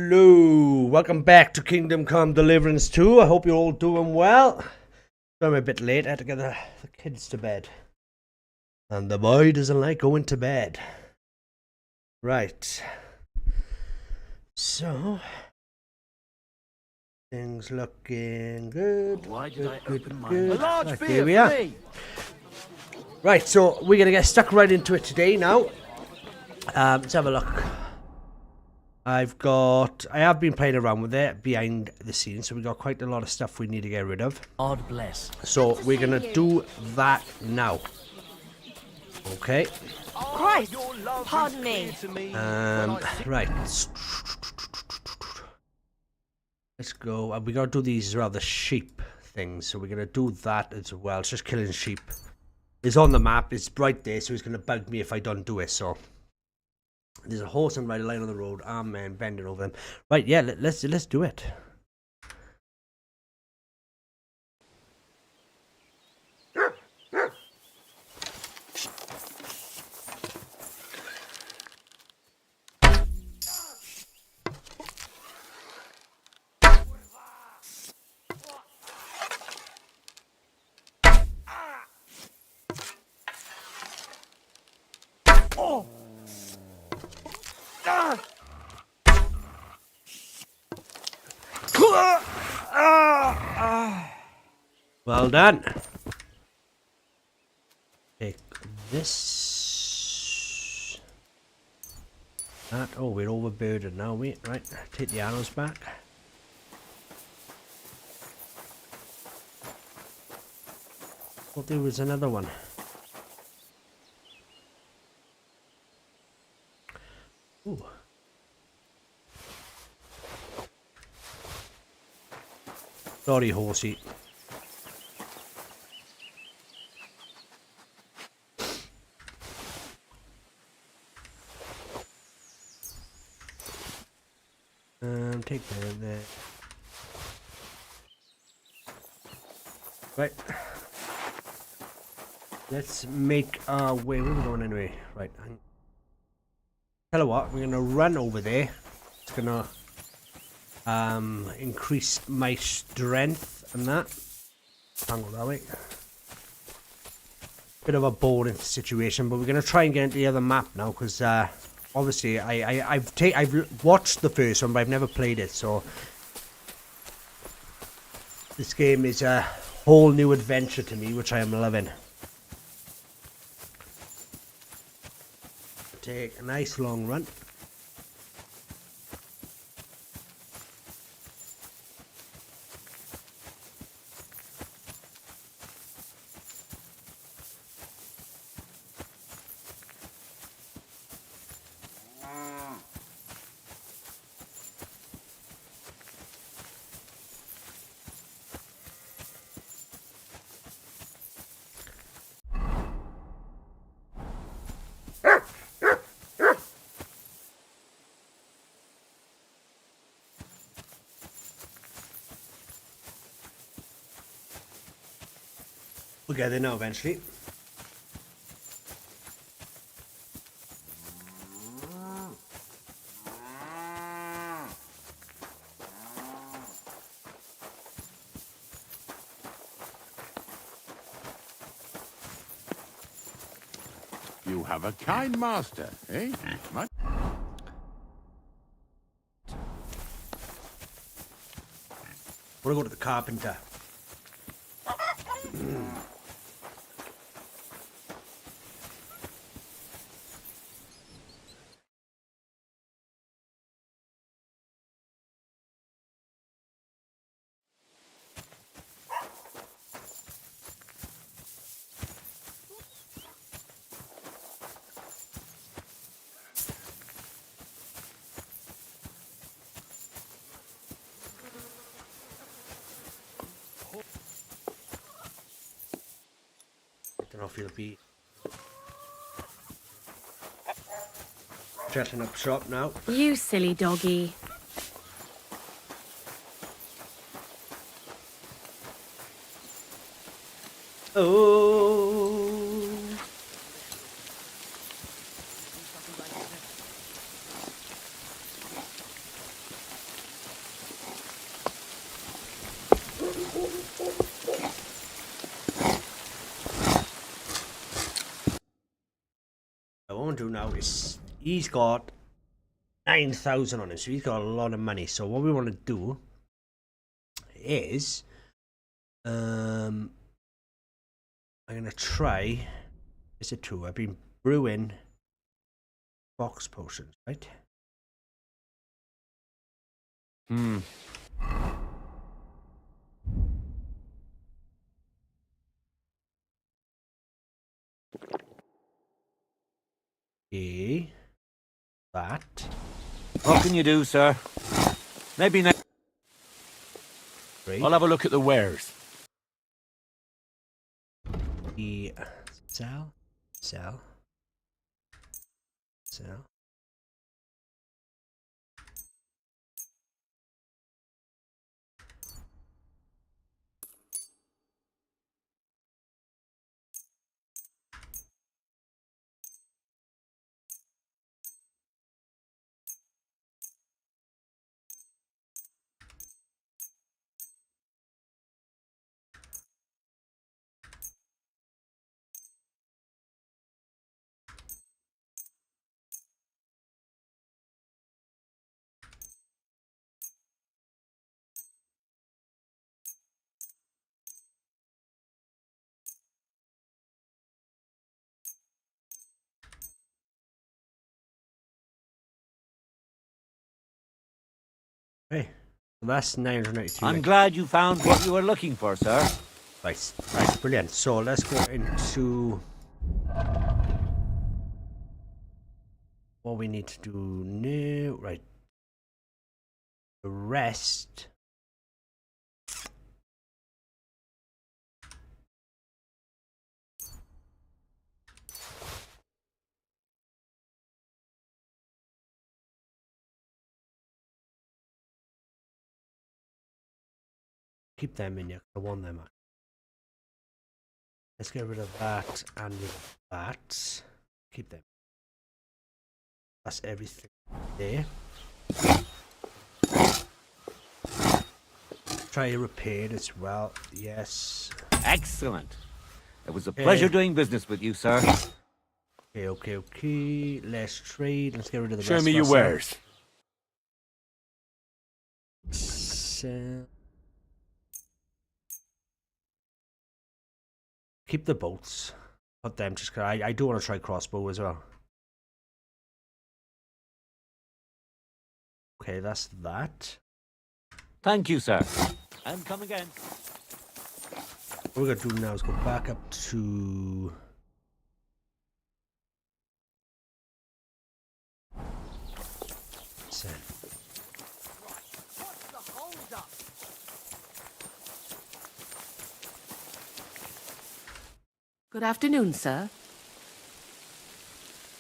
Hello, welcome back to Kingdom Come Deliverance 2. I hope you're all doing well. I'm a bit late, I had to get the kids to bed. And the boy doesn't like going to bed. Right. So, things looking good. Why did I open my good. A large Right, beer here we for are. me. Right, so we're going to get stuck right into it today now. Let's have a look. I have been playing around with it behind the scenes, so we've got quite a lot of stuff we need to get rid of. God bless. So we're going to do that now. Okay. Christ, pardon me. Right. Let's go. We got to do these rather sheep things, so we're going to do that as well. It's just killing sheep. It's on the map. It's right there, so it's going to bug me if I don't do it, so... There's a horse and rider lying on the road. Armed men bending over them. Right, yeah, let's do it. Oh. Well done. Take this. That. Oh, we're overburdened now. Wait, right. Take the arrows back. Thought there was another one. Ooh. Sorry, horsey. Take that in there. Right. Let's make our way. Where are we going anyway? Right. Tell you what, we're gonna run over there. It's gonna increase my strength and that. Can't go that way. Bit of a boring situation, but we're gonna try and get into the other map now because obviously I've watched the first one, but I've never played it, so this game is a whole new adventure to me, which I am loving. Take a nice long run. We'll get there now eventually. You have a kind master, eh? Much. Wanna go to the carpenter. Don't know if you'll be setting up shop now. You silly doggy. Oh. What I want to do now is he's got 9,000 on him, so he's got a lot of money. So what we want to do is I'm gonna try. Is it true? I've been brewing box potions, right? Okay. That. What can you do, sir? Maybe next. Great. I'll have a look at the wares. The sell. Hey, so that's 993. I'm glad you found what you were looking for, sir. Right, brilliant. So let's go into what we need to do now. Right, the rest. Keep them in here. I want them. Let's get rid of that and rid of that. Keep them. That's everything there. Try to repair it as well. Yes. Excellent. It was a pleasure doing business with you, sir. Okay. Let's trade. Let's get rid of the Show rest me of your our wares. stuff. Keep the bolts. Put them just 'cause I do want to try crossbow as well. Okay, that's that. Thank you, sir. And come again. What we're gonna do now is go back up to Good afternoon, sir.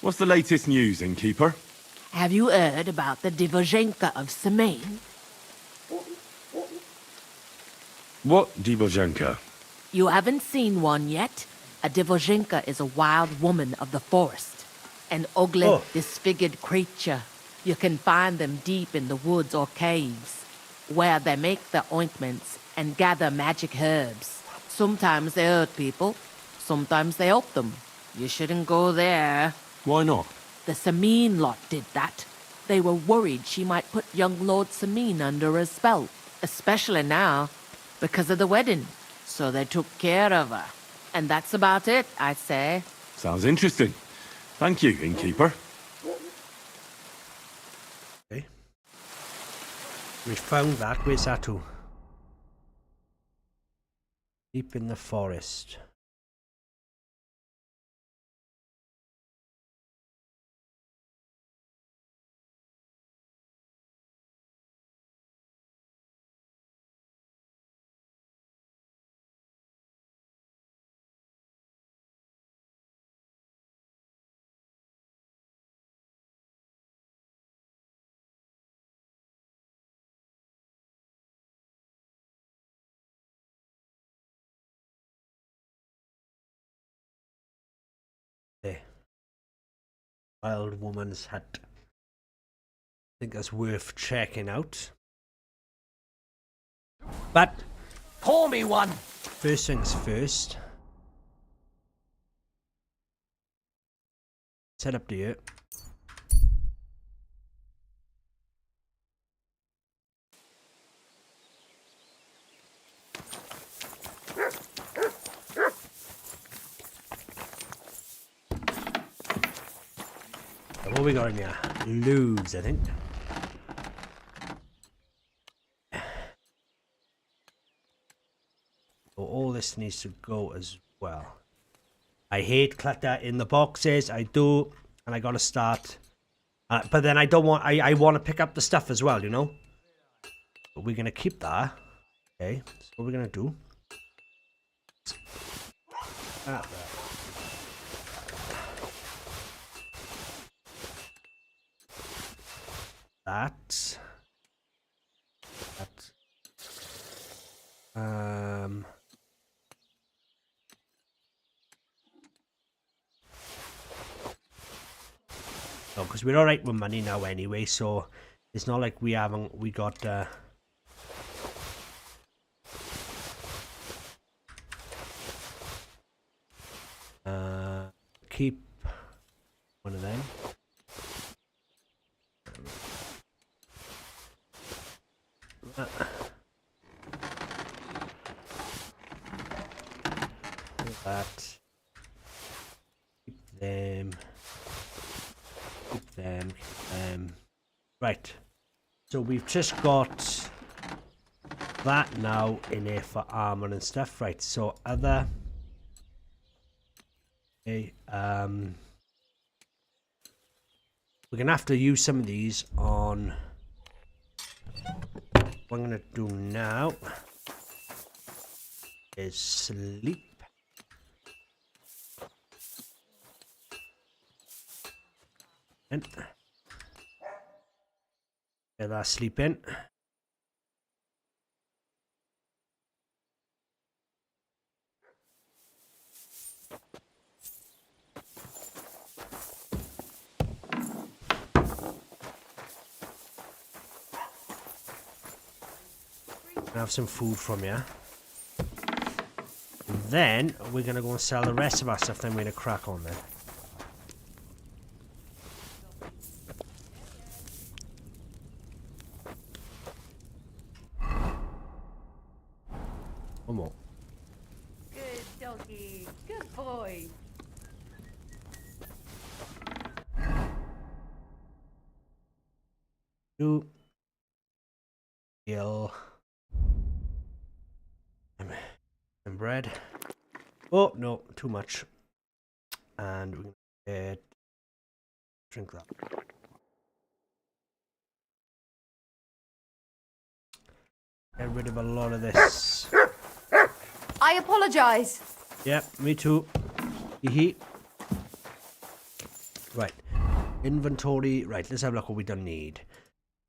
What's the latest news, innkeeper? Have you heard about the Divozhenka of Semaine? What Dibozhenka? You haven't seen one yet? A Divozhenka is a wild woman of the forest. An ugly, disfigured creature. You can find them deep in the woods or caves, where they make their ointments and gather magic herbs. Sometimes they hurt people, sometimes they help them. You shouldn't go there. Why not? The Samine lot did that. They were worried she might put young Lord Samine under a spell, especially now, because of the wedding. So they took care of her. And that's about it, I'd say. Sounds interesting. Thank you, innkeeper. okay. We found that. Where's that to? Deep in the forest. The wild woman's hut. I think that's worth checking out. But Pour me one. first things first. Set up to you. What we got in here? Loads, I think. So all this needs to go as well. I hate clutter in the boxes. I do, and I gotta start. But then I don't want. I want to pick up the stuff as well, you know. But we're gonna keep that. Okay, so what we're gonna do. That. No, because we're alright with money now anyway, so it's not like we got keep one of them. That. Keep them. Keep them. Keep them. Right. So we've just got that now in here for armor and stuff. Right. So other. Okay. We're gonna have to use some of these on. What I'm gonna do now is sleep. And get that sleep in. Have some food from you. And then we're gonna go and sell the rest of our stuff. Then we're gonna crack on then. One more. Good doggy. Good boy. Two. Kill. And bread. Oh no, too much. And we're gonna drink that. Get rid of a lot of this. I apologize. Yep, me too. Hee. Right. Inventory. Right, let's have a look what we don't need.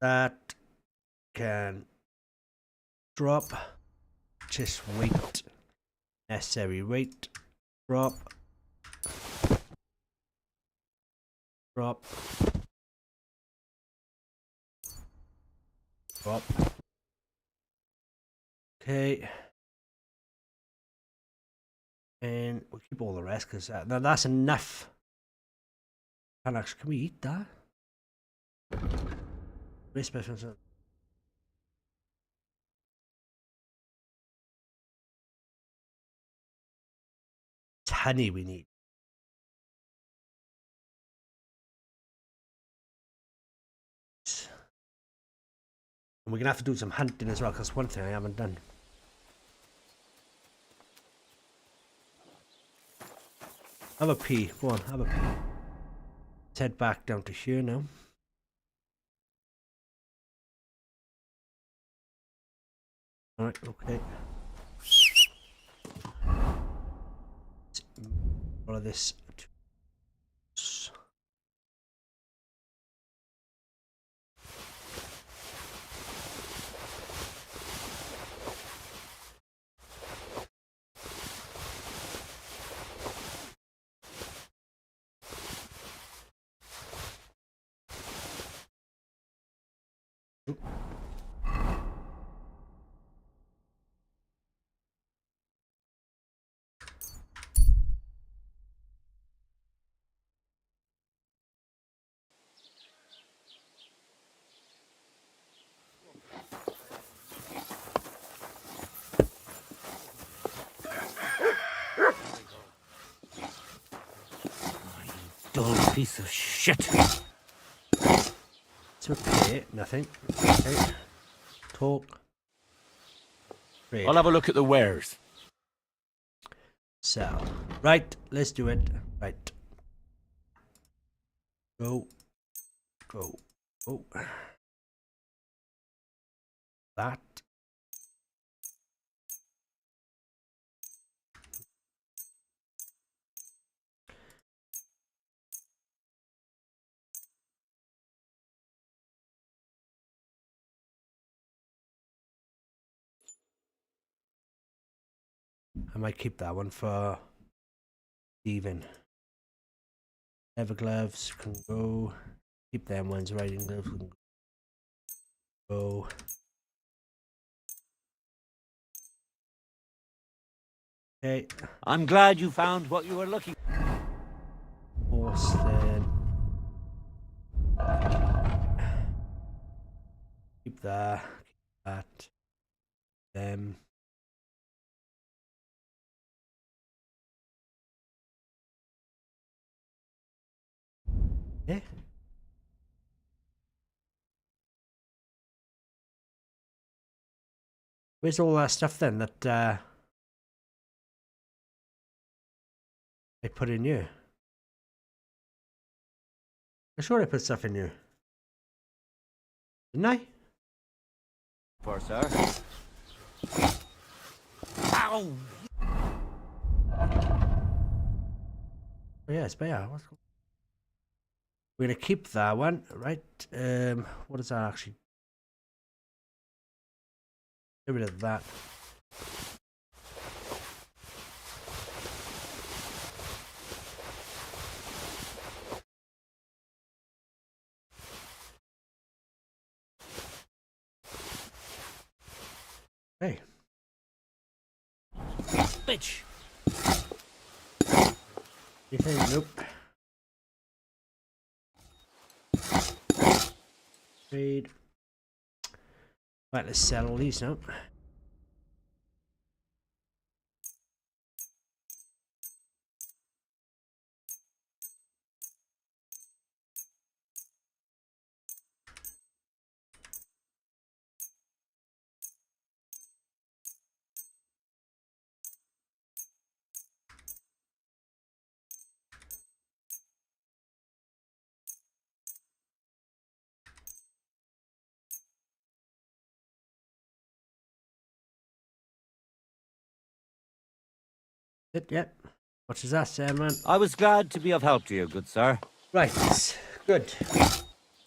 That can drop. Just weight. Necessary weight. Drop. Drop. Drop. Okay. And we'll keep all the rest because now that's enough. And actually, can we eat that? It's honey we need. And we're gonna have to do some hunting as well, because one thing I haven't done. Have a pee. Go on, have a pee. Let's head back down to here now. Alright, okay. All of this. dull piece of shit. It's okay. Nothing. Okay. Talk. Trade. I'll have a look at the wares. Sell. Right. Let's do it. Right. Go. Go. Go. That. I might keep that one for Steven. Leather gloves can go. Keep them ones. Riding gloves can go. Okay. I'm glad you found what you were looking Horse then. Keep that. Keep that. Them. Yeah. Where's all that stuff then that I put in you? I'm sure I put stuff in you. Didn't I? for, sir. Ow! Oh yeah, it's better. We're gonna keep that one, right? What is that actually? Get rid of that. Hey. Bitch! Anything? Nope. Trade. Right, let's sell all these now. Yep. What is that, man? I was glad to be of help to you, good sir. Right, good.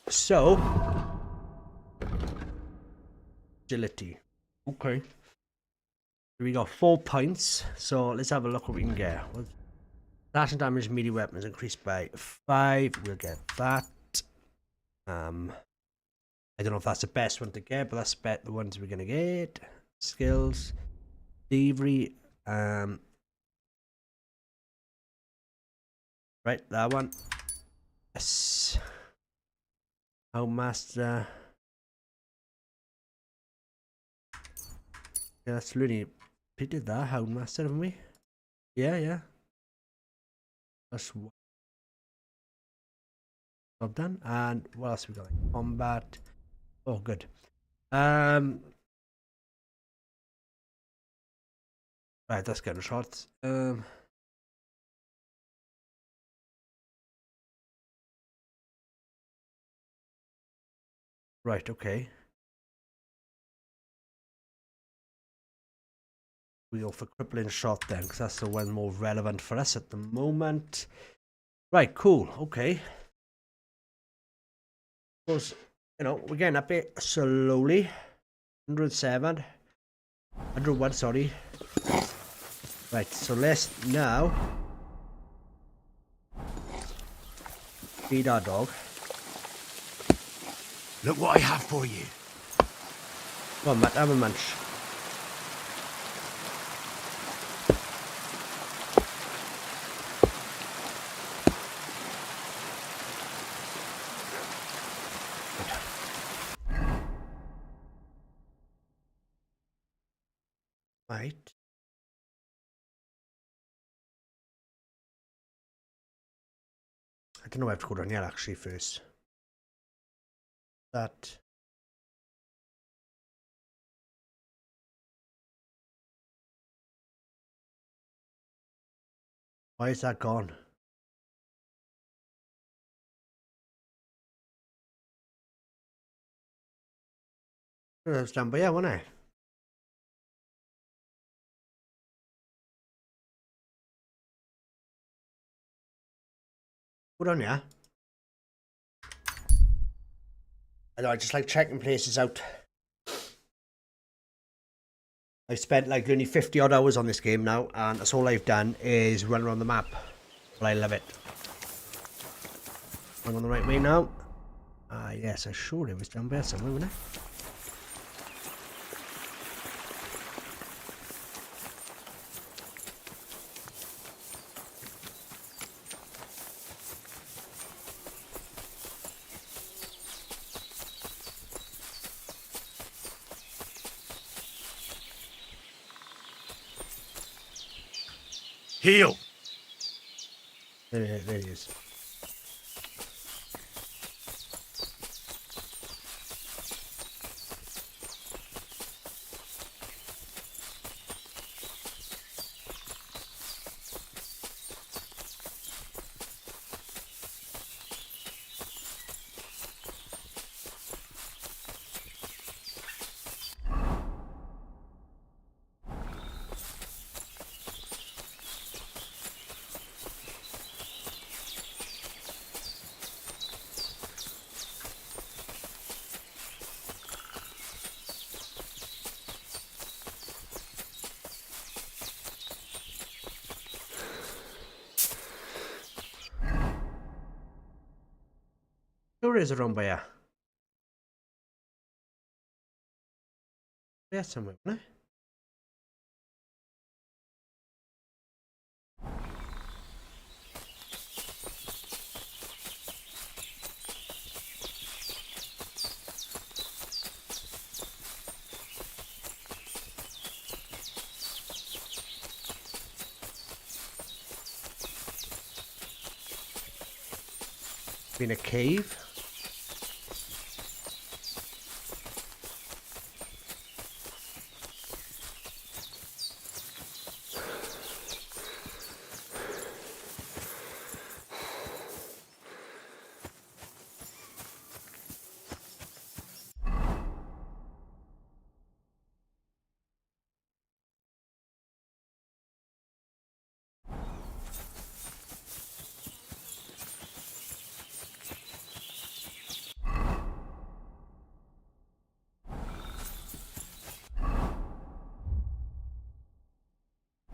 So, agility. Okay. We got 4 points, so let's have a look what we can get. Slashing damage, melee weapons increased by 5. We'll get that. I don't know if that's the best one to get, but that's the ones we're gonna get. Skills, thievery. Right, that one. Yes. Master. Yeah, that's really. We did that, Houndmaster, haven't we? Yeah. That's what I've done. And what else we got? Combat. Oh, good. Right, that's getting shots. Right, okay. We go for crippling shot then, because that's the one more relevant for us at the moment. Right, cool. Okay. Because, we're getting up it slowly. 107. 101, sorry. Right, so let's now feed our dog. Look what I have for you. Come on, Matt, have a munch. Right. don't know where I have to go down here actually first. That. Why is that gone? It was down by here, wasn't it? Go down here. I know, I just like checking places out. I've spent like only 50 odd hours on this game now, and that's all I've done is run around the map. But I love it. I'm on the right way now. Ah, yes, I'm sure it was down there somewhere, wasn't it? Heal! There it is. Sure is around by here. There somewhere, wasn't it? Been a cave.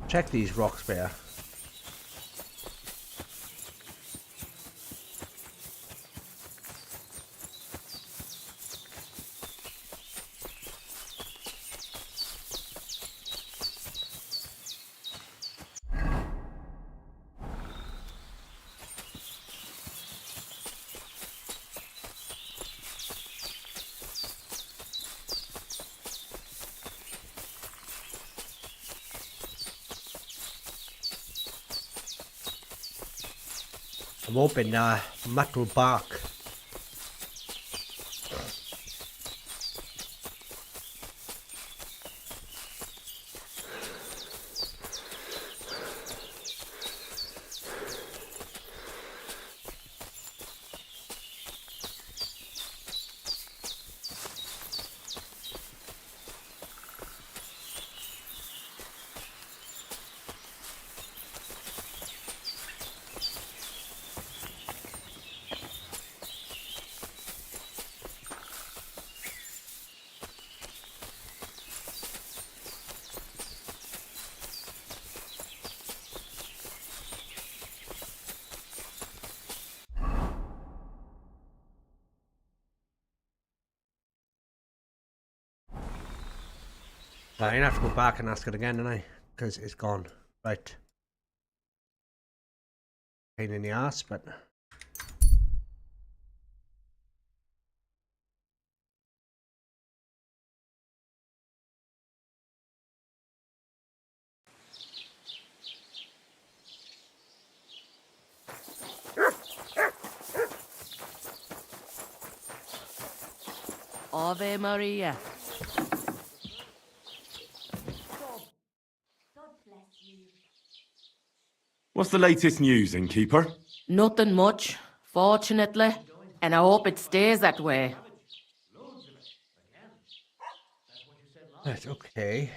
Check these rocks there. I'm hoping Matt will bark. I'm gonna have to go back and ask it again, don't I? Because it's gone. Right. Pain in the ass, but. Ave Maria. What's the latest news, innkeeper? Nothing much, fortunately, and I hope it stays that way. Right, okay.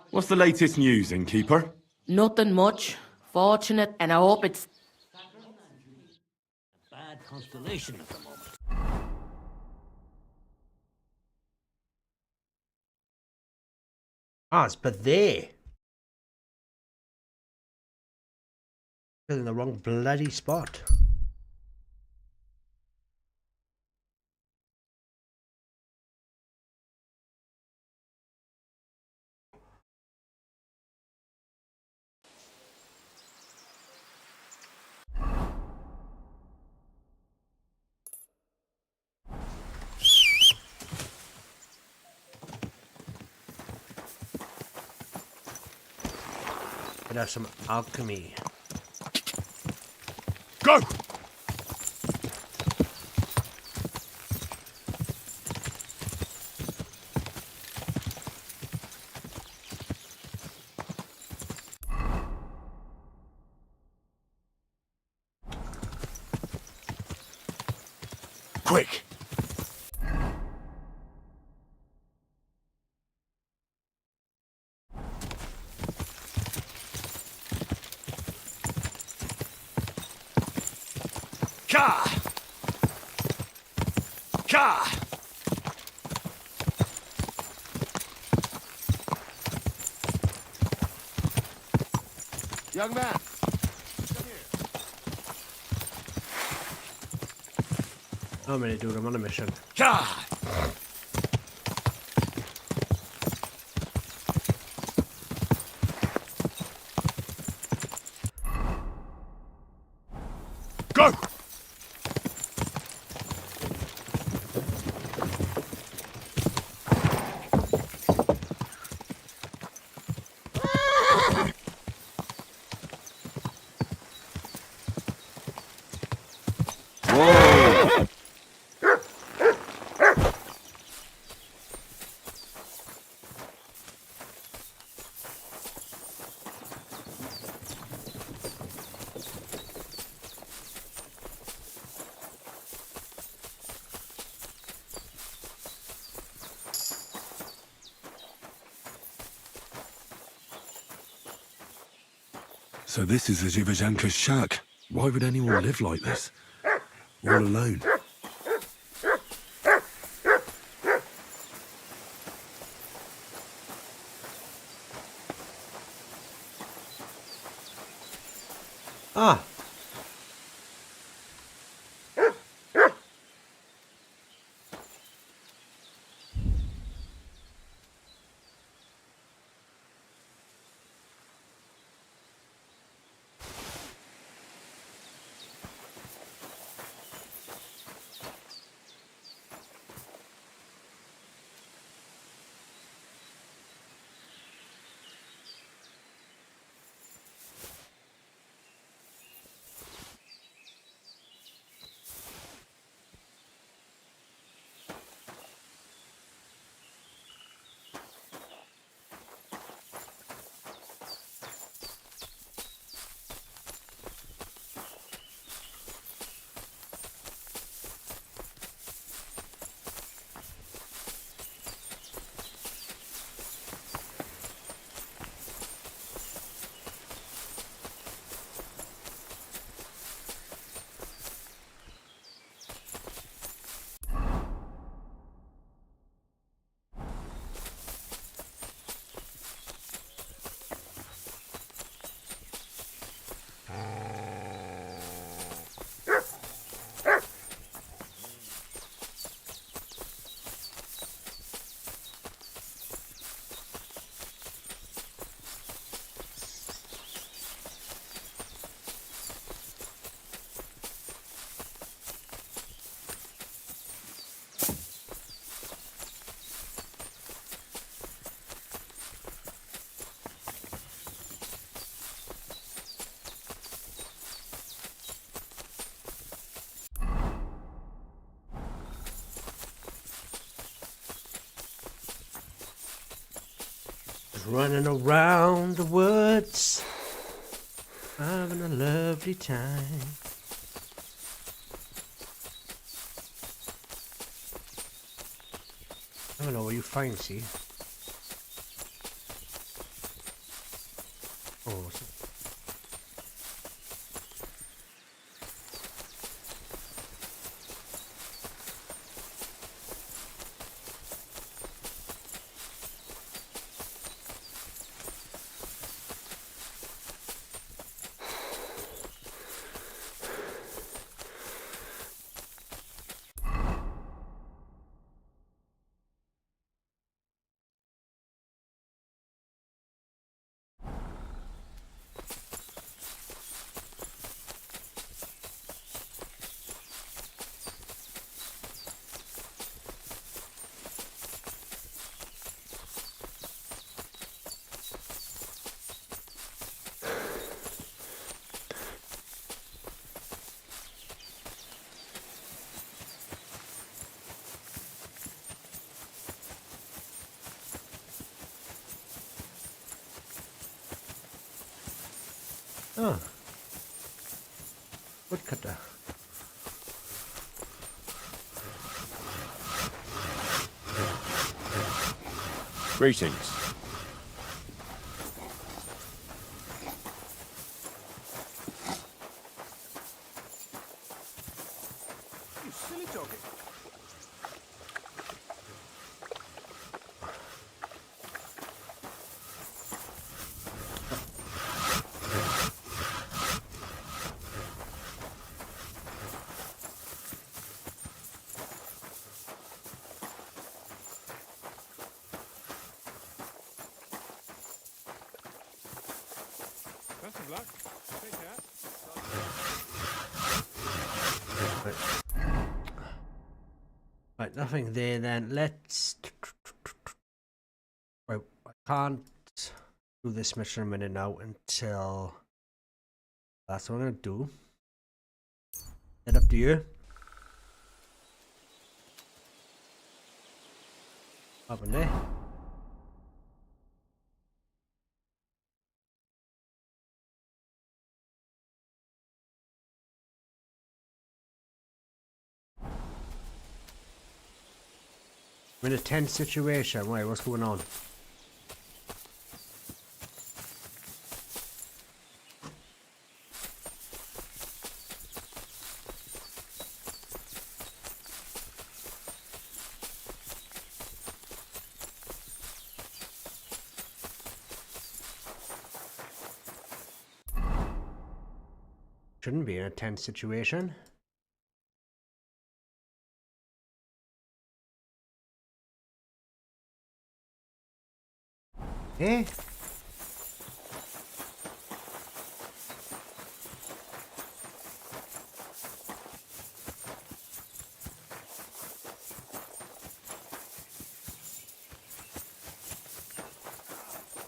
What's the latest news, innkeeper? Nothing much, fortunate, and I hope it's... Bad constellation at the moment. Ah, it's but there. Still in the wrong bloody spot. Could have some alchemy. Go! Quick! Ka! Ka! Young man, How many dude? I'm on a mission. Ka! Go! So this is the Zhivajanka's shack. Why would anyone live like this? All alone. Ah! Running around the woods, having a lovely time. I don't know where you find, see? Oh, oh. Woodcutter. Greetings. You silly doggy. Best of luck. Take care. Right, nothing there then. Let's... Right, I can't do this mission in a minute now until... That's what I'm going to do. Head up to you. Up in there. We're in a tense situation. Wait, what's going on? Shouldn't be in a tense situation. Eh?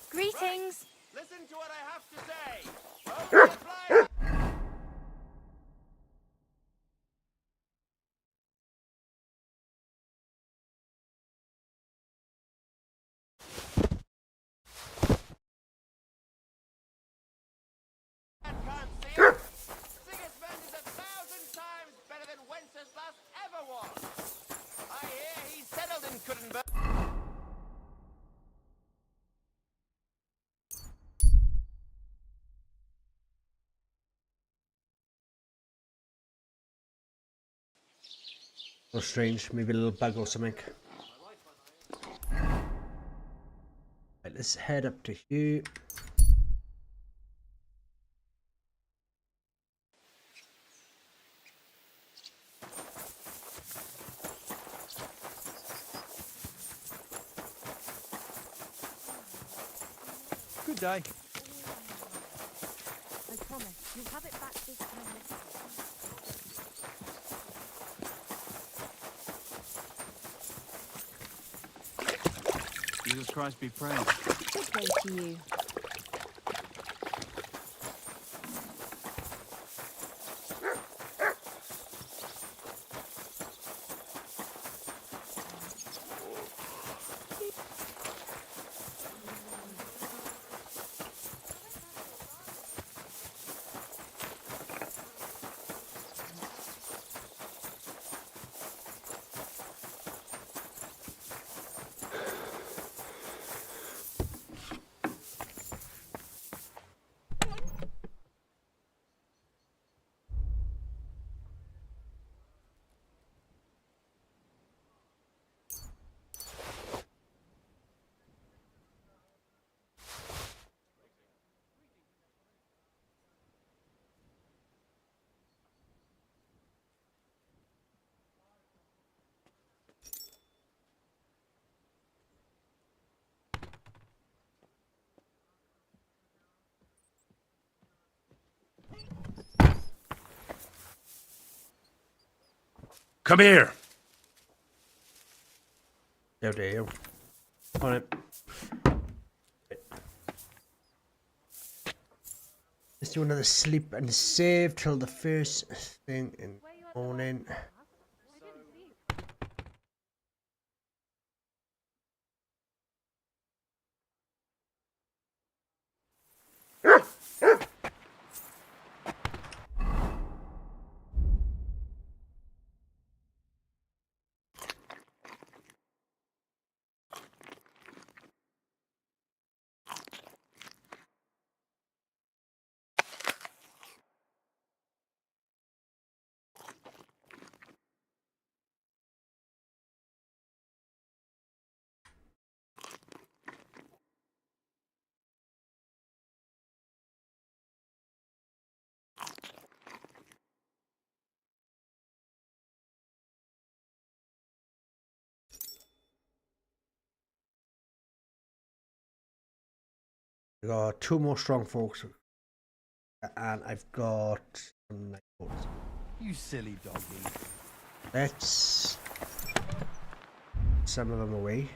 Greetings. Listen to what I have to say. Don't reply. Can't see it. Sigismund is 1,000 times better than Wenceslas ever was. I hear he's settled in Kuttenberg. Oh, strange. Maybe a little bug or something. Right, let's head up to Hugh. Good day. I promise you'll have it back this time next time. Jesus Christ be praised. Good day to you. Come here. How dare you? On it. Let's do another sleep and save till the first thing in the morning. I got 2 more strong folks, and I've got some night folks. You silly doggy. Let's some of them away.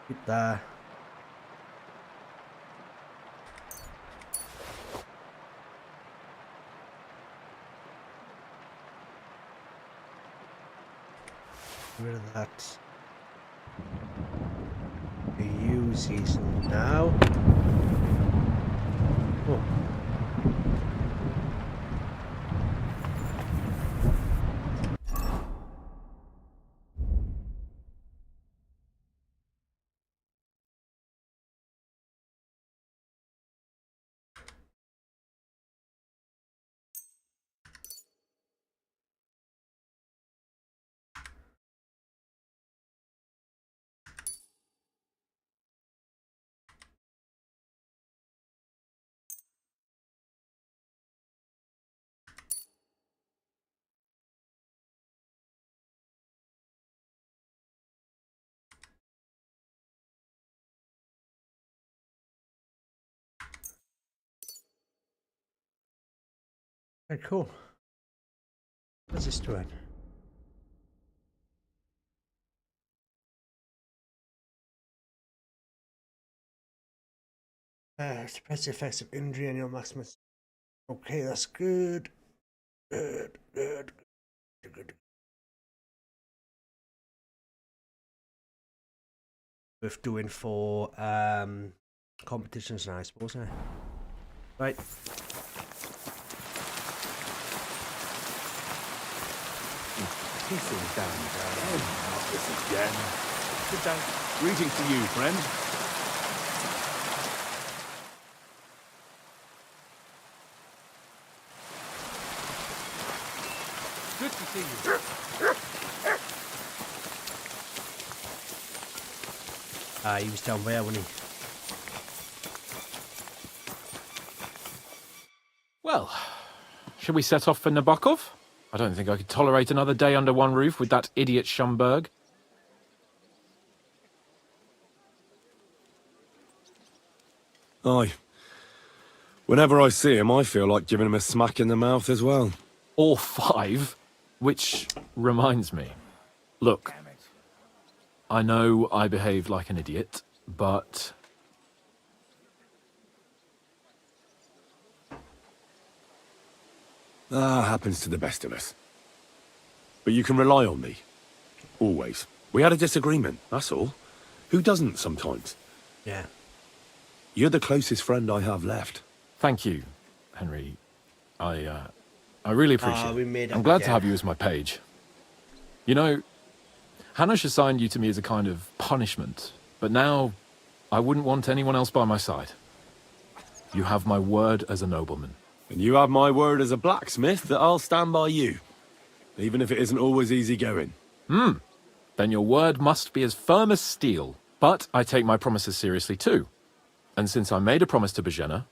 Keep that. Get rid of that. Use these now. Oh. Very cool. What's this doing? Suppress the effects of injury on your Maximus. Okay, that's good. Good. Worth doing for competitions now, I suppose. Right. Pissing down. Not this again. Sit down. Greetings to you, friend. Good to see you. He was down there, wasn't he? Well, shall we set off for Nabokov? I don't think I could tolerate another day under one roof with that idiot Schomburg. Aye. Whenever I see him, I feel like giving him a smack in the mouth as well. Or 5, which reminds me. Look, I know I behaved like an idiot, but... Happens to the best of us. But you can rely on me. Always. We had a disagreement, that's all. Who doesn't sometimes? Yeah. You're the closest friend I have left. Thank you, Henry. I really appreciate we it. made up I'm glad to again. have you as my page. You know, Hanash assigned you to me as a kind of punishment, but now I wouldn't want anyone else by my side. You have my word as a nobleman. And you have my word as a blacksmith that I'll stand by you. Even if it isn't always easy going. Then your word must be as firm as steel. But I take my promises seriously too. And since I made a promise to Bajena,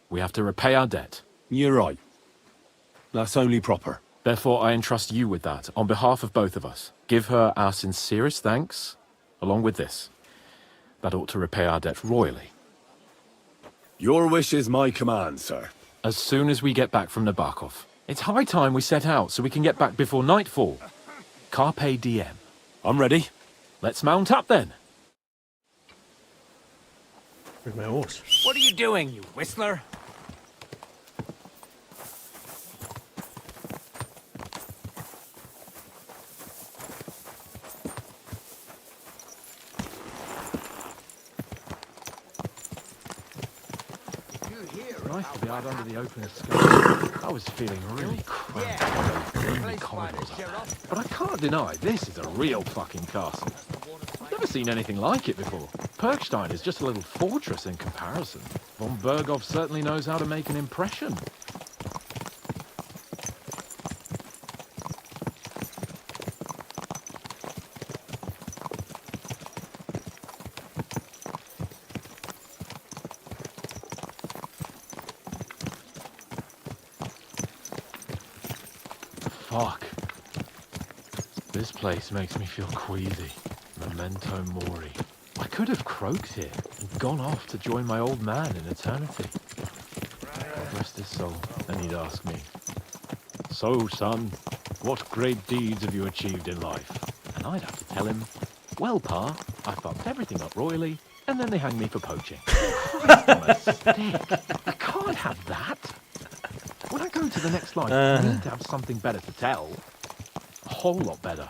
we have to repay our debt. You're right. That's only proper. Therefore, I entrust you with that, on behalf of both of us. Give her our sincerest thanks, along with this. That ought to repay our debt royally. Your wish is my command, sir. As soon as we get back from Nabokov. It's high time we set out so we can get back before nightfall. Carpe diem. I'm ready. Let's mount up then. Where's my horse? What are you doing, you whistler? Nice to be out under the open sky. I was feeling really cramped in those gloomy corridors up there. But I can't deny, this is a real fucking castle. I've never seen anything like it before. Perkstein is just a little fortress in comparison. Von Berghoff certainly knows how to make an impression. Fuck. This place makes me feel queasy. Memento mori. I could have croaked here and gone off to join my old man in eternity. God rest his soul. And he'd ask me, "So, son, what great deeds have you achieved in life?" And I'd have to tell him, "Well, Pa, I fucked everything up royally, and then they hang me for poaching." Christ on a stick. I can't have that. When I go to the next life, I need to have something better to tell. A whole lot better.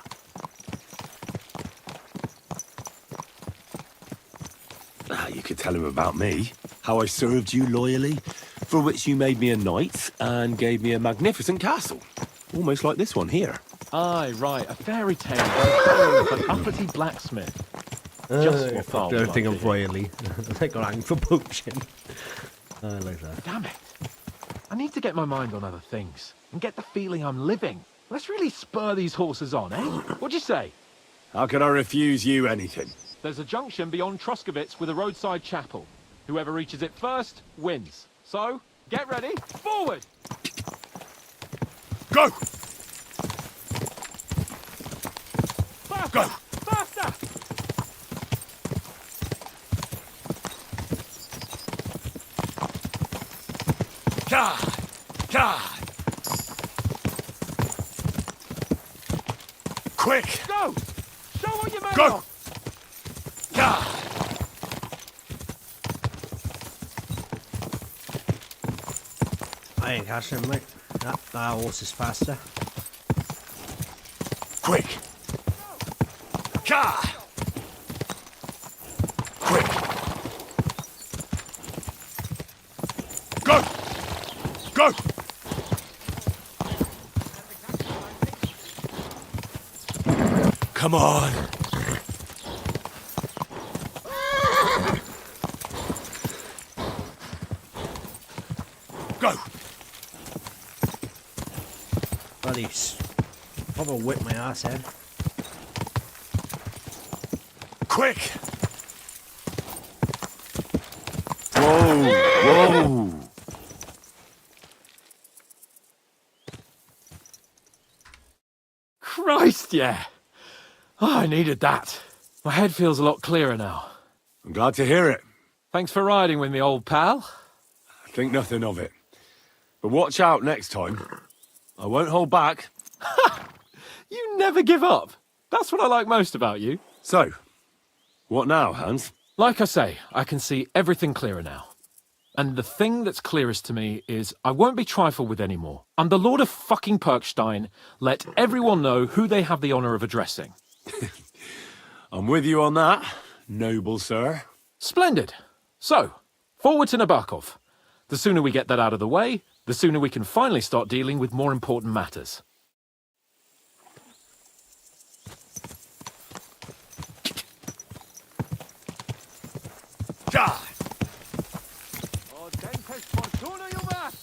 You could tell him about me. How I served you loyally, for which you made me a knight and gave me a magnificent castle. Almost like this one here. Aye, right, a fairy tale about an uppity blacksmith. Just what Paul would Everything like of to hear. royally. They got hanged for poaching. I like that. Damn it. I need to get my mind on other things and get the feeling I'm living. Let's really spur these horses on, eh? What'd you say? How could I refuse you anything? There's a junction beyond Troskovitz with a roadside chapel. Whoever reaches it first wins. So, get ready. Forward! Go! Faster! Go! Faster! God! God! Quick! Go! Show what you're made Go! of! God! I ain't catching him, mate. That horse is faster. Quick! God! Quick! Go! Go! Come on! Go! Bloody probably whip my ass head. Quick! Whoa! Whoa! Christ, yeah! Oh, I needed that. My head feels a lot clearer now. I'm glad to hear it. Thanks for riding with me, old pal. Think nothing of it. But watch out next time. I won't hold back. You never give up. That's what I like most about you. So, what now, Hans? Like I say, I can see everything clearer now. And the thing that's clearest to me is I won't be trifled with anymore. I'm the Lord of fucking Perkstein. Let everyone know who they have the honor of addressing. I'm with you on that, noble sir. Splendid. So, forward to Nabokov. The sooner we get that out of the way, the sooner we can finally start dealing with more important matters. God! Oh, Denkest Fortuna, you rat!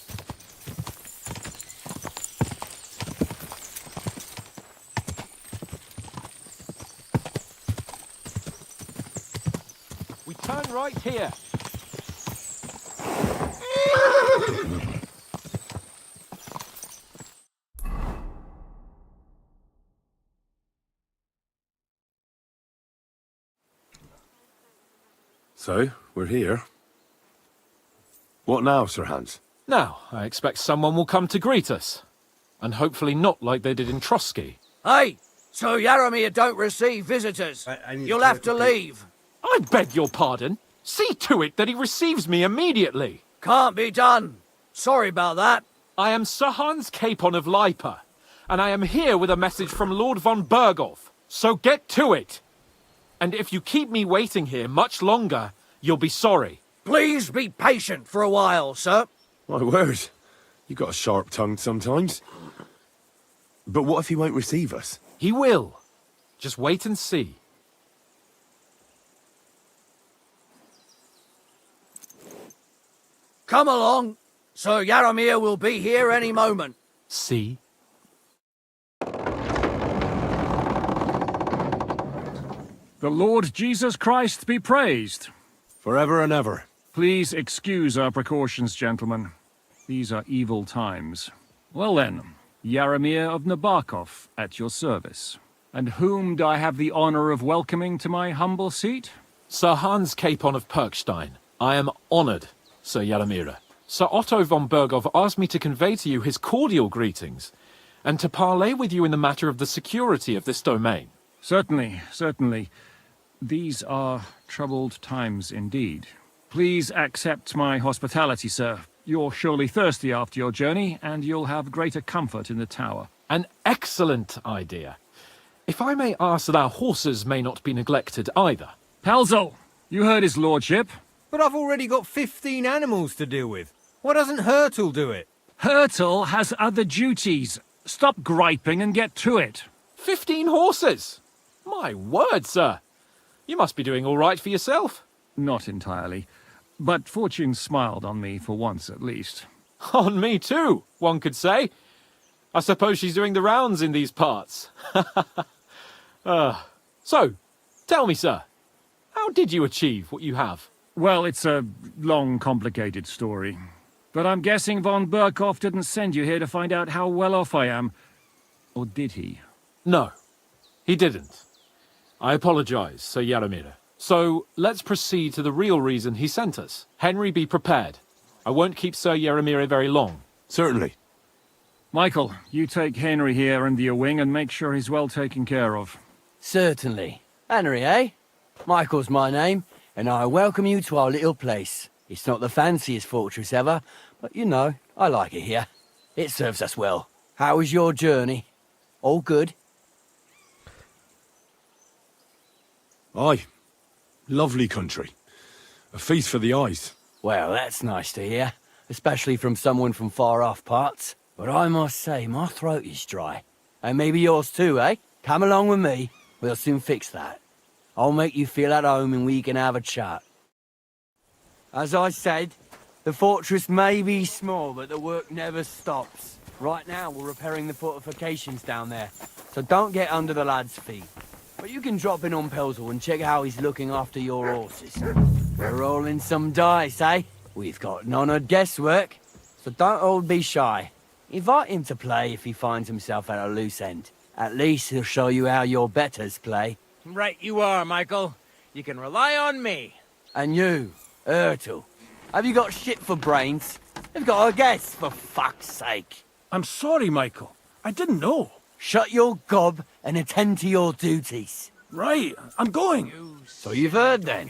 We turn right here. So, we're here. What now, Sir Hans? Now, I expect someone will come to greet us. And hopefully not like they did in Trotsky. Hey, Sir Yaramir don't receive visitors. You'll have to leave. I beg your pardon. See to it that he receives me immediately. Can't be done. Sorry about that. I am Sir Hans Capon of Lipa, and I am here with a message from Lord von Berghoff. So get to it. And if you keep me waiting here much longer, you'll be sorry. Please be patient for a while, sir. My word. You got a sharp tongue sometimes. But what if he won't receive us? He will. Just wait and see. Come along. Sir Yaramir will be here any moment. See? The Lord Jesus Christ be praised. Forever and ever. Please excuse our precautions, gentlemen. These are evil times. Well then, Yaramir of Nabokov at your service. And whom do I have the honor of welcoming to my humble seat? Sir Hans Capon of Perkstein. I am honored, Sir Yaramir. Sir Otto von Berghoff asked me to convey to you his cordial greetings, and to parley with you in the matter of the security of this domain. Certainly, certainly. These are troubled times indeed. Please accept my hospitality, sir. You're surely thirsty after your journey, and you'll have greater comfort in the tower. An excellent idea. If I may ask that our horses may not be neglected either. Palzel, you heard his lordship. But I've already got 15 animals to deal with. Why doesn't Hurtle do it? Hurtle has other duties. Stop griping and get to it. 15 horses? My word, sir. You must be doing all right for yourself. Not entirely. But fortune smiled on me for once at least. On me too, one could say. I suppose she's doing the rounds in these parts. So, tell me, sir, how did you achieve what you have? Well, it's a long, complicated story. But I'm guessing von Berghoff didn't send you here to find out how well off I am. Or did he? No, he didn't. I apologize, Sir Yaramir. So, let's proceed to the real reason he sent us. Henry, be prepared. I won't keep Sir Yaramir very long. Certainly. Michael, you take Henry here under your wing and make sure he's well taken care of. Certainly. Henry, eh? Michael's my name, and I welcome you to our little place. It's not the fanciest fortress ever, but you know, I like it here. It serves us well. How was your journey? All good? Aye. Lovely country. A feast for the eyes. Well, that's nice to hear, especially from someone from far-off parts. But I must say, my throat is dry. And maybe yours too, eh? Come along with me. We'll soon fix that. I'll make you feel at home and we can have a chat. As I said, the fortress may be small, but the work never stops. Right now, we're repairing the fortifications down there, so don't get under the lad's feet. But you can drop in on Pelzel and check how he's looking after your horses. We're rolling some dice, eh? We've got none of guesswork, so don't all be shy. Invite him to play if he finds himself at a loose end. At least he'll show you how your betters play. Right you are, Michael. You can rely on me. And you, Ertl, have you got shit for brains? You've got a guess, for fuck's sake. I'm sorry, Michael. I didn't know. Shut your gob and attend to your duties. Right, I'm going. So you've heard then.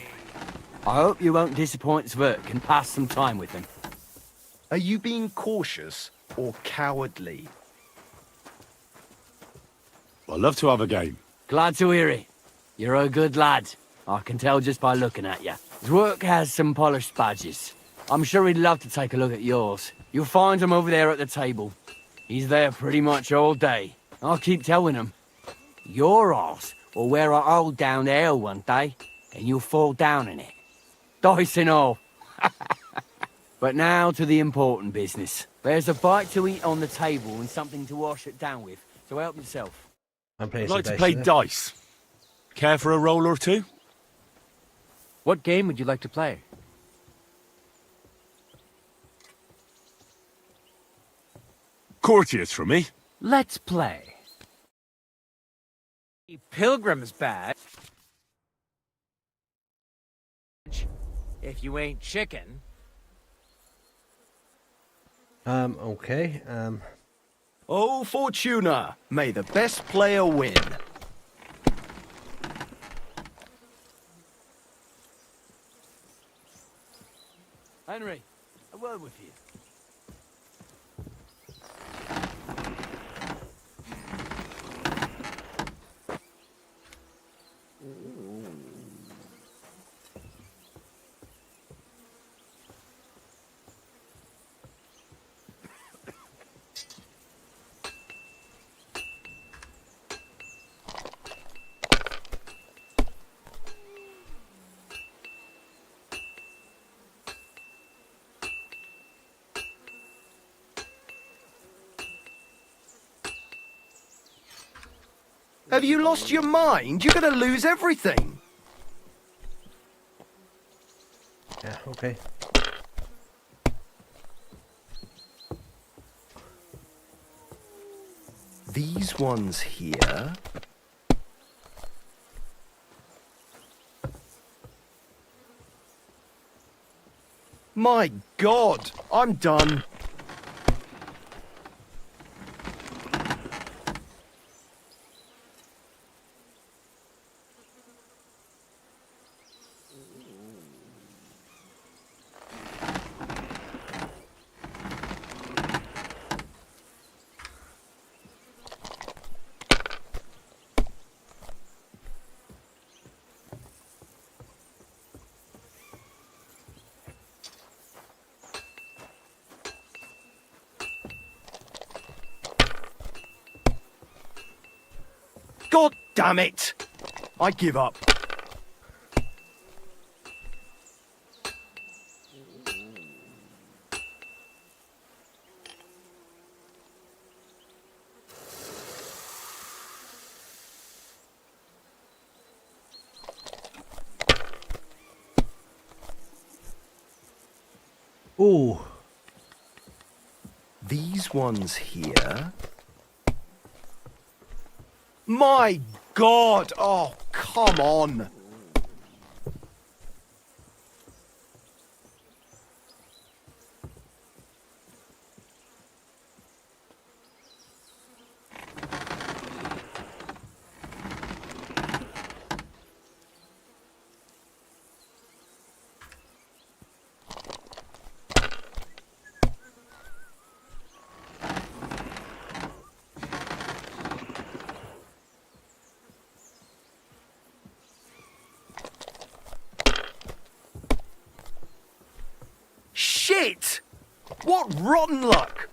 I hope you won't disappoint Zwerk and pass some time with him. Are you being cautious or cowardly? I'd love to have a game. Glad to hear it. You're a good lad. I can tell just by looking at you. Zwerk has some polished badges. I'm sure he'd love to take a look at yours. You'll find him over there at the table. He's there pretty much all day. I'll keep telling him. Your arse will wear a hole down the hill one day, and you'll fall down in it. Dice and all. But now to the important business. There's a bite to eat on the table and something to wash it down with, so help yourself. I'd like to play dice. Care for a roll or two? What game would you like to play? Courteous from me. Let's play. Pilgrim's badge. If you ain't chicken. Okay. Oh, Fortuna, may the best player win. Henry, a word with you. Have you lost your mind? You're gonna lose everything. Yeah, okay. These ones here. My God, I'm done. God damn it! I give up. Ooh. These ones here. My God! Oh, come on! Shit! What rotten luck!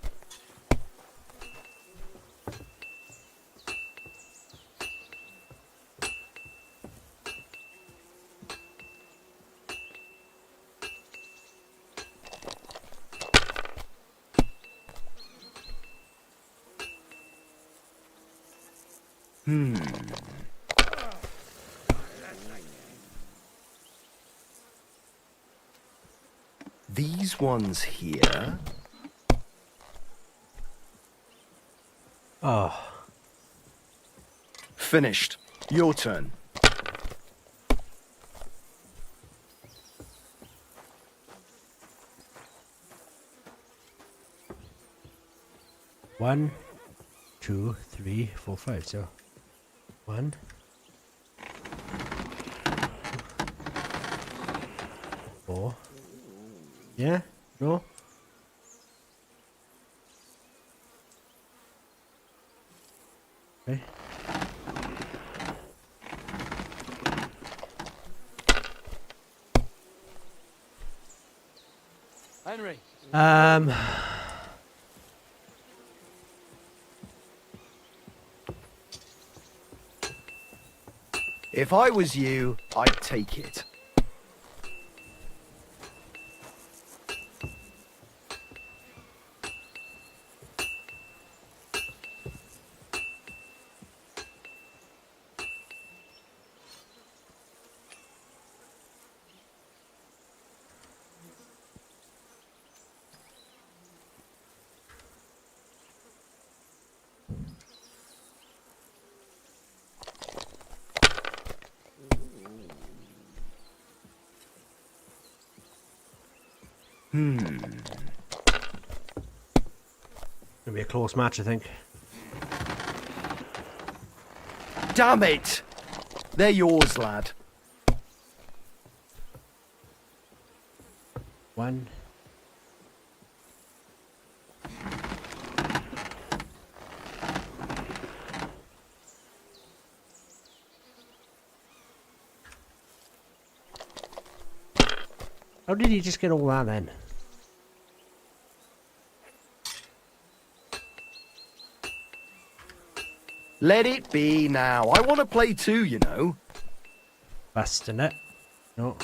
These ones here. Oh. Finished. Your turn. One, 2, 3, 4, 5. So 1, 4. Yeah? No? Okay. Henry. If I was you, I'd take it. Gonna be a close match, I think. Damn it! They're yours, lad. One. How did he just get all that then? Let it be now. I want to play too, you know. Busting it. No.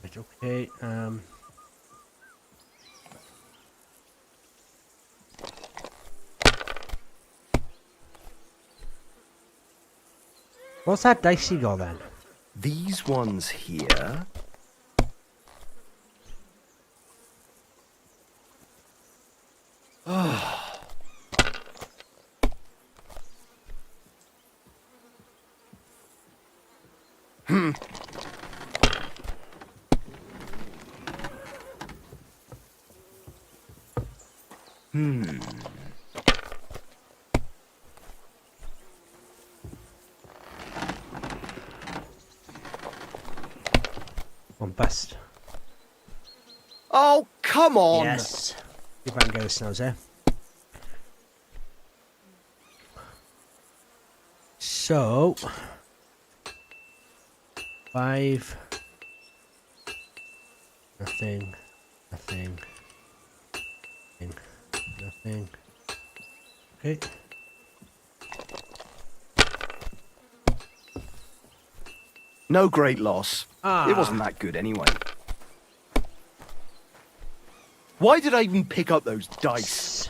Right, okay, what's that dice you got then? These ones here. One bust. Oh, come on! Yes. See if I can get a snows there. So 5. Nothing. Nothing. Nothing. Nothing. Okay. No great loss. Ah. It wasn't that good anyway. Why did I even pick up those dice?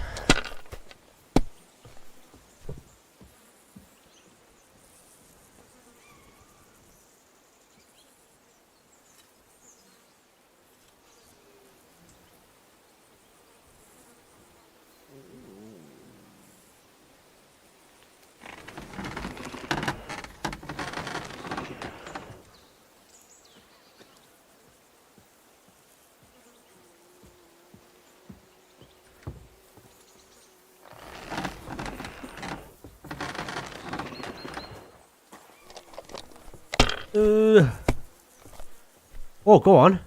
Oh, go on.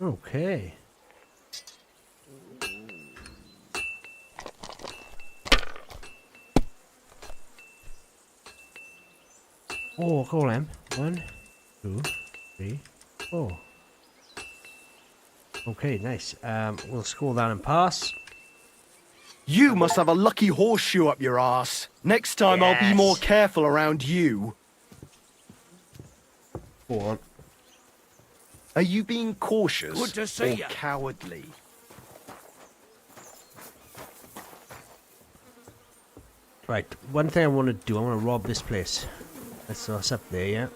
Okay. Oh, go on. 1, 2, 3, 4. Okay, nice. We'll score that and pass. You must have a lucky horseshoe up your ass. Next time I'll be more careful around you. Go on. Are you being cautious Good to see or ya. cowardly? Right, one thing I want to do, I want to rob this place. That's us up there, yeah.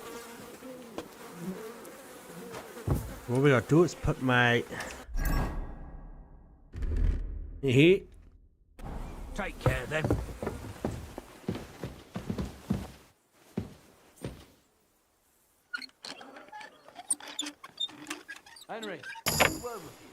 What we gotta do is put my... Here. Take care then. Henry, word with you.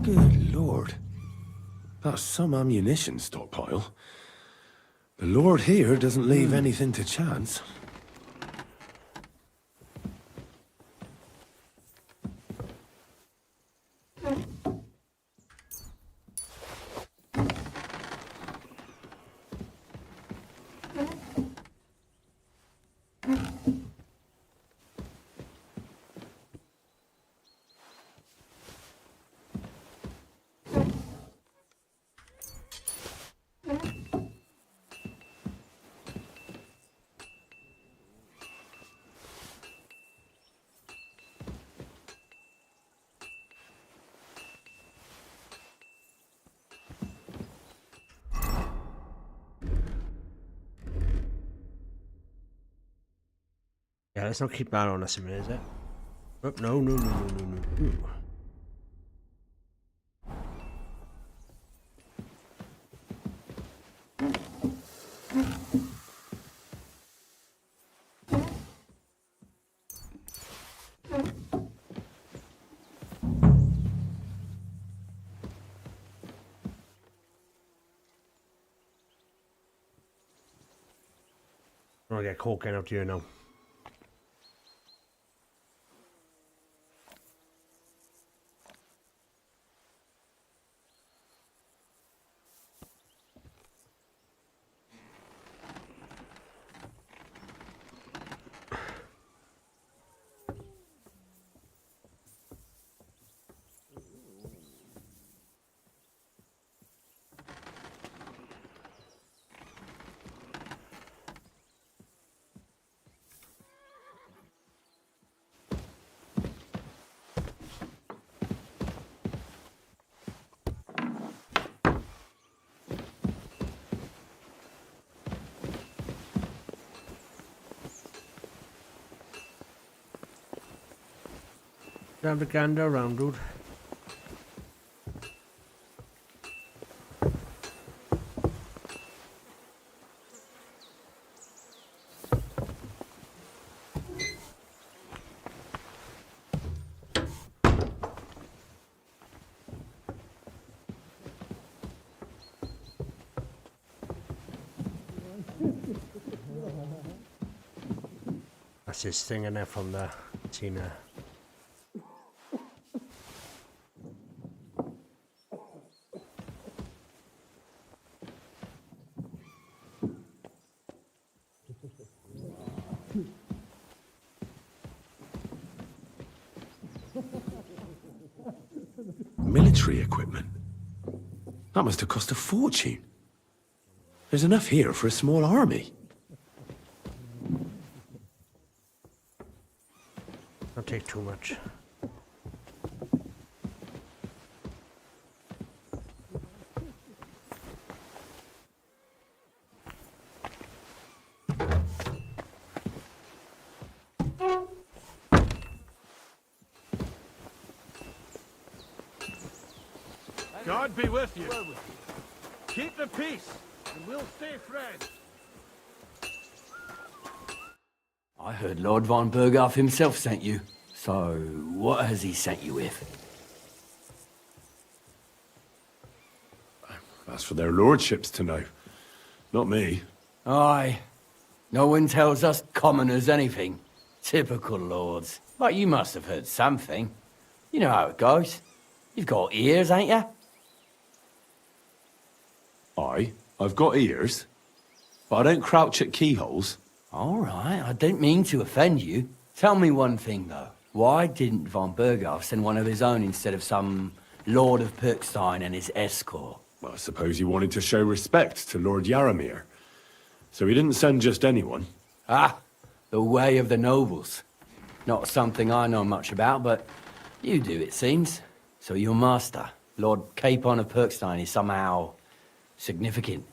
Good lord. That's some ammunition stockpile. The Lord here doesn't leave anything to chance. Yeah, let's not keep that on us a minute, is it? Oh, no, no, no, no, no, no, no. I'm gonna get caught getting up to you now. Have a gander around, dude. That's his thing in there from the Tina. Military equipment? That must have cost a fortune. There's enough here for a small army. Don't take too much. God be with you. Keep the peace, and we'll stay friends. I heard Lord von Berghoff himself sent you. So, what has he sent you with? That's for their lordships to know. Not me. Aye. No one tells us commoners anything. Typical lords. But you must have heard something. You know how it goes. You've got ears, ain't you? I've got ears, but I don't crouch at keyholes. All right, I don't mean to offend you. Tell me one thing, though. Why didn't von Berghoff send one of his own instead of some Lord of Perkstein and his escort? Well, I suppose he wanted to show respect to Lord Yaramir. So he didn't send just anyone. Ah, the way of the nobles. Not something I know much about, but you do, it seems. So your master, Lord Capon of Perkstein, is somehow significant.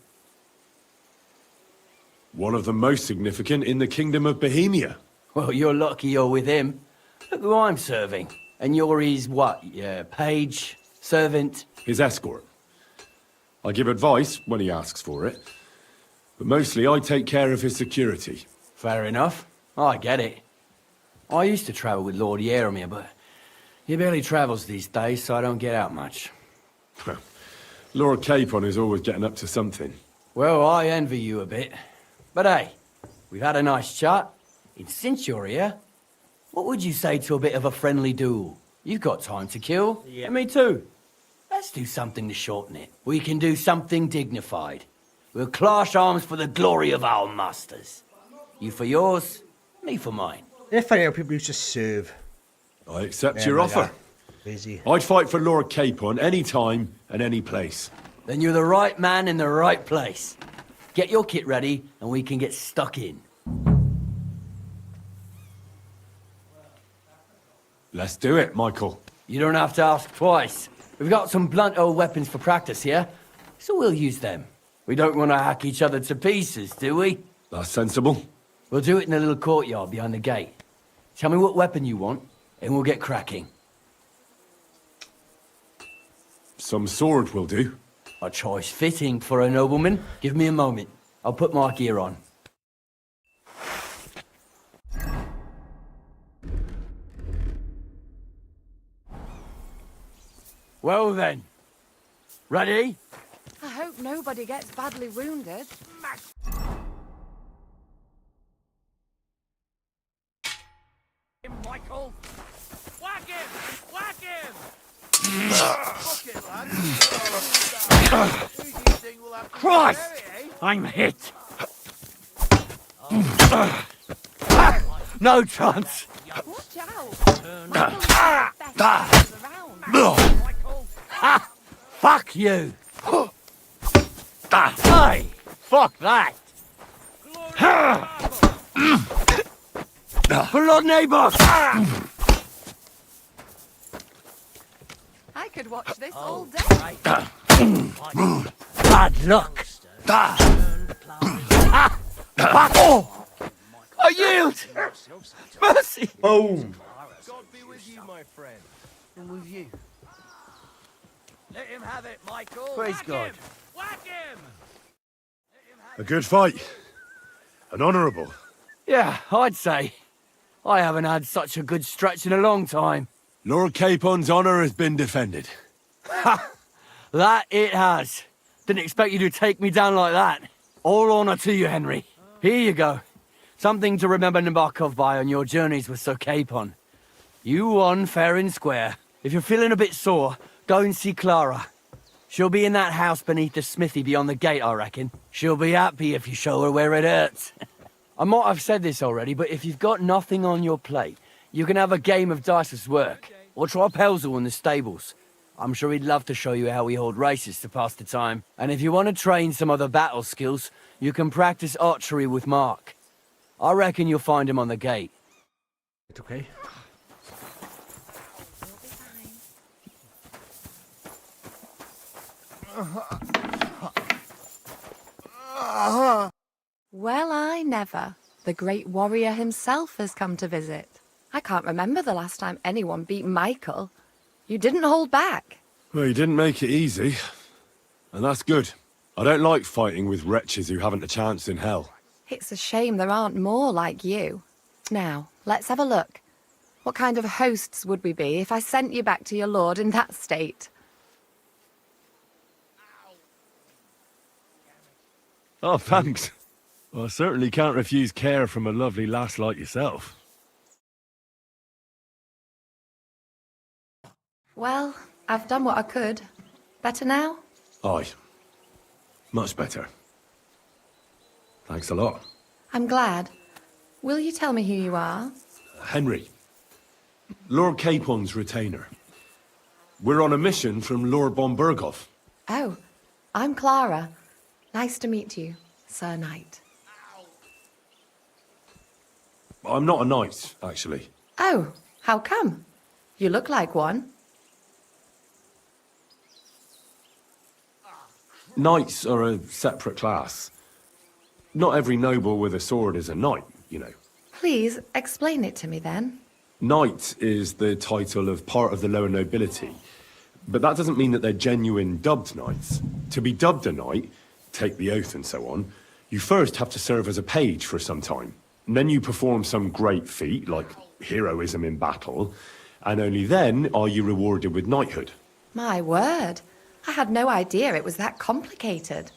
One of the most significant in the Kingdom of Bohemia. Well, you're lucky you're with him. Look who I'm serving. And you're his, what, page, servant? His escort. I give advice when he asks for it. But mostly I take care of his security. Fair enough. I get it. I used to travel with Lord Yaramir, but he barely travels these days, so I don't get out much. Lord Capon is always getting up to something. Well, I envy you a bit. But hey, we've had a nice chat. And since you're here, what would you say to a bit of a friendly duel? You've got time to kill. Yeah. And me too. Let's do something to shorten it. We can do something dignified. We'll clash arms for the glory of our masters. You for yours, me for mine. They're funny how people used to serve. I accept Yeah, your like offer. that. Busy. I'd fight for Lord Capon any time and any place. Then you're the right man in the right place. Get your kit ready and we can get stuck in. Let's do it, Michael. You don't have to ask twice. We've got some blunt old weapons for practice here, so we'll use them. We don't want to hack each other to pieces, do we? That's sensible. We'll do it in a little courtyard behind the gate. Tell me what weapon you want, and we'll get cracking. Some sword will do. A choice fitting for a nobleman. Give me a moment. I'll put my gear on. Well then. Ready? I hope nobody gets badly wounded. Michael! Whack him! Whack him! Christ! I'm hit. No chance. Watch out! Fuck you. Hey, fuck that. Blood neighbors. I could watch this all day. Bad luck. I yield. Mercy. Boom. God be with you, my friend. And with you. Let him have it, Michael. Praise God. Whack him! A good fight. An honourable. Yeah, I'd say. I haven't had such a good stretch in a long time. Lord Capon's honour has been defended. That it has. Didn't expect you to take me down like that. All honour to you, Henry. Here you go. Something to remember Nabokov by on your journeys with Sir Capon. You won fair and square. If you're feeling a bit sore, go and see Clara. She'll be in that house beneath the smithy beyond the gate, I reckon. She'll be happy if you show her where it hurts. I might have said this already, but if you've got nothing on your plate, you can have a game of dice's work, or try Pelzel in the stables. I'm sure he'd love to show you how we hold races to pass the time. And if you want to train some other battle skills, you can practice archery with Mark. I reckon you'll find him on the gate. It's okay. Well, I never. The great warrior himself has come to visit. I can't remember the last time anyone beat Michael. You didn't hold back. Well, you didn't make it easy. And that's good. I don't like fighting with wretches who haven't a chance in hell. It's a shame there aren't more like you. Now, let's have a look. What kind of hosts would we be if I sent you back to your lord in that state? Oh, thanks. Well, I certainly can't refuse care from a lovely lass like yourself. Well, I've done what I could. Better now? Aye. Much better. Thanks a lot. I'm glad. Will you tell me who you are? Henry. Lord Capon's retainer. We're on a mission from Lord Bombergov. Oh, I'm Clara. Nice to meet you, Sir Knight. I'm not a knight, actually. Oh, how come? You look like one. Knights are a separate class. Not every noble with a sword is a knight, you know. Please, explain it to me then. Knight is the title of part of the lower nobility. But that doesn't mean that they're genuine dubbed knights. To be dubbed a knight, take the oath and so on, you first have to serve as a page for some time. And then you perform some great feat, like heroism in battle, and only then are you rewarded with knighthood. My word. I had no idea it was that complicated.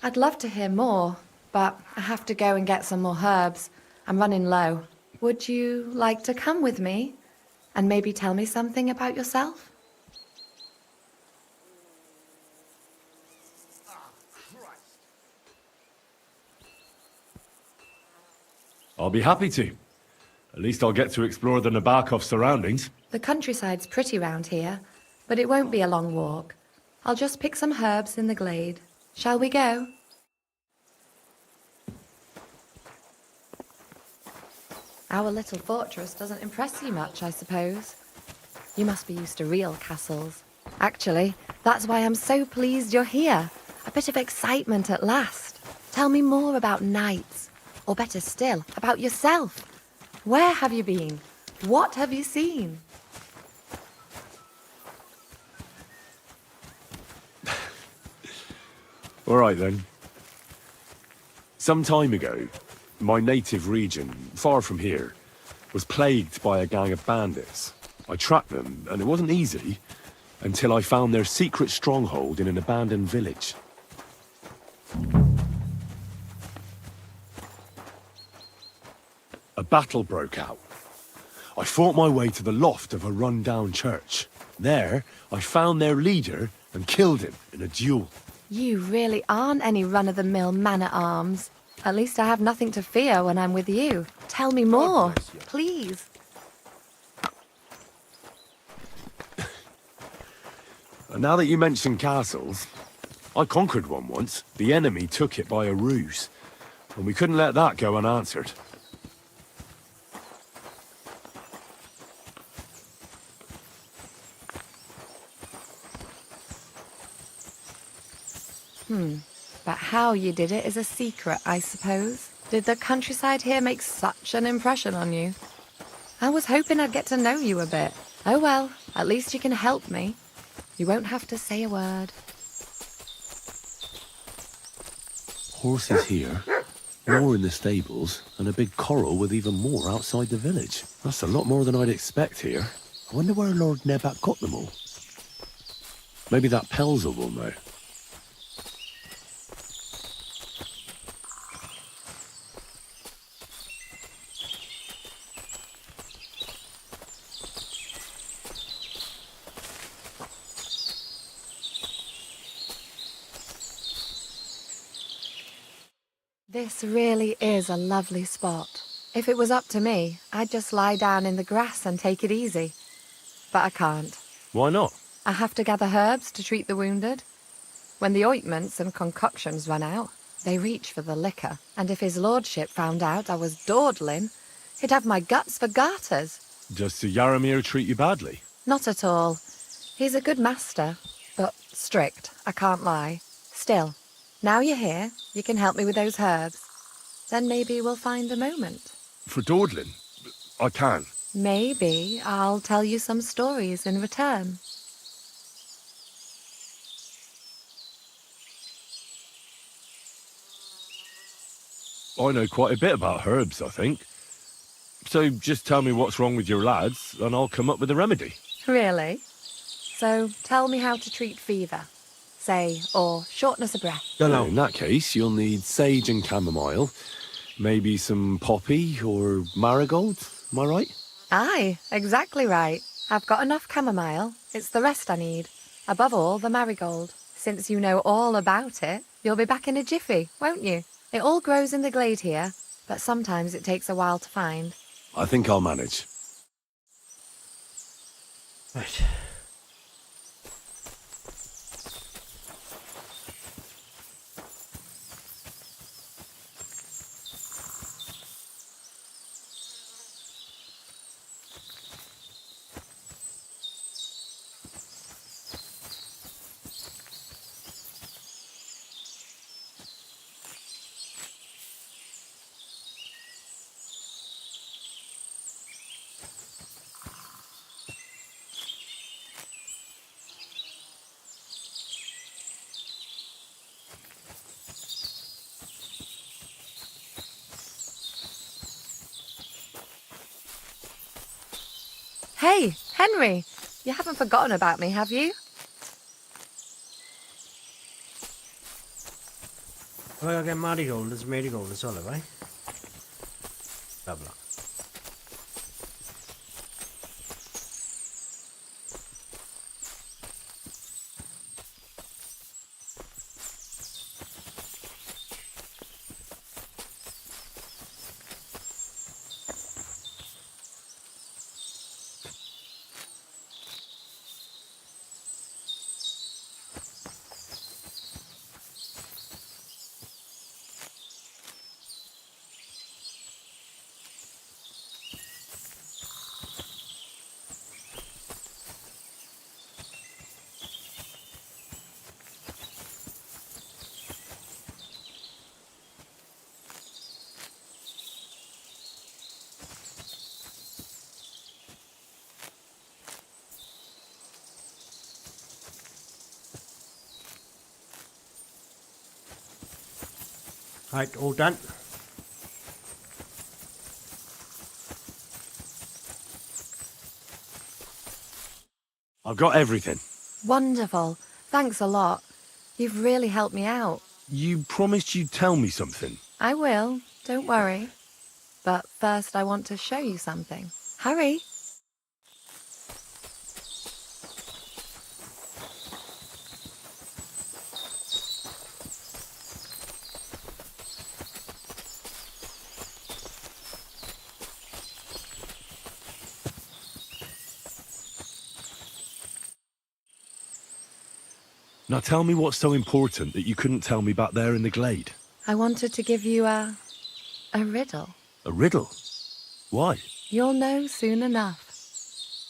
I'd love to hear more, but I have to go and get some more herbs. I'm running low. Would you like to come with me and maybe tell me something about yourself? I'll be happy to. At least I'll get to explore the Nabokov surroundings. The countryside's pretty round here, but it won't be a long walk. I'll just pick some herbs in the glade. Shall we go? Our little fortress doesn't impress you much, I suppose. You must be used to real castles. Actually, that's why I'm so pleased you're here. A bit of excitement at last. Tell me more about knights, or better still, about yourself. Where have you been? What have you seen? All right, then. Some time ago, my native region, far from here, was plagued by a gang of bandits. I tracked them, and it wasn't easy, until I found their secret stronghold in an abandoned village. A battle broke out. I fought my way to the loft of a run-down church. There, I found their leader and killed him in a duel. You really aren't any run-of-the-mill man-at-arms. At least I have nothing to fear when I'm with you. Tell me more, please. And now that you mention castles, I conquered one once. The enemy took it by a ruse, and we couldn't let that go unanswered. But how you did it is a secret, I suppose. Did the countryside here make such an impression on you? I was hoping I'd get to know you a bit. Oh well, at least you can help me. You won't have to say a word. Horses here, more in the stables, and a big corral with even more outside the village. That's a lot more than I'd expect here. I wonder where Lord Nebat got them all. Maybe that Pelzer will know. This really is a lovely spot. If it was up to me, I'd just lie down in the grass and take it easy. But I can't. Why not? I have to gather herbs to treat the wounded. When the ointments and concoctions run out, they reach for the liquor. And if his lordship found out I was dawdling, he'd have my guts for garters. Does Sir Yaramir treat you badly? Not at all. He's a good master, but strict, I can't lie. Still, now you're here, you can help me with those herbs. Then maybe we'll find a moment. For dawdling? I can. Maybe I'll tell you some stories in return. I know quite a bit about herbs, I think. So just tell me what's wrong with your lads, and I'll come up with a remedy. Really? So tell me how to treat fever, say, or shortness of breath. Well, in that case, you'll need sage and chamomile, maybe some poppy or marigold, am I right? Aye, exactly right. I've got enough chamomile. It's the rest I need. Above all, the marigold. Since you know all about it, you'll be back in a jiffy, won't you? It all grows in the glade here, but sometimes it takes a while to find. I think I'll manage. Right. Hey, Henry, you haven't forgotten about me, have you? Oh, I gotta get marigold. There's marigold as well, have I? Have a look. Right, all done. I've got everything. Wonderful. Thanks a lot. You've really helped me out. You promised you'd tell me something. I will. Don't worry. But first I want to show you something. Hurry. Now tell me what's so important that you couldn't tell me back there in the glade. I wanted to give you a riddle. A riddle? Why? You'll know soon enough.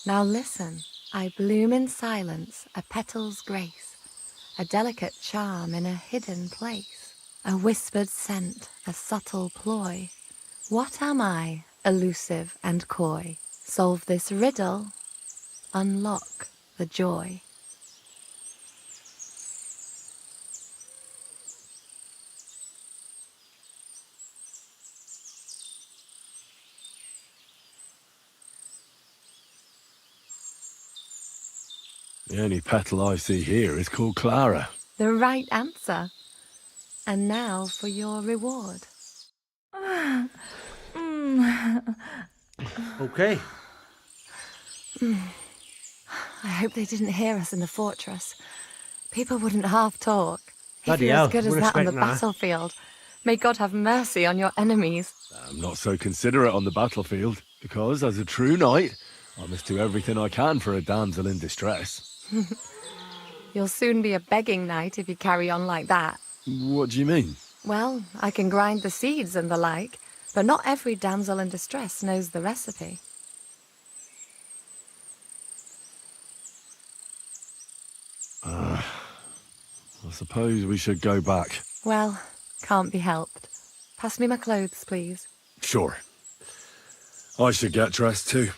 Now listen. I bloom in silence, a petal's grace, a delicate charm in a hidden place, a whispered scent, a subtle ploy. What am I, elusive and coy? Solve this riddle, unlock the joy. The only petal I see here is called Clara. The right answer. And now for your reward. Okay. I hope they didn't hear us in the fortress. People wouldn't half talk. If Bloody you're hell, as good as we're that on the expecting that. battlefield, may God have mercy on your enemies. I'm not so considerate on the battlefield, because as a true knight, I must do everything I can for a damsel in distress. You'll soon be a begging knight if you carry on like that. What do you mean? Well, I can grind the seeds and the like, but not every damsel in distress knows the recipe. I suppose we should go back. Well, can't be helped. Pass me my clothes, please. Sure. I should get dressed too.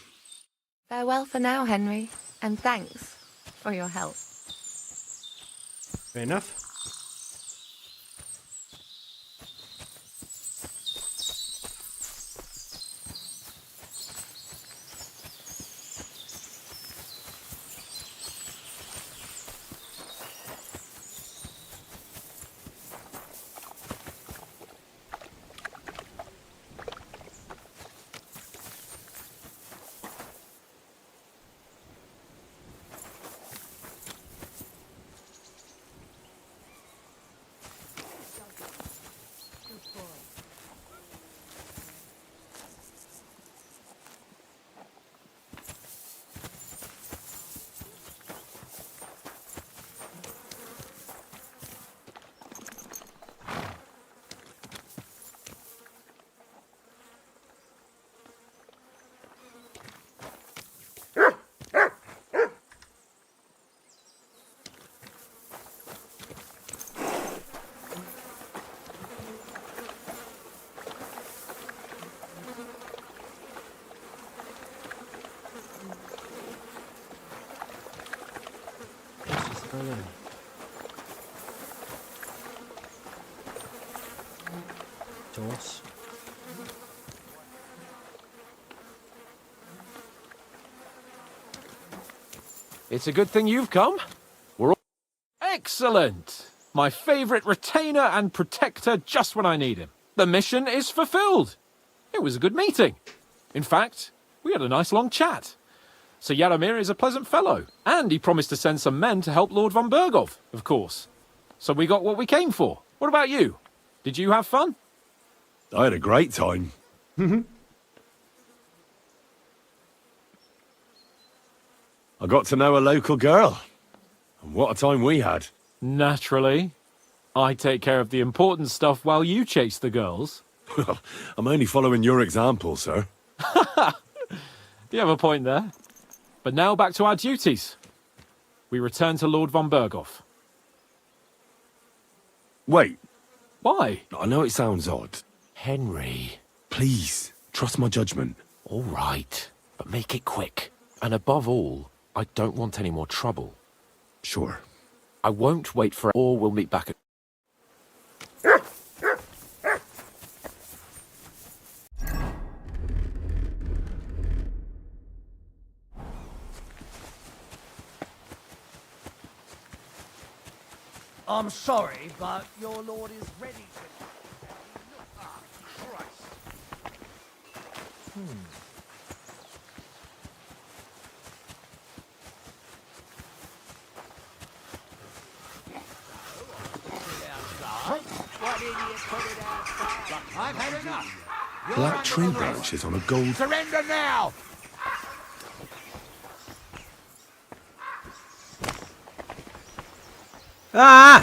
Farewell for now, Henry, and thanks for your help. Fair enough. Toss. It's a good thing you've come. We're all... Excellent! My favourite retainer and protector just when I need him. The mission is fulfilled. It was a good meeting. In fact, we had a nice long chat. Sir Yaramir is a pleasant fellow, and he promised to send some men to help Lord von Bergov, of course. So we got what we came for. What about you? Did you have fun? I had a great time. I got to know a local girl. And what a time we had. Naturally. I take care of the important stuff while you chase the girls. I'm only following your example, sir. You have a point there. But now back to our duties. We return to Lord von Bergov. Wait, Why? I know it sounds odd. Henry. Please, trust my judgment. All right, but make it quick. And above all, I don't want any more trouble. Sure. I won't wait for... Or we'll meet back at... I'm sorry, but your lord is ready to... Ah, Christ. What idiot put it outside? I've had enough. You're Black under tree arrest. branches on a gold... Surrender now! Ah!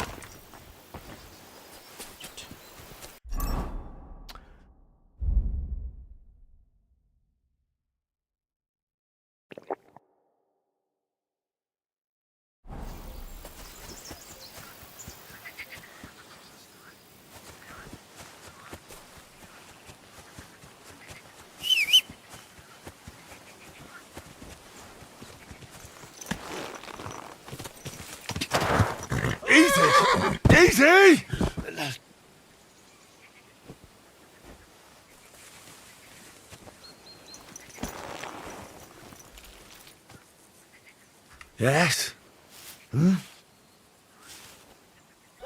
Easy! Easy! Yes? Hmm?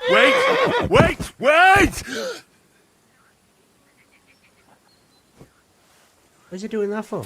Wait! Wait! Wait! What's he doing that for?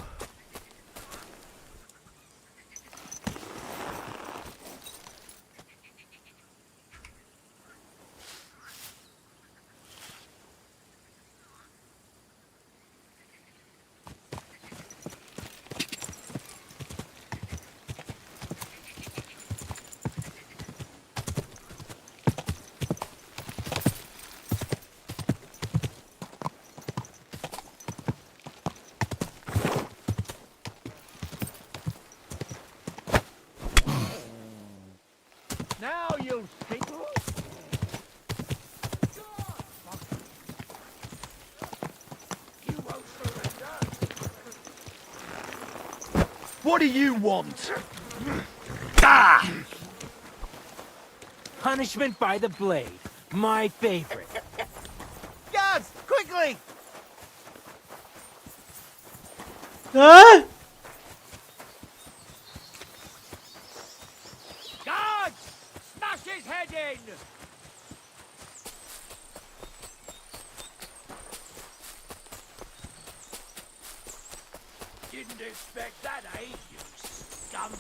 Now, you people! You won't surrender! What do you want? Ah! Punishment by the blade. My favorite. Guards, quickly! Ah! Guards! Smash his head in! Didn't expect that, eh, you scum?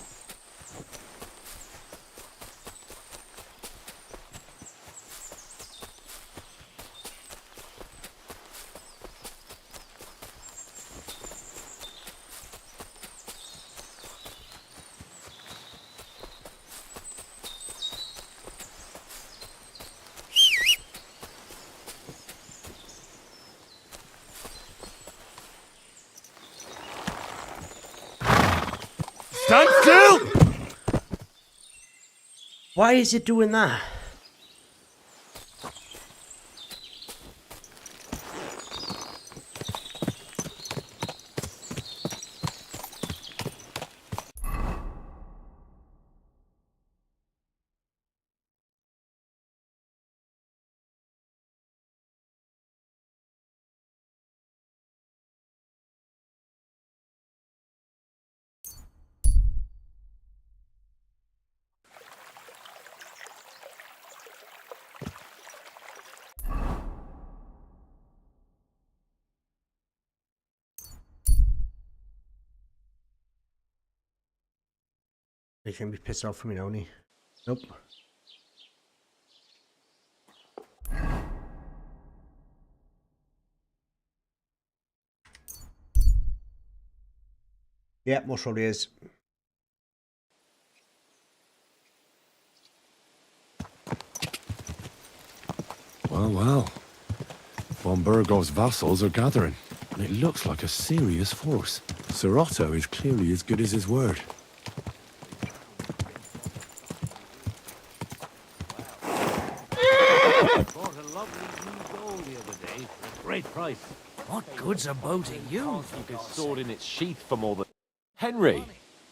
Stand still! Why is it doing that? He can be pissed off for me now, won't he? Nope. Yeah, most probably is. Well, well. Von Burgov's vassals are gathering, and it looks like a serious force. Sir Otto is clearly as good as his word. Bought a lovely new doll the other day. Great price. What good's a bow to you? Keep his sword in its sheath for more than... Henry,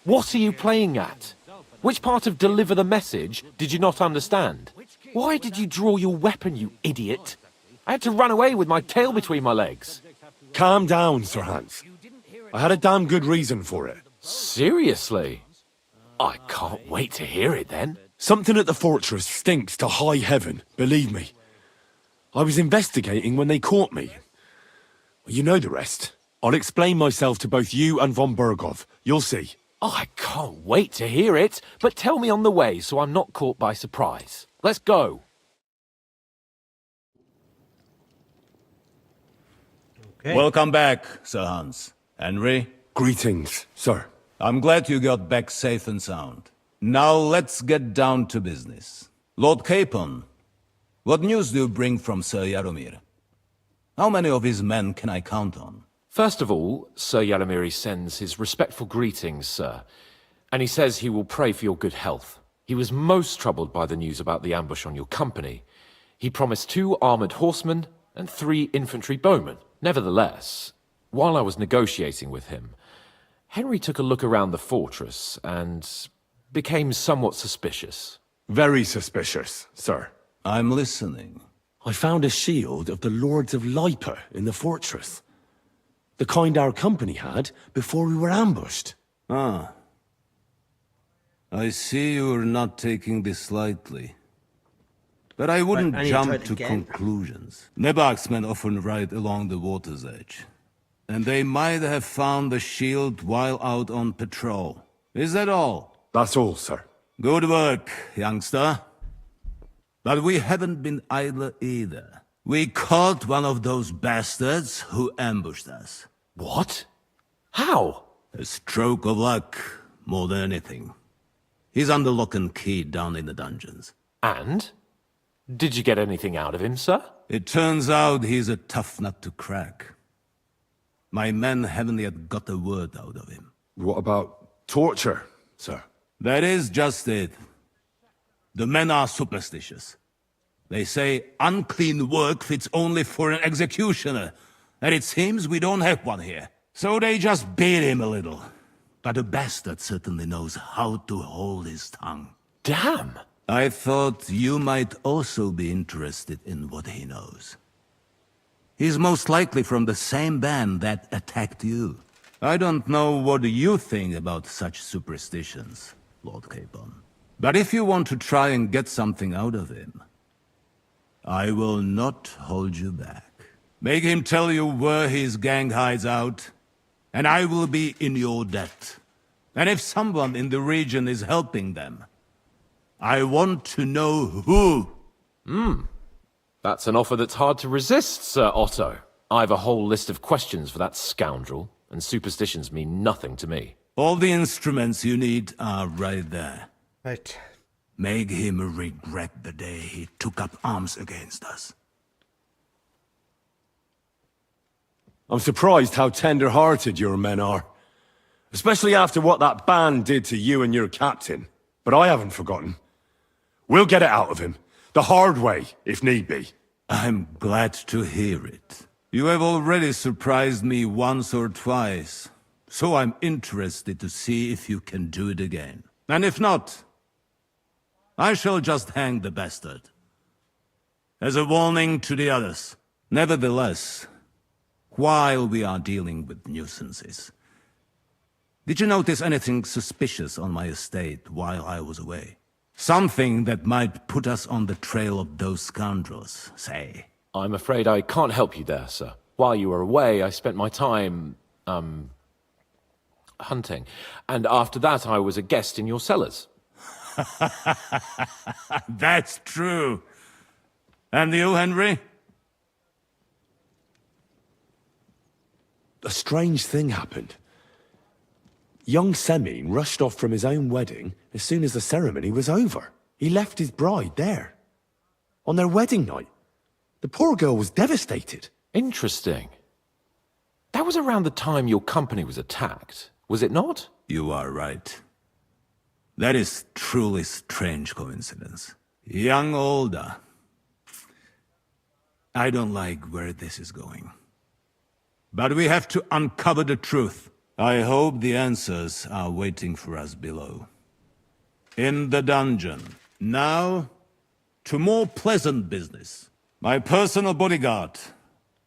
what are you playing at? Which part of deliver the message did you not understand? Why did you draw your weapon, you idiot? I had to run away with my tail between my legs. Calm down, Sir Hans. I had a damn good reason for it. Seriously? I can't wait to hear it then. Something at the fortress stinks to high heaven, believe me. I was investigating when they caught me. Well, you know the rest. I'll explain myself to both you and von Burgov. You'll see. I can't wait to hear it, but tell me on the way so I'm not caught by surprise. Let's go. Okay. Welcome back, Sir Hans. Henry? Greetings, sir. I'm glad you got back safe and sound. Now let's get down to business. Lord Capon, what news do you bring from Sir Jaromir? How many of his men can I count on? First of all, Sir Jaromir sends his respectful greetings, sir. And he says he will pray for your good health. He was most troubled by the news about the ambush on your company. He promised 2 armored horsemen and 3 infantry bowmen. Nevertheless, while I was negotiating with him, Henry took a look around the fortress and became somewhat suspicious. Very suspicious, sir. I'm listening. I found a shield of the Lords of Lipa in the fortress. The kind our company had before we were ambushed. Ah. I see you're not taking this lightly. But I wouldn't Right, I need to try jump it to again. conclusions. Nebak's men often ride along the water's edge. And they might have found the shield while out on patrol. Is that all? That's all, sir. Good work, youngster. But we haven't been idle either. We caught one of those bastards who ambushed us. What? How? A stroke of luck, more than anything. He's under lock and key down in the dungeons. And? Did you get anything out of him, sir? It turns out he's a tough nut to crack. My men haven't yet got a word out of him. What about torture, sir? That is just it. The men are superstitious. They say unclean work fits only for an executioner, and it seems we don't have one here. So they just beat him a little. But the bastard certainly knows how to hold his tongue. Damn! I thought you might also be interested in what he knows. He's most likely from the same band that attacked you. I don't know what you think about such superstitions, Lord Capon. But if you want to try and get something out of him, I will not hold you back. Make him tell you where his gang hides out, and I will be in your debt. And if someone in the region is helping them, I want to know who. That's an offer that's hard to resist, Sir Otto. I've a whole list of questions for that scoundrel, and superstitions mean nothing to me. All the instruments you need are right there. Right. Make him regret the day he took up arms against us. I'm surprised how tender-hearted your men are. Especially after what that band did to you and your captain. But I haven't forgotten. We'll get it out of him. The hard way, if need be. I'm glad to hear it. You have already surprised me once or twice, so I'm interested to see if you can do it again. And if not, I shall just hang the bastard. As a warning to the others. Nevertheless, while we are dealing with nuisances, did you notice anything suspicious on my estate while I was away? Something that might put us on the trail of those scoundrels, say. I'm afraid I can't help you there, sir. While you were away, I spent my time, hunting. And after that, I was a guest in your cellars. That's true. And you, Henry? A strange thing happened. Young Semine rushed off from his own wedding as soon as the ceremony was over. He left his bride there. On their wedding night. The poor girl was devastated. Interesting. That was around the time your company was attacked, was it not? You are right. That is truly strange coincidence. Young Olda. I don't like where this is going. But we have to uncover the truth. I hope the answers are waiting for us below. In the dungeon. Now, to more pleasant business. My personal bodyguard,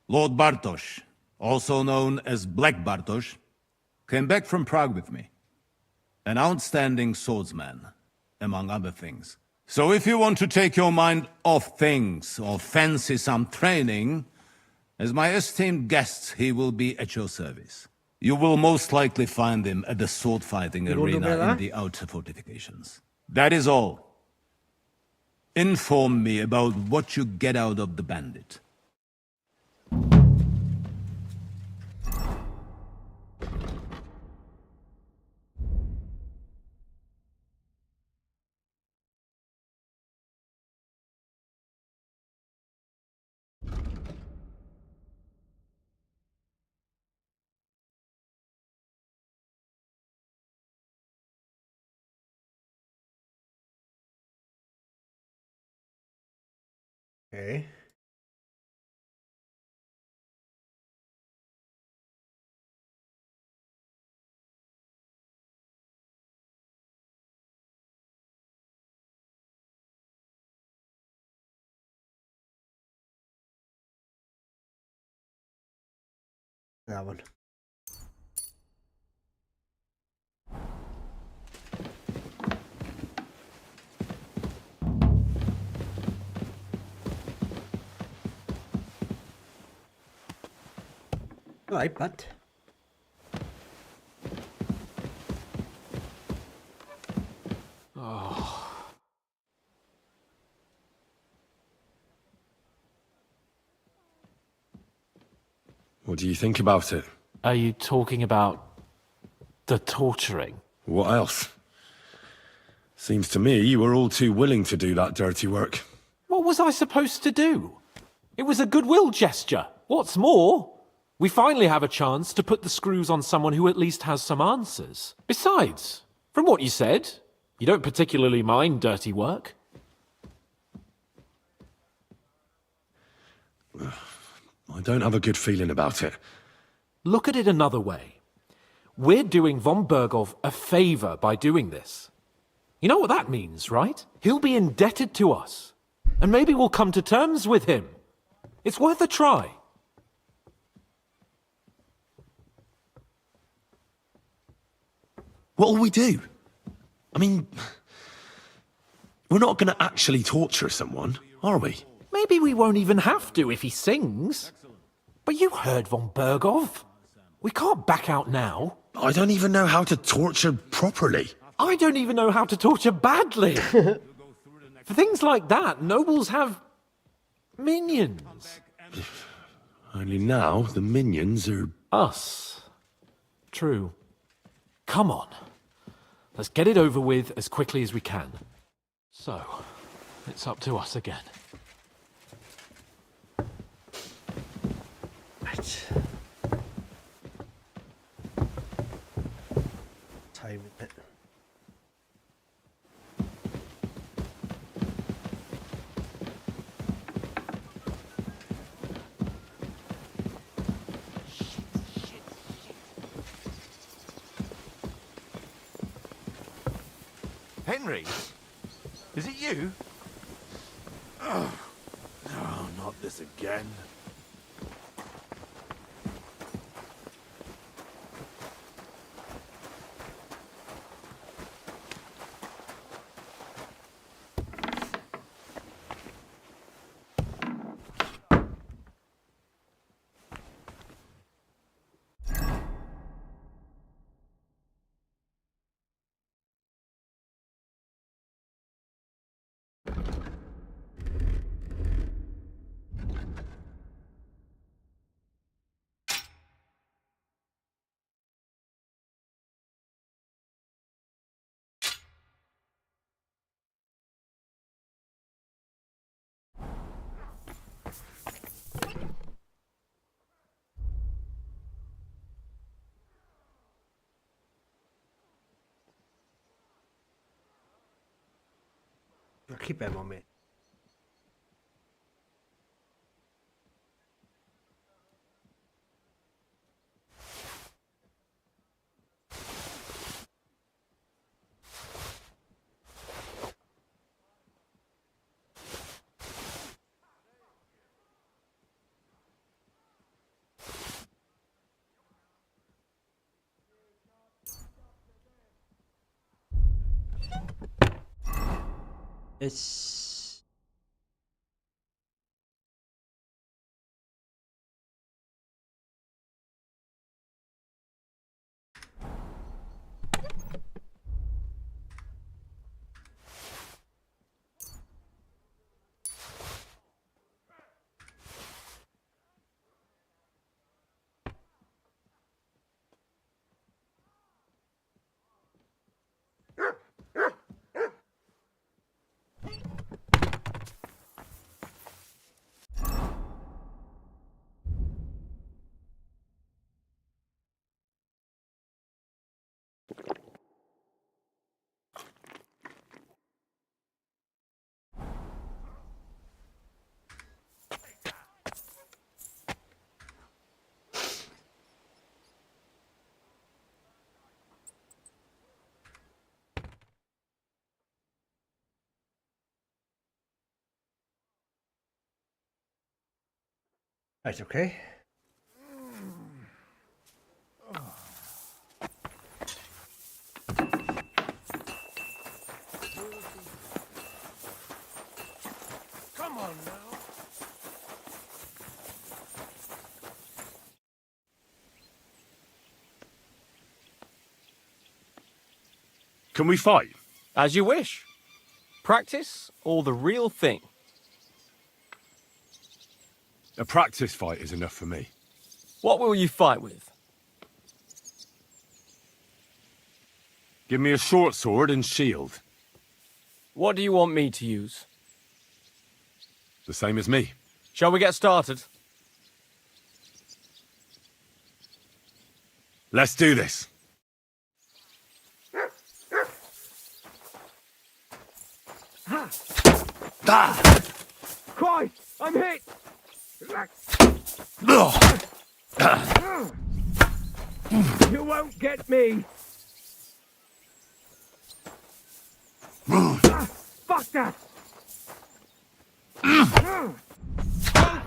Lord Bartosz, also known as Black Bartosz, came back from Prague with me. An outstanding swordsman, among other things. So if you want to take your mind off things or fancy some training, as my esteemed guest, he will be at your service. You will most likely find him at the sword-fighting arena in the outer fortifications. That is all. Inform me about what you get out of the bandit. Okay. That one. Right, but What do you think about it? Are you talking about the torturing? What else? Seems to me you were all too willing to do that dirty work. What was I supposed to do? It was a goodwill gesture. What's more, we finally have a chance to put the screws on someone who at least has some answers. Besides, from what you said, you don't particularly mind dirty work. I don't have a good feeling about it. Look at it another way. We're doing von Bergov a favor by doing this. You know what that means, right? He'll be indebted to us. And maybe we'll come to terms with him. It's worth a try. What'll we do? I mean, we're not going to actually torture someone, are we? Maybe we won't even have to if he sings. But you heard von Bergov. We can't back out now. I don't even know how to torture properly. I don't even know how to torture badly. For things like that, nobles have minions. Only now the minions are... Us. True. Come on. Let's get it over with as quickly as we can. So, it's up to us again. right. Time it. Henry? Is it you? Oh, no, not this again. keep him on me. It's right, okay. Come on now. Can we fight? As you wish. Practice or the real thing? A practice fight is enough for me. What will you fight with? Give me a short sword and shield. What do you want me to use? The same as me. Shall we get started? Let's do this. Christ, I'm hit! You won't get me! Fuck that! Go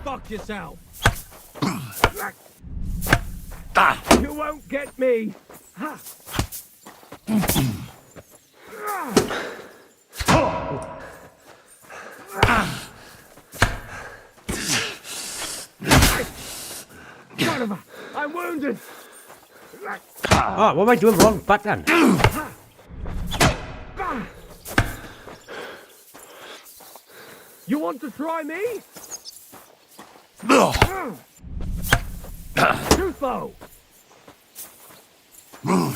fuck yourself! You won't get me! I'm wounded! Ah, what am I doing wrong back then? You want to try me? Too slow! Go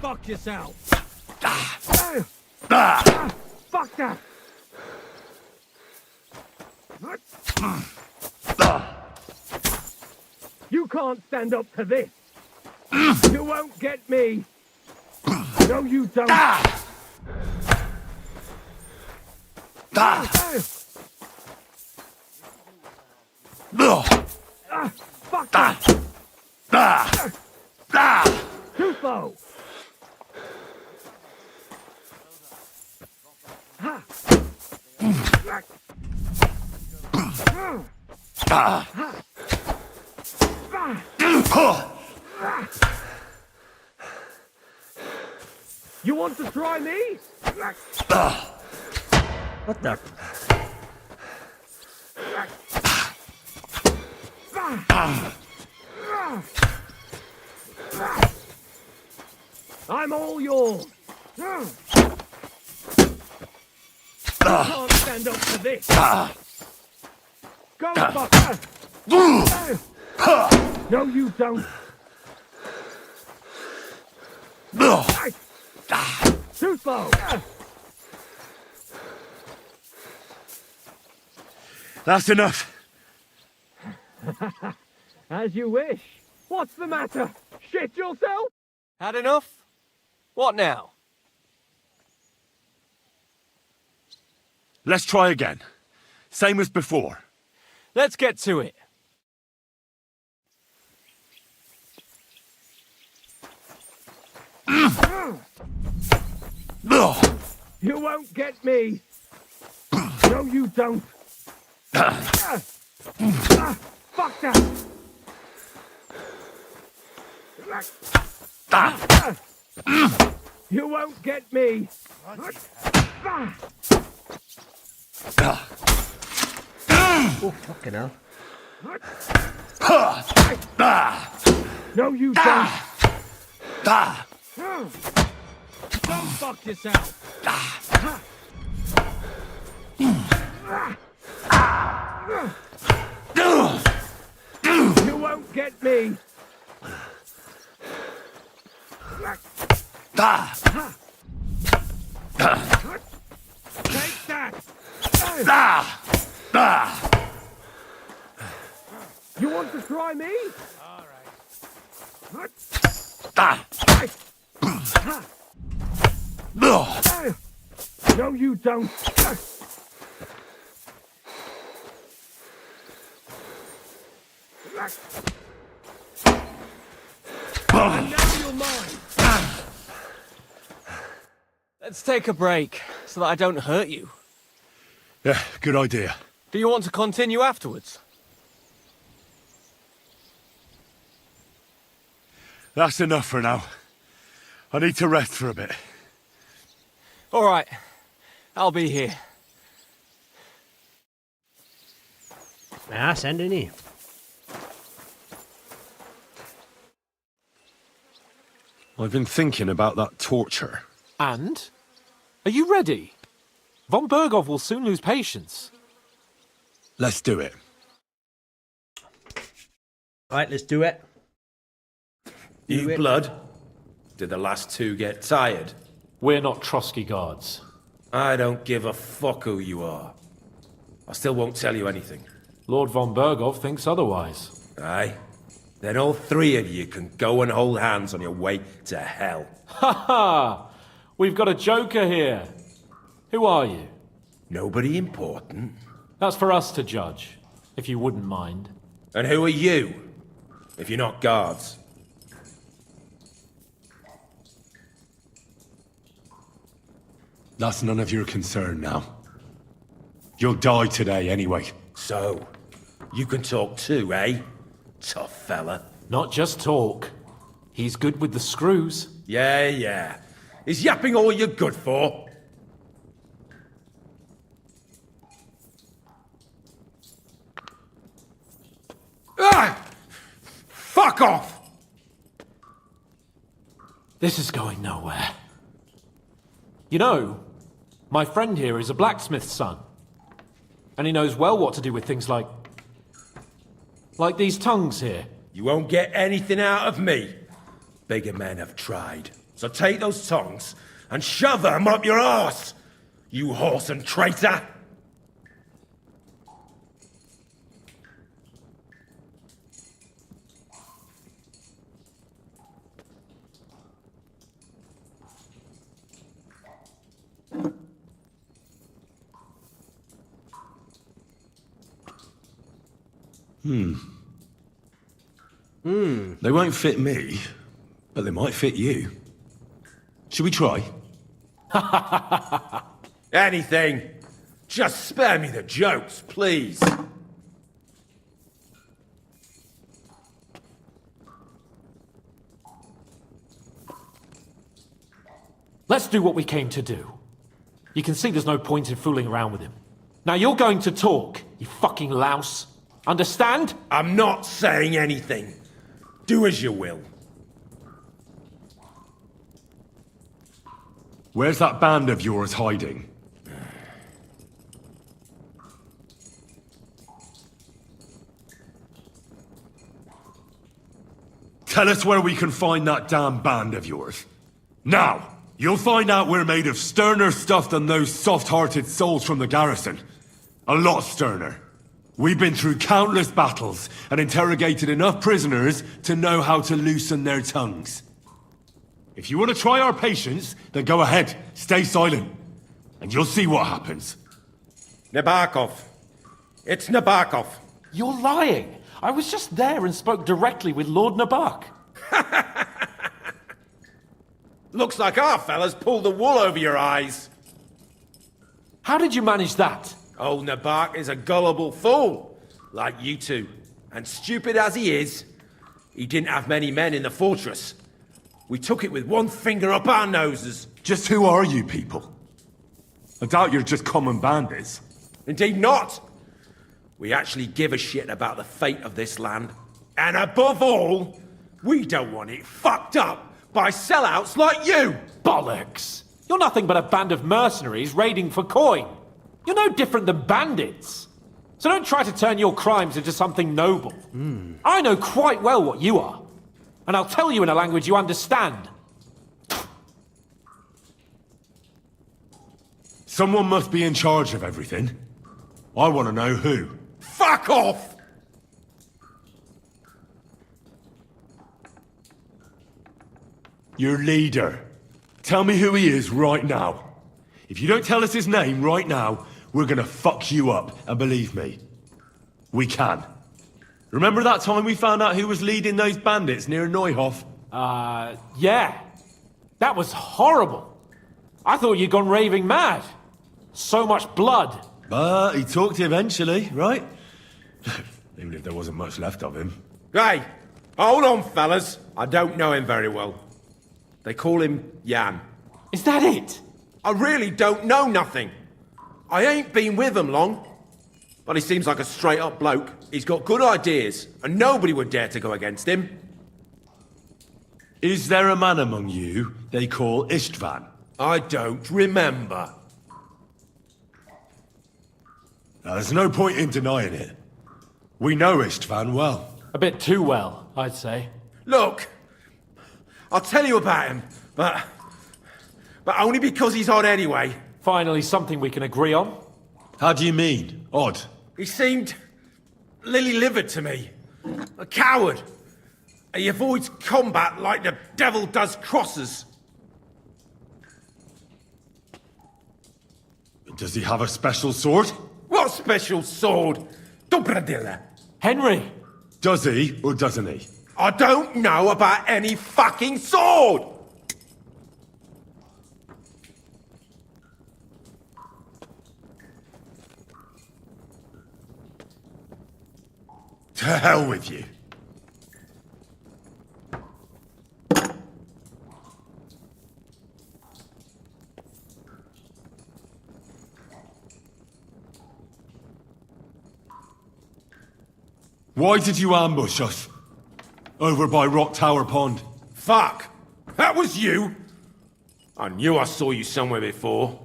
fuck yourself! Fuck that! You can't stand up to this! You won't get me! No, you don't! Fuck that! Too slow! You want to try me? What the? I'm all yours. You can't stand up to this. Go, fucker! No, you don't. Too slow. That's enough. As you wish. What's the matter? Shit yourself? Had enough? What now? Let's try again. Same as before. Let's get to it. You won't get me! No, you don't! Fuck that! You won't get me! Oh, fucking hell. No, you don't! Don't fuck yourself! You won't get me! Take that! You want to try me? All right. No, you don't. And now you're mine. Let's take a break, so that I don't hurt you. Yeah, good idea. Do you want to continue afterwards? That's enough for now. I need to rest for a bit. All right. I'll be here. Ja, send in here. I've been thinking about that torture. And? Are you ready? Von Bergov will soon lose patience. Let's do it. Right, let's do it. You blood? Did the last two get tired? We're not Trotsky guards. I don't give a fuck who you are. I still won't tell you anything. Lord von Bergov thinks otherwise. Aye? Then all three of you can go and hold hands on your way to hell. Ha ha! We've got a joker here. Who are you? Nobody important. That's for us to judge, if you wouldn't mind. And who are you, if you're not guards? That's none of your concern now. You'll die today anyway. So, you can talk too, eh? Tough fella. Not just talk. He's good with the screws. Yeah. Is yapping all you're good for? Ah! Fuck off! This is going nowhere. You know, my friend here is a blacksmith's son. And he knows well what to do with things like these tongues here. You won't get anything out of me. Bigger men have tried. So take those tongues and shove them up your arse, you horse and traitor! They won't fit me, but they might fit you. Should we try? Anything. Just spare me the jokes, please. Let's do what we came to do. You can see there's no point in fooling around with him. Now you're going to talk, you fucking louse. Understand? I'm not saying anything. Do as you will. Where's that band of yours hiding? Tell us where we can find that damn band of yours. Now! You'll find out we're made of sterner stuff than those soft-hearted souls from the garrison. A lot sterner. We've been through countless battles and interrogated enough prisoners to know how to loosen their tongues. If you want to try our patience, then go ahead, stay silent, and you'll see what happens. Nabokov. It's Nabokov. You're lying. I was just there and spoke directly with Lord Nabak. Looks like our fellas pulled the wool over your eyes. How did you manage that? Old Nabak is a gullible fool, like you two. And stupid as he is, he didn't have many men in the fortress. We took it with one finger up our noses. Just who are you people? I doubt you're just common bandits. Indeed not. We actually give a shit about the fate of this land. And above all, we don't want it fucked up by sellouts like you! Bollocks! You're nothing but a band of mercenaries raiding for coin. You're no different than bandits. So don't try to turn your crimes into something noble. I know quite well what you are. And I'll tell you in a language you understand. Someone must be in charge of everything. I want to know who. Fuck off! Your leader. Tell me who he is right now. If you don't tell us his name right now, we're gonna fuck you up, and believe me, we can. Remember that time we found out who was leading those bandits near Neuhof? Yeah. That was horrible. I thought you'd gone raving mad. So much blood. But he talked eventually, right? Even if there wasn't much left of him. Hey, hold on, fellas. I don't know him very well. They call him Jan. Is that it? I really don't know nothing. I ain't been with him long. But he seems like a straight-up bloke. He's got good ideas, and nobody would dare to go against him. Is there a man among you they call Istvan? I don't remember. Now, there's no point in denying it. We know Istvan well. A bit too well, I'd say. Look, I'll tell you about him, but only because he's odd anyway. Finally, something we can agree on. How do you mean, odd? He seemed lily-livered to me. A coward. He avoids combat like the devil does crosses. Does he have a special sword? What special sword? Dobradilla. Henry! Does he, or doesn't he? I don't know about any fucking sword! To hell with you. Why did you ambush us? Over by Rock Tower Pond. Fuck! That was you! I knew I saw you somewhere before,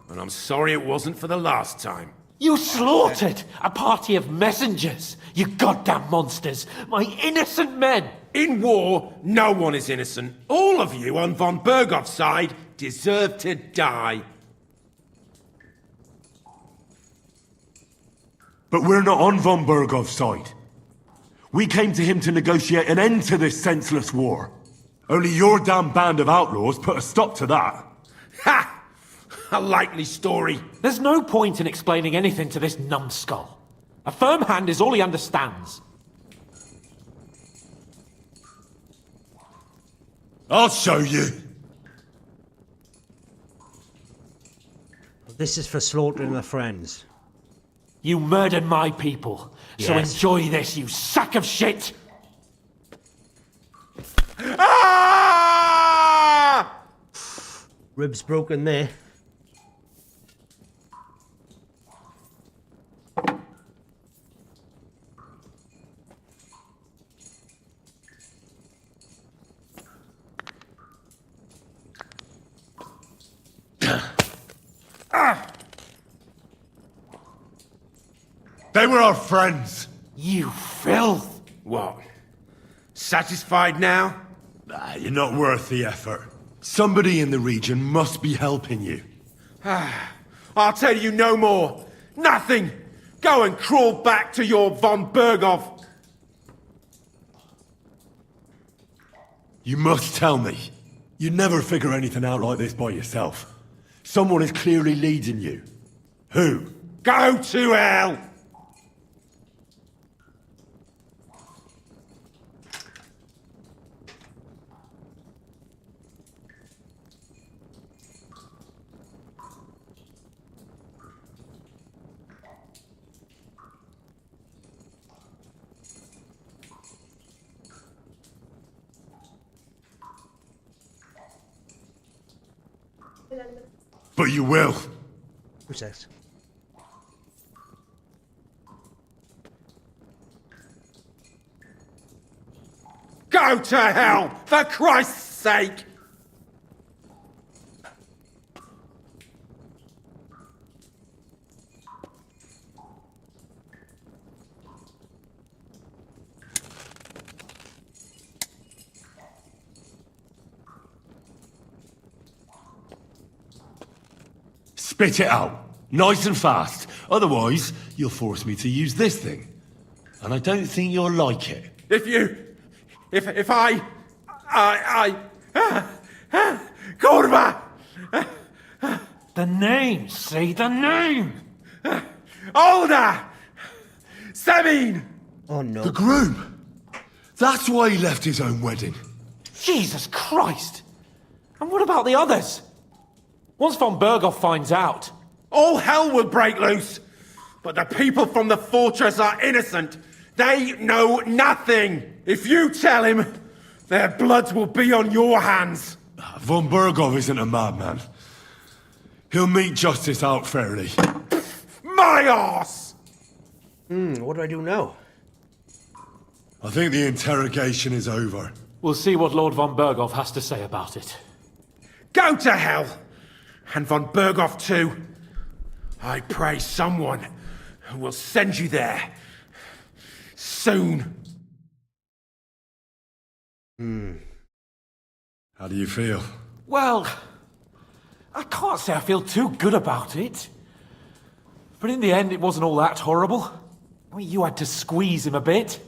and I'm sorry it wasn't for the last time. You slaughtered a party of messengers, you goddamn monsters! My innocent men! In war, no one is innocent. All of you on von Bergov's side deserve to die. But we're not on von Bergov's side. We came to him to negotiate an end to this senseless war. Only your damn band of outlaws put a stop to that. Ha! A likely story. There's no point in explaining anything to this numbskull. A firm hand is all he understands. I'll show you. This is for slaughtering the friends. You murdered my people, so Yes. enjoy this, you sack of shit! Ah! Ribs broken there. They were our friends. You filth! What? Satisfied now? You're not worth the effort. Somebody in the region must be helping you. I'll tell you no more. Nothing. Go and crawl back to your von Berghoff. You must tell me. You'd never figure anything out like this by yourself. Someone is clearly leading you. Who? Go to hell! But you will. Who's that? Go to hell, for Christ's sake! Spit it out. Nice and fast. Otherwise, you'll force me to use this thing. And I don't think you'll like it. If I... Kurva! The name, say the name! Older! Sabine! Oh no. The groom! That's why he left his own wedding. Jesus Christ! And what about the others? Once von Berghoff finds out... All hell will break loose! But the people from the fortress are innocent! They know nothing! If you tell him, their blood will be on your hands! Von Berghoff isn't a madman. He'll meet justice out fairly. My arse! What do I do now? I think the interrogation is over. We'll see what Lord von Berghoff has to say about it. Go to hell! And von Berghoff too. I pray someone will send you there. Soon. How do you feel? Well, I can't say I feel too good about it. But in the end, it wasn't all that horrible. I mean, you had to squeeze him a bit.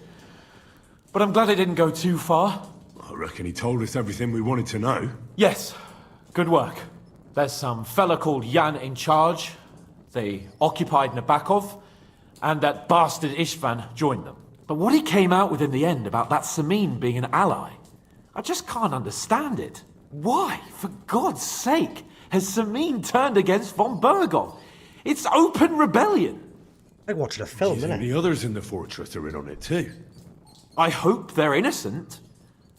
But I'm glad it didn't go too far. I reckon he told us everything we wanted to know. Yes, good work. There's some fella called Jan in charge. They occupied Nabokov, and that bastard Istvan joined them. But what he came out with in the end about that Samin being an ally, I just can't understand it. Why, for God's sake, has Samin turned against von Berghoff? It's open rebellion. Like watching a film, isn't it? The others in the fortress are in on it too. I hope they're innocent.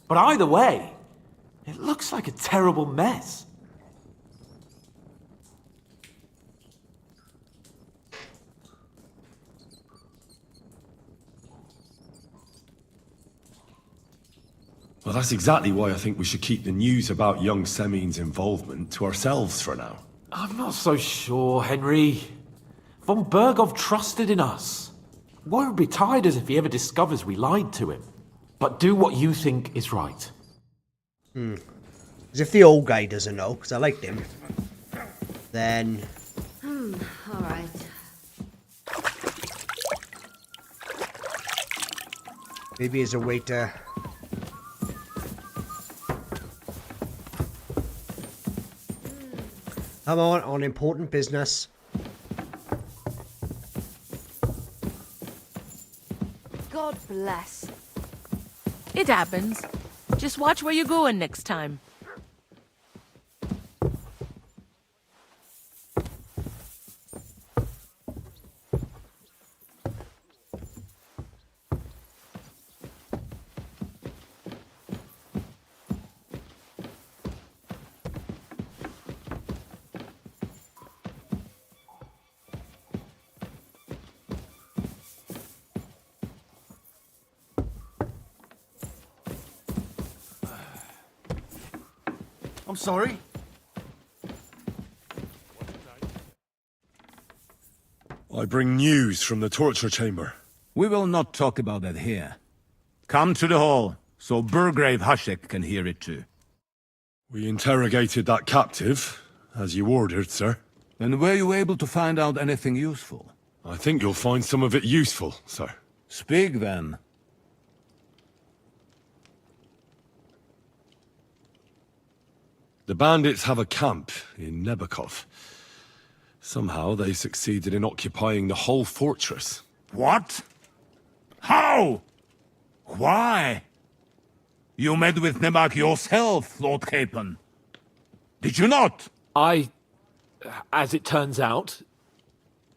But either way, it looks like a terrible mess. Well, that's exactly why I think we should keep the news about young Semin's involvement to ourselves for now. I'm not so sure, Henry. Von Berghoff trusted in us. Won't be tired as if he ever discovers we lied to him. But do what you think is right. As if the old guy doesn't know, because I liked him. Then... Alright. maybe as a way to... I'm on important business. God bless. It happens. Just watch where you're going next time. I'm sorry. I bring news from the torture chamber. We will not talk about that here. Come to the hall, so Burgrave Hashek can hear it too. We interrogated that captive, as you ordered, sir. And were you able to find out anything useful? I think you'll find some of it useful, sir. Speak then. The bandits have a camp in Nebokov. Somehow they succeeded in occupying the whole fortress. What? How? Why? You met with Nebak yourself, Lord Capon. Did you not? As it turns out,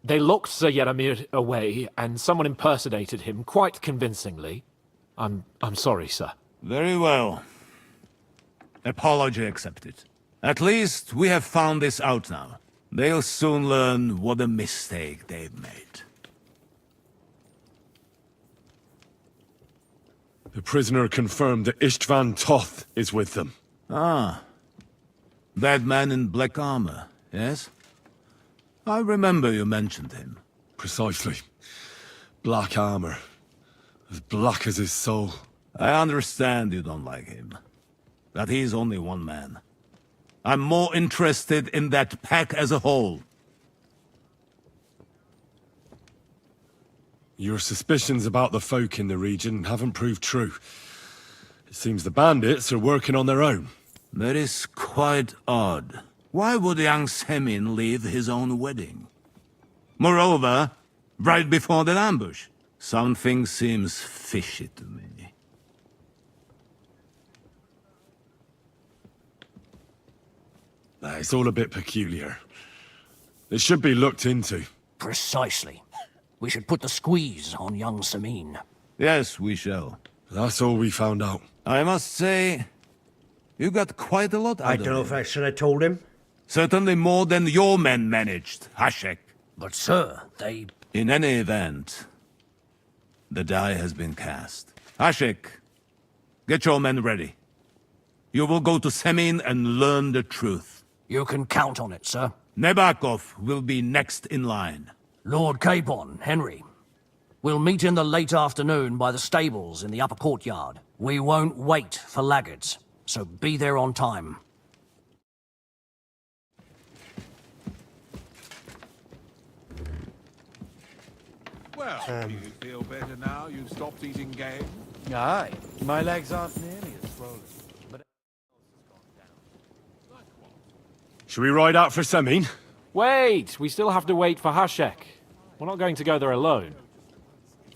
they locked Sir Yaramir away, and someone impersonated him quite convincingly. I'm sorry, sir. Very well. Apology accepted. At least we have found this out now. They'll soon learn what a mistake they've made. The prisoner confirmed that Istvan Toth is with them. Ah. That man in black armor, yes? I remember you mentioned him. Precisely. Black armor. As black as his soul. I understand you don't like him. But he's only one man. I'm more interested in that pack as a whole. Your suspicions about the folk in the region haven't proved true. It seems the bandits are working on their own. That is quite odd. Why would young Semin leave his own wedding? Moreover, right before that ambush, something seems fishy to me. It's all a bit peculiar. It should be looked into. Precisely. We should put the squeeze on young Samin. Yes, we shall. That's all we found out. I must say, you got quite a lot out I of don't know him. if I should have told him. Certainly more than your men managed, Hashek. But sir, they... In any event, the die has been cast. Hashek, get your men ready. You will go to Semin and learn the truth. You can count on it, sir. Nebakov will be next in line. Lord Capon, Henry. We'll meet in the late afternoon by the stables in the upper courtyard. We won't wait for laggards, so be there on time. Well, do you feel better now you've stopped eating game? Aye, my legs aren't nearly as swollen. But Should we ride out for Semin? Wait! We still have to wait for Hashek. We're not going to go there alone.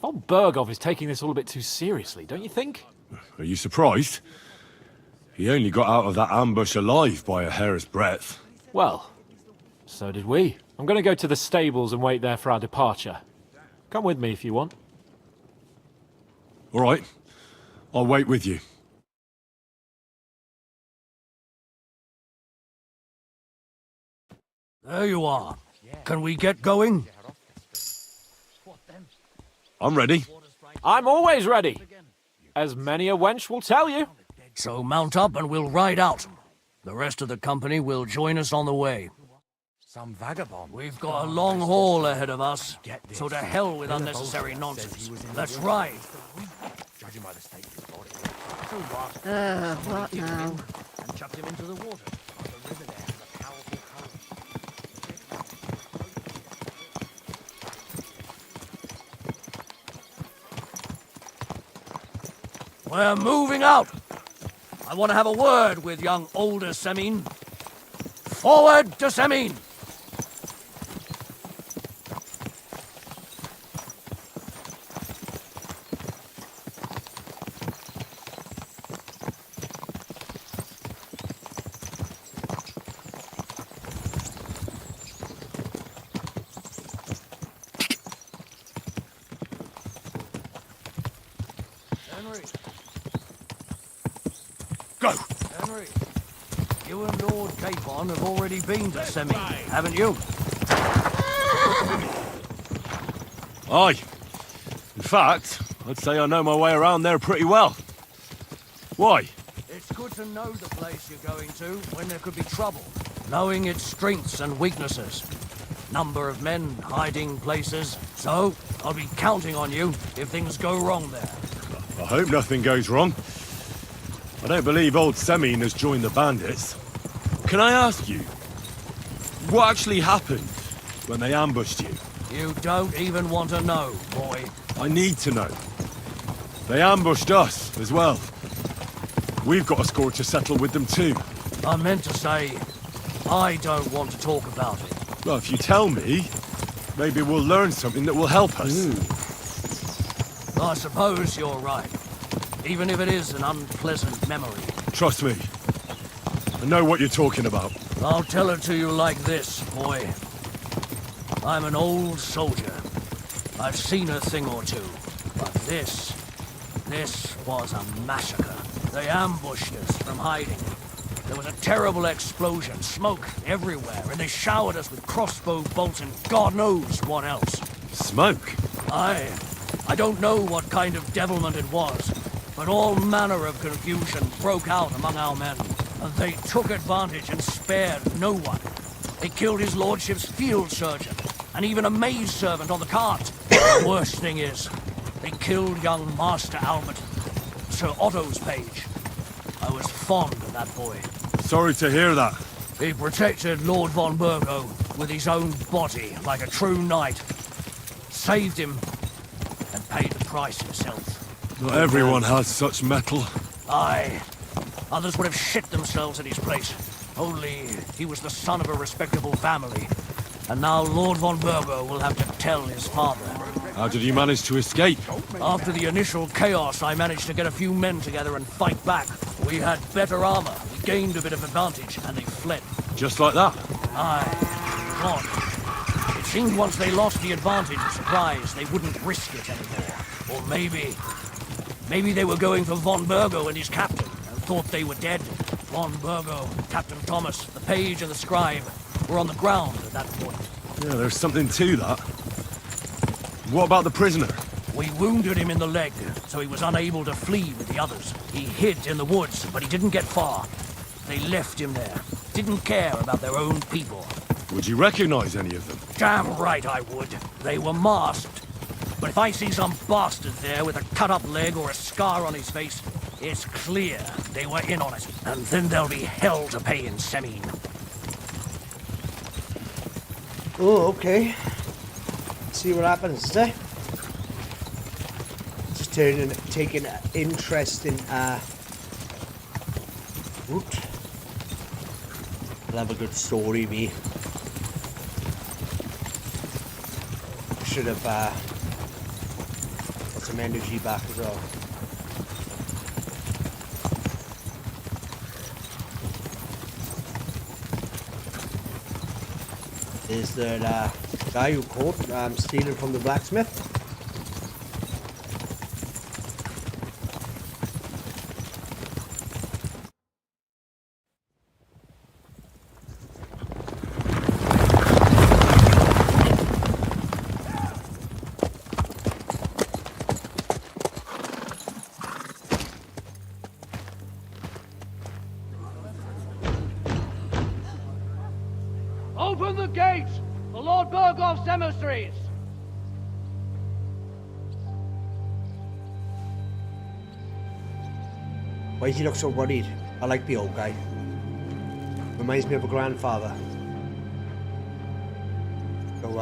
Von Bergov is taking this all a bit too seriously, don't you think? Are you surprised? He only got out of that ambush alive by a hair's breadth. Well, so did we. I'm going to go to the stables and wait there for our departure. Come with me if you want. All right. I'll wait with you. There you are. Can we get going? I'm ready. I'm always ready. As many a wench will tell you. So mount up and we'll ride out. The rest of the company will join us on the way. some vagabond. We've got a long haul ahead of us, so to hell with unnecessary nonsense. Let's ride. Judging by the state of his body. What now? And chucked him into the water. The river there has a powerful current. We're moving out. I want to have a word with young older Semin. Forward to Semin! Henry, you and Lord Capon have already been to Semin, haven't you? Aye. In fact, I'd say I know my way around there pretty well. Why? It's good to know the place you're going to when there could be trouble. Knowing its strengths and weaknesses. Number of men, hiding places. So, I'll be counting on you if things go wrong there. I hope nothing goes wrong. I don't believe old Semin has joined the bandits. Can I ask you, what actually happened when they ambushed you? You don't even want to know, boy. I need to know. They ambushed us as well. We've got a score to settle with them too. I meant to say, I don't want to talk about it. Well, if you tell me, maybe we'll learn something that will help us. I suppose you're right. Even if it is an unpleasant memory. Trust me. I know what you're talking about. I'll tell it to you like this, boy. I'm an old soldier. I've seen a thing or two. But this was a massacre. They ambushed us from hiding. There was a terrible explosion, smoke everywhere, and they showered us with crossbow bolts and God knows what else. Smoke? I don't know what kind of devilment it was, but all manner of confusion broke out among our men, and they took advantage and spared no one. They killed his lordship's field surgeon, and even a maid servant on the cart. The worst thing is, they killed young Master Albert, Sir Otto's page. I was fond of that boy. Sorry to hear that. He protected Lord von Burgo with his own body like a true knight. Saved him and paid the price himself. Not everyone has such metal. Aye. Others would have shit themselves in his place. Only he was the son of a respectable family. And now Lord von Burgo will have to tell his father. How did you manage to escape? After the initial chaos, I managed to get a few men together and fight back. We had better armor, we gained a bit of advantage, and they fled. Just like that? Aye. God. It seemed once they lost the advantage of surprise, they wouldn't risk it anymore. Or maybe they were going for von Burgo and his captain, and thought they were dead. Von Burgo, Captain Thomas, the page and the scribe were on the ground at that point. Yeah, there's something to that. What about the prisoner? We wounded him in the leg, so he was unable to flee with the others. He hid in the woods, but he didn't get far. They left him there. Didn't care about their own people. Would you recognize any of them? Damn right I would. They were masked. But if I see some bastard there with a cut-up leg or a scar on his face, it's clear they were in on it. And then there'll be hell to pay in Semine. Oh, okay. See what happens, eh? Just taking an interest in route. I'll have a good story, me. Should have got some energy back as well. Is there a guy who caught stealing from the blacksmith? Open the gates for Lord Burgoff's emissaries! Why does he look so worried? I like the old guy. Reminds me of a grandfather. So,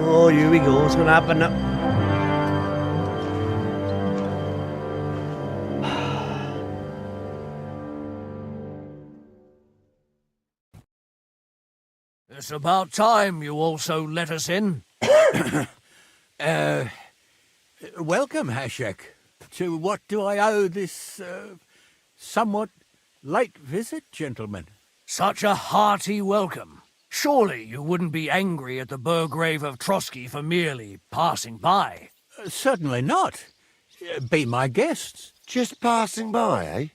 oh, here we go. What's gonna happen now? It's about time you also let us in. Welcome, Hashek. To what do I owe this, somewhat late visit, gentlemen? Such a hearty welcome. Surely you wouldn't be angry at the Burgrave of Trotsky for merely passing by? Certainly not. Be my guests. Just passing by, eh?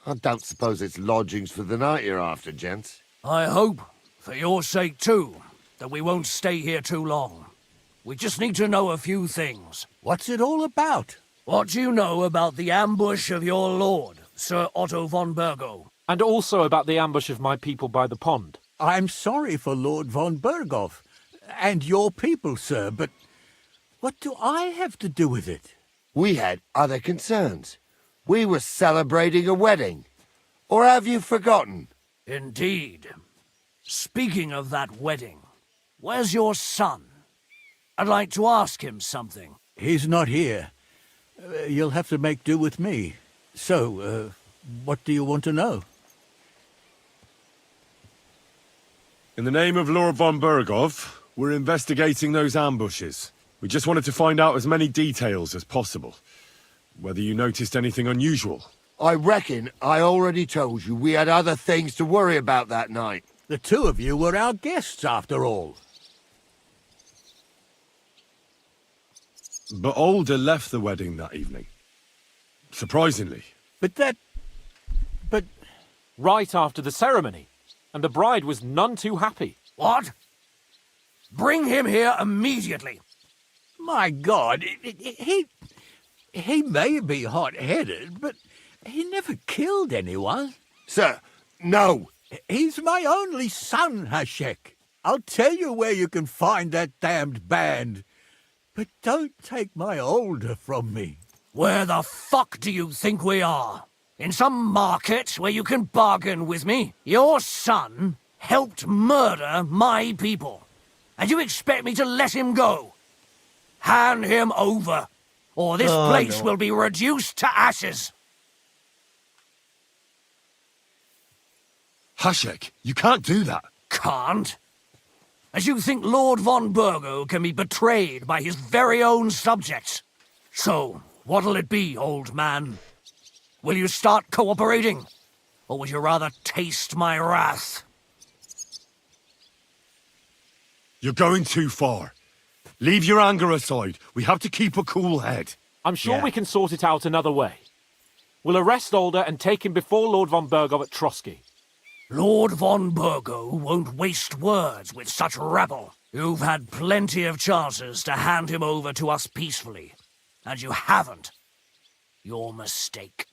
I don't suppose it's lodgings for the night you're after, gents. I hope, for your sake too, that we won't stay here too long. We just need to know a few things. What's it all about? What do you know about the ambush of your lord, Sir Otto von Burgo? And also about the ambush of my people by the pond. I'm sorry for Lord von Burgov. and your people, sir, but what do I have to do with it? We had other concerns. We were celebrating a wedding. Or have you forgotten? Indeed. Speaking of that wedding, where's your son? I'd like to ask him something. He's not here. You'll have to make do with me. So, what do you want to know? In the name of Lord von Bergov, we're investigating those ambushes. We just wanted to find out as many details as possible. Whether you noticed anything unusual. I reckon I already told you we had other things to worry about that night. The two of you were our guests, after all. But Older left the wedding that evening. Surprisingly. But Right after the ceremony. And the bride was none too happy. What? Bring him here immediately. My God, he may be hot-headed, but he never killed anyone. Sir, no. He's my only son, Hashek. I'll tell you where you can find that damned band. But don't take my Older from me. Where the fuck do you think we are? In some market where you can bargain with me? Your son helped murder my people. And you expect me to let him go? Hand him over, or this place will be reduced to ashes. Hashek, you can't do that. Can't? As you think Lord von Burgo can be betrayed by his very own subjects. So, what'll it be, old man? Will you start cooperating? Or would you rather taste my wrath? You're going too far. Leave your anger aside. We have to keep a cool head. I'm sure we can sort it out another way. We'll arrest Older and take him before Lord von Bergov at Trotsky. Lord von Burgo won't waste words with such rabble. You've had plenty of chances to hand him over to us peacefully, and you haven't. Your mistake.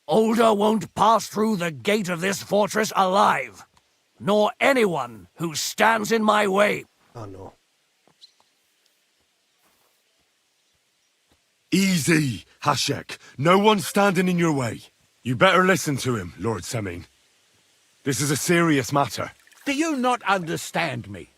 Older won't pass through the gate of this fortress alive, nor anyone who stands in my way. Oh, no. Easy, Hashek. No one's standing in your way. You better listen to him, Lord Seming. This is a serious matter. Do you not understand me?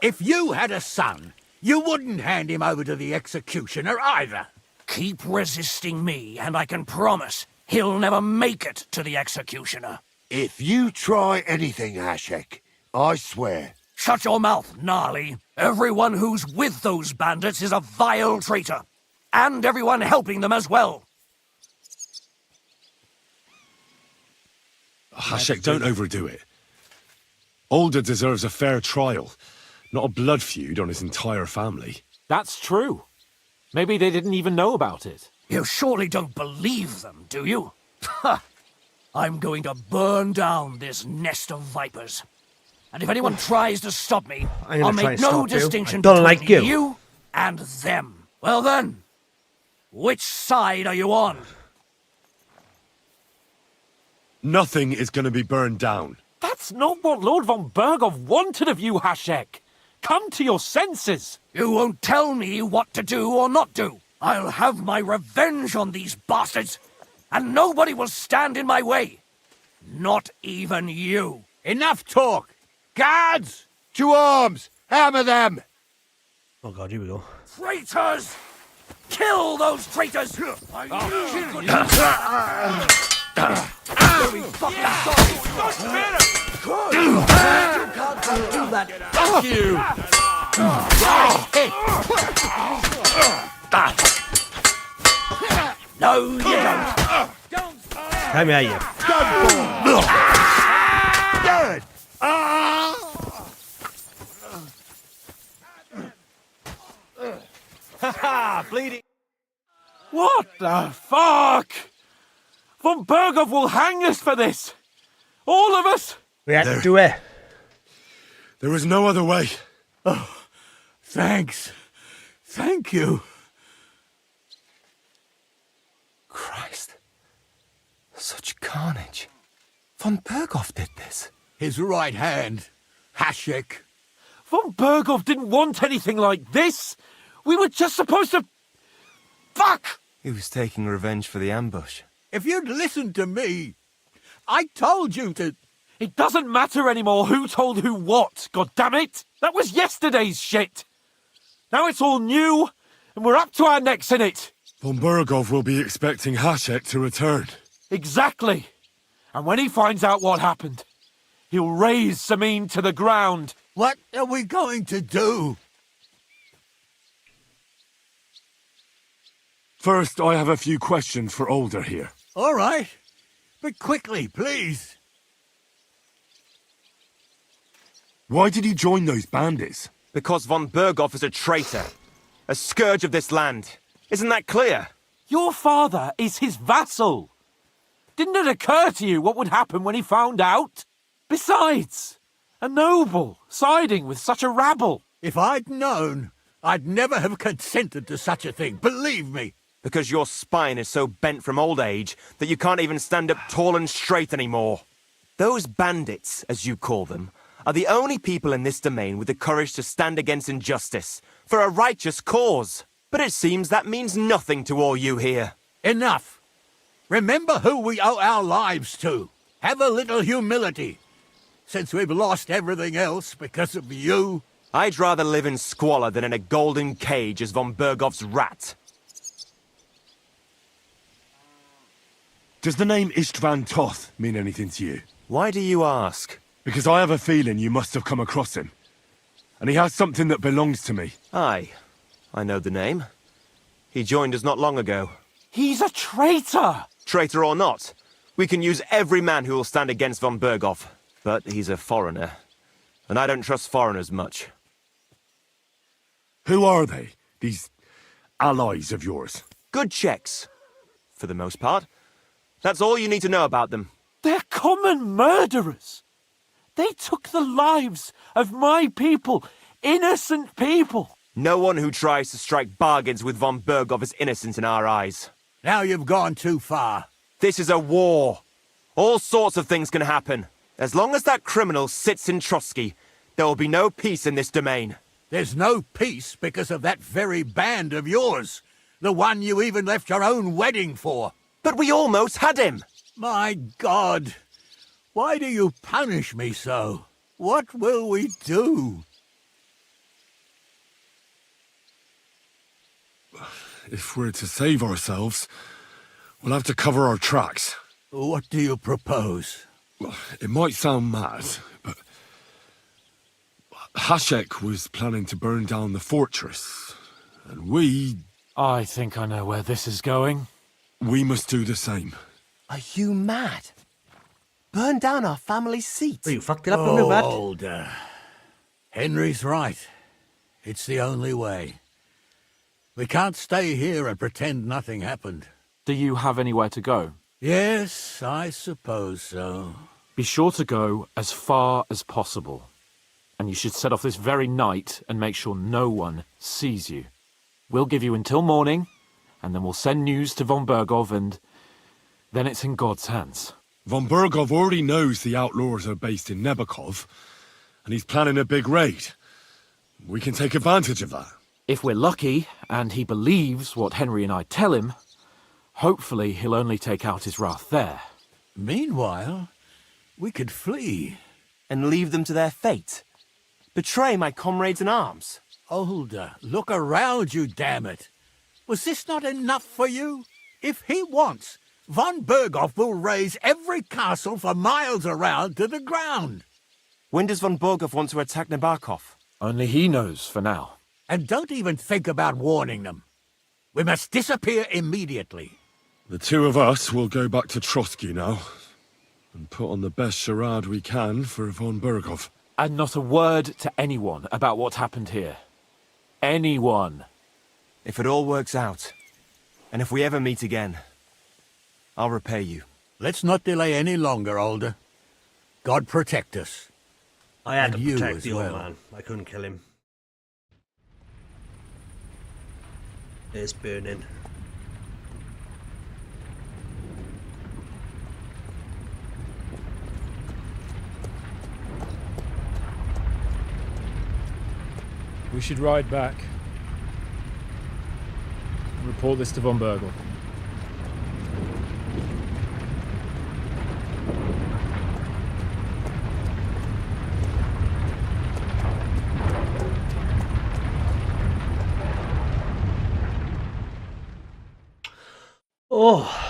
If you had a son, you wouldn't hand him over to the executioner either. Keep resisting me, and I can promise he'll never make it to the executioner. If you try anything, Hashek, I swear. Shut your mouth, Gnarly. Everyone who's with those bandits is a vile traitor. And everyone helping them as well. Hashek, don't overdo it. Older deserves a fair trial, not a blood feud on his entire family. That's true. Maybe they didn't even know about it. You surely don't believe them, do you? Ha! I'm going to burn down this nest of vipers. And if anyone tries to stop me, I'll make no distinction between you and them. Well then, which side are you on? Nothing is going to be burned down. That's not what Lord von Bergov wanted of you, Hashek. Come to your senses. You won't tell me what to do or not do. I'll have my revenge on these bastards, and nobody will stand in my way. Not even you. Enough talk! Guards! To arms! Hammer them! Oh god, here we go. Traitors! Kill those traitors! Very fucking sorry. You can't do that. Fuck you! No, you don't. Come here, you. Dead! Haha, bleeding. What the fuck? Von Bergov will hang us for this. All of us. We had to do it. There was no other way. Oh, thanks. Thank you. Christ. Such carnage. Von Bergov did this. His right hand, Hashek. Von Berghoff didn't want anything like this. We were just supposed to... Fuck! He was taking revenge for the ambush. If you'd listened to me, I told you to... It doesn't matter anymore who told who what, goddammit! That was yesterday's shit! Now it's all new, and we're up to our necks in it! Von Berghoff will be expecting Hashek to return. Exactly! And when he finds out what happened, he'll raze Samin to the ground. What are we going to do? First, I have a few questions for Older here. All right. But quickly, please. Why did he join those bandits? Because von Berghoff is a traitor. A scourge of this land. Isn't that clear? Your father is his vassal. Didn't it occur to you what would happen when he found out? Besides, a noble siding with such a rabble. If I'd known, I'd never have consented to such a thing, believe me. Because your spine is so bent from old age that you can't even stand up tall and straight anymore. Those bandits, as you call them, are the only people in this domain with the courage to stand against injustice, for a righteous cause. But it seems that means nothing to all you here. Enough. Remember who we owe our lives to. Have a little humility. Since we've lost everything else because of you. I'd rather live in squalor than in a golden cage as von Berghoff's rat. Does the name Istvan Toth mean anything to you? Why do you ask? Because I have a feeling you must have come across him. And he has something that belongs to me. Aye, I know the name. He joined us not long ago. He's a traitor! Traitor or not, we can use every man who will stand against von Berghoff. But he's a foreigner, and I don't trust foreigners much. Who are they, these allies of yours? Good checks, for the most part. That's all you need to know about them. They're common murderers. They took the lives of my people, innocent people. No one who tries to strike bargains with von Berghoff is innocent in our eyes. Now you've gone too far. This is a war. All sorts of things can happen. As long as that criminal sits in Trotsky, there will be no peace in this domain. There's no peace because of that very band of yours. The one you even left your own wedding for. But we almost had him. My God. Why do you punish me so? What will we do? If we're to save ourselves, we'll have to cover our tracks. What do you propose? Well, it might sound mad, but Hashek was planning to burn down the fortress, and we... I think I know where this is going. We must do the same. Are you mad? Burn down our family seat? Are you fucked it up on me, Matt? Older. Henry's right. It's the only way. We can't stay here and pretend nothing happened. Do you have anywhere to go? Yes, I suppose so. Be sure to go as far as possible. And you should set off this very night and make sure no one sees you. We'll give you until morning, and then we'll send news to von Berghoff, and then it's in God's hands. Von Berghoff already knows the outlaws are based in Nebakov, and he's planning a big raid. We can take advantage of that. If we're lucky, and he believes what Henry and I tell him, hopefully he'll only take out his wrath there. Meanwhile, we could flee. And leave them to their fate? Betray my comrades in arms? Older, look around you, damn it. Was this not enough for you? If he wants, von Berghoff will raze every castle for miles around to the ground. When does von Berghoff want to attack Nabokov? Only he knows for now. And don't even think about warning them. We must disappear immediately. The two of us will go back to Trotsky now, and put on the best charade we can for von Berghoff. And not a word to anyone about what happened here. Anyone. If it all works out, and if we ever meet again, I'll repay you. Let's not delay any longer, Older. God protect us. I had And to you protect as the old well. man. I couldn't kill him. It's burning. We should ride back. Report this to von Bergel. Oh.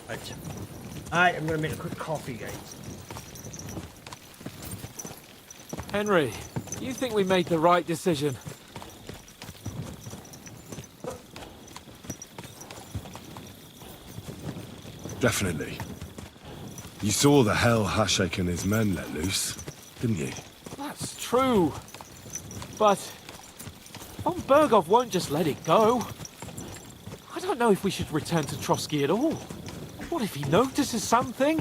Right. Alright, I'm gonna make a quick coffee, guys. Henry, you think we made the right decision? Definitely. You saw the hell Hashek and his men let loose, didn't you? That's true. But von Bergov won't just let it go. I don't know if we should return to Trotsky at all. What if he notices something?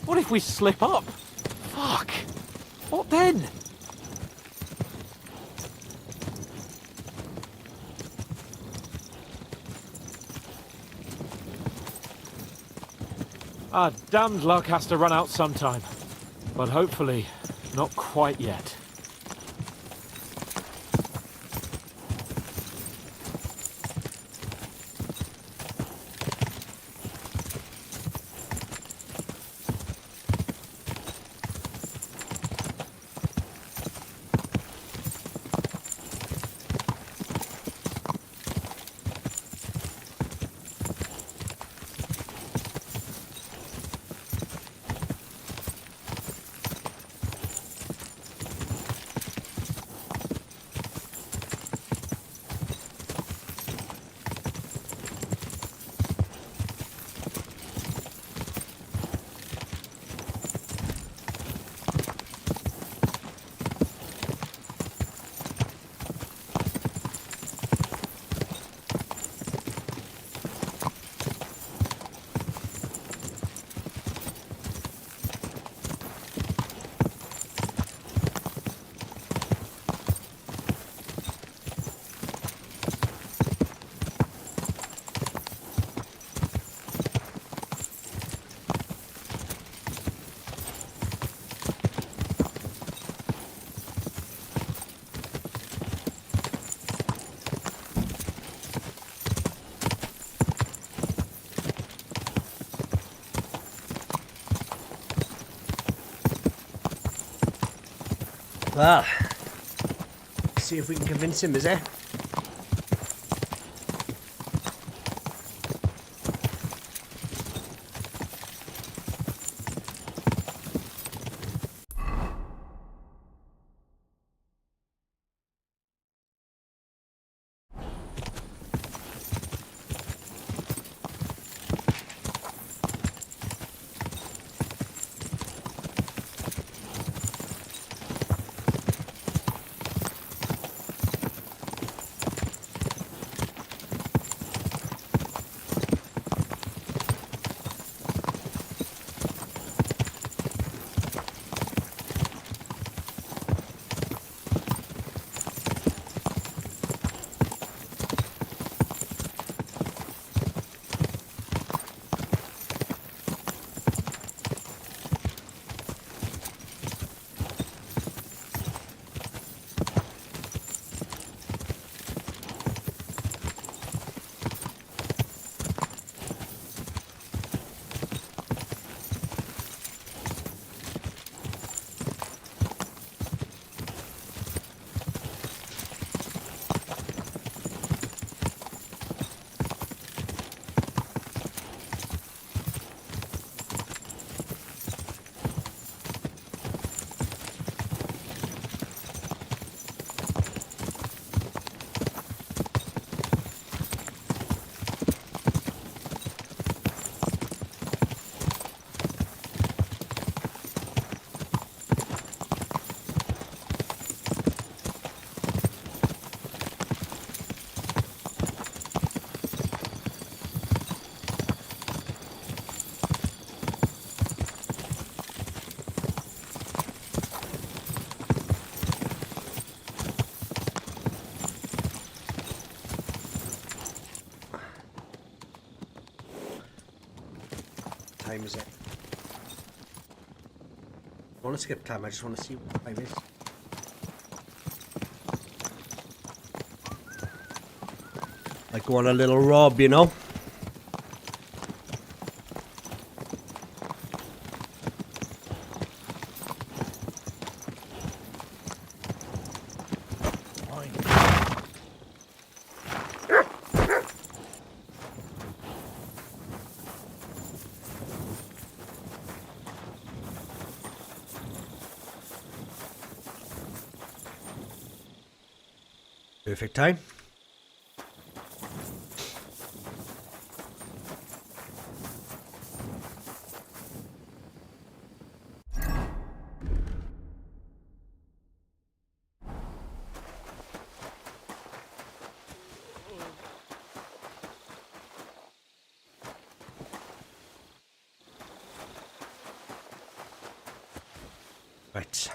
What if we slip up? Fuck. What then? Our damned luck has to run out sometime. But hopefully, not quite yet. Well, see if we can convince him, is it? time is it? I want to skip time, I just want to see what time is. Like go on a little rob, you know? Perfect time. Right.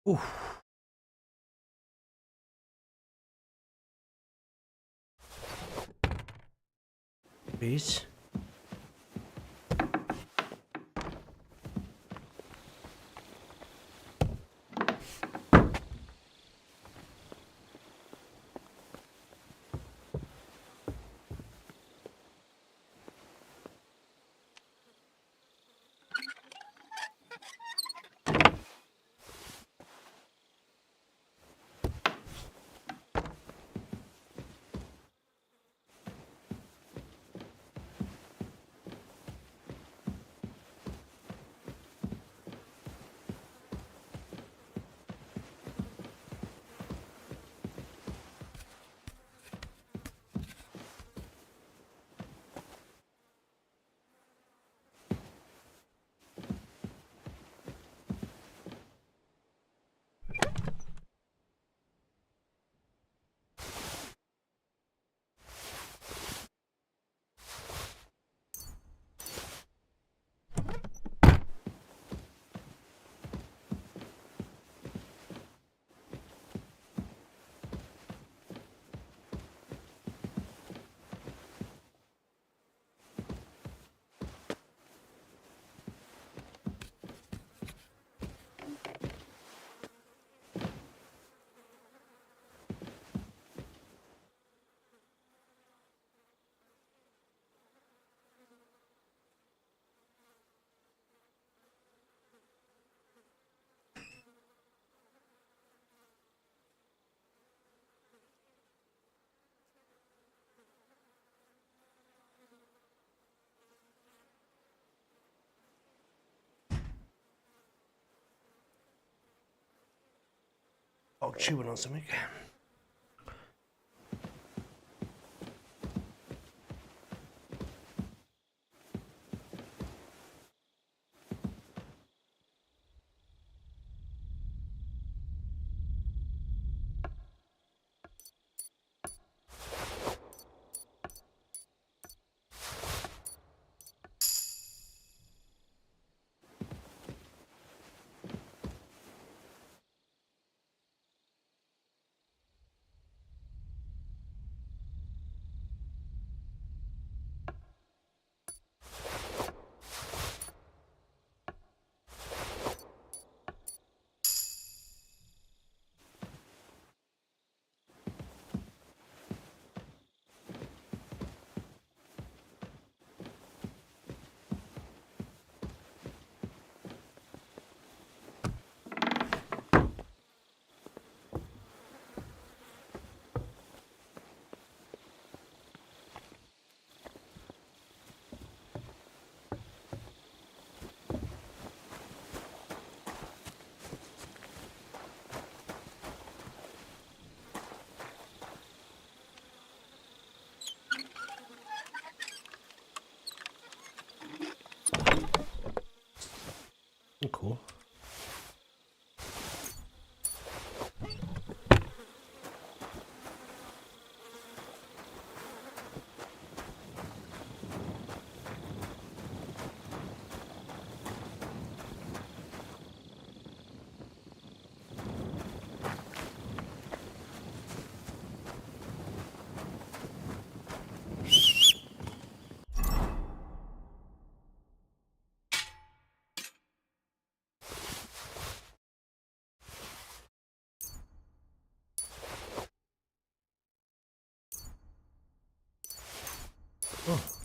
Oof. Peace. Oh, chewing on something. cool. Oh.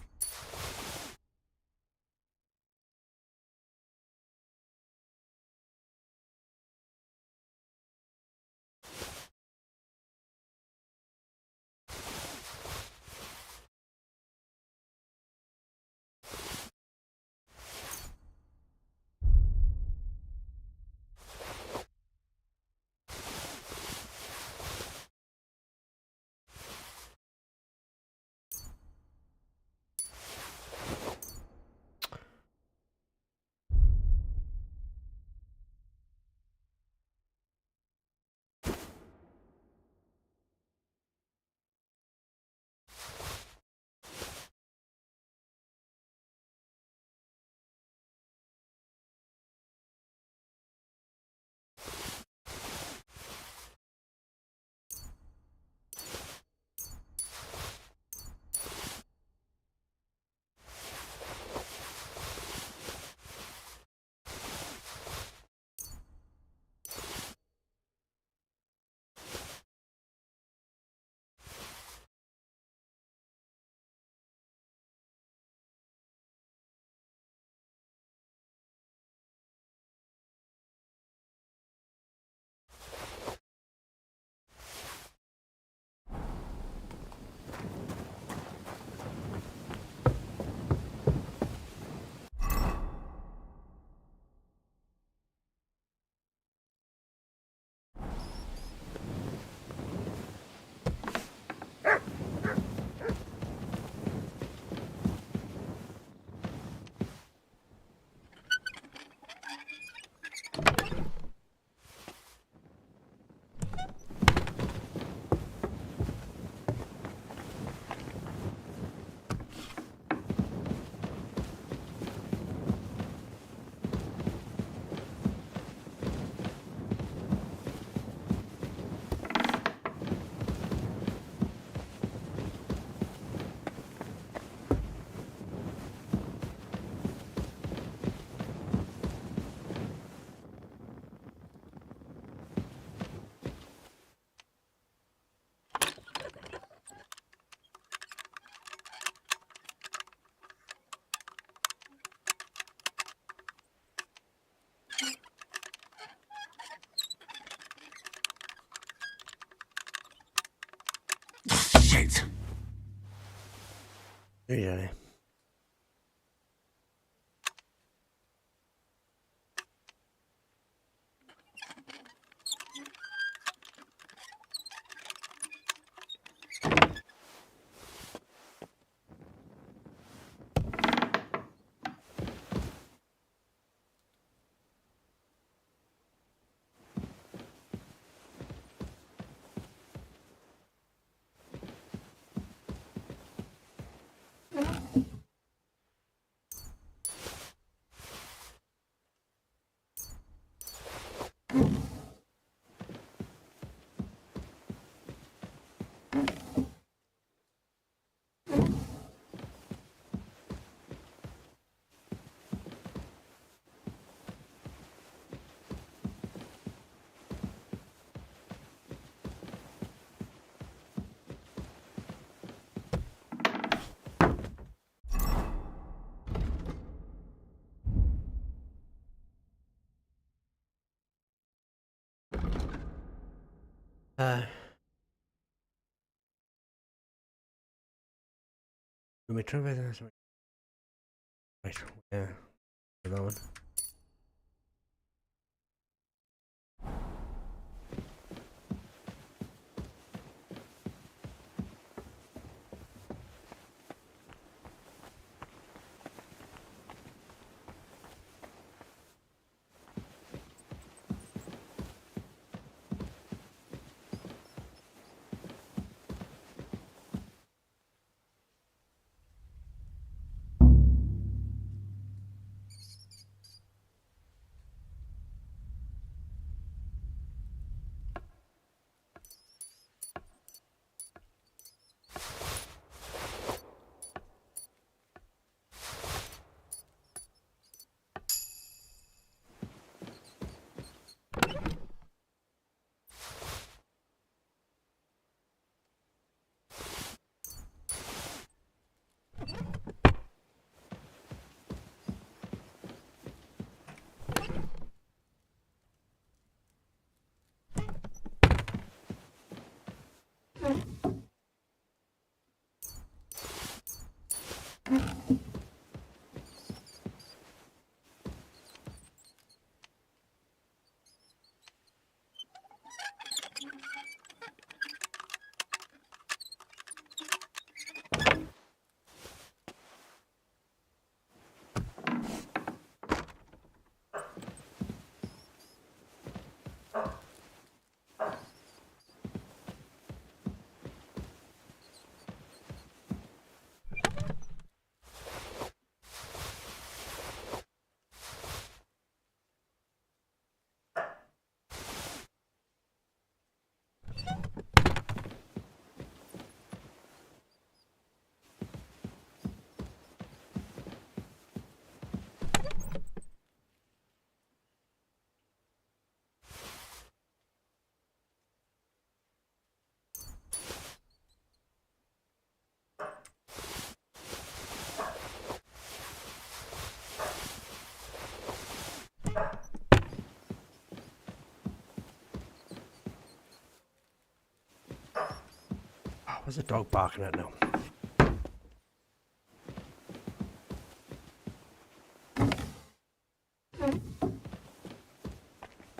Shit! Yeah. Let me try this. Right, yeah, that one. Where's the dog barking at now?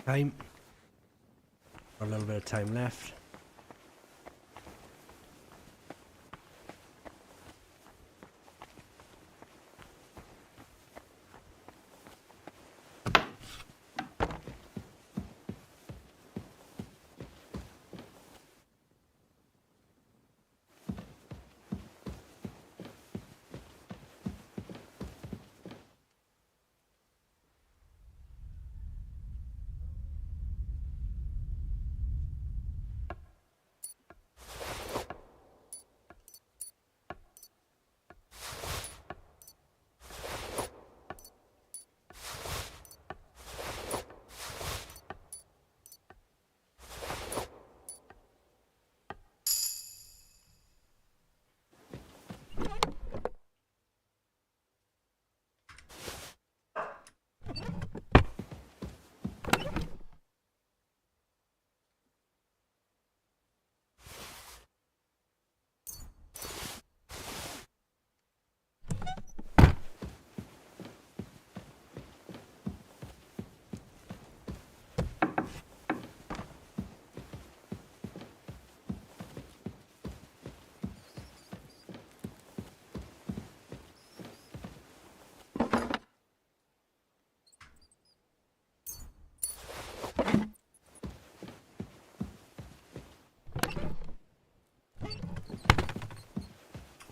Time. Got a little bit of time left.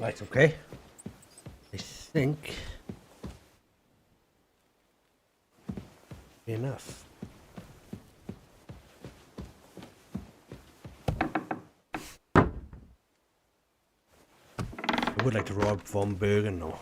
Right, okay. I think enough. I would like to rob Von Bergen though.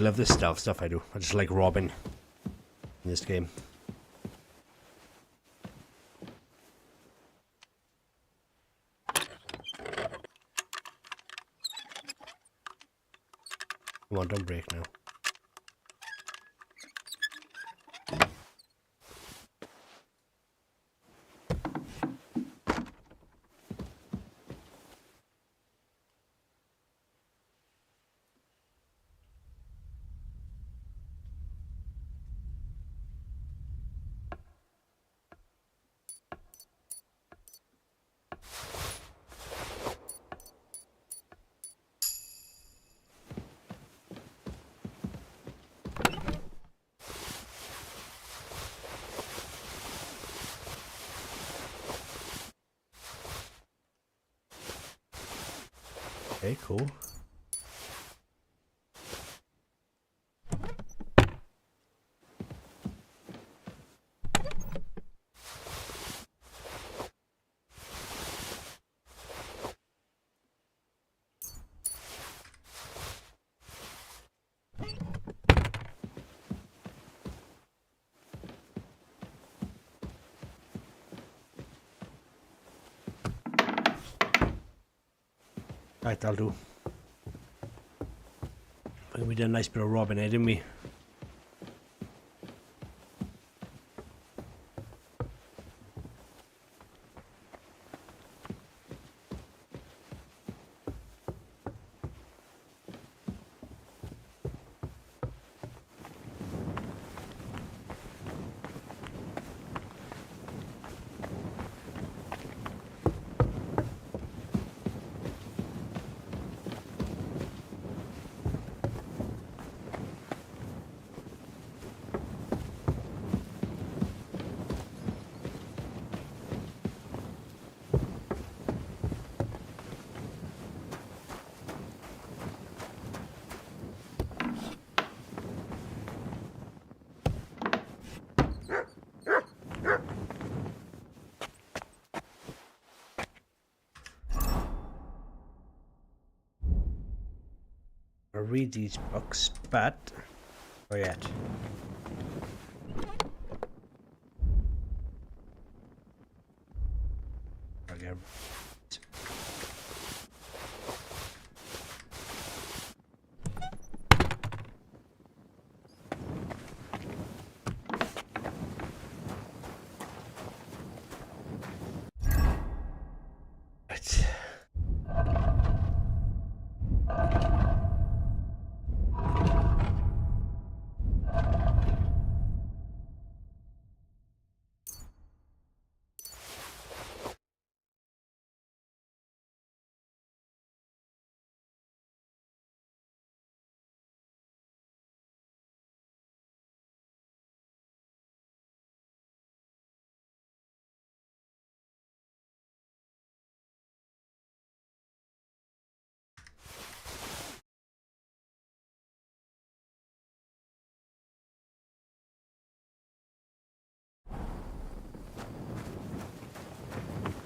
love this stealth stuff, I do. I just like robbing in this game. Come on, don't break now. Okay, cool. Right, that'll do. I think we did a nice bit of robbing here, didn't we? I'll read these books, but not yet. Okay. Right.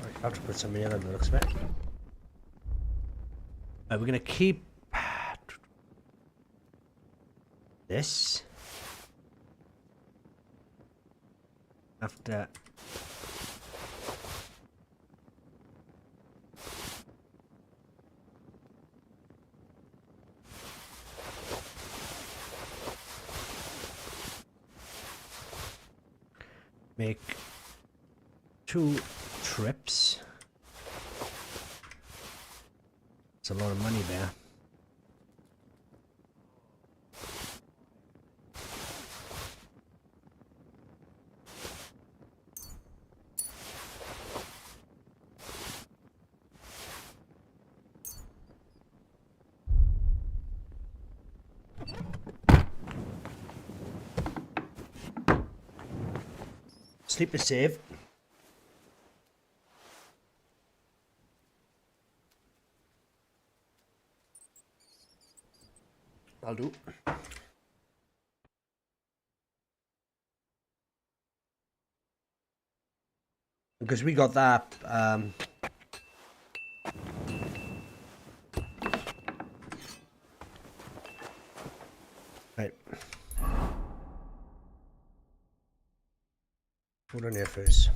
I have to put some in on the looks of it. We're gonna keep this after make 2 trips. It's a lot of money there. Sleep is safe. I'll do. Because we got that Right. Put on here first.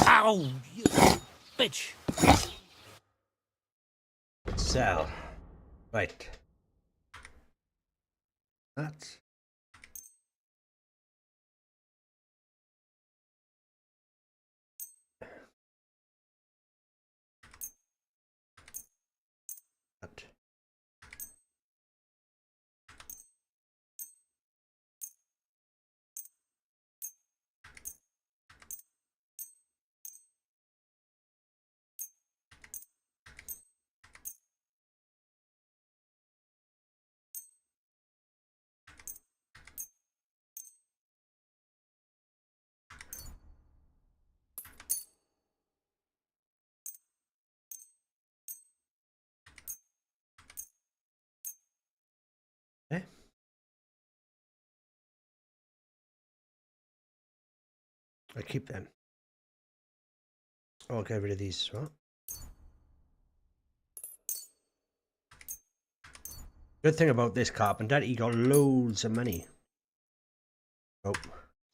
Ow, you bitch. Sell. Right. That's... That. Eh? I keep them. Oh, get rid of these as well. Good thing about this carpenter, he got loads of money. Oh.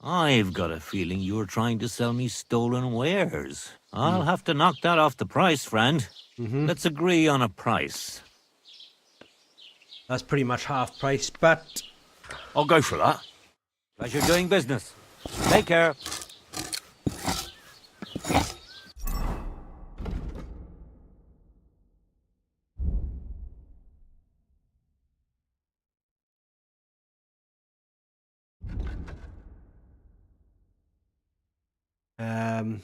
I've got a feeling you're trying to sell me stolen wares. I'll have to knock that off the price, friend. Let's agree on a price. That's pretty much half price, but... I'll go for that. Pleasure doing business. Take care. Um...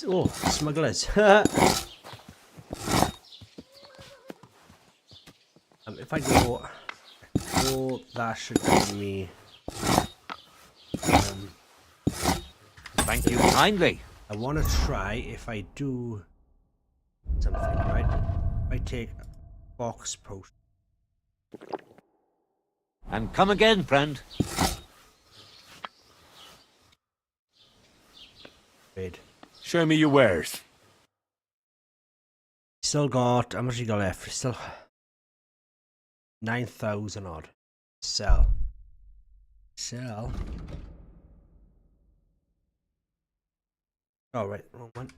Oh, smugglers. If I go... Oh, that should give me... Thank you kindly. I want to try if I do something, right? If I take a box post. And come again, friend. Wait. Show me your wares. Still got... How much you got left? Still... 9,000 odd. Sell. Sell. Oh, right. Wrong one.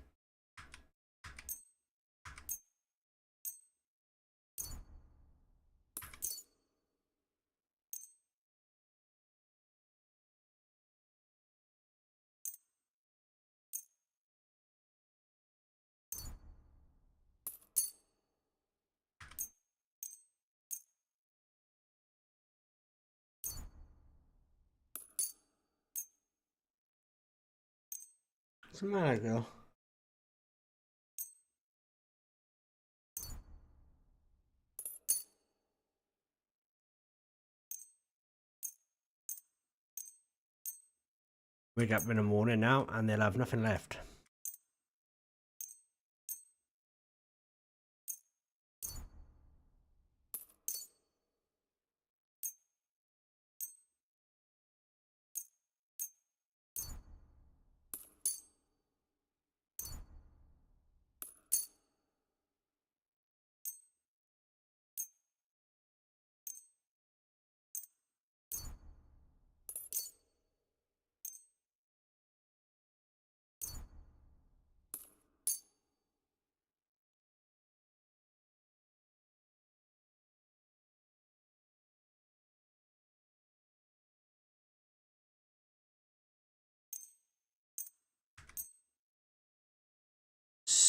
What's the matter, girl? Wake up in the morning now and they'll have nothing left.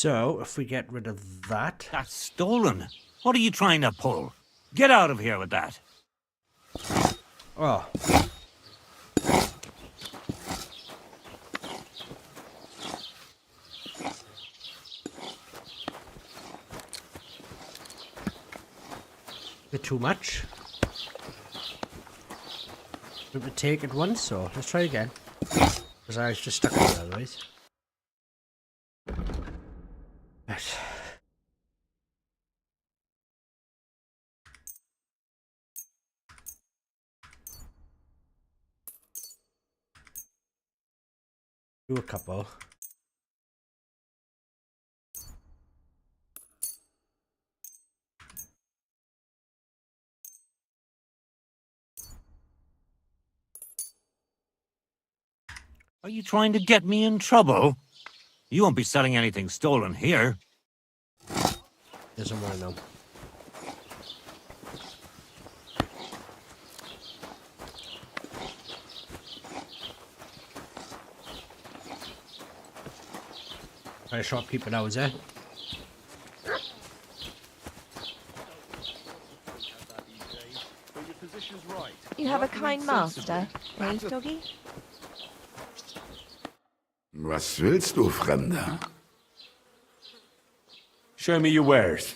So, if we get rid of that... That's stolen. What are you trying to pull? Get out of here with that. Oh. Bit too much. Did we take it once, so let's try again. Because I was just stuck in it otherwise. Right. Do a couple. Are you trying to get me in trouble? You won't be selling anything stolen here. Doesn't want to know. Try to shopkeeper now, is it? You have a kind master, eh, doggy? Was willst du, Fremder? Show me your wares.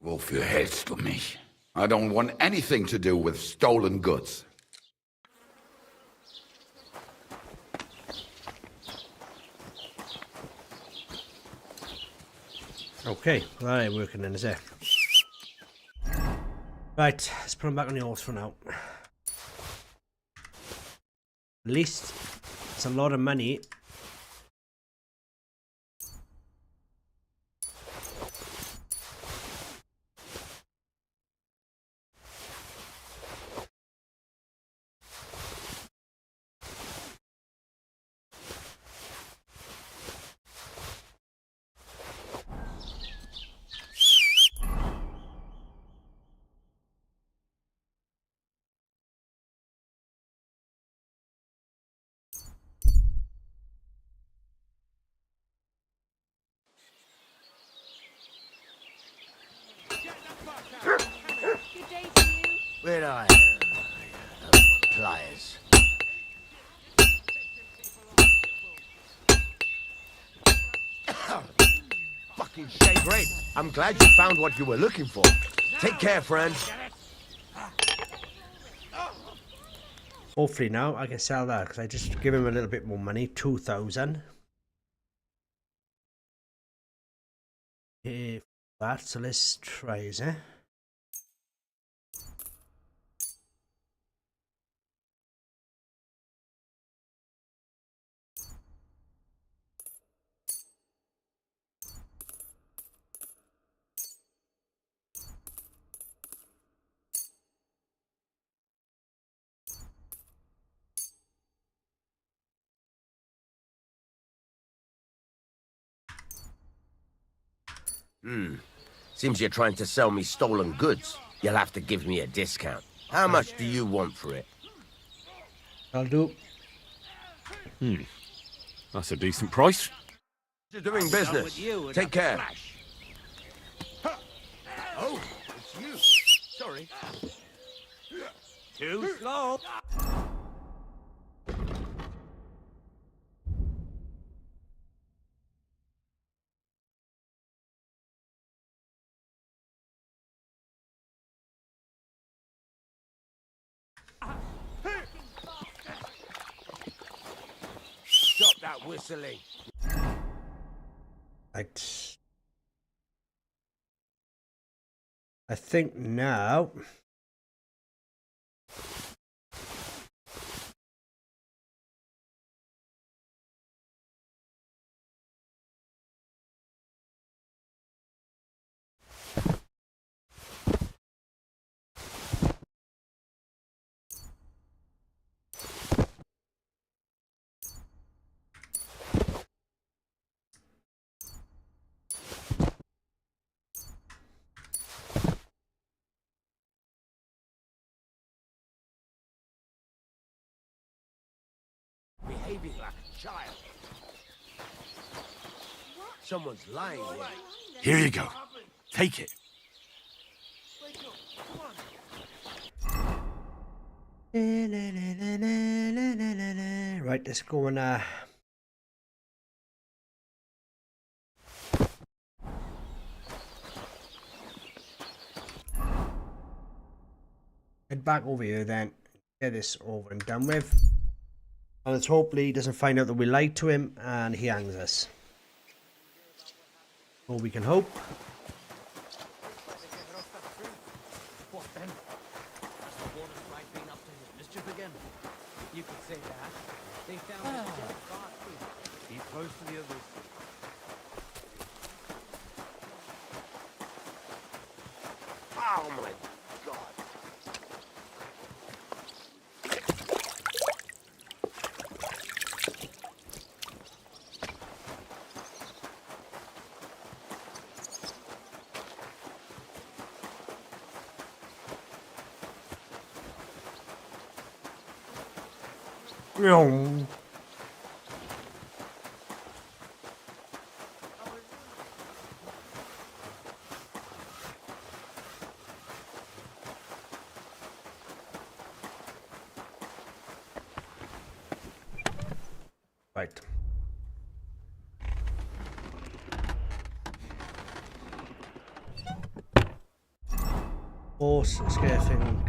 Wofür hältst du mich? I don't want anything to do with stolen goods. Okay, well, that ain't working then, is it? Right, let's put him back on the horse for now. At least it's a lot of money. Where are pliers? Fucking shade red. I'm glad you found what you were looking for. Take care, friend. Hopefully now I can sell that because I just give him a little bit more money, 2,000. If that, so let's try it, eh? Seems you're trying to sell me stolen goods. You'll have to give me a discount. How much do you want for it? I'll do. That's a decent price. You're doing business. Take care. Oh, it's you. Sorry. Too slow. Stop that whistling. Right. I think now. behaving like a child. Someone's lying here. Here you go. Take it. Right, let's go and head back over here then. Get this over and done with. And let's hopefully he doesn't find out that we lied to him and he hangs us. All we can hope. What then? Has the water sprite been up to his mischief again? You could say that. They found a dead body. Keep close to the others. Oh my god. Right. Horse scathing.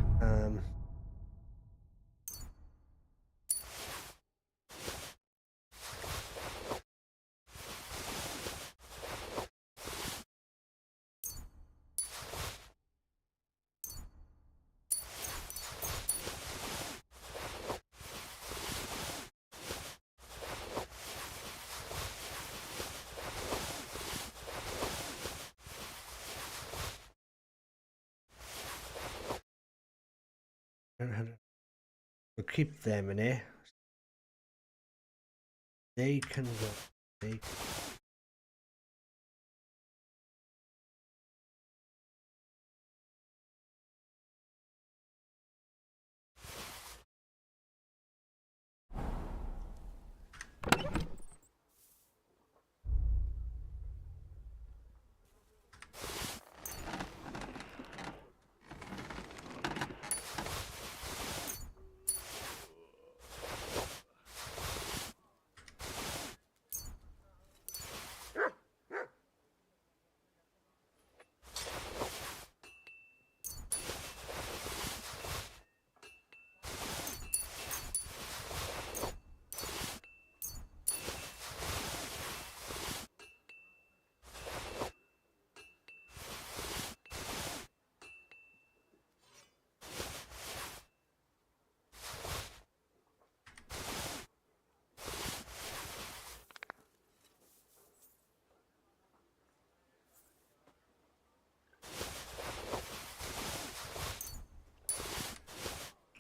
We'll keep them in here. They can go. They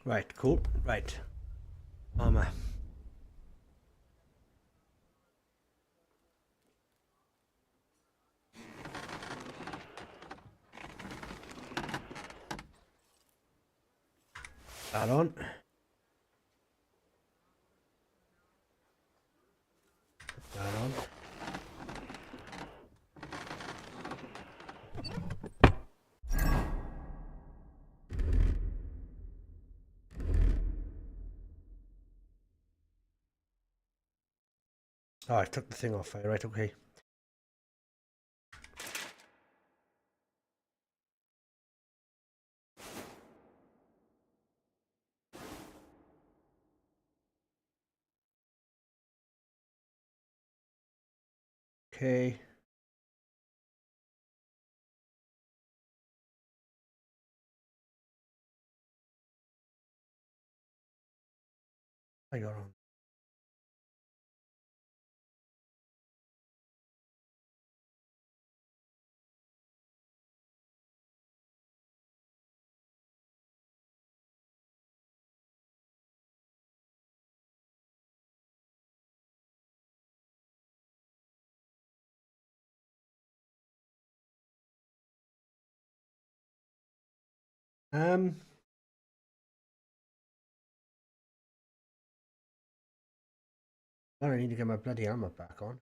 Right, cool. Right. Armor. That on. That on. Oh, I took the thing off. Right, okay. Okay. I got on. Um. I need to get my bloody armor back on.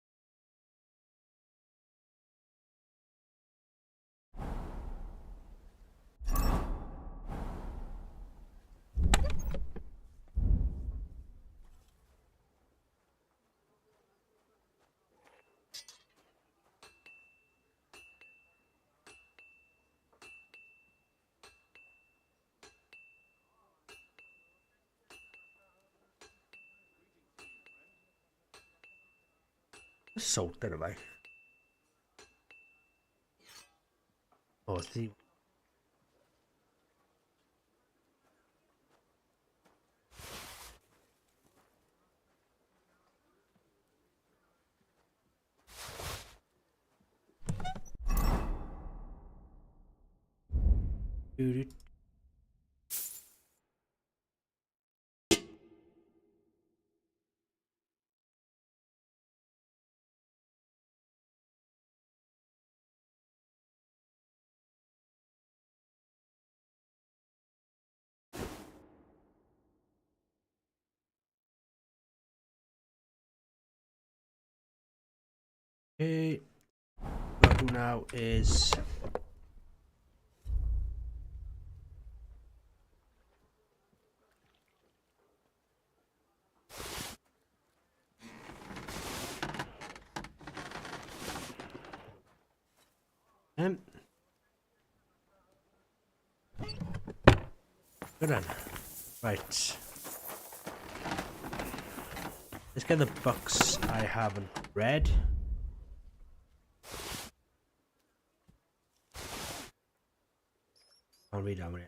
Salt anyway. Oh, see. Dude. Okay. What I'll do now is good on. Right. Let's get the books I haven't read. I'll read that one.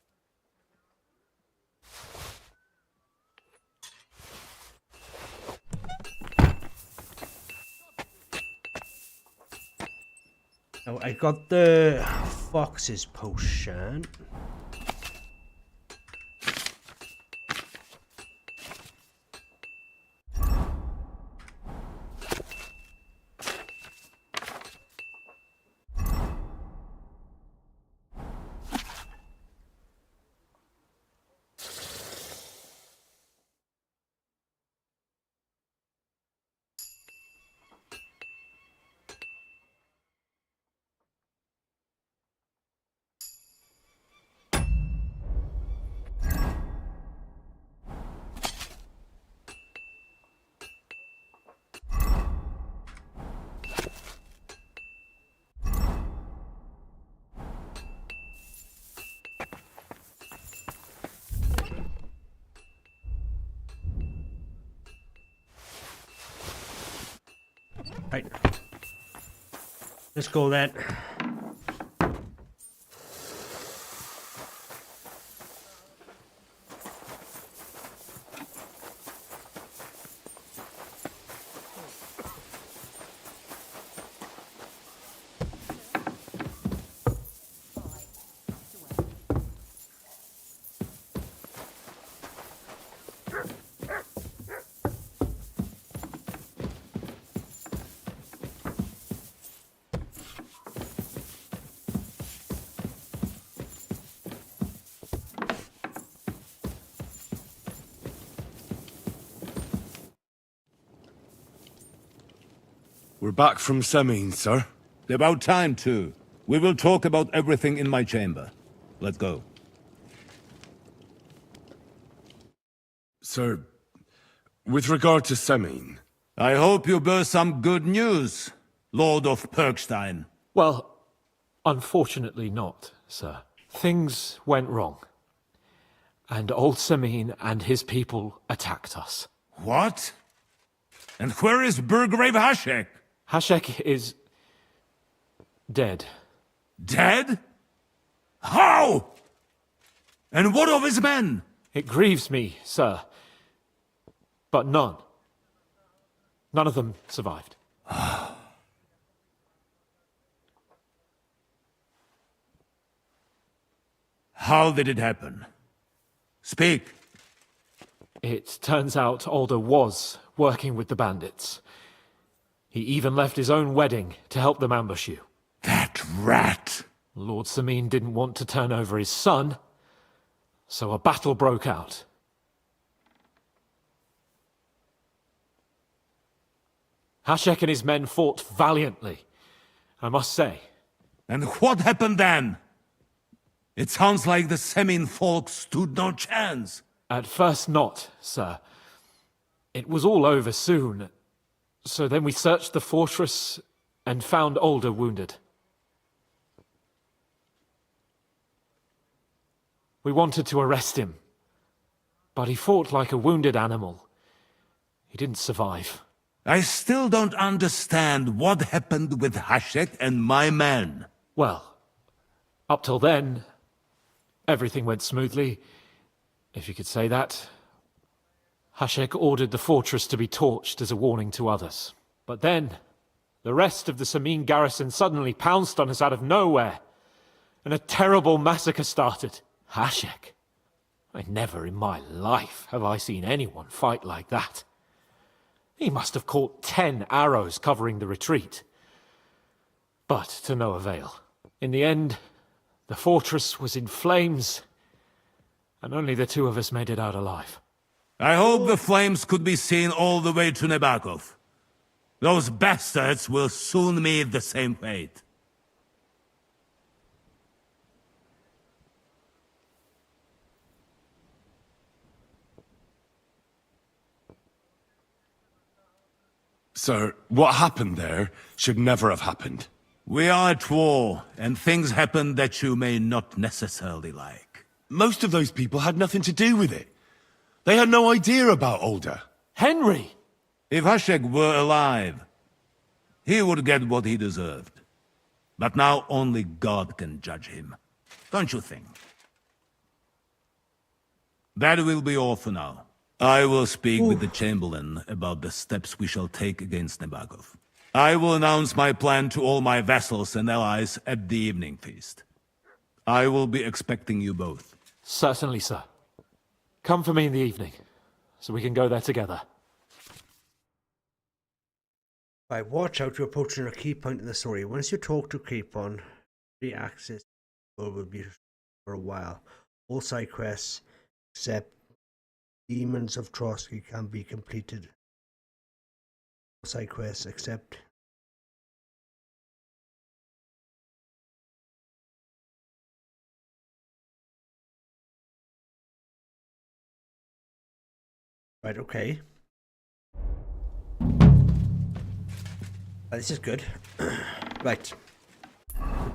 Now I got the fox's potion. Right. Let's go then. We're back from Semine, sir. About time, too. We will talk about everything in my chamber. Let's go. Sir, with regard to Semine... I hope you bear some good news, Lord of Perkstein. Well, unfortunately not, sir. Things went wrong. And old Semine and his people attacked us. What? And where is Burgrave Hashek? Hashek is... dead. Dead? How? And what of his men? It grieves me, sir. But none of them survived. How did it happen? Speak. It turns out Alder was working with the bandits. He even left his own wedding to help them ambush you. That rat! Lord Semine didn't want to turn over his son, so a battle broke out. Hashek and his men fought valiantly, I must say. And what happened then? It sounds like the Semin folk stood no chance. At first not, sir. It was all over soon. So then we searched the fortress and found Older wounded. We wanted to arrest him, but he fought like a wounded animal. He didn't survive. I still don't understand what happened with Hashek and my men. Well, up till then, everything went smoothly, if you could say that. Hashek ordered the fortress to be torched as a warning to others. But then, the rest of the Samin garrison suddenly pounced on us out of nowhere, and a terrible massacre started. Hashek? Never in my life have I seen anyone fight like that. He must have caught 10 arrows covering the retreat. But to no avail. In the end, the fortress was in flames, and only the two of us made it out alive. I hope the flames could be seen all the way to Nebakov. Those bastards will soon meet the same fate. Sir, what happened there should never have happened. We are at war, and things happen that you may not necessarily like. Most of those people had nothing to do with it. They had no idea about Older. Henry! If Hashek were alive, he would get what he deserved. But now only God can judge him. Don't you think? That will be all for now. I will speak with the Chamberlain about the steps we shall take against Nebakov. I will announce my plan to all my vassals and allies at the evening feast. I will be expecting you both. Certainly, sir. Come for me in the evening, so we can go there together. Right, watch out, you're approaching a key point in the story. Once you talk to Creepon, free access will be for a while. All side quests, except Demons of Frosty, can be completed. All side quests, except right, okay. This is good. Right.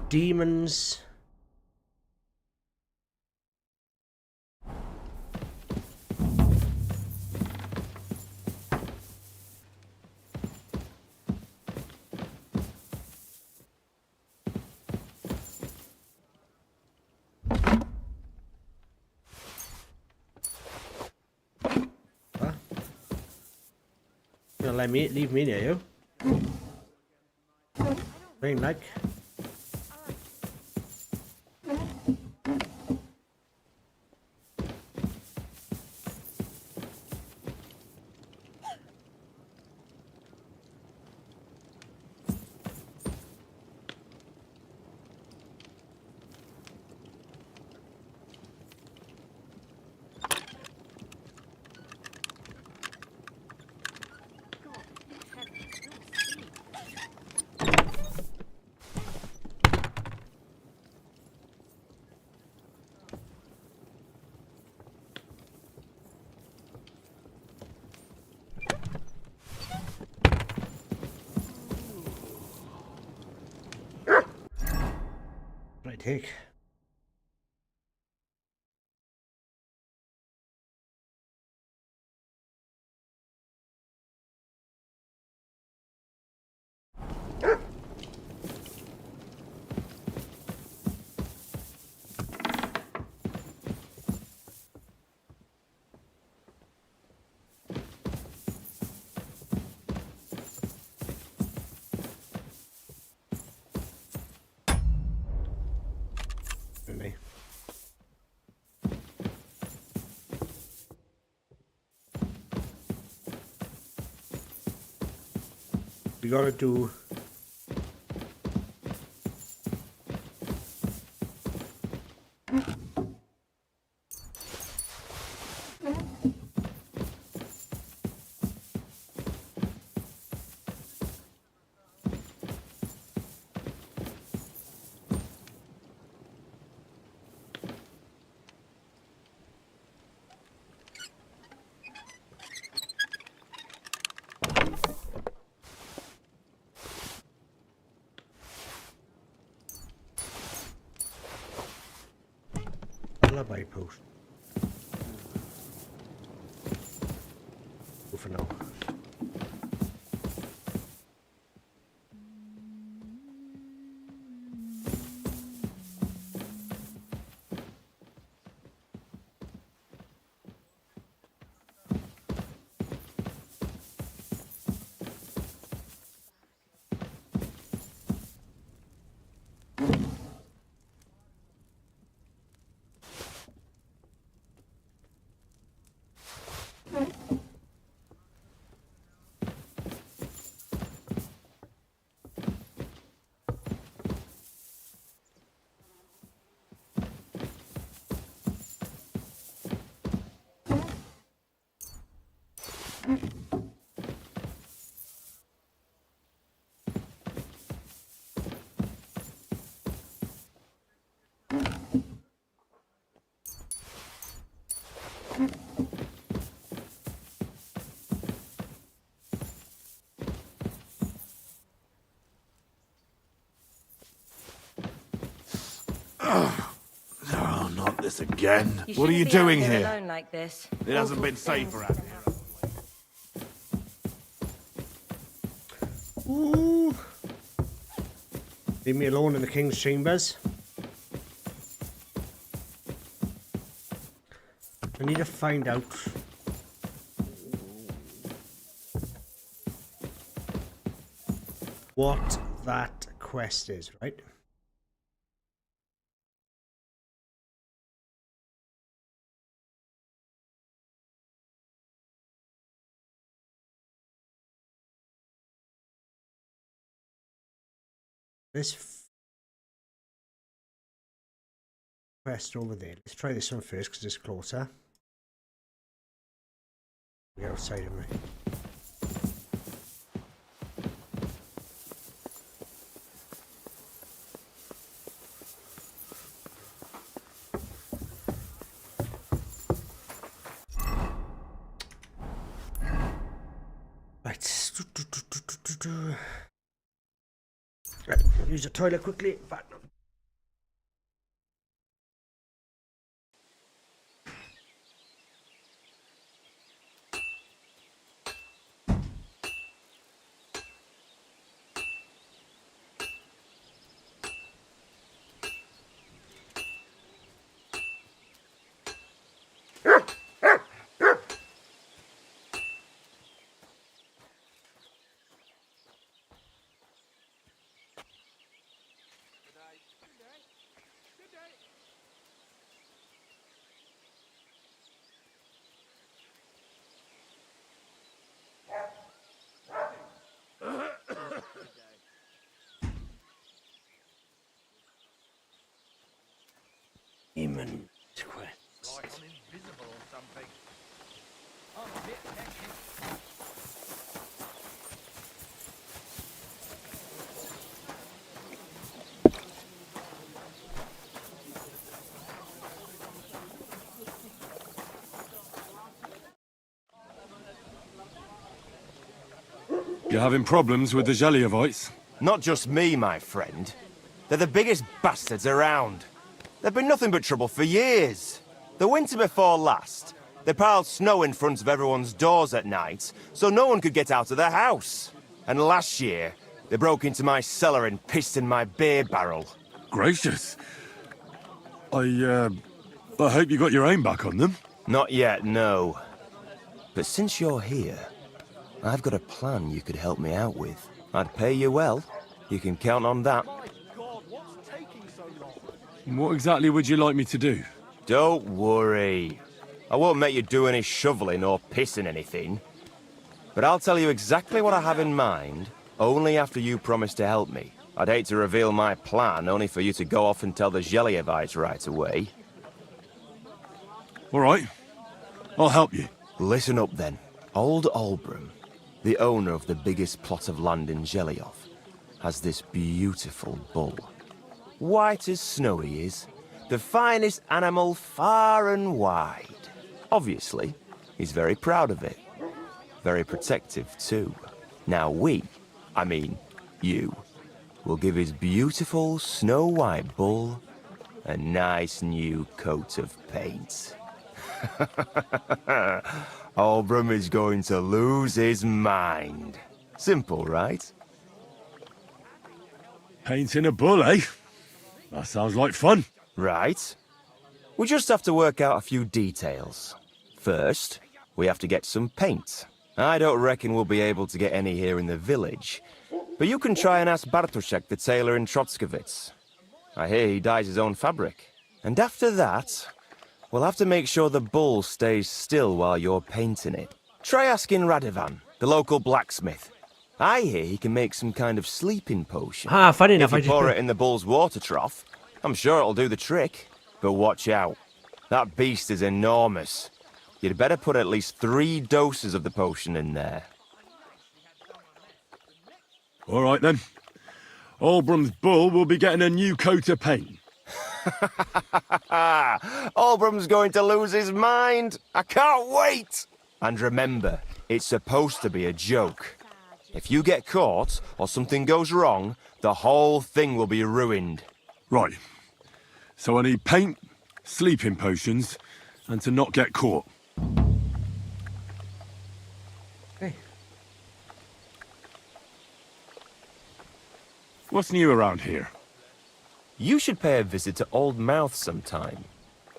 Demons. Huh? You gonna leave me near you? Green like. Right, take. Me. We gotta do Lullaby post. Go for now. Oh, not this again. What are you doing here? Alone like this. It hasn't been safe around here. Ooh. Leave me alone in the king's chambers. I need to find out what that quest is, right? This quest over there. Let's try this one first because it's closer. Get outside of me. Right, use the toilet quickly. Back. Demon quest. Like I'm invisible or something. You're having problems with the Jellyevites? Not just me, my friend. They're the biggest bastards around. They've been nothing but trouble for years. The winter before last, they piled snow in front of everyone's doors at night, so no one could get out of their house. And last year, they broke into my cellar and pissed in my beer barrel. Gracious. I hope you got your aim back on them. Not yet, no. But since you're here, I've got a plan you could help me out with. I'd pay you well. You can count on that. What exactly would you like me to do? Don't worry. I won't make you do any shoveling or pissing anything. But I'll tell you exactly what I have in mind, only after you promise to help me. I'd hate to reveal my plan, only for you to go off and tell the Jellyevites right away. All right. I'll help you. Listen up, then. Old Olbram, the owner of the biggest plot of land in Jellyoth, has this beautiful bull. White as snow he is. The finest animal far and wide. Obviously, he's very proud of it. Very protective, too. Now you, will give his beautiful snow-white bull A nice new coat of paint. Albrum is going to lose his mind. Simple, right? Painting a bull, eh? That sounds like fun. Right. We just have to work out a few details. First, we have to get some paint. I don't reckon we'll be able to get any here in the village. But you can try and ask Bartoszek, the tailor in Trotskovitz. I hear he dyes his own fabric. And after that, we'll have to make sure the bull stays still while you're painting it. Try asking Radovan, the local blacksmith. I hear he can make some kind of sleeping potion. Funny enough, if you pour it in the bull's water trough, I'm sure it'll do the trick. But watch out. That beast is enormous. You'd better put at least 3 doses of the potion in there. All right, then. Albrum's bull will be getting a new coat of paint. Albrum's going to lose his mind. I can't wait. And remember, it's supposed to be a joke. If you get caught or something goes wrong, the whole thing will be ruined. Right. So I need paint, sleeping potions, and to not get caught. Okay. What's new around here? You should pay a visit to Old Mouth sometime.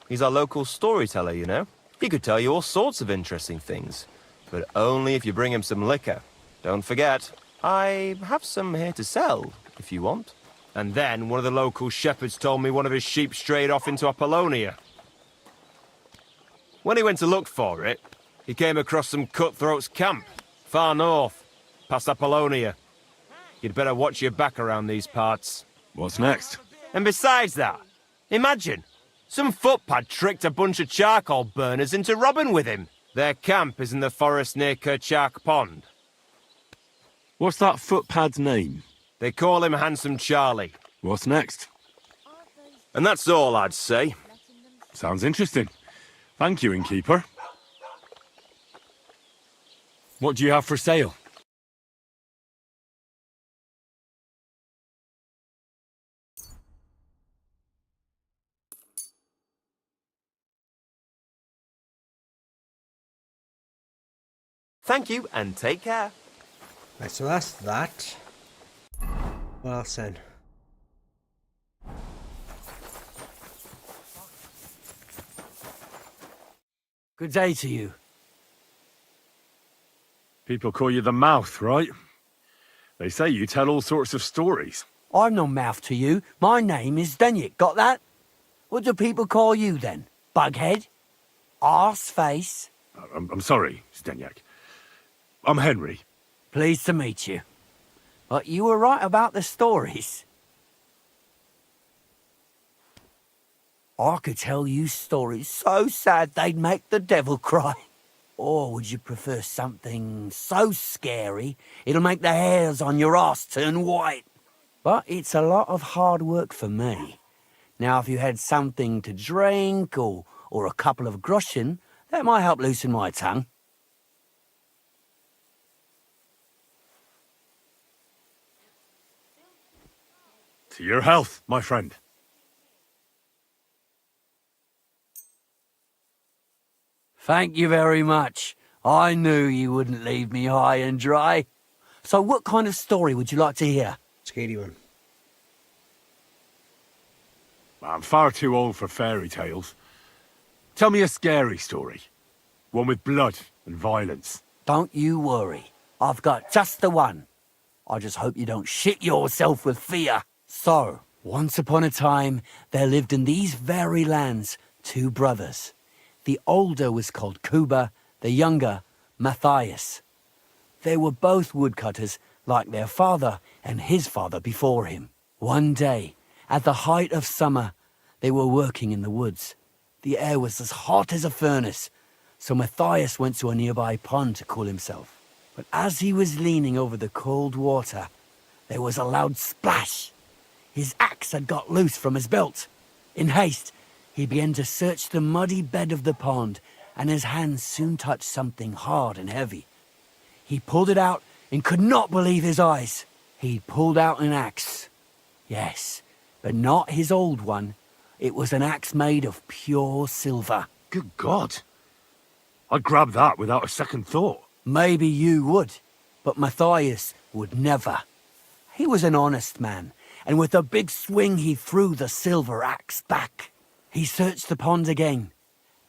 He's our local storyteller, you know. He could tell you all sorts of interesting things, but only if you bring him some liquor. Don't forget, I have some here to sell, if you want. And then one of the local shepherds told me one of his sheep strayed off into Apollonia. When he went to look for it, he came across some cutthroats' camp, far north, past Apollonia. You'd better watch your back around these parts. What's next? And besides that, imagine, some footpad tricked a bunch of charcoal burners into robbing with him. Their camp is in the forest near Kerchak Pond. What's that footpad's name? They call him Handsome Charlie. What's next? And that's all I'd say. Sounds interesting. Thank you, innkeeper. What do you have for sale? Thank you, and take care. Right, so that's that. What else then? Good day to you. People call you the Mouth, right? They say you tell all sorts of stories. I'm no mouth to you. My name is Denyek. Got that? What do people call you then? Bughead? Arseface? I'm sorry, Stenyak. I'm Henry. Pleased to meet you. But you were right about the stories. I could tell you stories so sad they'd make the devil cry. Or would you prefer something so scary it'll make the hairs on your ass turn white? But it's a lot of hard work for me. Now, if you had something to drink or a couple of groschen, that might help loosen my tongue. To your health, my friend. Thank you very much. I knew you wouldn't leave me high and dry. So what kind of story would you like to hear? Scary one. I'm far too old for fairy tales. Tell me a scary story. One with blood and violence. Don't you worry. I've got just the one. I just hope you don't shit yourself with fear. So, once upon a time, there lived in these very lands 2 brothers. The older was called Kuba, the younger, Matthias. They were both woodcutters, like their father and his father before him. One day, at the height of summer, they were working in the woods. The air was as hot as a furnace, so Matthias went to a nearby pond to cool himself. But as he was leaning over the cold water, there was a loud splash. His axe had got loose from his belt. In haste, he began to search the muddy bed of the pond, and his hands soon touched something hard and heavy. He pulled it out and could not believe his eyes. He'd pulled out an axe. Yes, but not his old one, It was an axe made of pure silver. Good God. I'd grab that without a second thought. Maybe you would, but Matthias would never. He was an honest man, and with a big swing he threw the silver axe back. He searched the pond again,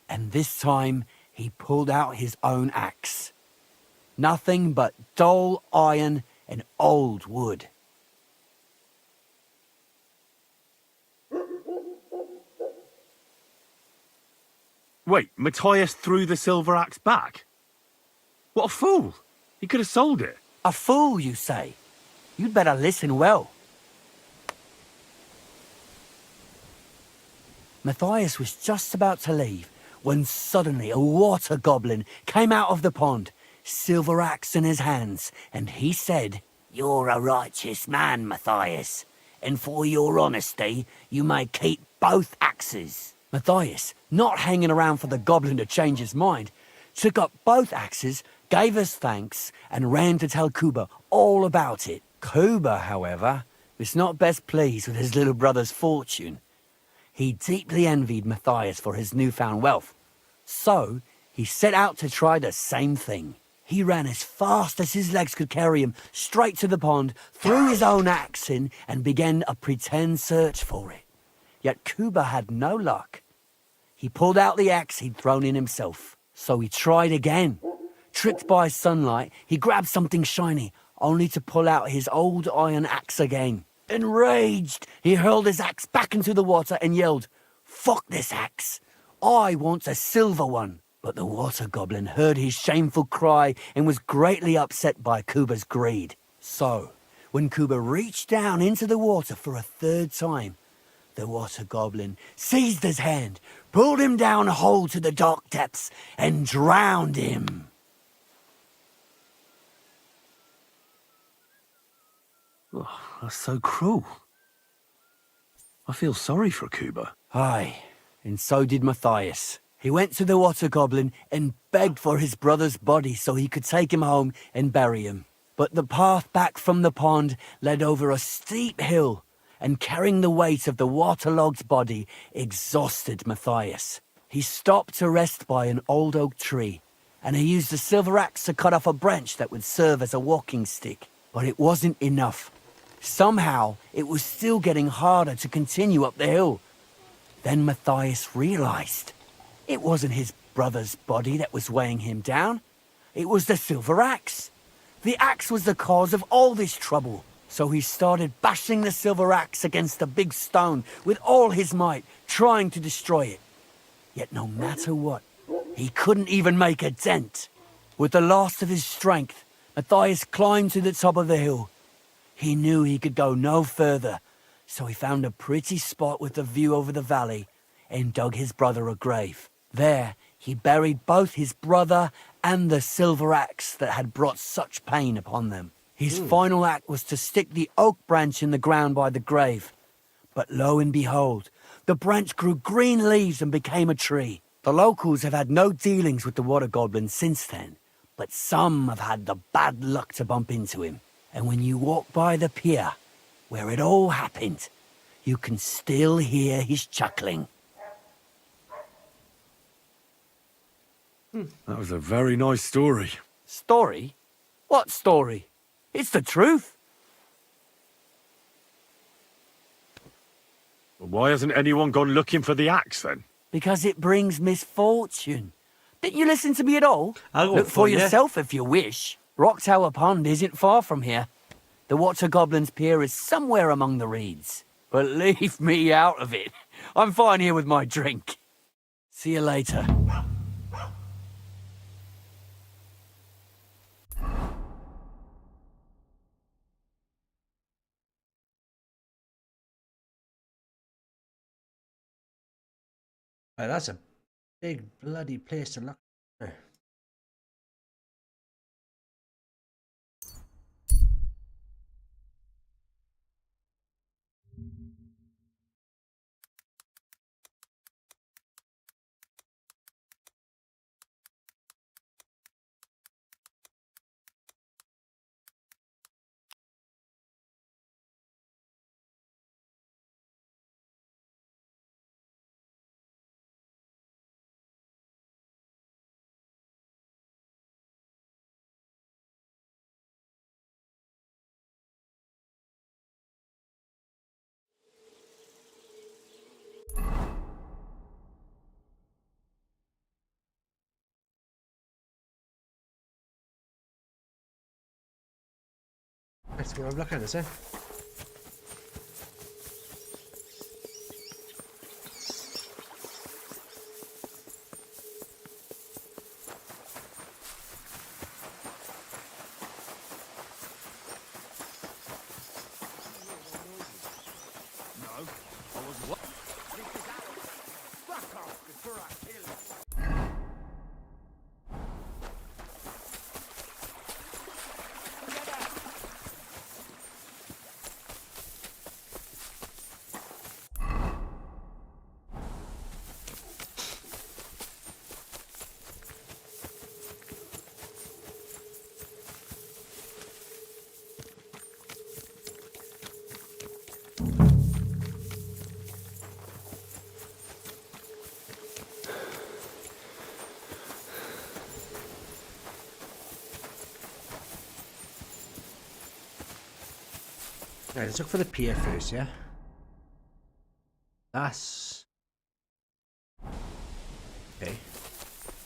and this time he pulled out his own axe. Nothing but dull iron and old wood. Wait, Matthias threw the silver axe back? What a fool! He could have sold it. A fool, you say? You'd better listen well. Matthias was just about to leave when suddenly a water goblin came out of the pond, silver axe in his hands, and he said, "You're a righteous man, Matthias, and for your honesty, you may keep both axes." Matthias, not hanging around for the goblin to change his mind, took up both axes, gave us thanks, and ran to tell Kuba all about it. Kuba, however, was not best pleased with his little brother's fortune. He deeply envied Matthias for his newfound wealth, so he set out to try the same thing. He ran as fast as his legs could carry him straight to the pond, threw his own axe in, and began a pretend search for it. Yet Kuba had no luck. He pulled out the axe he'd thrown in himself, so he tried again. Tricked by sunlight, he grabbed something shiny, only to pull out his old iron axe again. Enraged, he hurled his axe back into the water and yelled, "Fuck this axe! I want a silver one!" But the water goblin heard his shameful cry and was greatly upset by Kuba's greed. So, when Kuba reached down into the water for a third time, the water goblin seized his hand, pulled him down a hole to the dark depths, and drowned him. Oh, that's so cruel. I feel sorry for Kuba. Aye, and so did Matthias. He went to the water goblin and begged for his brother's body so he could take him home and bury him. But the path back from the pond led over a steep hill, and carrying the weight of the waterlogged body exhausted Matthias. He stopped to rest by an old oak tree, and he used a silver axe to cut off a branch that would serve as a walking stick. But it wasn't enough. Somehow, it was still getting harder to continue up the hill. Then Matthias realized it wasn't his brother's body that was weighing him down. It was the silver axe. The axe was the cause of all this trouble. So he started bashing the silver axe against a big stone with all his might, trying to destroy it. Yet no matter what, he couldn't even make a dent. With the last of his strength, Matthias climbed to the top of the hill. He knew he could go no further, so he found a pretty spot with a view over the valley and dug his brother a grave. There, he buried both his brother and the silver axe that had brought such pain upon them. His final act was to stick the oak branch in the ground by the grave. But lo and behold, the branch grew green leaves and became a tree. The locals have had no dealings with the water goblin since then, but some have had the bad luck to bump into him. And when you walk by the pier, where it all happened, you can still hear his chuckling. That was a very nice story. Story? What story? It's the truth. Well, why hasn't anyone gone looking for the axe then? Because it brings misfortune. Didn't you listen to me at all? I'll go Look for you. yourself if you wish. Rock Tower Pond isn't far from here. The Water Goblin's Pier is somewhere among the reeds. But leave me out of it. I'm fine here with my drink. See you later. Right, that's a big bloody place to look. Let's go have a look at this, eh? Right, let's look for the pier first, yeah? That's... Okay.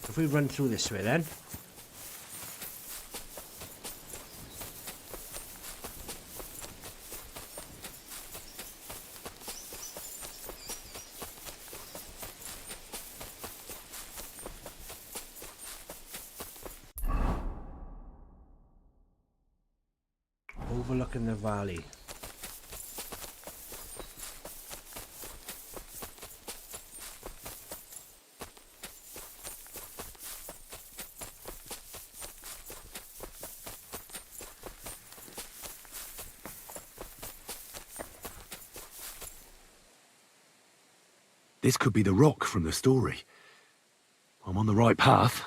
If we run through this way then... Overlooking the valley. This could be the rock from the story. I'm on the right path.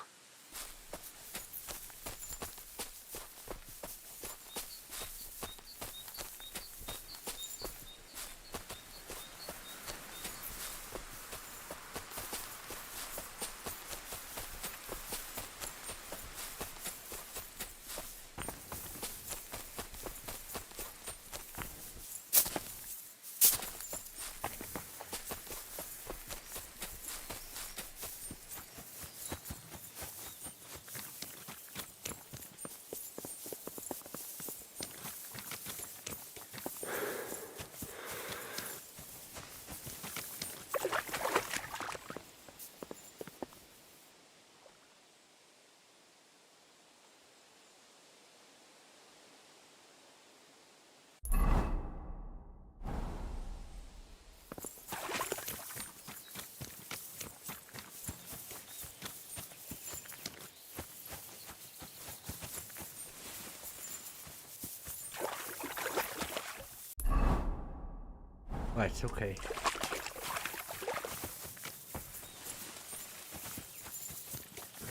Right, okay.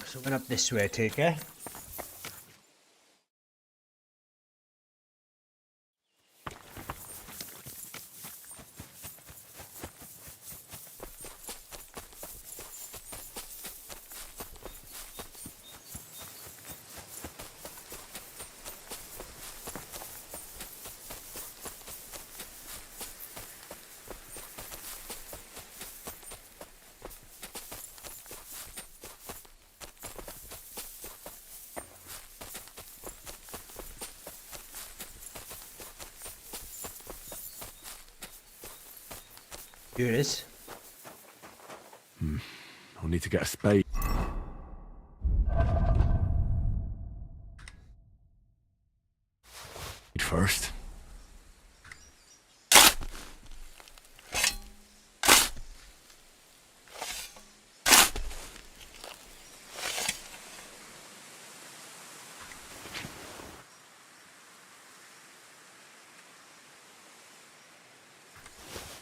So went up this way, take care. Here it is. I'll need to get a spade. First.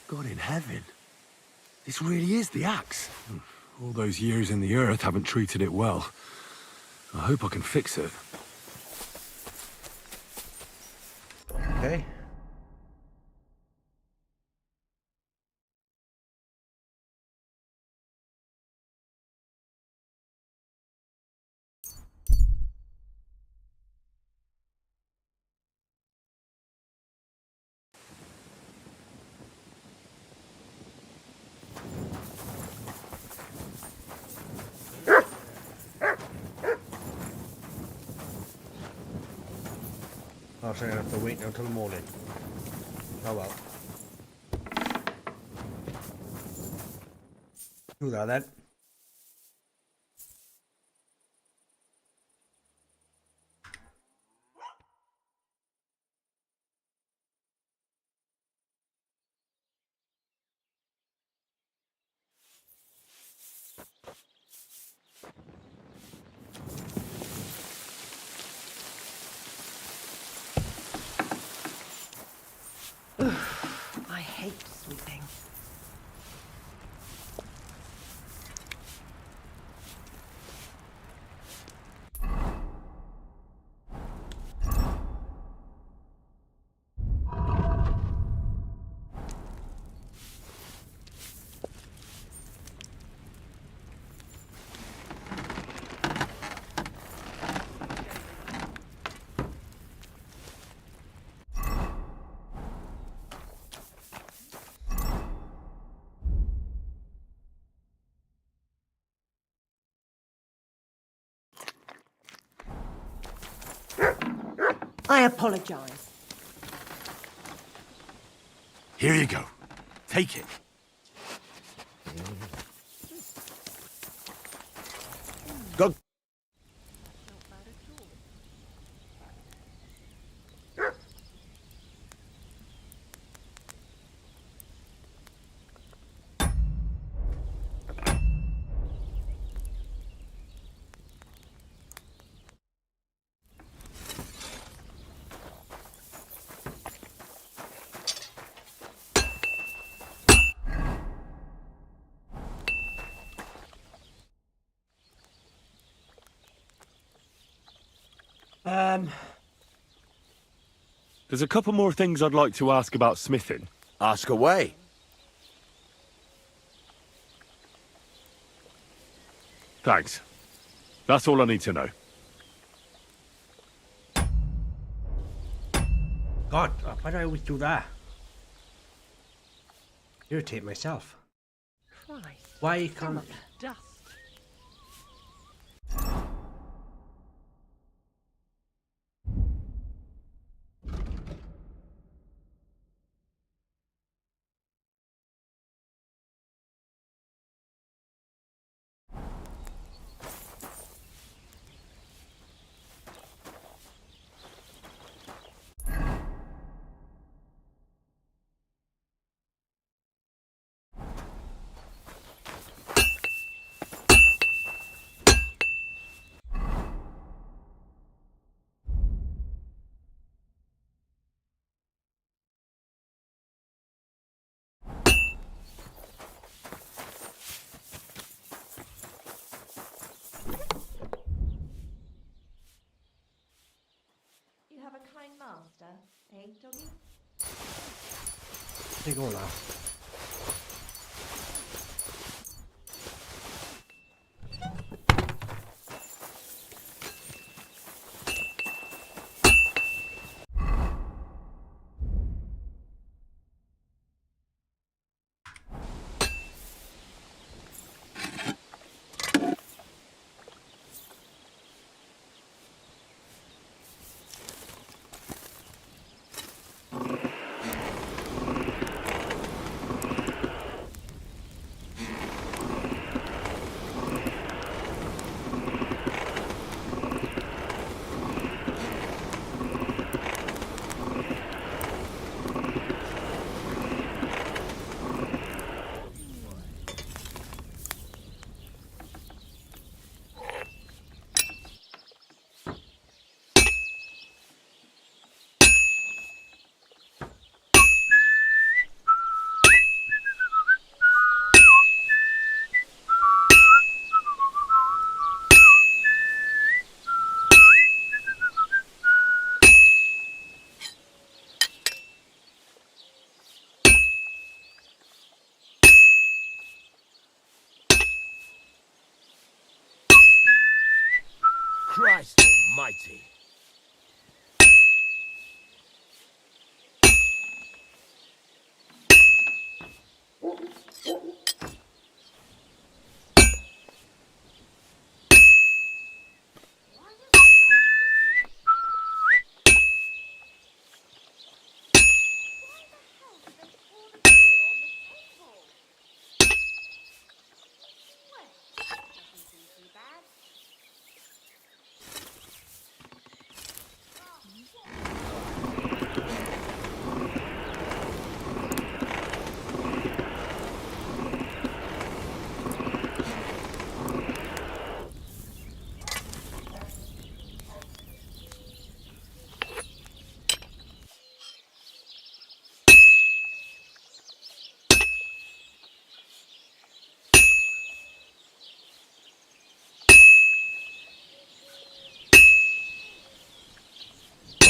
God in heaven. This really is the axe. All those years in the earth haven't treated it well. I hope I can fix it. Okay. Oh, so I have to wait until the morning. Oh well. Do that then. I hate sweeping. I apologize. Here you go. Take it. Go. There's a couple more things I'd like to ask about smithing. Ask away. Thanks. That's all I need to know. God, why do I always do that? Irritate myself. Christ. Why can't... Some of the dust. You have a kind master, eh, doggy? Take all now. Christ almighty.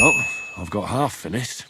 Well, I've got half finished.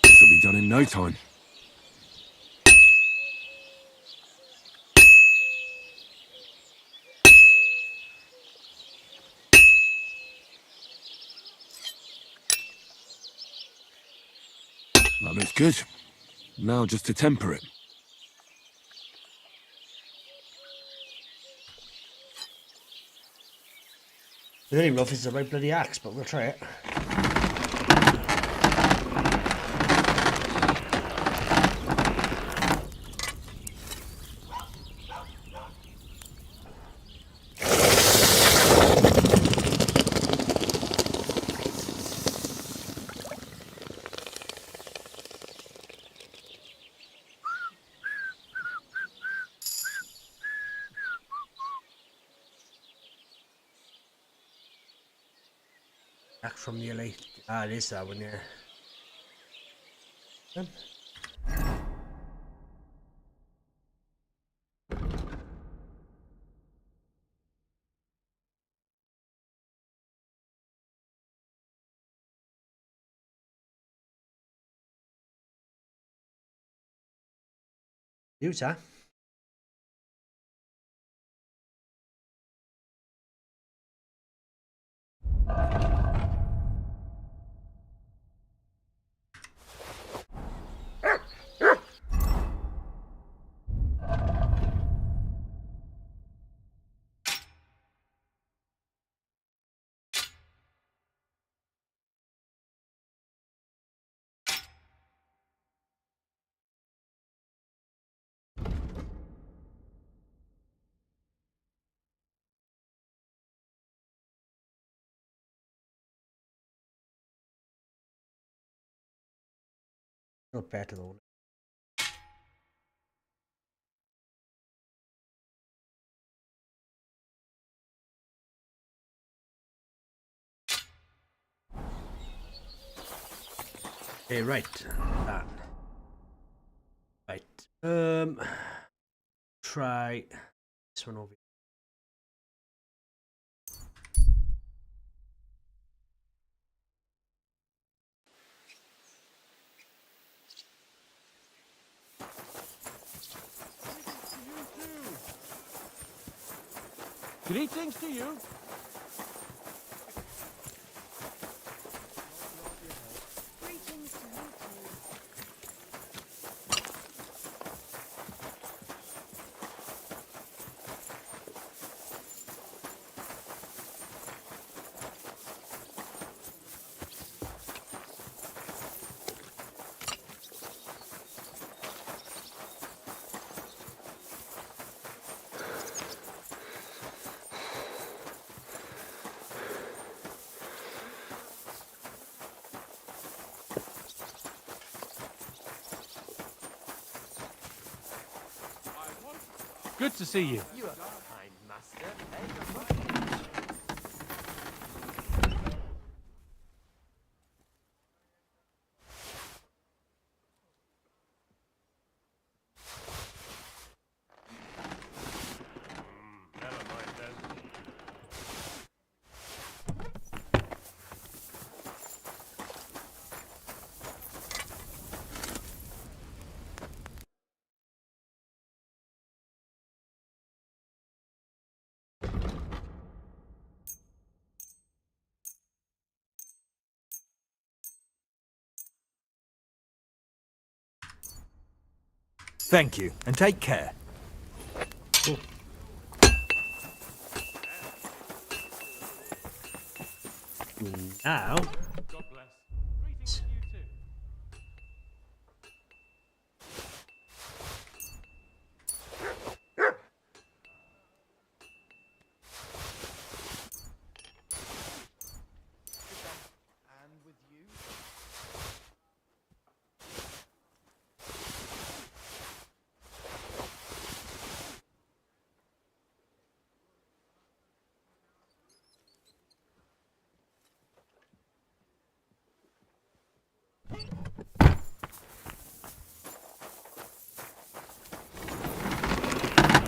This'll be done in no time. That looks good. Now just to temper it. I don't even know if it's the right bloody axe, but we'll try it. Back from the elite. Ah, it is that one, yeah. Use that. Not better though. Okay, right. That. Right. Try this one over here. Greetings to you. Good to see you. You are a kind master, Thank you, and take care. Now...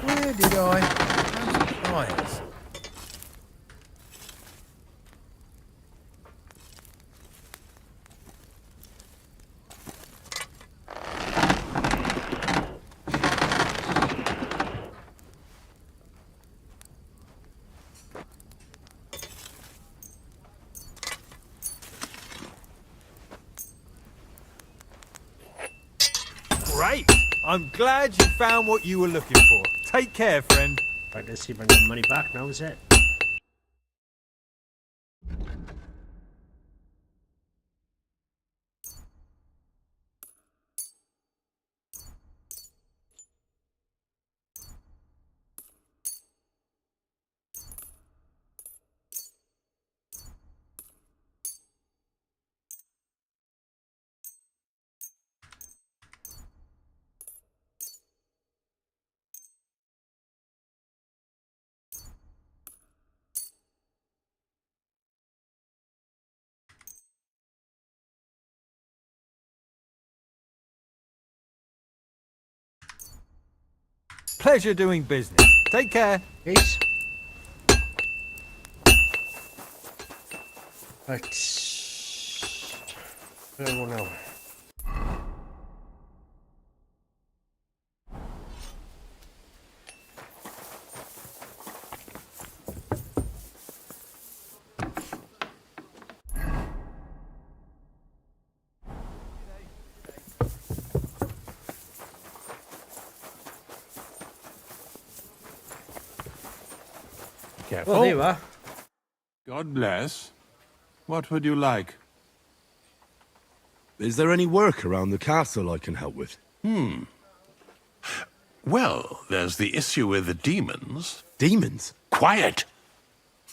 Where did I have pliers? Great! I'm glad you found what you were looking for. Take care, friend. Right, let's see if I can get money back now, is it? Pleasure doing business. Take care. Peace. Right. Where do I go now? Careful. Oh, there you are. God bless. What would you like? Is there any work around the castle I can help with? Well, there's the issue with the demons. Demons? Quiet!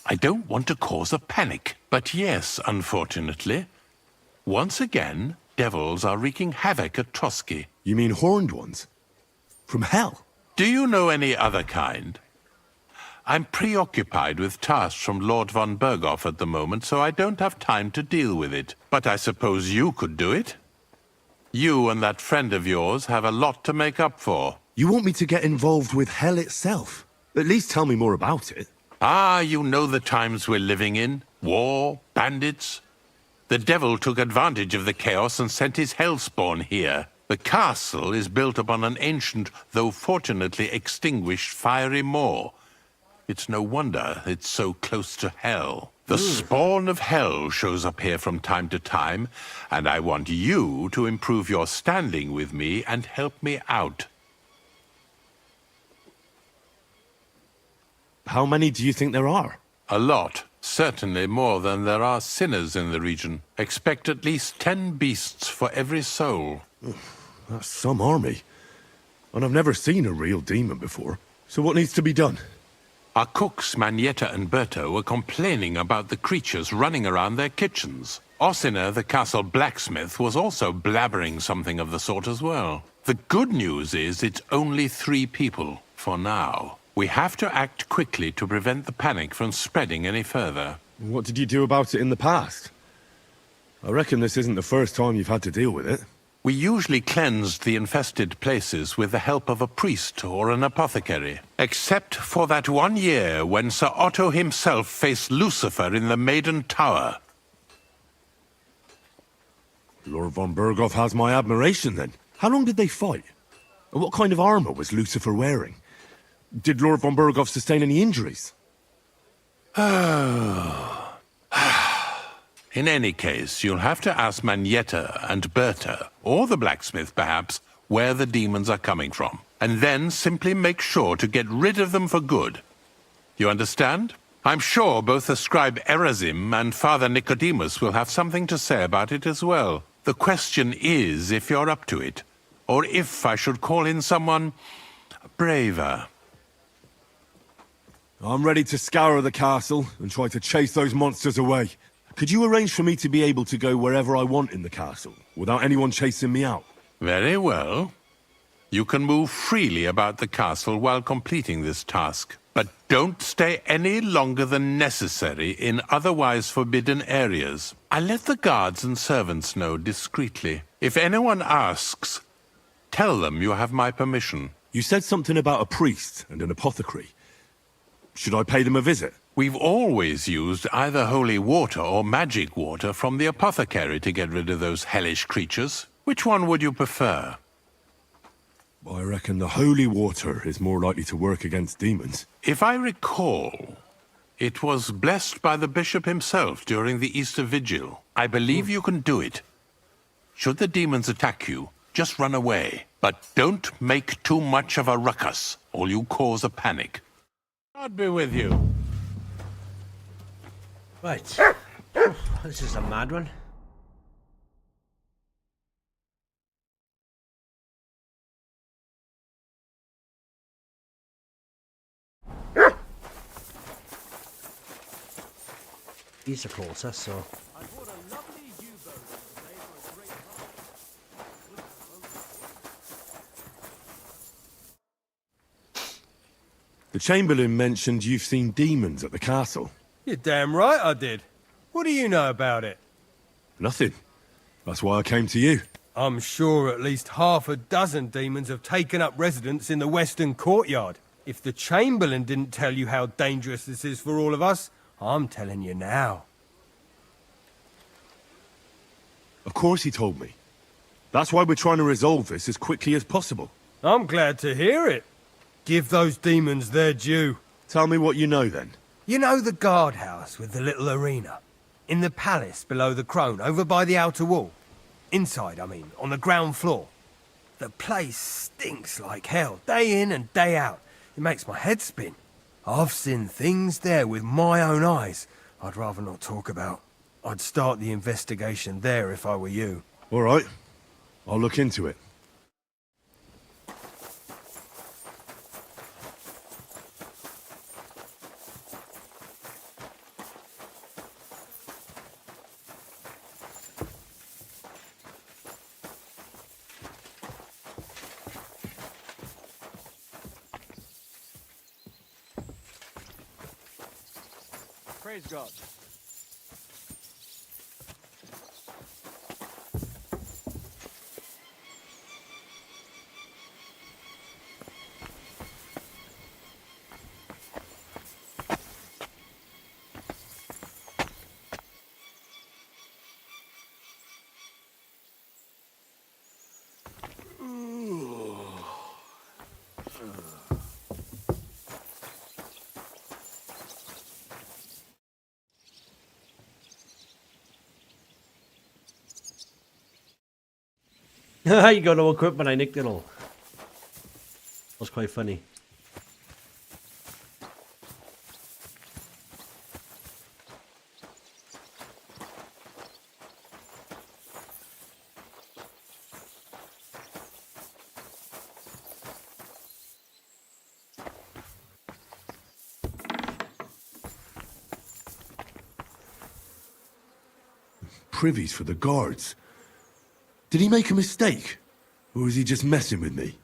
I don't want to cause a panic, but yes, unfortunately. Once again, devils are wreaking havoc at Trotsky. You mean horned ones? From hell? Do you know any other kind? I'm preoccupied with tasks from Lord von Berghoff at the moment, so I don't have time to deal with it. But I suppose you could do it? You and that friend of yours have a lot to make up for. You want me to get involved with hell itself? At least tell me more about it. Ah, you know the times we're living in. War, bandits. The devil took advantage of the chaos and sent his hellspawn here. The castle is built upon an ancient, though fortunately extinguished, fiery moor. It's no wonder it's so close to hell. The spawn of hell shows up here from time to time, and I want you to improve your standing with me and help me out. How many do you think there are? A lot. Certainly more than there are sinners in the region. Expect at least 10 beasts for every soul. That's some army. And I've never seen a real demon before. So what needs to be done? Our cooks, Manietta and Berto, were complaining about the creatures running around their kitchens. Ossiner, the castle blacksmith, was also blabbering something of the sort as well. The good news is it's only 3 people, for now. We have to act quickly to prevent the panic from spreading any further. What did you do about it in the past? I reckon this isn't the first time you've had to deal with it. We usually cleansed the infested places with the help of a priest or an apothecary. Except for that one year when Sir Otto himself faced Lucifer in the Maiden Tower. Lord von Berghoff has my admiration, then. How long did they fight? And what kind of armor was Lucifer wearing? Did Lord von Berghoff sustain any injuries? In any case, you'll have to ask Manietta and Berta, or the blacksmith perhaps, where the demons are coming from, and then simply make sure to get rid of them for good. You understand? I'm sure both the scribe Erazim and Father Nicodemus will have something to say about it as well. The question is if you're up to it, or if I should call in someone braver. I'm ready to scour the castle and try to chase those monsters away. Could you arrange for me to be able to go wherever I want in the castle, without anyone chasing me out? Very well. You can move freely about the castle while completing this task, but don't stay any longer than necessary in otherwise forbidden areas. I'll let the guards and servants know discreetly. If anyone asks, tell them you have my permission. You said something about a priest and an apothecary. Should I pay them a visit? We've always used either holy water or magic water from the apothecary to get rid of those hellish creatures. Which one would you prefer? I reckon the holy water is more likely to work against demons. If I recall, it was blessed by the bishop himself during the Easter Vigil. I believe you can do it. Should the demons attack you, just run away. But don't make too much of a ruckus, or you cause a panic. God be with you. Right. This is a mad one. These are closer, so... The Chamberlain mentioned you've seen demons at the castle. You're damn right I did. What do you know about it? Nothing. That's why I came to you. I'm sure at least half a dozen demons have taken up residence in the western courtyard. If the Chamberlain didn't tell you how dangerous this is for all of us, I'm telling you now. Of course he told me. That's why we're trying to resolve this as quickly as possible. I'm glad to hear it. Give those demons their due. Tell me what you know then. You know the guardhouse with the little arena? In the palace below the Crone, over by the outer wall? Inside, I mean, on the ground floor. The place stinks like hell, day in and day out. It makes my head spin. I've seen things there with my own eyes I'd rather not talk about. I'd start the investigation there if I were you. All right. I'll look into it. Praise God. You got no equipment, I nicked it all. That was quite funny. Privies for the guards. Did he make a mistake? Or was he just messing with me?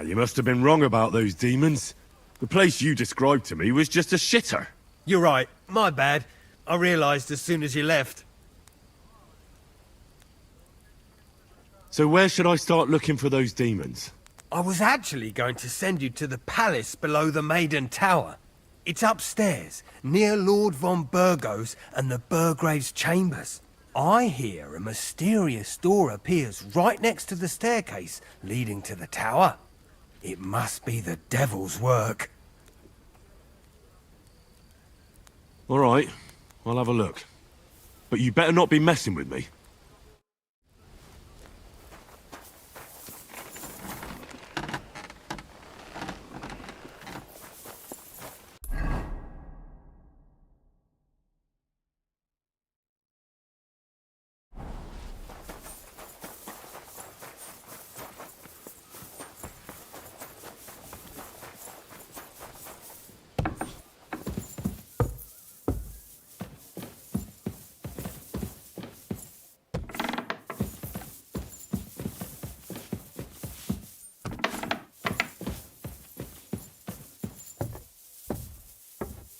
You must have been wrong about those demons. The place you described to me was just a shitter. You're right. My bad. I realised as soon as you left. So where should I start looking for those demons? I was actually going to send you to the palace below the Maiden Tower. It's upstairs, near Lord von Burgos and the Burgrave's chambers. I hear a mysterious door appears right next to the staircase leading to the tower. It must be the devil's work. All right, I'll have a look. But you better not be messing with me.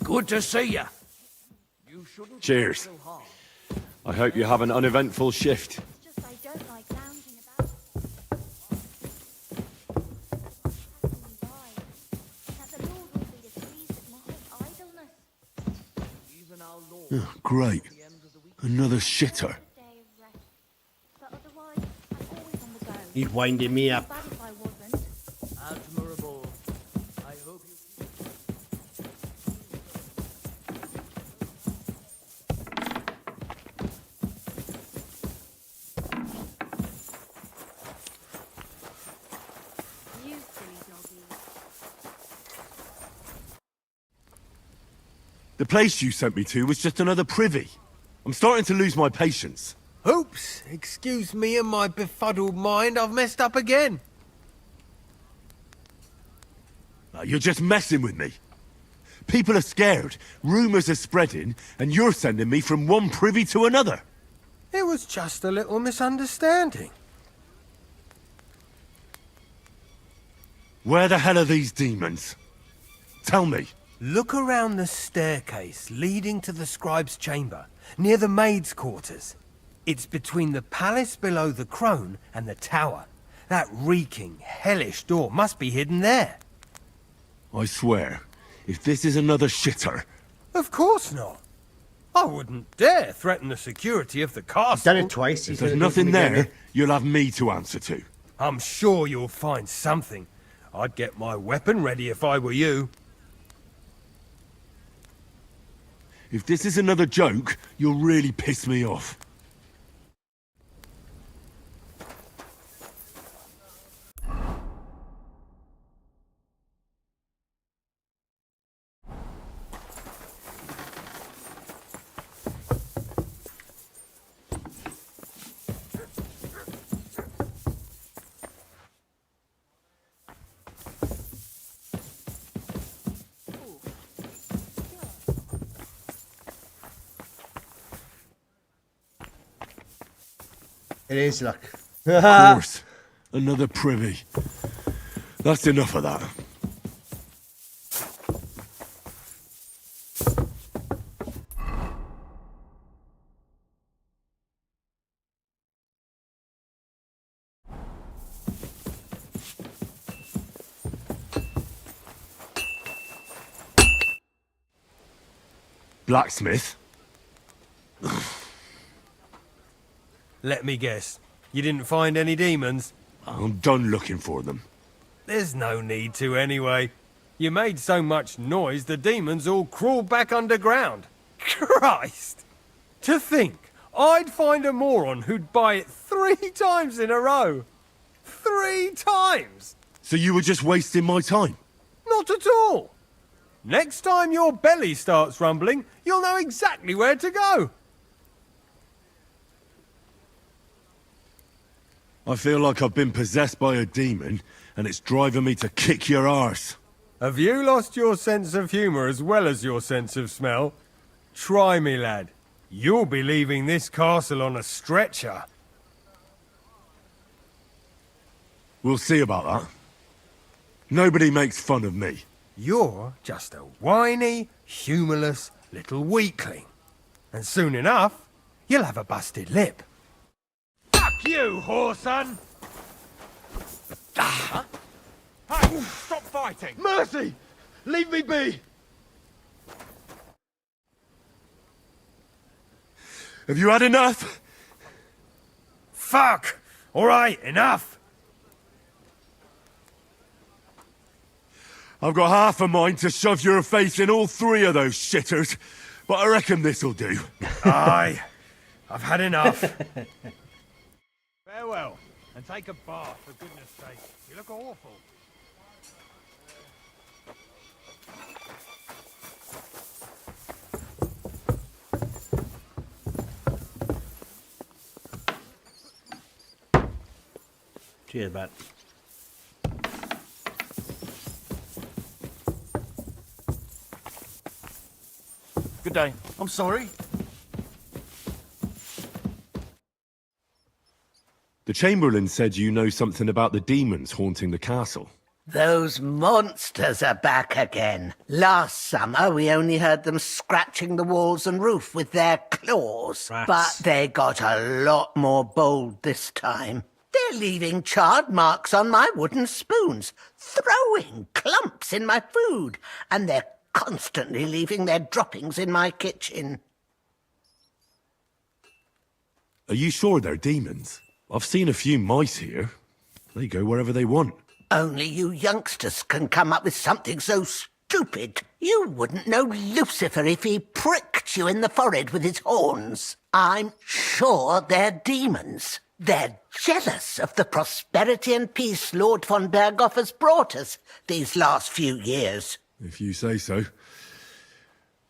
Good to see you. Cheers. I hope you have an uneventful shift. Oh, great. Another shitter. He's winding me up. Admirable. I hope you... The place you sent me to was just another privy. I'm starting to lose my patience. Oops, excuse me and my befuddled mind, I've messed up again. You're just messing with me. People are scared, rumours are spreading, and you're sending me from one privy to another. It was just a little misunderstanding. Where the hell are these demons? Tell me. Look around the staircase leading to the scribe's chamber, near the maid's quarters. It's between the palace below the crone and the tower. That reeking, hellish door must be hidden there. I swear, if this is another shitter... Of course not. I wouldn't dare threaten the security of the castle. He's done it twice. If there's nothing there, you'll have me to answer to. I'm sure you'll find something. I'd get my weapon ready if I were you. If this is another joke, you'll really piss me off. It is, look. Of course. Another privy. That's enough of that. Blacksmith? Let me guess. You didn't find any demons? I'm done looking for them. There's no need to anyway. You made so much noise the demons all crawled back underground. Christ! To think I'd find a moron who'd buy it 3 times in a row. 3 times! So you were just wasting my time? Not at all. Next time your belly starts rumbling, you'll know exactly where to go. I feel like I've been possessed by a demon, and it's driving me to kick your arse. Have you lost your sense of humour as well as your sense of smell? Try me, lad. You'll be leaving this castle on a stretcher. We'll see about that. Nobody makes fun of me. You're just a whiny, humourless little weakling. And soon enough, you'll have a busted lip. Fuck you, whoreson! Huh? Hey, stop fighting! Mercy! Leave me be! Have you had enough? Fuck! All right, enough! I've got half a mind to shove your face in all three of those shitters, but I reckon this'll do. Aye, I've had enough. Farewell, and take a bath, for goodness sake. You look awful. Cheers, Matt. Good day. I'm sorry. The Chamberlain said you know something about the demons haunting the castle. Those monsters are back again. Last summer, we only heard them scratching the walls and roof with their claws. Rats. But they got a lot more bold this time. They're leaving charred marks on my wooden spoons, throwing clumps in my food, and they're constantly leaving their droppings in my kitchen. Are you sure they're demons? I've seen a few mice here. They go wherever they want. Only you youngsters can come up with something so stupid. You wouldn't know Lucifer if he pricked you in the forehead with his horns. I'm sure they're demons. They're jealous of the prosperity and peace Lord von Berghoff has brought us these last few years. If you say so.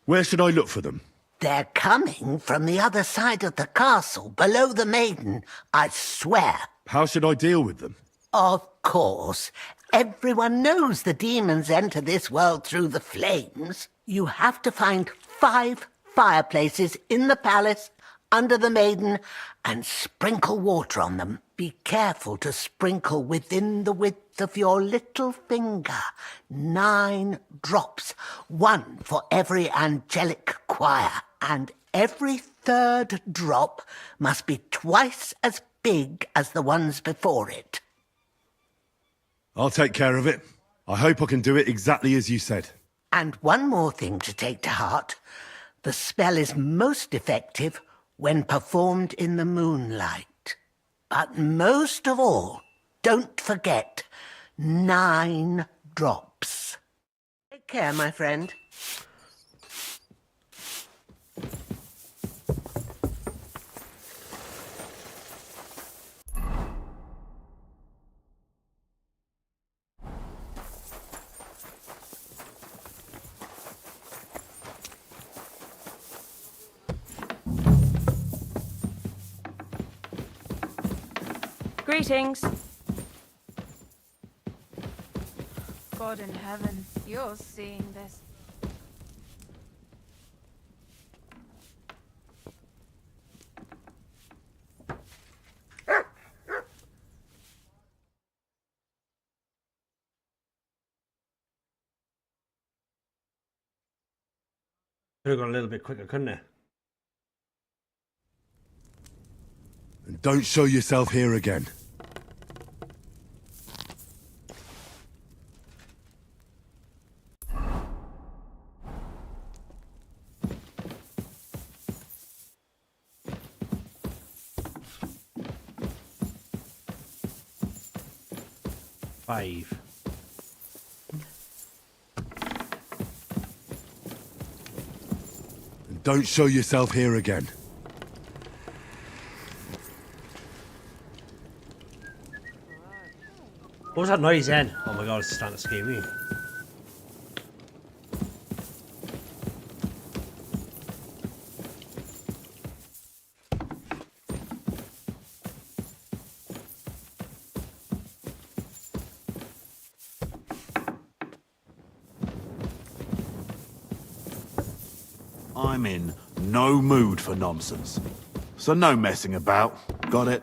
Where should I look for them? They're coming from the other side of the castle, below the maiden, I swear. How should I deal with them? Of course. Everyone knows the demons enter this world through the flames. You have to find 5 fireplaces in the palace, under the maiden, and sprinkle water on them. Be careful to sprinkle within the width of your little finger. 9 drops, 1 for every angelic choir. And every 3rd drop must be twice as big as the ones before it. I'll take care of it. I hope I can do it exactly as you said. And one more thing to take to heart. The spell is most effective when performed in the moonlight. But most of all, don't forget 9 drops. Take care, my friend. Greetings. God in heaven, you're seeing this. Could have gone a little bit quicker, couldn't it? And don't show yourself here again. Five. And don't show yourself here again. What was that noise then? Oh my god, it's starting to scare me. I'm in no mood for nonsense. So no messing about. Got it?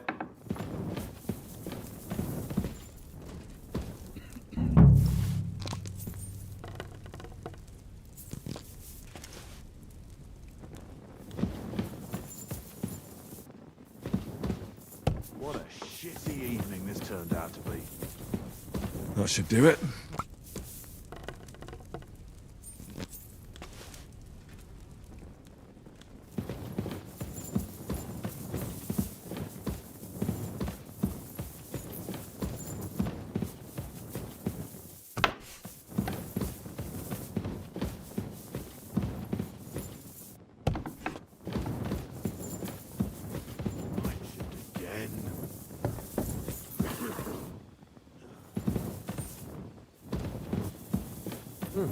What a shitty evening this turned out to be. That should do it. Here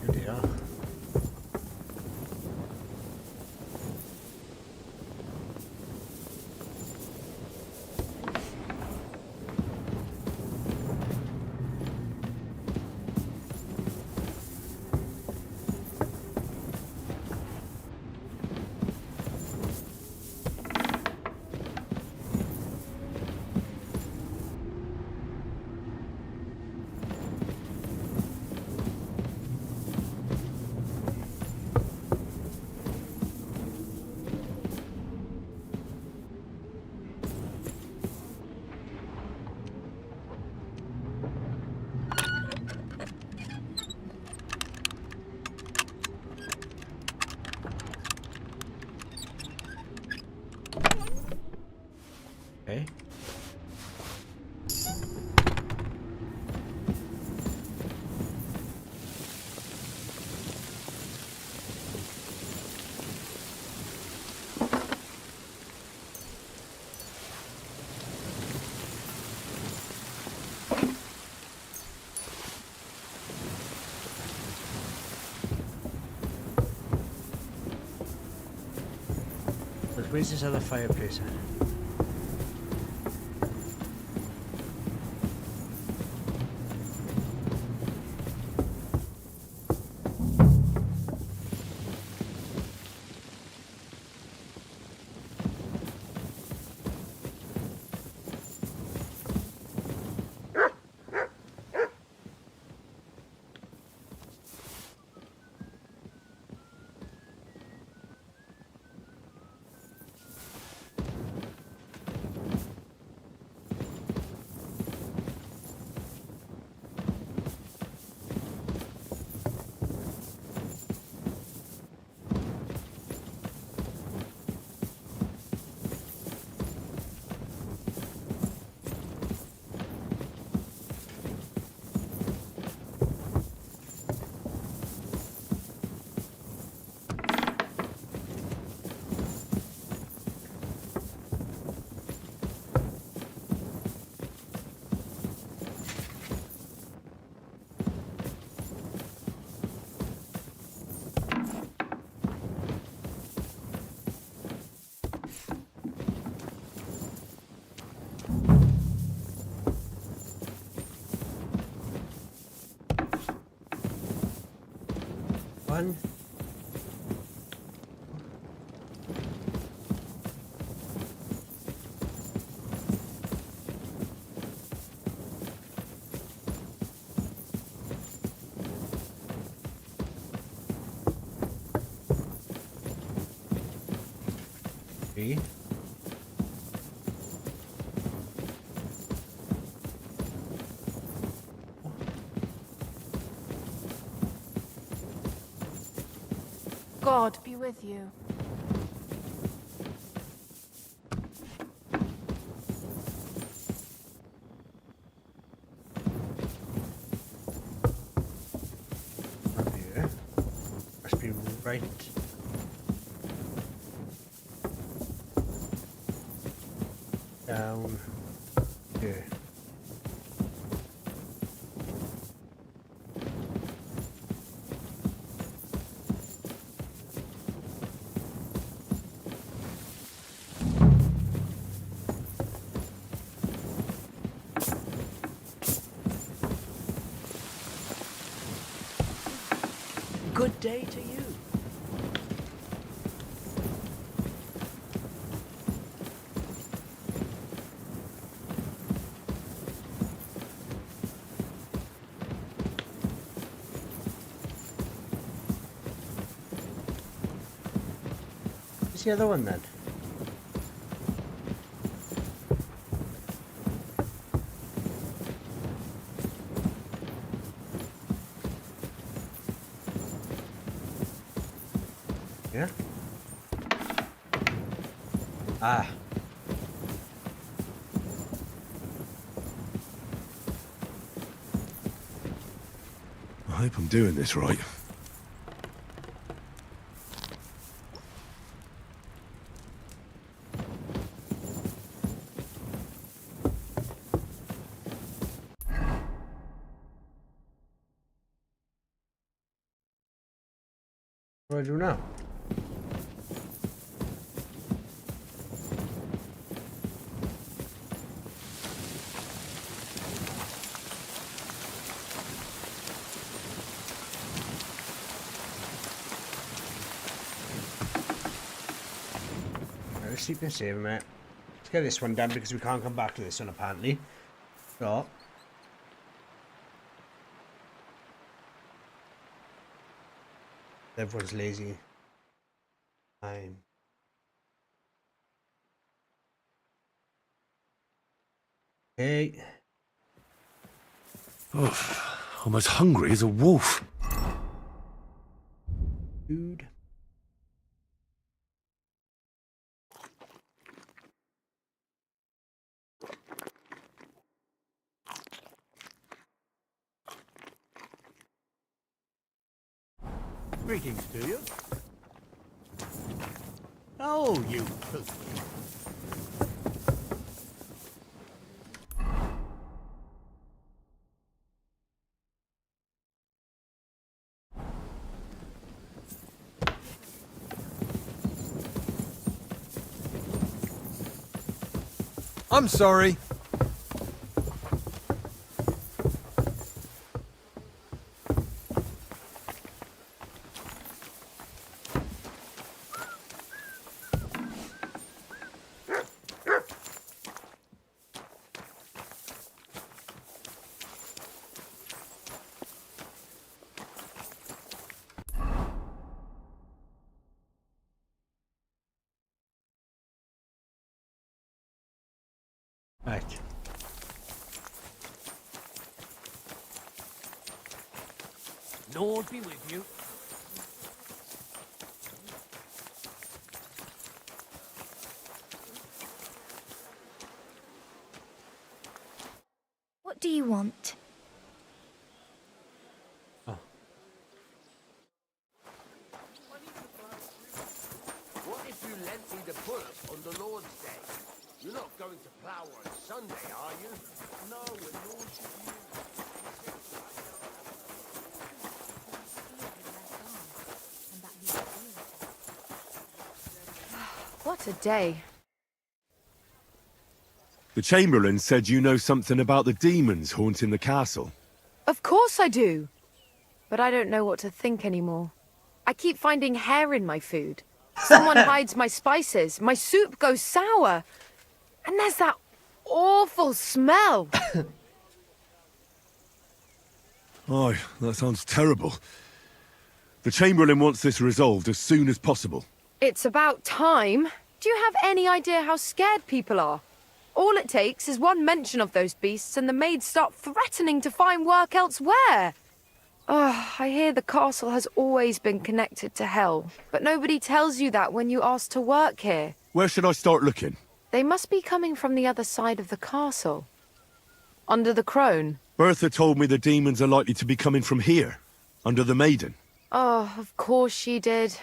they are. Okay. But where's this other fireplace at? One. Three. God be with you. Up here. Must be right. Down here. Good day to you. Where's the other one then? Yeah? Ah. I hope I'm doing this right. What do I do now? Let's keep this here, mate. Let's get this one done because we can't come back to this one apparently. So. Everyone's lazy. I'm. Hey. Oh, I'm as hungry as a wolf. Dude. Greetings to you. Oh, you poop. I'm sorry. Right. Lord be with you. What do you want? What if you lent me the bullock on the Lord's Day? You're not going to plough on Sunday, are you? No, when Lord What a day. The Chamberlain said you know something about the demons haunting the castle. Of course I do. But I don't know what to think anymore. I keep finding hair in my food. Someone hides my spices. My soup goes sour. And there's that awful smell. Oh, that sounds terrible. The Chamberlain wants this resolved as soon as possible. It's about time. Do you have any idea how scared people are? All it takes is one mention of those beasts and the maids start threatening to find work elsewhere. Oh, I hear the castle has always been connected to hell, but nobody tells you that when you ask to work here. Where should I start looking? They must be coming from the other side of the castle. Under the crone. Bertha told me the demons are likely to be coming from here, under the Maiden. Oh, of course she did.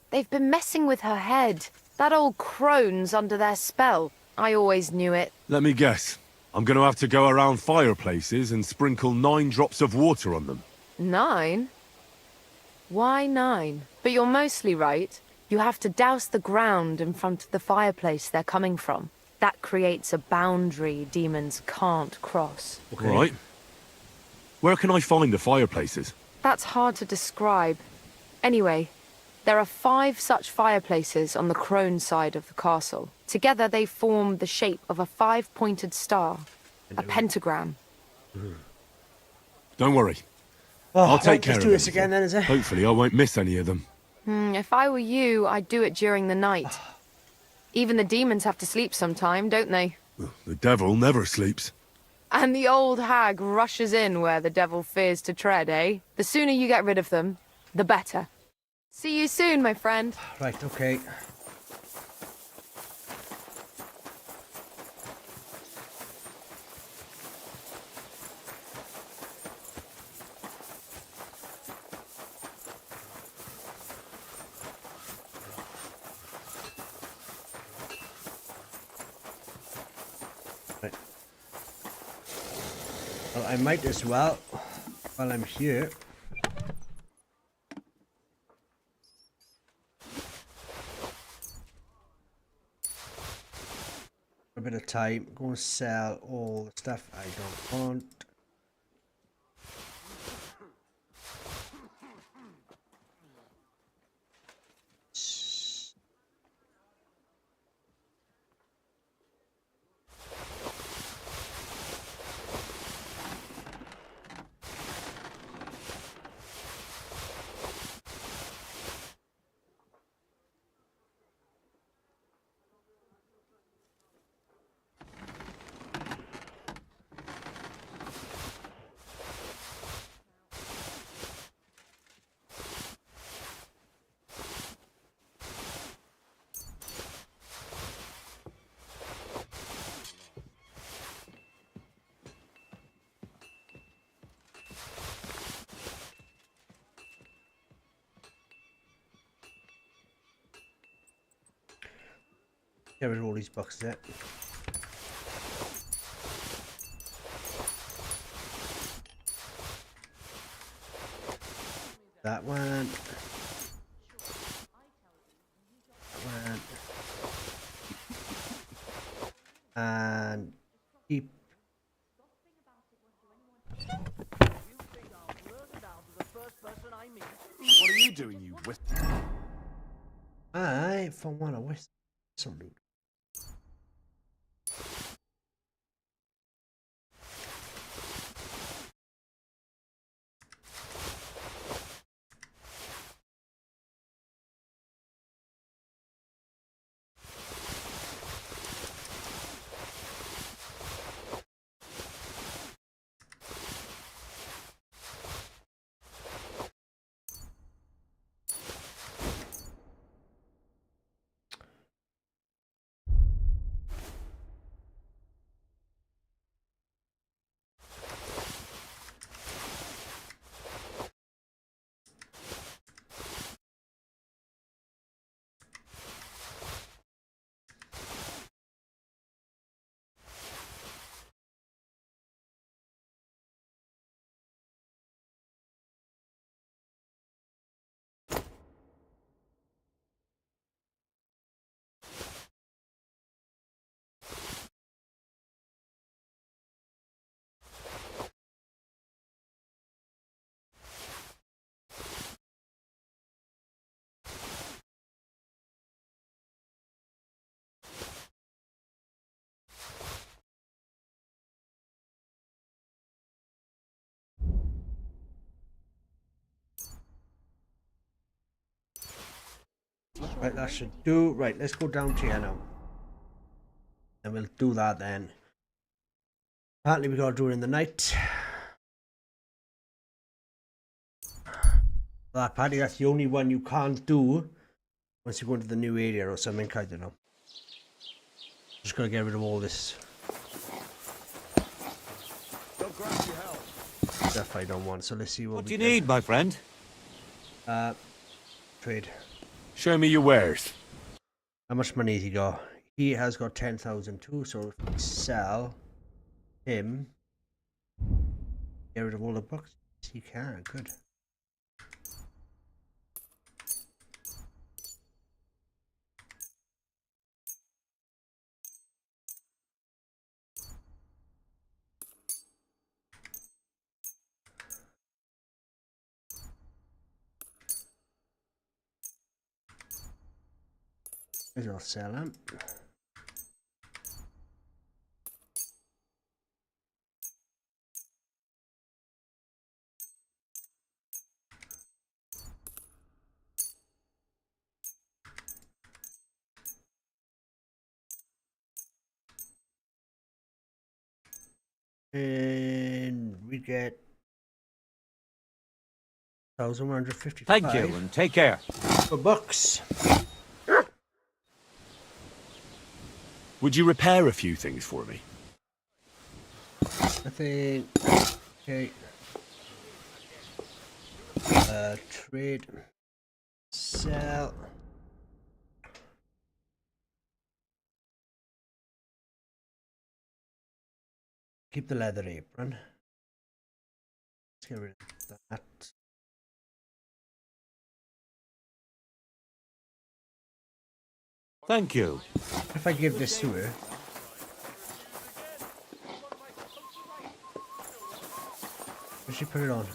They've been messing with her head. That old crone's under their spell. I always knew it. Let me guess. I'm going to have to go around fireplaces and sprinkle 9 drops of water on them. 9? Why 9? But you're mostly right. You have to douse the ground in front of the fireplace they're coming from. That creates a boundary demons can't cross. Okay. Right. Where can I find the fireplaces? That's hard to describe. Anyway, there are 5 such fireplaces on the crone side of the castle. Together they form the shape of a 5-pointed star, a pentagram. Don't worry. Oh, I'll take care let's of do it. this again then, is it? Hopefully I won't miss any of them. If I were you, I'd do it during the night. Even the demons have to sleep sometime, don't they? The devil never sleeps. And the old hag rushes in where the devil fears to tread, eh? The sooner you get rid of them, the better. See you soon, my friend. Right, okay. Well, I might as well, while I'm here, bit of time. Go and sell all the stuff I don't want. Get rid of all these boxes there. That one. That one. And keep. What are you doing, you I, for one, I wish something. Right, that should do. Right, let's go down to here now. And we'll do that then. Apparently we gotta do it in the night. Apparently that's the only one you can't do once you go into the new area or something, I don't know. Just gotta get rid of all this stuff I don't want. So let's see What do you need, my friend? Trade. Show me your wares. How much money has he got? He has got 10,000 too, so if we sell him, get rid of all the books. He can, good. I'll sell him. And we get 1,150. Thank you, and take care. For bucks. Would you repair a few things for me? I think. Okay. Trade. Sell. Keep the leather apron. Let's get rid of that. Thank you. If I give this to her, Did she put it on?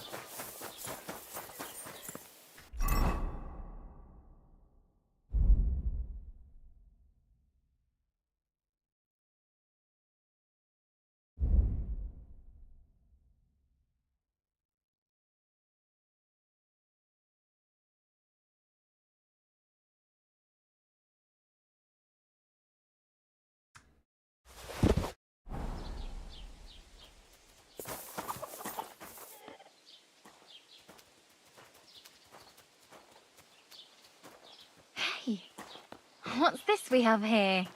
Hey, what's this we have here?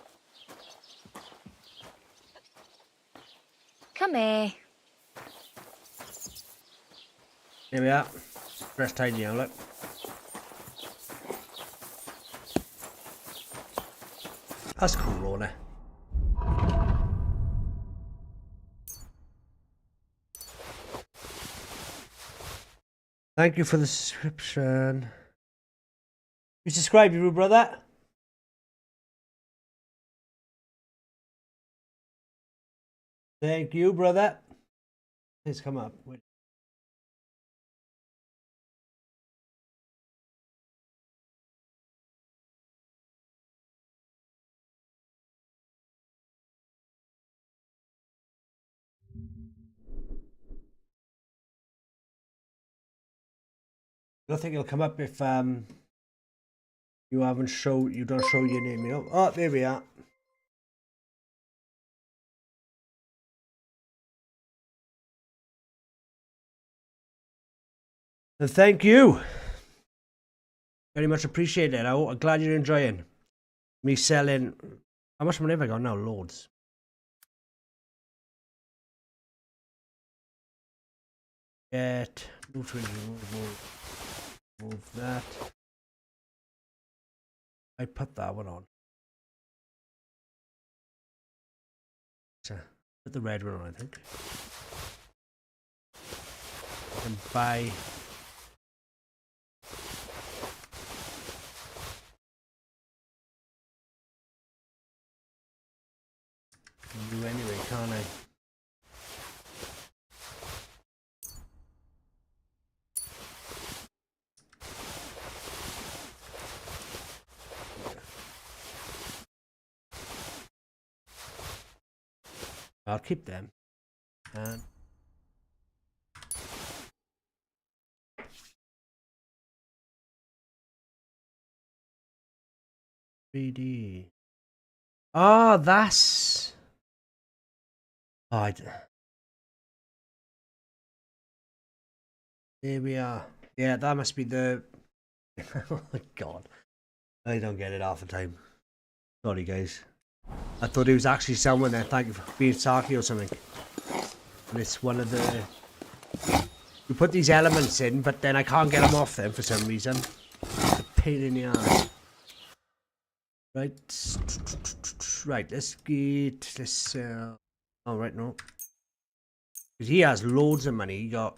Come here. Here we are. Fresh tidy now, look. That's cool, Rona. Thank you for the subscription. You subscribe, you brother. Thank you, brother. Please come up. Wait. I don't think it'll come up if you don't show your name, you know. Oh, there we are. And thank you. Very much appreciated. I'm glad you're enjoying me selling. How much money have I got now? Loads. Get move that. I put that one on. So, put the red one on, I think. And buy. Can do anyway, can't I? I'll keep them. And BD. Ah, that's. Oh, there we are. Yeah, that must be the. Oh my god, I don't get it half the time. Sorry, guys. I thought he was actually someone there. Thank you for being Saki or something. And it's one of the. You put these elements in, but then I can't get them off them for some reason. It's a pain in the ass. Right. Right, let's get this. Oh, right, no. Because he has loads of money. He got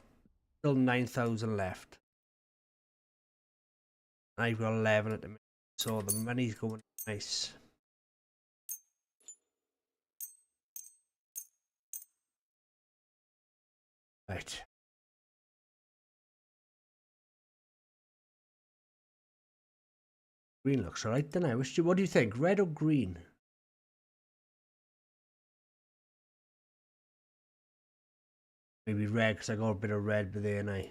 still 9,000 left. I've got 11 at the minute. So the money's going nice. Right. Green looks alright, then I wish you. What do you think? Red or green? Maybe red, because I got a bit of red there, and I.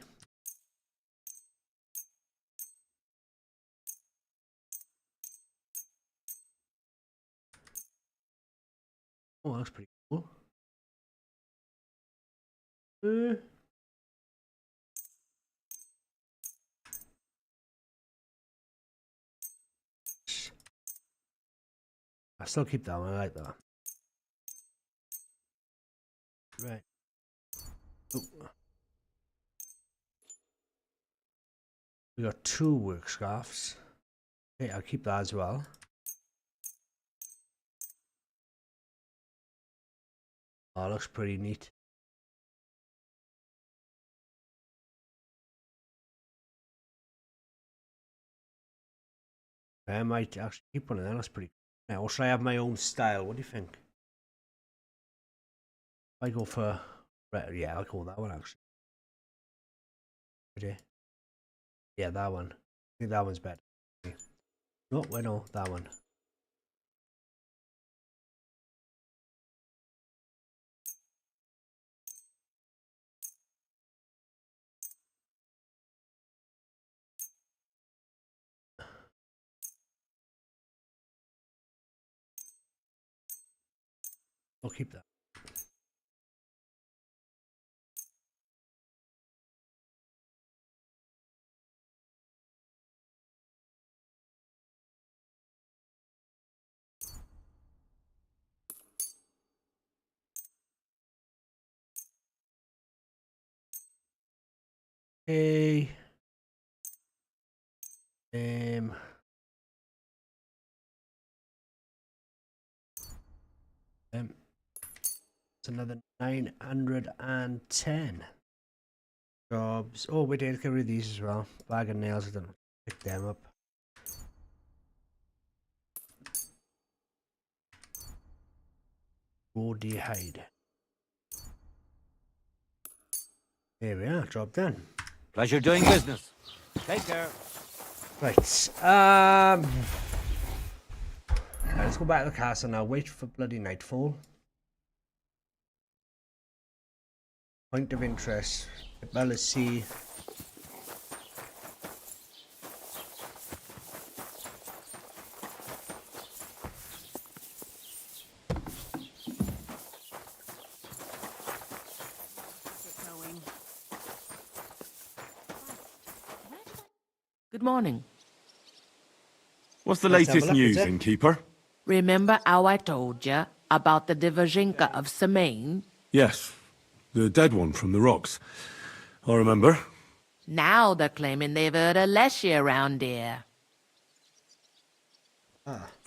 Oh, that's pretty cool. I still keep that one. I like that. Right. Oh. We got 2 work scarves. Okay, I'll keep that as well. Oh, looks pretty neat. I might actually keep one of them. That's pretty cool. Now, or should I have my own style? What do you think? I go for red. Yeah, I'll call that one actually. Okay. Yeah, that one. I think that one's better. No, wait, no, that one. I'll keep that. Okay. It's another 910 jobs. Oh, we did get rid of these as well. Bag of nails, I don't pick them up. Woody hide. There we are, job done. Pleasure doing business. Take care. Right, let's go back to the castle now. Wait for bloody nightfall. Point of interest. Well, let's see. Good morning. What's the Let's have a latest look, news, is it? innkeeper? Remember how I told you about the Divazinka of Semaine? Yes, the dead one from the rocks. I remember. Now they're claiming they've heard a leshy around here.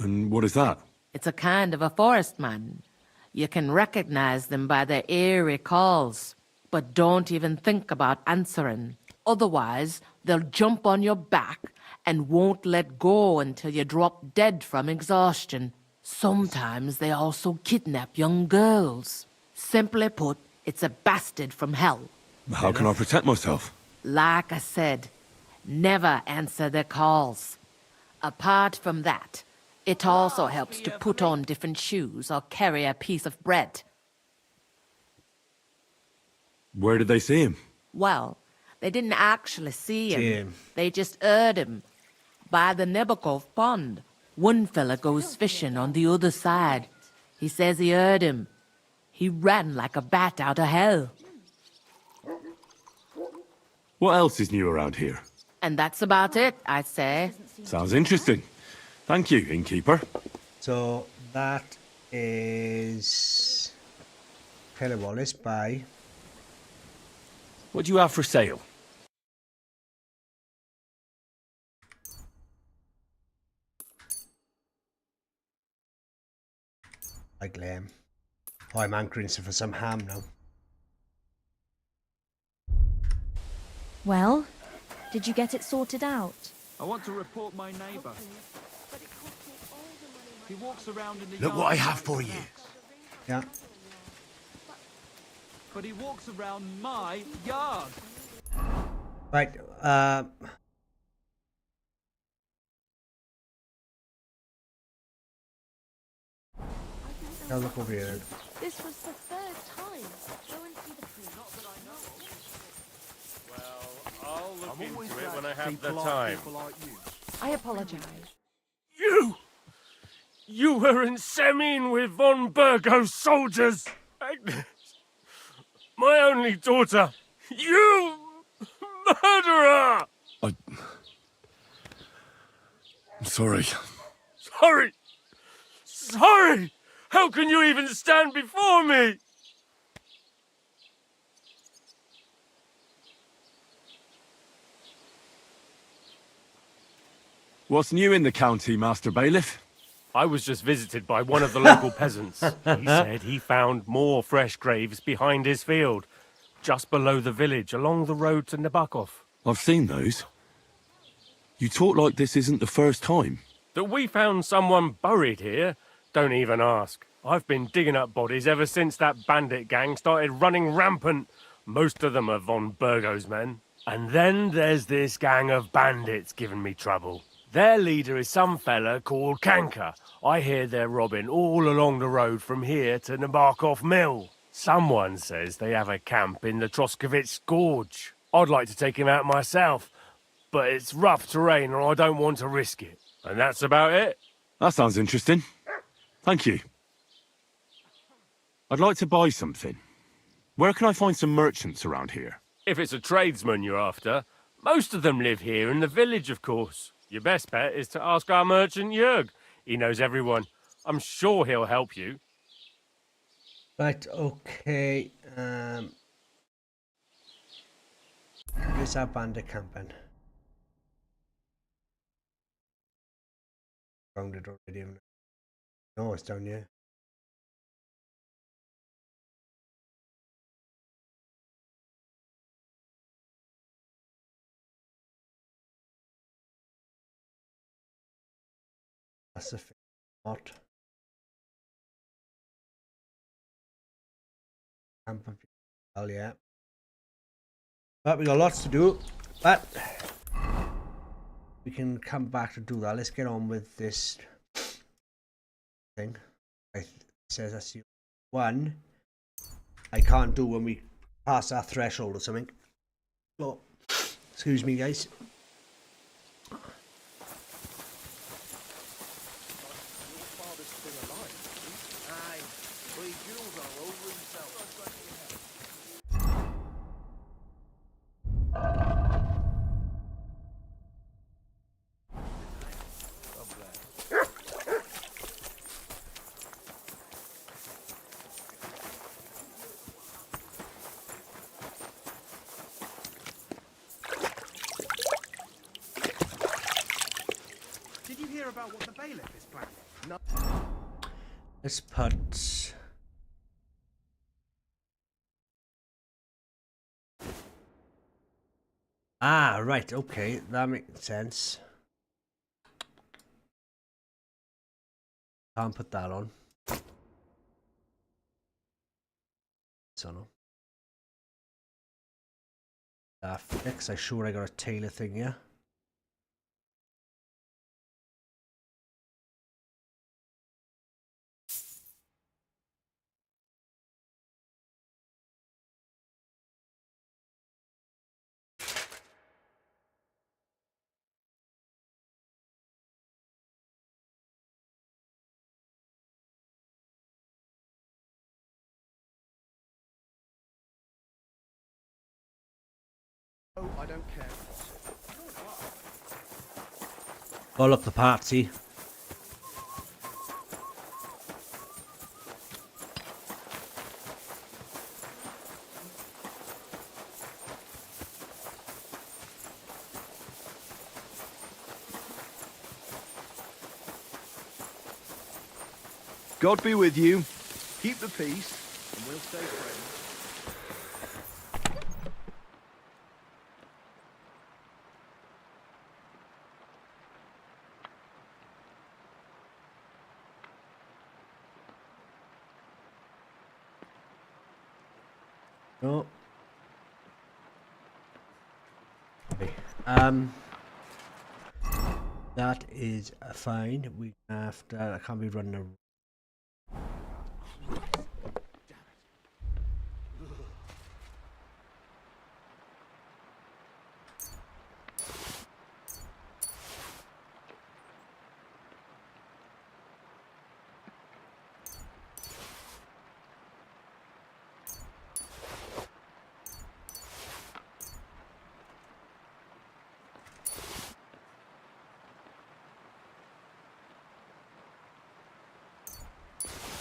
And what is that? It's a kind of a forest man. You can recognize them by their eerie calls, but don't even think about answering. Otherwise, they'll jump on your back and won't let go until you drop dead from exhaustion. Sometimes they also kidnap young girls. Simply put, it's a bastard from hell. How can I protect myself? Like I said, never answer their calls. Apart from that, it also helps to put on different shoes or carry a piece of bread. Where did they see him? Well, they didn't actually see him. Damn. They just heard him. By the Nebakov pond. One fella goes fishing on the other side. He says he heard him. He ran like a bat out of hell. What else is new around here? And that's about it, I'd say. Sounds interesting. Thank you, innkeeper. So that is Kelly Wallace by. What do you have for sale? Like lamb. Oh, I'm hankering for some ham now. Well, did you get it sorted out? I want to report my neighbour. He walks around in the Look yard what I like have a for you. rat. Yeah. But he walks around my yard. Right, now look over here. This was the third time. Go and see the priest. Well, I'll look into it when I have the time. I apologize. You were in Semin with von Burgo's soldiers! Agnes! My only daughter! You! Murderer! I'm sorry. Sorry! Sorry! How can you even stand before me? What's new in the county, Master Bailiff? I was just visited by one of the local peasants. He said he found more fresh graves behind his field, just below the village, along the road to Nabokov. I've seen those. You talk like this isn't the first time. That we found someone buried here? Don't even ask. I've been digging up bodies ever since that bandit gang started running rampant. Most of them are von Burgo's men. And then there's this gang of bandits giving me trouble. Their leader is some fella called Kanker. I hear they're robbing all along the road from here to Nabarkov Mill. Someone says they have a camp in the Troskovitz Gorge. I'd like to take him out myself, but it's rough terrain and I don't want to risk it. And that's about it. That sounds interesting. Thank you. I'd like to buy something. Where can I find some merchants around here? If it's a tradesman you're after, most of them live here in the village, of course. Your best bet is to ask our merchant Jörg. He knows everyone. I'm sure he'll help you. Right, okay. Where's our bandit camping? Found it already. No, it's down here. That's a not. Hell yeah. But we got lots to do. But we can come back to do that. Let's get on with this thing. It says that's the one I can't do when we pass that threshold or something. Oh, excuse me, guys. Did you hear about what the bailiff is planning? No. Let's put right, okay, that makes sense. Can't put that on. So no. Fix, I'm sure I got a tailor thing here. Oh, I don't care. Call up the party. God be with you. Keep the peace, and we'll stay friends. No. Okay. That is fine. We have to. I can't be running a.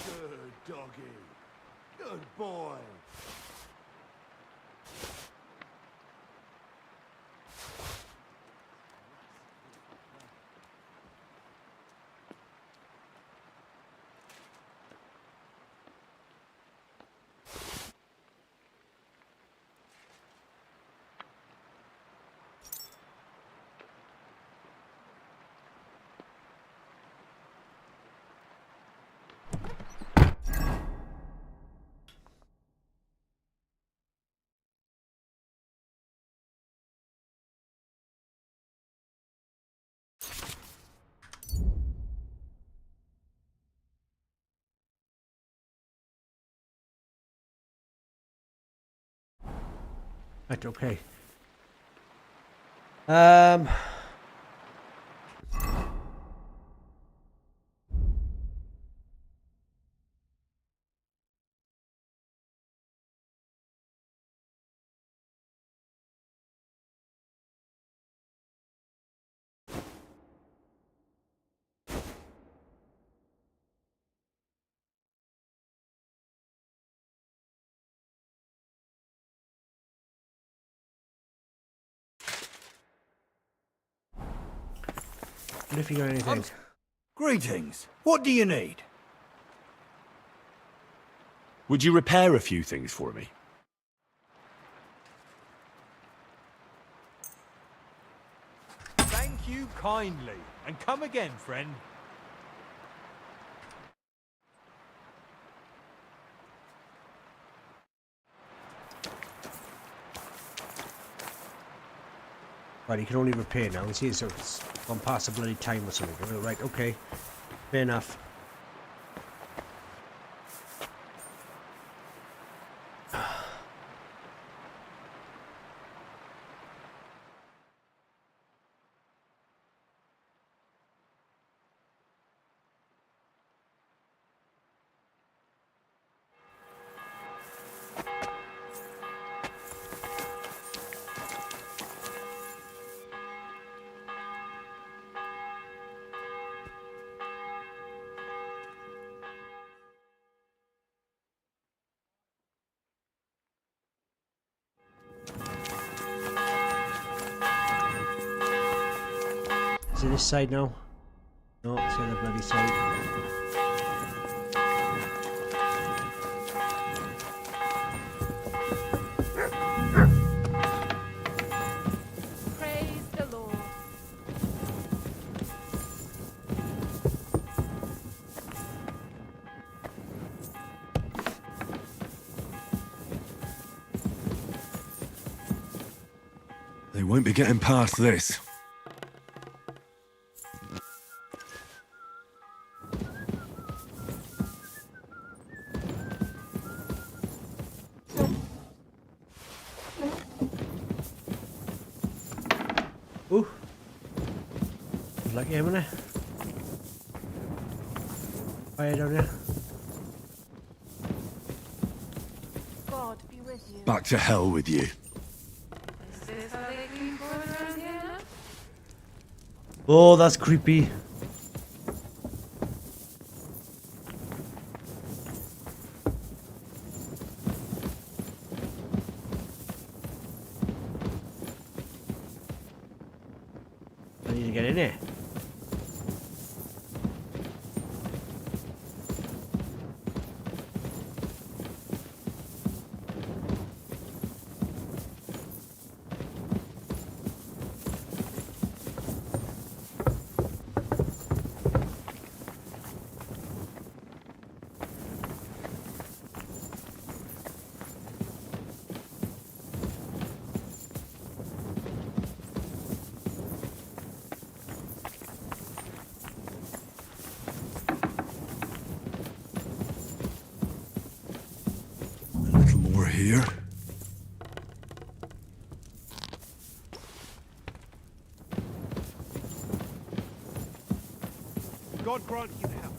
Good doggy. Good boy. Right, okay. What if you got anything? Greetings. What do you need? Would you repair a few things for me? Thank you kindly, and come again, friend. Right, you can only repair now. You see, so it's gone past a bloody time or something. Oh, right, okay. Fair enough. Is it this side now? No, it's the other bloody side. Praise the Lord. They won't be getting past this. Ooh. Like him, innit? Fire down there. God be with you. Back to hell with you. Is this how they keep going around here now? Oh, that's creepy. I need to get in there. A little more here. God grant you help.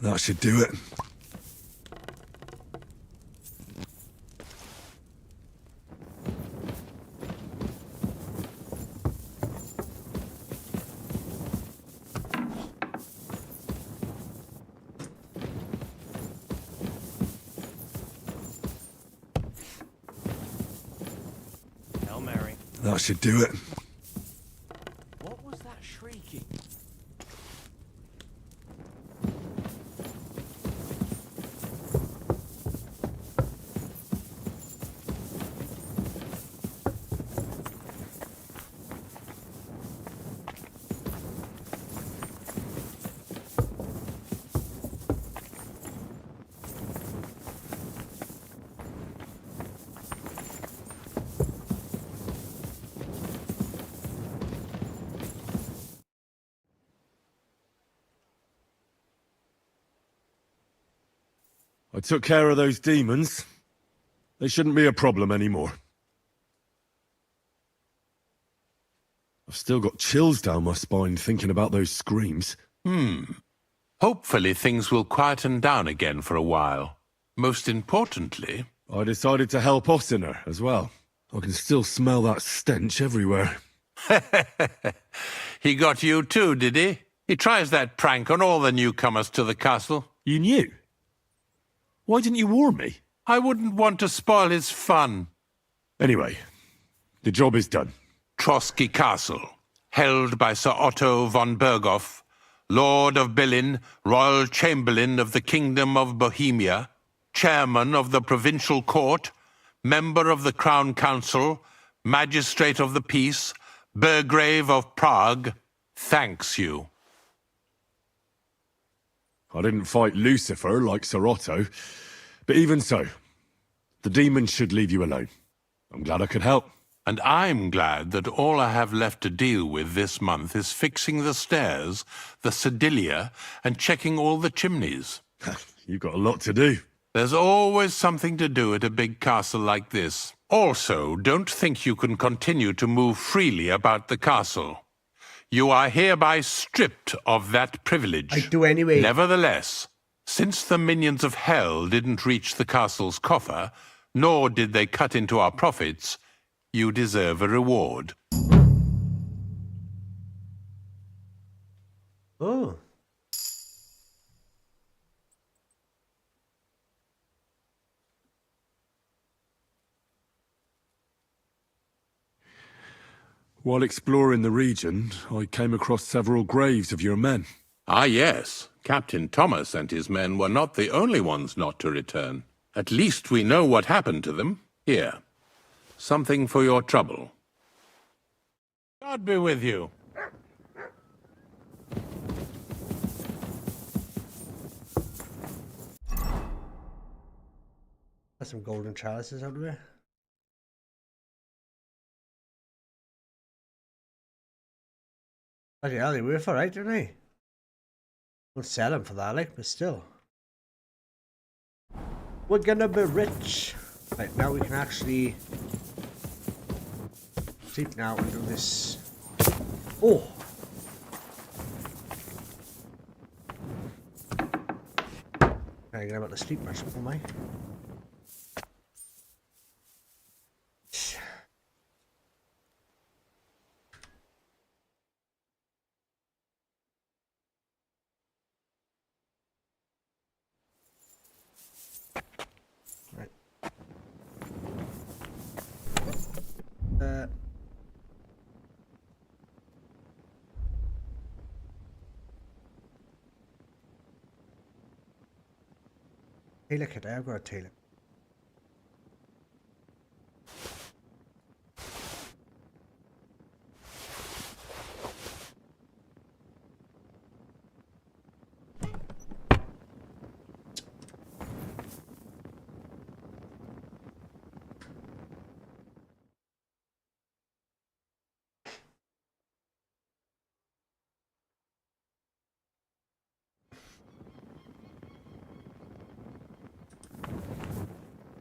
That should do it. Hail Mary. That should do it. What was that shrieking? I took care of those demons. They shouldn't be a problem anymore. I've still got chills down my spine thinking about those screams. Hopefully things will quieten down again for a while. Most importantly... I decided to help Ossiner as well. I can still smell that stench everywhere. He got you too, did he? He tries that prank on all the newcomers to the castle. You knew? Why didn't you warn me? I wouldn't want to spoil his fun. Anyway, the job is done. Trotsky Castle, held by Sir Otto von Berghoff, Lord of Billin, Royal Chamberlain of the Kingdom of Bohemia, Chairman of the Provincial Court, Member of the Crown Council, Magistrate of the Peace, Burgrave of Prague, thanks you. I didn't fight Lucifer like Sir Otto, but even so, the demons should leave you alone. I'm glad I could help. And I'm glad that all I have left to deal with this month is fixing the stairs, the sedilia, and checking all the chimneys. You've got a lot to do. There's always something to do at a big castle like this. Also, don't think you can continue to move freely about the castle. You are hereby stripped of that privilege. I do anyway. Nevertheless, since the minions of hell didn't reach the castle's coffer, nor did they cut into our profits, you deserve a reward. Oh. While exploring the region, I came across several graves of your men. Ah, yes. Captain Thomas and his men were not the only ones not to return. At least we know what happened to them. Here. Something for your trouble. God be with you. There's some golden chalices out there. Bloody hell, they were for right, didn't they? We'll sell them for that, like, but still. We're gonna be rich. Right, now we can actually sleep now and do this. Oh! Can I get about to sleep much, am I? Tailor kit, I've got a tailor.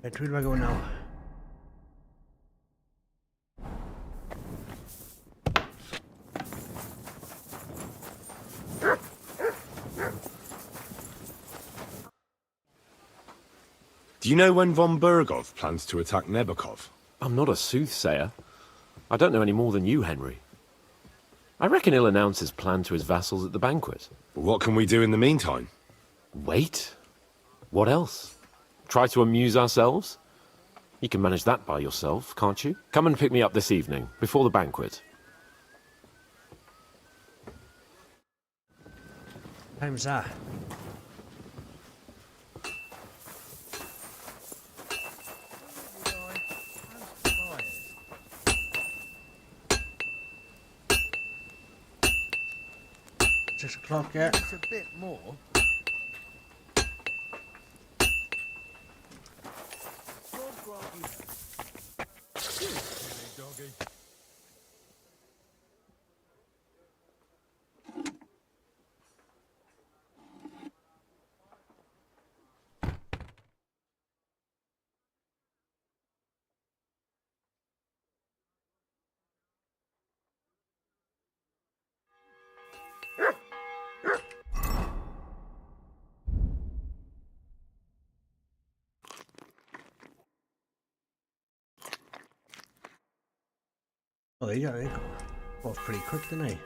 Right, where do I go now? Do you know when von Berghoff plans to attack Nebakov? I'm not a soothsayer. I don't know any more than you, Henry. I reckon he'll announce his plan to his vassals at the banquet. What can we do in the meantime? Wait? What else? Try to amuse ourselves? You can manage that by yourself, can't you? Come and pick me up this evening, before the banquet. What time's that? Six o'clock, yeah. It's a bit more. Oh, they got off pretty quick, didn't they?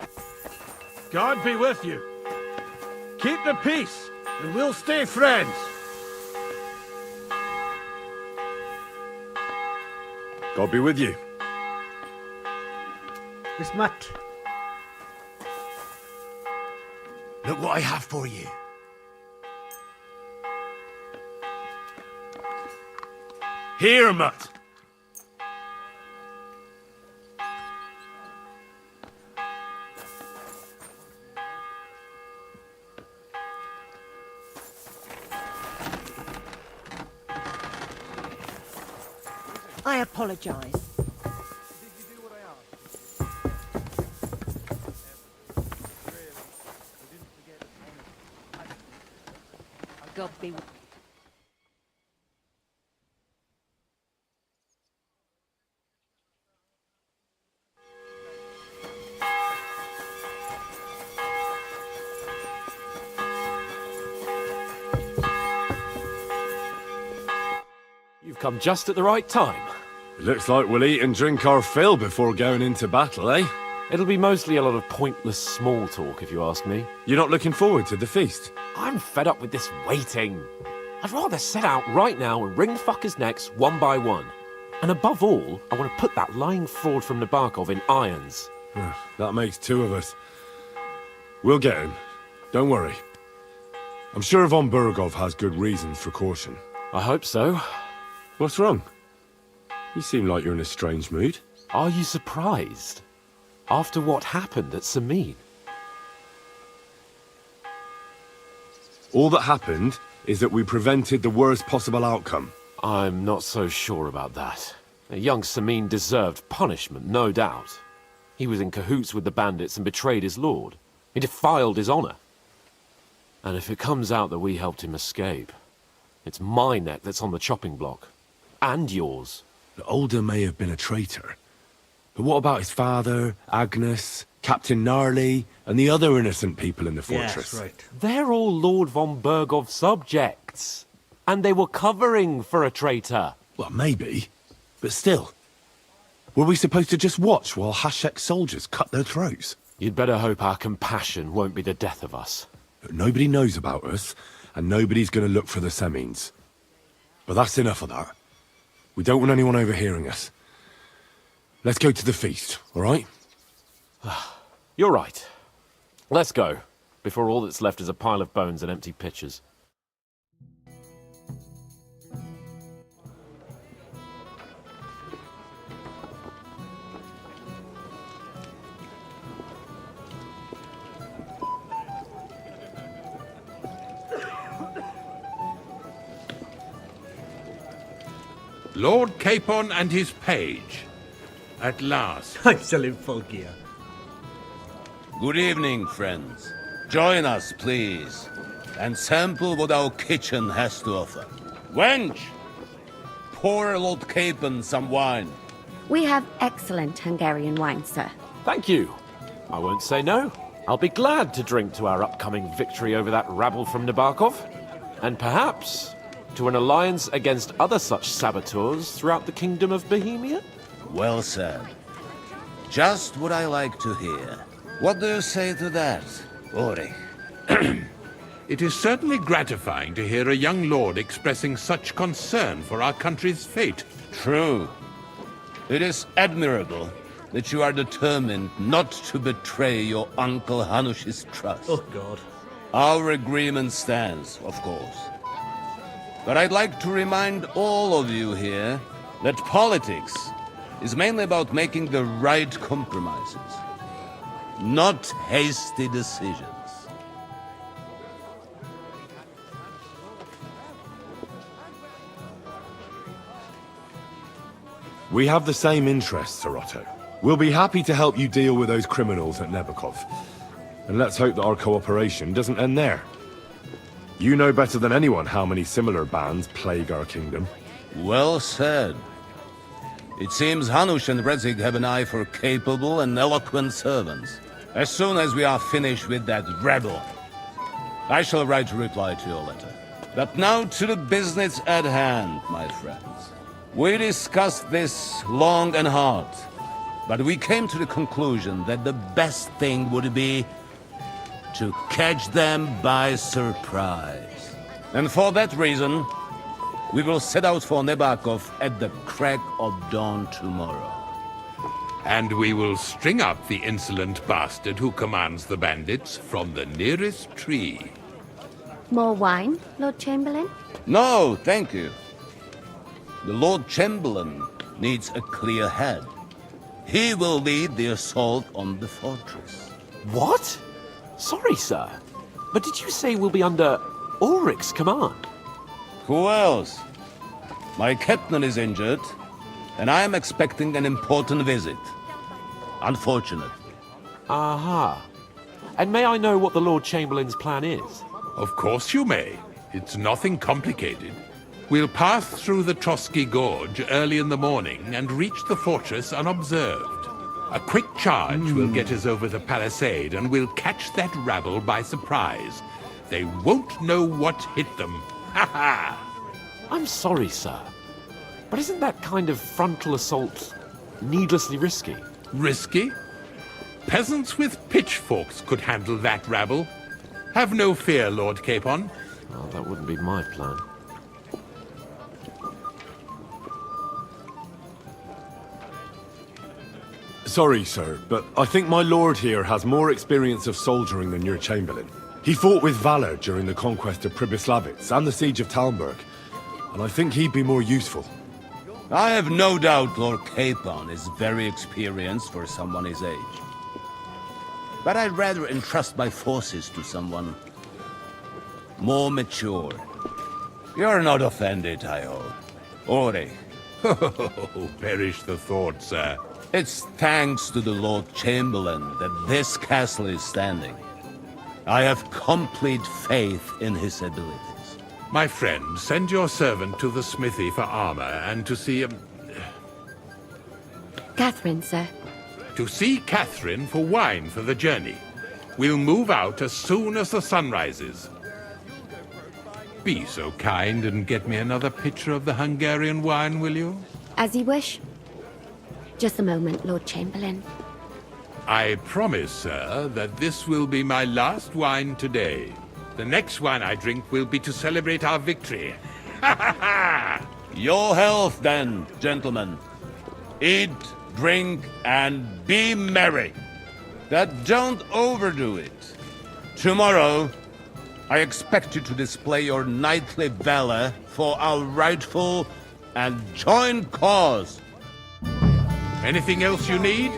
God be with you. Keep the peace, and we'll stay friends. God be with you. It's Matt. Look what I have for you. Here, Mutt. I apologize. God be with You've come just at the right time. It looks like we'll eat and drink our fill before going into battle, eh? It'll be mostly a lot of pointless small talk, if you ask me. You're not looking forward to the feast? I'm fed up with this waiting. I'd rather set out right now and wring fuckers' necks one by one. And above all, I want to put that lying fraud from Nabokov in irons. That makes two of us. We'll get him. Don't worry. I'm sure von Burgov has good reasons for caution. I hope so. What's wrong? You seem like you're in a strange mood. Are you surprised? After what happened at Samin? All that happened is that we prevented the worst possible outcome. I'm not so sure about that. Young Samin deserved punishment, no doubt. He was in cahoots with the bandits and betrayed his lord. He defiled his honor. And if it comes out that we helped him escape, it's my neck that's on the chopping block. And yours. The Older may have been a traitor. But what about his father, Agnes, Captain Gnarly, and the other innocent people in the fortress? Yes, right. They're all Lord von Burgov's subjects. And they were covering for a traitor. Well, maybe. But still. Were we supposed to just watch while Hashek's soldiers cut their throats? You'd better hope our compassion won't be the death of us. But nobody knows about us, and nobody's going to look for the Semines. But that's enough of that. We don't want anyone overhearing us. Let's go to the feast, all right? You're right. Let's go, before all that's left is a pile of bones and empty pitchers. Lord Capon and his page. At last. I'm still in full gear. Good evening, friends. Join us, please, and sample what our kitchen has to offer. Wench! Pour Lord Capon some wine. We have excellent Hungarian wine, sir. Thank you. I won't say no. I'll be glad to drink to our upcoming victory over that rabble from Nabokov. And perhaps to an alliance against other such saboteurs throughout the Kingdom of Bohemia? Well said. Just what I like to hear. What do you say to that, Ulrich? It is certainly gratifying to hear a young lord expressing such concern for our country's fate. True. It is admirable that you are determined not to betray your Uncle Hanush's trust. Oh, God. Our agreement stands, of course. But I'd like to remind all of you here that politics is mainly about making the right compromises, not hasty decisions. We have the same interests, Sir Otto. We'll be happy to help you deal with those criminals at Nebokov. And let's hope that our cooperation doesn't end there. You know better than anyone how many similar bands plague our kingdom. Well said. It seems Hanush and Redzig have an eye for capable and eloquent servants. As soon as we are finished with that rebel, I shall write a reply to your letter. But now to the business at hand, my friends. We discussed this long and hard. but we came to the conclusion that the best thing would be to catch them by surprise. And for that reason, we will set out for Nebakov at the crack of dawn tomorrow. And we will string up the insolent bastard who commands the bandits from the nearest tree. More wine, Lord Chamberlain? No, thank you. The Lord Chamberlain needs a clear head. He will lead the assault on the fortress. What? Sorry, sir. But did you say we'll be under Ulrich's command? Who else? My captain is injured, and I am expecting an important visit. Unfortunate. Aha. And may I know what the Lord Chamberlain's plan is? Of course you may. It's nothing complicated. We'll pass through the Trotsky Gorge early in the morning and reach the fortress unobserved. A quick charge will get us over the palisade, and we'll catch that rabble by surprise. They won't know what hit them. Ha ha! I'm sorry, sir. But isn't that kind of frontal assault needlessly risky? Risky? Peasants with pitchforks could handle that rabble. Have no fear, Lord Capon. Well, that wouldn't be my plan. Sorry, sir, but I think my lord here has more experience of soldiering than your Chamberlain. He fought with valor during the conquest of Pribyslavitz and the siege of Talmberg, and I think he'd be more useful. I have no doubt Lord Capon is very experienced for someone his age. But I'd rather entrust my forces to someone more mature. You're not offended, I hope. Ulrich. Oh, perish the thought, sir. It's thanks to the Lord Chamberlain that this castle is standing. I have complete faith in his abilities. My friend, send your servant to the smithy for armor and to see Catherine, sir. To see Catherine for wine for the journey. We'll move out as soon as the sun rises. Be so kind and get me another pitcher of the Hungarian wine, will you? As you wish. Just a moment, Lord Chamberlain. I promise, sir, that this will be my last wine today. The next wine I drink will be to celebrate our victory. Ha ha ha! Your health, then, gentlemen. Eat, drink, and be merry. But don't overdo it. Tomorrow, I expect you to display your knightly valor for our rightful and joint cause. Anything else you need?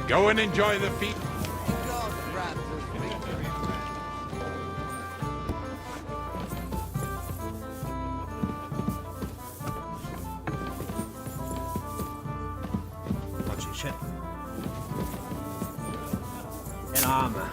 Go and enjoy the feast. Watch your shit. Get armor.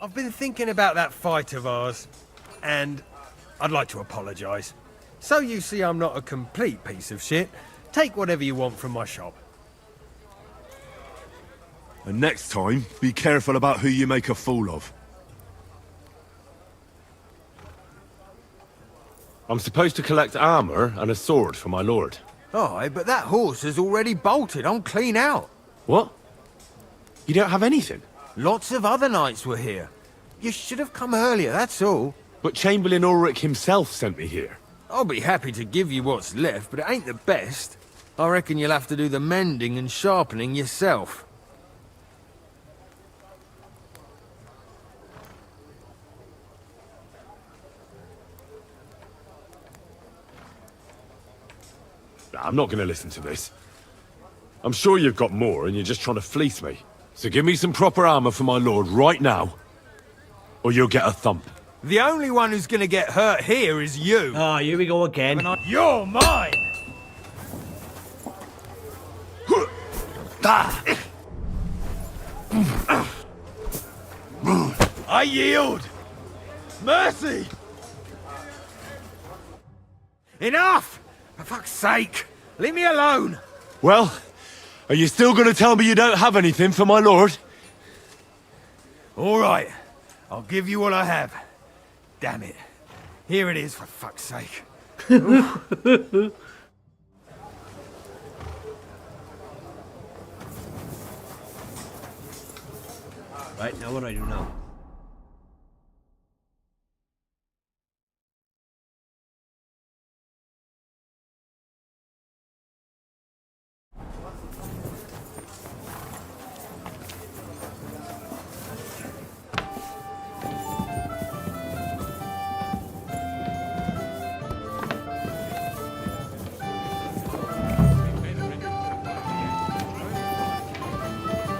I've been thinking about that fight of ours, and I'd like to apologise. So you see I'm not a complete piece of shit. Take whatever you want from my shop. And next time, be careful about who you make a fool of. I'm supposed to collect armor and a sword for my lord. Aye, but that horse has already bolted. I'm clean out. What? You don't have anything? Lots of other knights were here. You should have come earlier, that's all. But Chamberlain Ulrich himself sent me here. I'll be happy to give you what's left, but it ain't the best. I reckon you'll have to do the mending and sharpening yourself. I'm not going to listen to this. I'm sure you've got more and you're just trying to fleece me. So give me some proper armor for my lord right now, or you'll get a thump. The only one who's gonna get hurt here is you. Ah, here we go again. You're mine! I yield! Mercy! Enough! For fuck's sake! Leave me alone! Well, are you still going to tell me you don't have anything for my lord? All right. I'll give you what I have. Damn it. Here it is, for fuck's sake. Right, now what do I do now?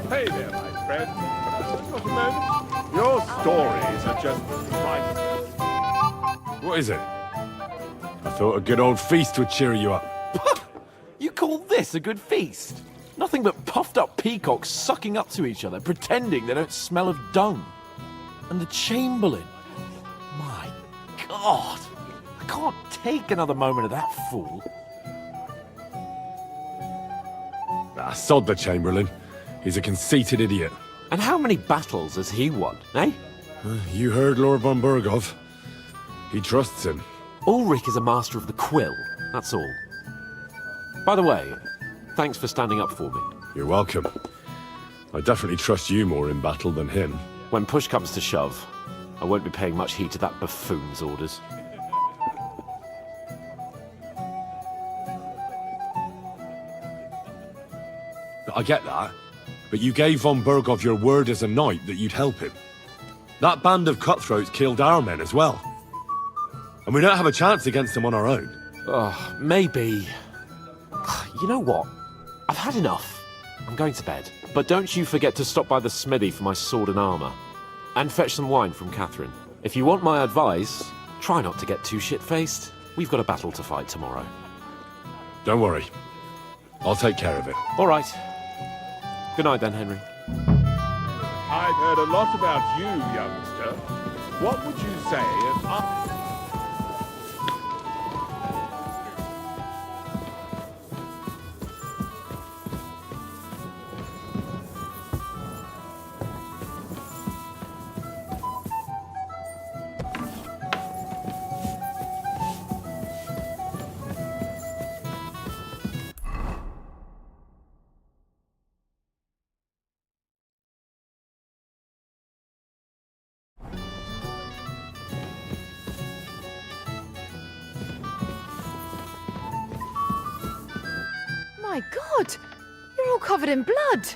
Hey there, my friend. Not a moment. Your stories are just fine. What is it? I thought a good old feast would cheer you up. You call this a good feast? Nothing but puffed up peacocks sucking up to each other, pretending they don't smell of dung. And the Chamberlain. My God. I can't take another moment of that fool. Ah, sod the Chamberlain. He's a conceited idiot. And how many battles has he won, eh? You heard Lord von Burgov. He trusts him. Ulrich is a master of the quill, that's all. By the way, thanks for standing up for me. You're welcome. I definitely trust you more in battle than him. When push comes to shove, I won't be paying much heed to that buffoon's orders. I get that, but you gave von Burgov your word as a knight that you'd help him. That band of cutthroats killed our men as well. And we don't have a chance against them on our own. Oh, maybe. You know what? I've had enough. I'm going to bed. But don't you forget to stop by the smithy for my sword and armor. And fetch some wine from Catherine. If you want my advice, try not to get too shit-faced. We've got a battle to fight tomorrow. Don't worry. I'll take care of it. All right. Good night then, Henry. I've heard a lot about you, youngster. What would you say if I... My God! You're all covered in blood!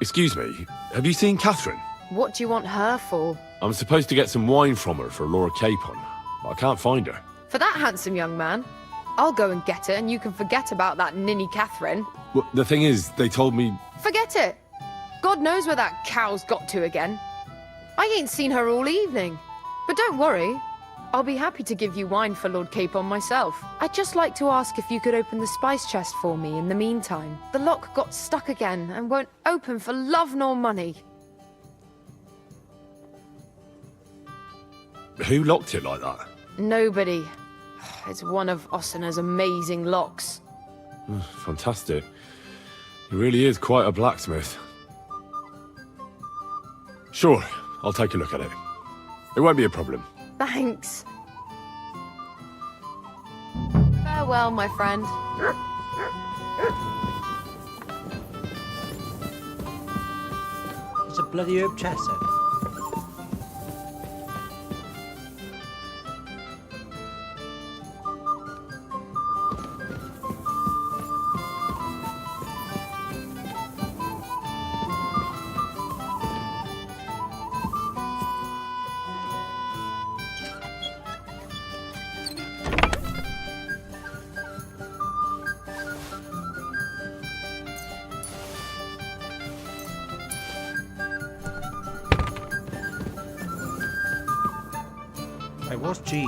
Excuse me, have you seen Catherine? What do you want her for? I'm supposed to get some wine from her for Laura Capon, but I can't find her. For that handsome young man? I'll go and get her, and you can forget about that ninny Catherine. Well, the thing is, they told me... Forget it! God knows where that cow's got to again. I ain't seen her all evening. But don't worry, I'll be happy to give you wine for Lord Capon myself. I'd just like to ask if you could open the spice chest for me in the meantime. The lock got stuck again and won't open for love nor money. Who locked it like that? Nobody. It's one of Ossina's amazing locks. Fantastic. He really is quite a blacksmith. Sure, I'll take a look at it. It won't be a problem. Thanks. Farewell, my friend. It's a bloody herb chest. Hey, what's G?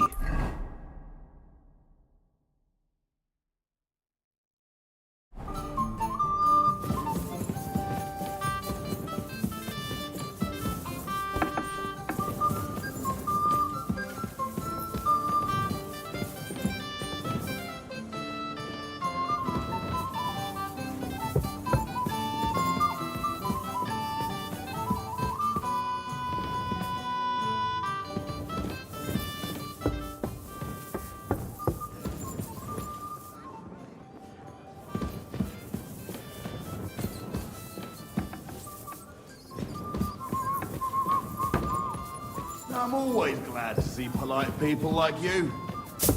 I'm always glad to see polite people like you.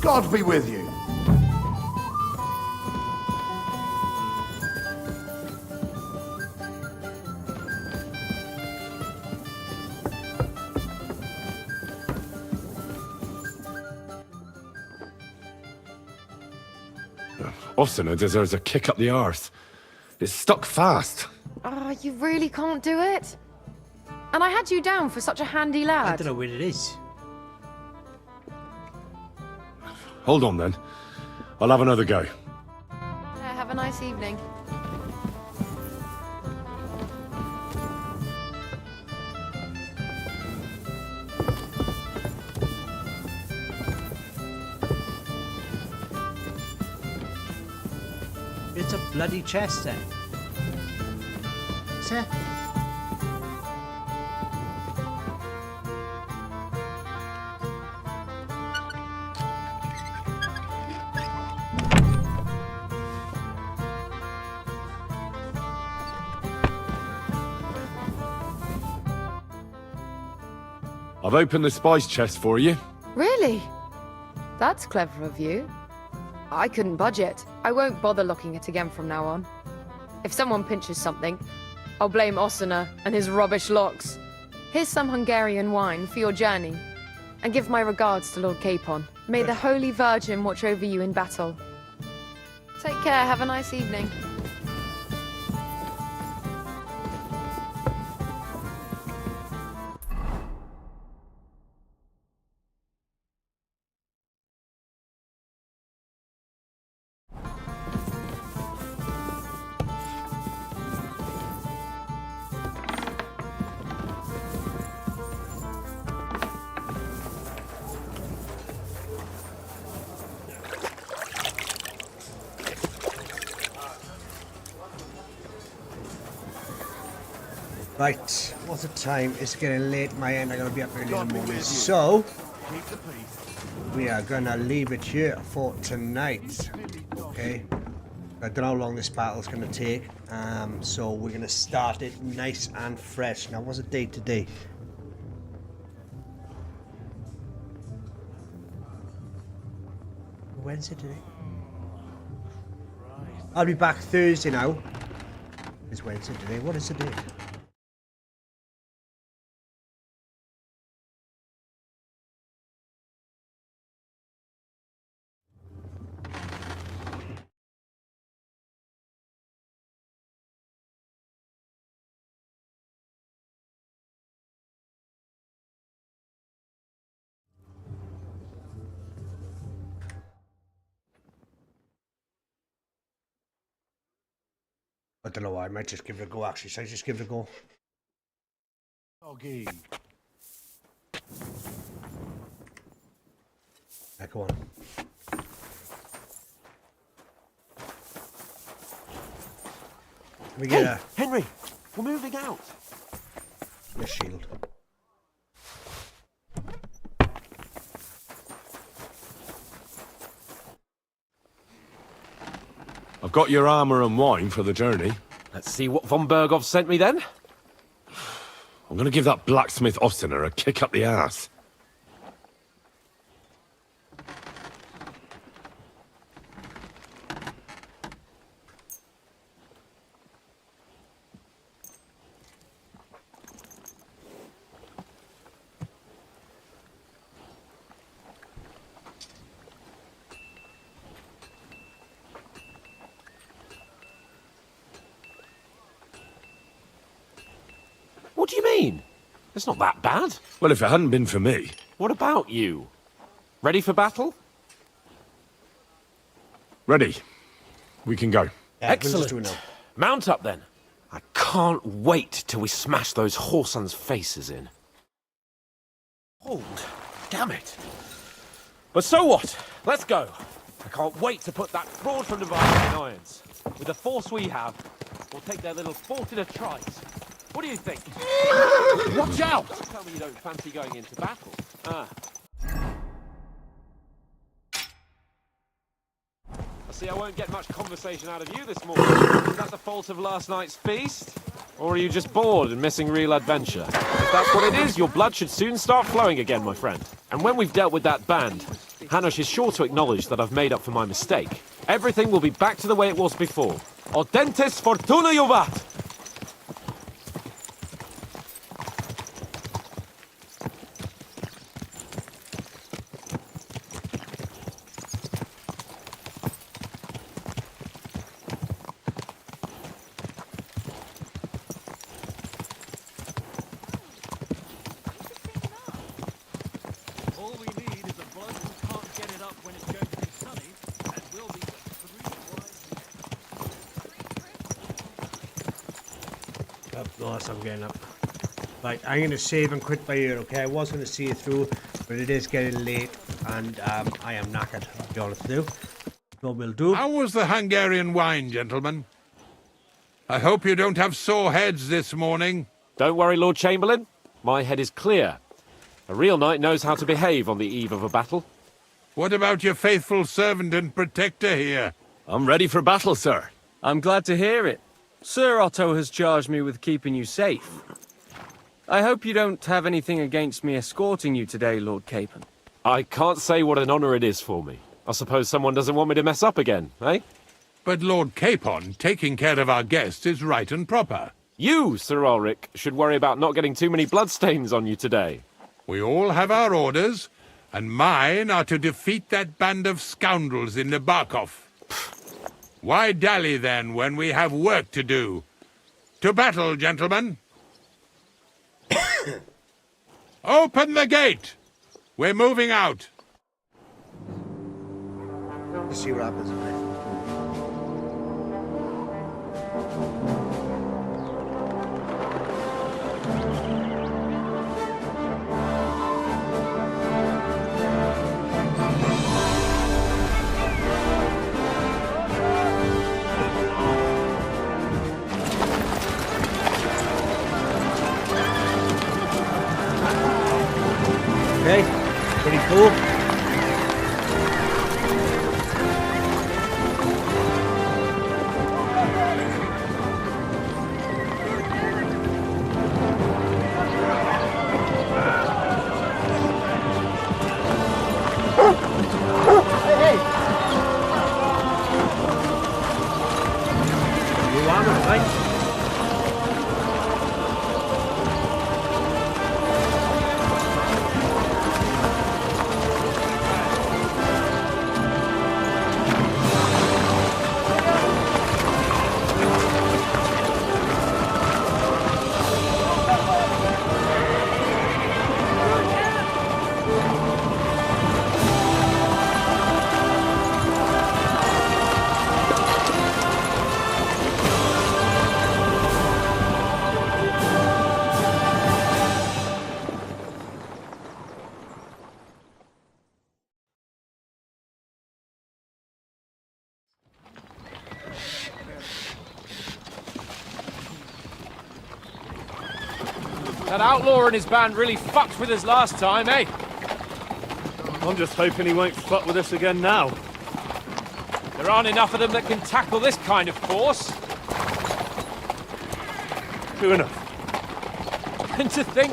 God be with you. Osina deserves a kick up the arse. It's stuck fast. Oh, you really can't do it? And I had you down for such a handy lad. I don't know where it is. Hold on then. I'll have another go. Have a nice evening. It's a bloody chest then. Is it? I've opened the spice chest for you. Really? That's clever of you. I couldn't budget. I won't bother locking it again from now on. If someone pinches something, I'll blame Osina and his rubbish locks. Here's some Hungarian wine for your journey. And give my regards to Lord Capon. May the Holy Virgin watch over you in battle. Take care, have a nice evening. Right, what's the time? It's getting late. My end, I'm gonna be up early in the morning. So we are gonna leave it here for tonight. Okay. I don't know how long this battle's gonna take. So we're gonna start it nice and fresh. Now, what's the date today? Wednesday today. I'll be back Thursday now. It's Wednesday today. What is the date? I don't know why, I might just give it a go actually, so I just give it a go. Doggy. Yeah, go on. We get a Henry, we're moving out. shield. I've got your armour and wine for the journey. Let's see what von Berghoff sent me then. I'm gonna give that blacksmith Osina a kick up the ass. What do you mean? It's not that bad. Well, if it hadn't been for me. What about you? Ready for battle? Ready. We can go. Yeah, we'll just do it Excellent. now. Mount up then. I can't wait till we smash those whoresons' faces in. Hold. Damn it. But so what? Let's go. I can't wait to put that fraud from Navarre in irons. With the force we have, we'll take their little fort in a trice. What do you think? Watch out! Don't tell me you don't fancy going into battle. Ah. I see I won't get much conversation out of you this morning. Is that the fault of last night's feast? Or are you just bored and missing real adventure? If that's what it is, your blood should soon start flowing again, my friend. And when we've dealt with that band, Hanush is sure to acknowledge that I've made up for my mistake. Everything will be back to the way it was before. Audentis fortuna juvat! Of course, I'm getting up. Right, I'm going to save and quit by here, okay? I was going to see it through, but it is getting late, and I am knackered, to be honest with you. So we'll do. How was the Hungarian wine, gentlemen? I hope you don't have sore heads this morning. Don't worry, Lord Chamberlain. My head is clear. A real knight knows how to behave on the eve of a battle. What about your faithful servant and protector here? I'm ready for battle, sir. I'm glad to hear it. Sir Otto has charged me with keeping you safe. I hope you don't have anything against me escorting you today, Lord Capon. I can't say what an honor it is for me. I suppose someone doesn't want me to mess up again, eh? But Lord Capon, taking care of our guests is right and proper. You, Sir Ulrich, should worry about not getting too many bloodstains on you today. We all have our orders, and mine are to defeat that band of scoundrels in Nabokov. Why dally, then, when we have work to do? To battle, gentlemen! Open the gate! We're moving out! Let's see what happens, mate. Okay, pretty cool. Hey! You on it, right? That outlaw and his band really fucked with us last time, eh? I'm just hoping he won't fuck with us again now. There aren't enough of them that can tackle this kind of force. True enough. And to think,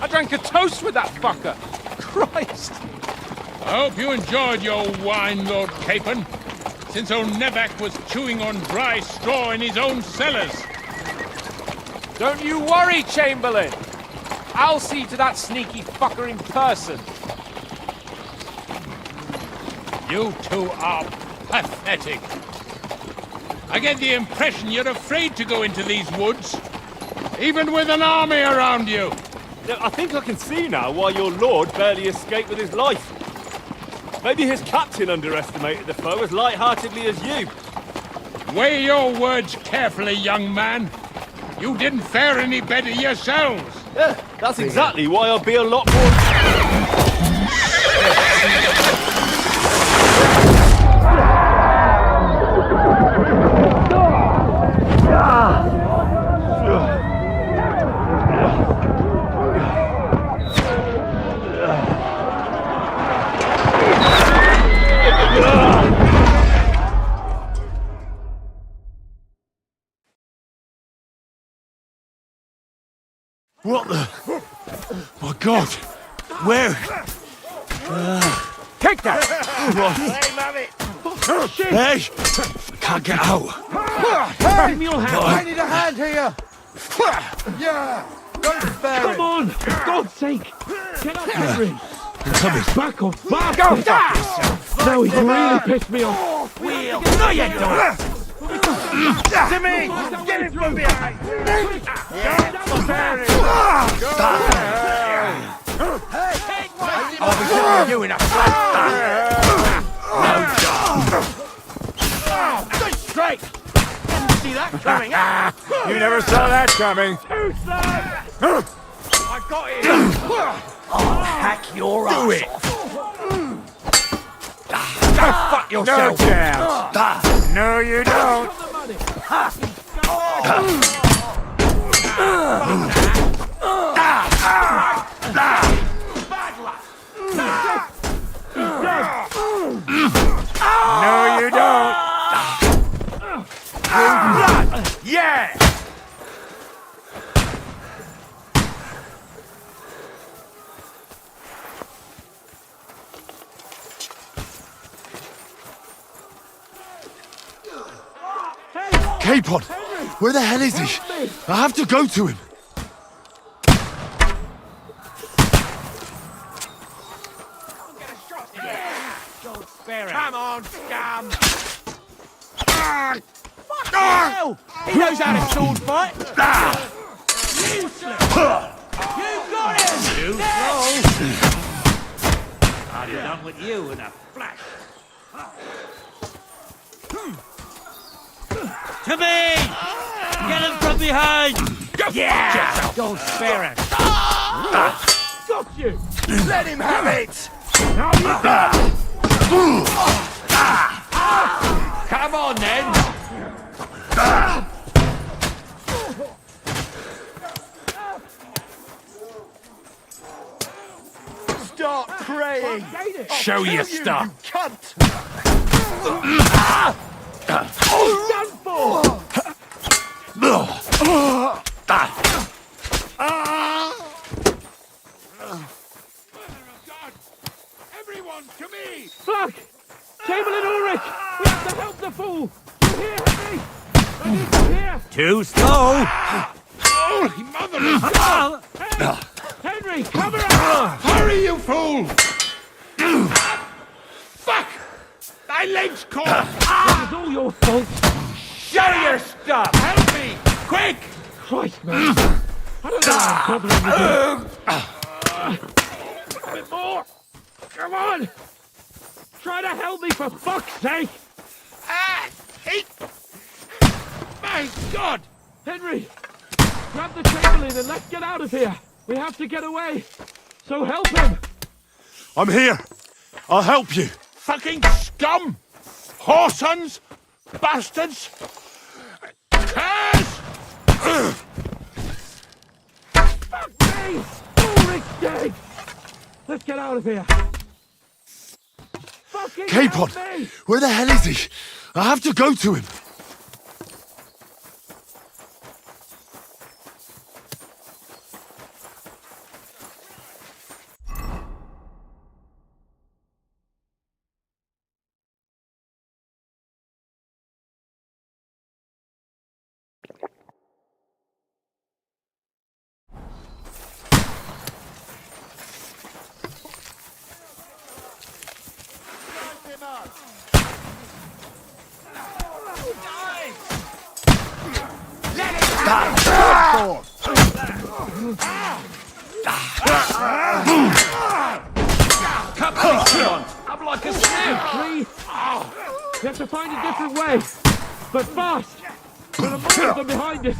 I drank a toast with that fucker. Christ! I hope you enjoyed your wine, Lord Capon, since old Nevak was chewing on dry straw in his own cellars. Don't you worry, Chamberlain. I'll see to that sneaky fucker in person. You two are pathetic. I get the impression you're afraid to go into these woods, even with an army around you. I think I can see now why your lord barely escaped with his life. Maybe his captain underestimated the foe as light-heartedly as you. Weigh your words carefully, young man. You didn't fare any better yourselves. Yeah, that's exactly why I'll be a lot more... What the? My God! Where? Take that! Hey! I can't get out. Hey, give me your hand. I need a hand here. Yeah. Don't spare Come on, for God's sake. Get up, Henry. I'm coming. Back off. Back off. Now he's really pissed me off. Wheel! No, you don't! To me! Get it from behind! I'll be putting you in a flat. Good straight! Didn't see that coming. You never saw that coming. I got it! I'll hack your ass. Do it! Go fuck yourself! No chance. No, you don't. No, you don't. Yeah! K-Pod! Where the hell is he? I have to go to him. Come on, scum! Fuck hell! He knows how to sword fight! Useless! You got him! Too slow! I'd be done with you in a flash. To me! Get him from behind! Yeah! Don't spare him! Got you! Let him have it! Now you Come on then! Start praying! Show your stuff. You cunt! Done for! Everyone, to me! Fuck! Table and Ulrich! We have to help the fool! You hear, Henry? I need you here! Too slow! Holy mother of God! Henry, cover up! Hurry, you fool! Fuck! My leg's caught! It's all your fault! Show your stuff! Help me! Quick! Christ, man! I don't know why I'm bothering with you. A bit more! Come on! Try to help me, for fuck's sake! My God! Henry! Grab the chamberlain and let's get out of here! We have to get away! So help him! I'm here. I'll help you. Fucking scum! Whoresons! Bastards! Curs! Fuck me! Ulrich's dead! Let's get out of here! Fucking K-Pod! help me! Where the hell is he? I have to go to him. I'm like a snake! Please! We have to find a different way! But fast! There are more of them behind us!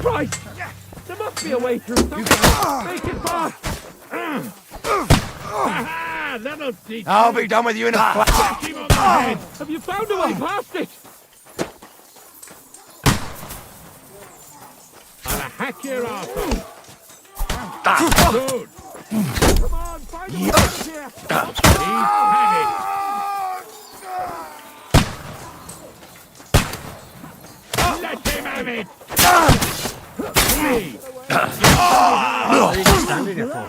Christ! There must be a way through somewhere! Make it fast! That'll teach I'll be done with you in a flash! Have you found a way past it? I'll hack your ass off. Good! Come on, find a way here! He's had it. Let him Damn it! What are you standing there for?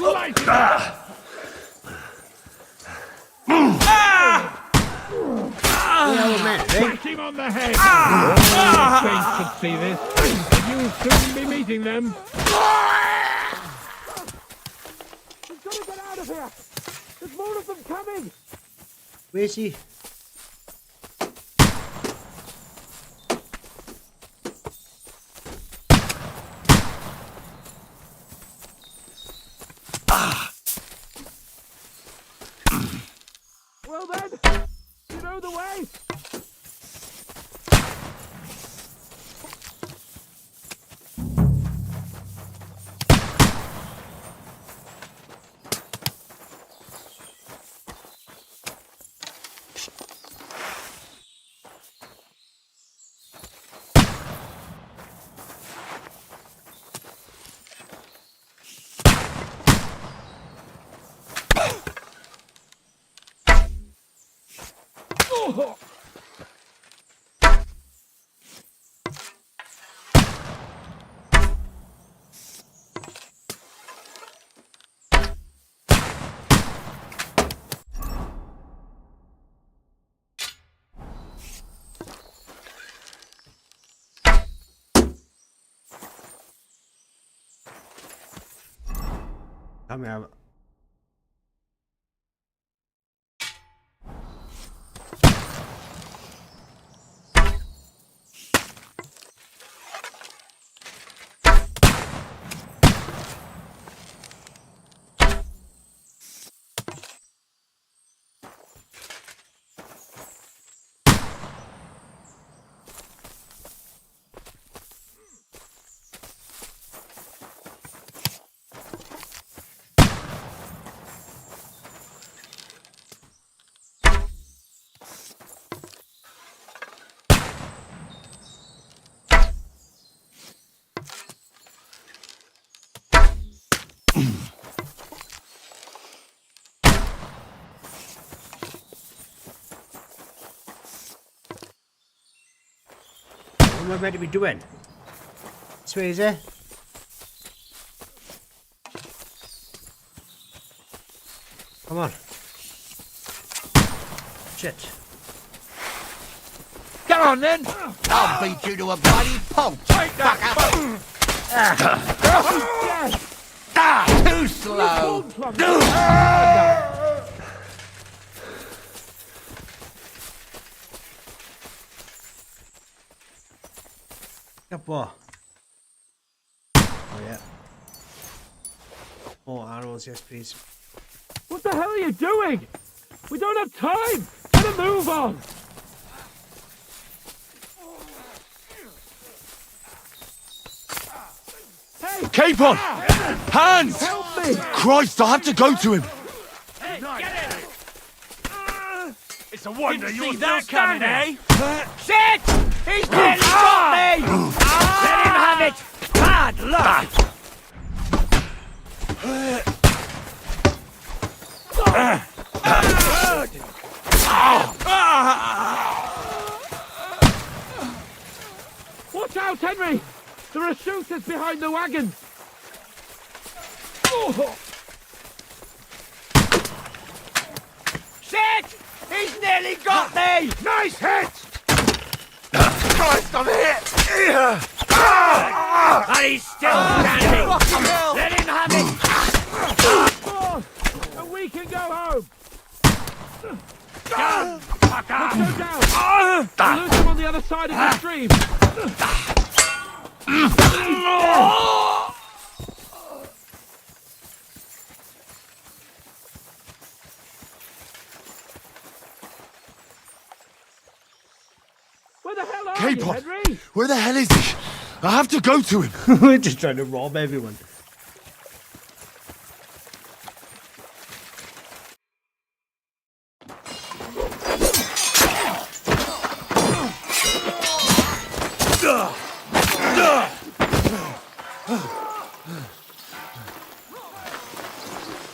Light it up! Smash him on the head! All saints should see this, and you'll soon be meeting them. We've got to get out of here! There's more of them coming! Where's he? Well then, you know the way? Come here. What am I meant to be doing? This way, is it? Come on. Shit. Come on then! I'll beat you to a bloody pulp! Take that! Too slow! Up what? Oh yeah. More arrows, yes please. What the hell are you doing? We don't have time! Get a move on! Hey! Keep on! Hands! Help me! Christ, I have to go to him! Hey, get in! It's a wonder Didn't you're see still that standing, coming, eh? Shit! He's nearly got me! Let him have it! Bad luck! Watch out, Henry! There are shooters behind the wagon! Shit! He's nearly got me! Nice hit! Christ, I'm hit! And he's still standing! Let him have it! And we can go home! Go! Fuck up! Let's go down! We'll lose him on the other side of the stream! Where the hell are you, K-Pod, Henry? where the hell is he? I have to go to him. We're just trying to rob everyone.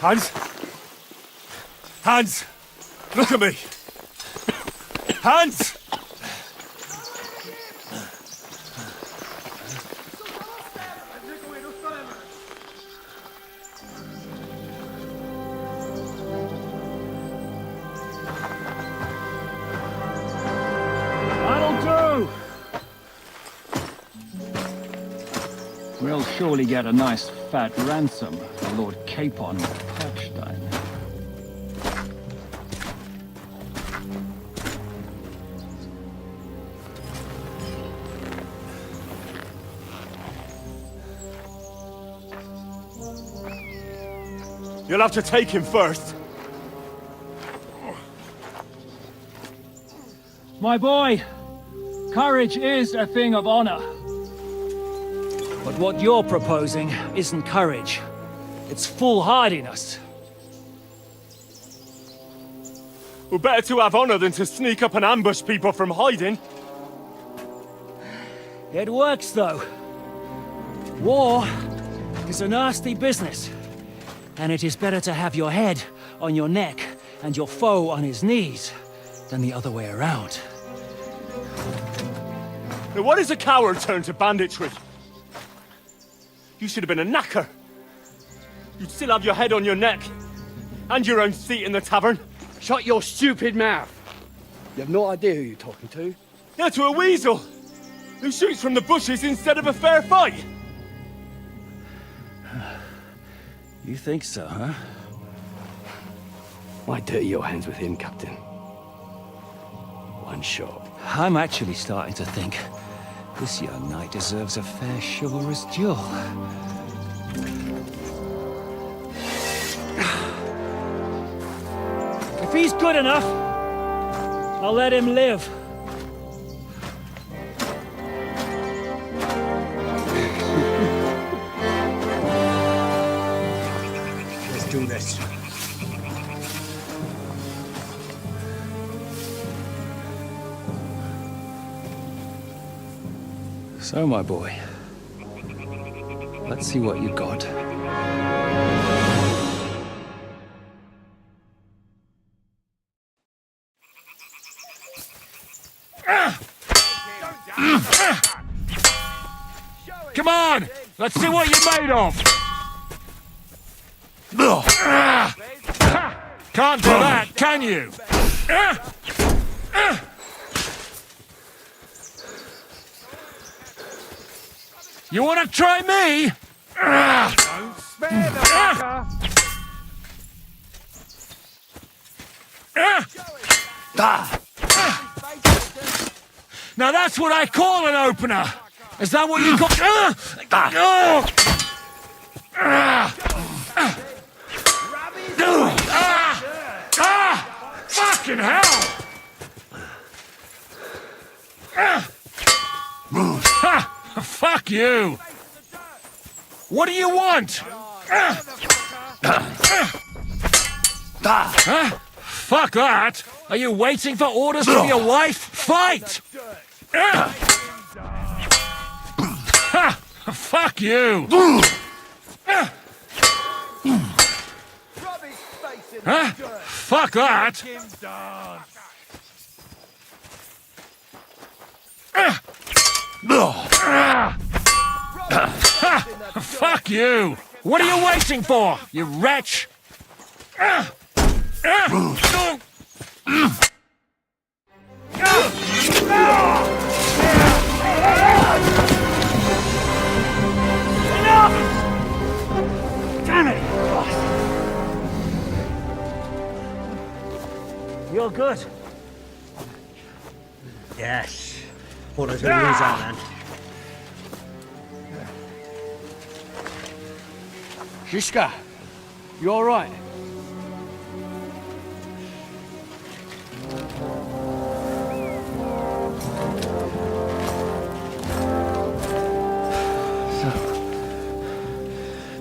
Hans? Hans! Look at me! Hans! We'll surely get a nice fat ransom for Lord Capon Parkstein. You'll have to take him first. My boy, courage is a thing of honor. But what you're proposing isn't courage. It's foolhardiness. We're better to have honor than to sneak up and ambush people from hiding. It works, though. War is a nasty business. And it is better to have your head on your neck and your foe on his knees than the other way around. Now what is a coward turn to banditry? You should have been a knacker. You'd still have your head on your neck. And your own seat in the tavern. Shut your stupid mouth. You have no idea who you're talking to. Yeah, to a weasel. Who shoots from the bushes instead of a fair fight. You think so, huh? Why dirty your hands with him, Captain? One shot. I'm actually starting to think this young knight deserves a fair chivalrous duel. If he's good enough, I'll let him live. Let's do this. So, my boy, let's see what you got. Come on! Let's see what you're made of! Can't do that, can you? You want to try me? Don't spare the fucker! Now that's what I call an opener! Is that what you call... Fucking hell! Fuck you! What do you want? Fuck that! Are you waiting for orders from your wife? Fight! Fuck you! Fuck that! Fuck you! What are you waiting for, you wretch? Damn it! You're good. Yes. Thought I was going to lose that then. Shishka, you all right?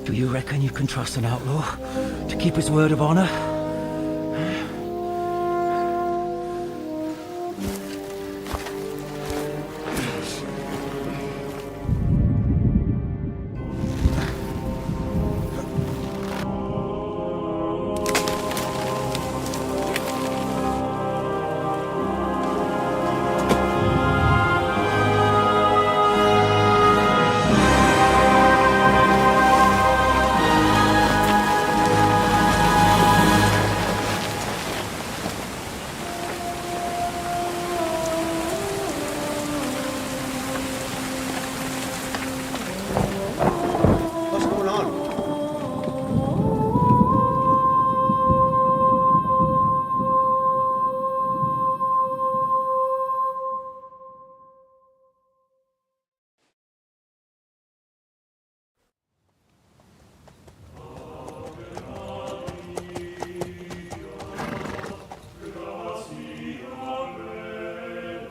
Do you reckon you can trust an outlaw to keep his word of honor?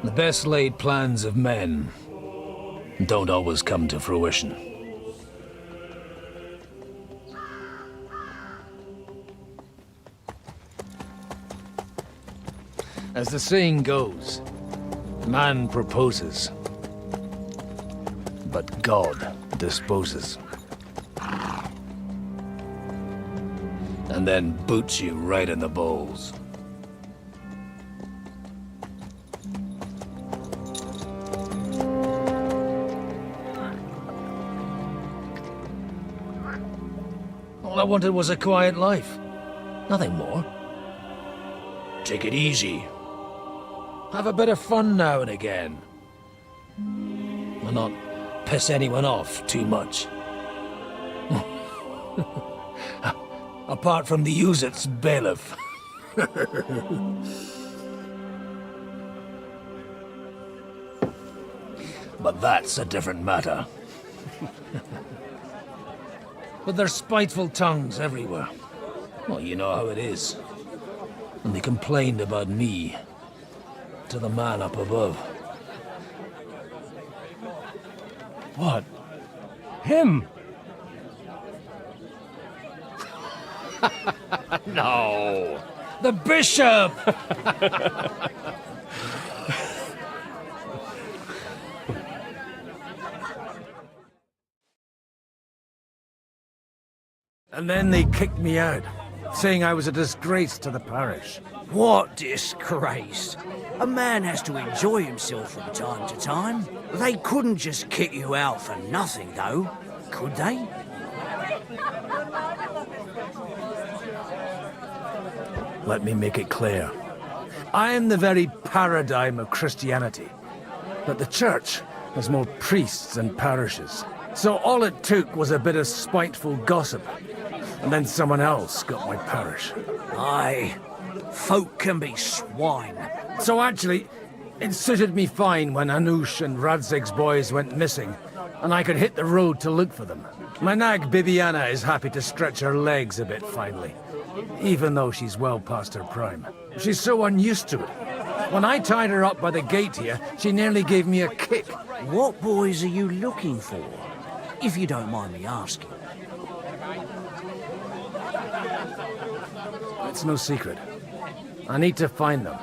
The best laid plans of men don't always come to fruition. As the saying goes, man proposes, but God disposes. And then boots you right in the balls. All I wanted was a quiet life. Nothing more. Take it easy. Have a bit of fun now and again. And not piss anyone off too much. Apart from the Use-It's bailiff. But that's a different matter. But there's spiteful tongues everywhere. Well, you know how it is. And they complained about me to the man up above. What? Him? No! The bishop! And then they kicked me out, saying I was a disgrace to the parish. What disgrace? A man has to enjoy himself from time to time. They couldn't just kick you out for nothing, though, could they? Let me make it clear. I am the very paradigm of Christianity. But the church has more priests than parishes. So all it took was a bit of spiteful gossip. And then someone else got my parish. Aye, folk can be swine. So actually, it suited me fine when Anush and Radzig's boys went missing, and I could hit the road to look for them. My nag Bibiana is happy to stretch her legs a bit finally, even though she's well past her prime. She's so unused to it. When I tied her up by the gate here, she nearly gave me a kick. What boys are you looking for, if you don't mind me asking? It's no secret. I need to find them.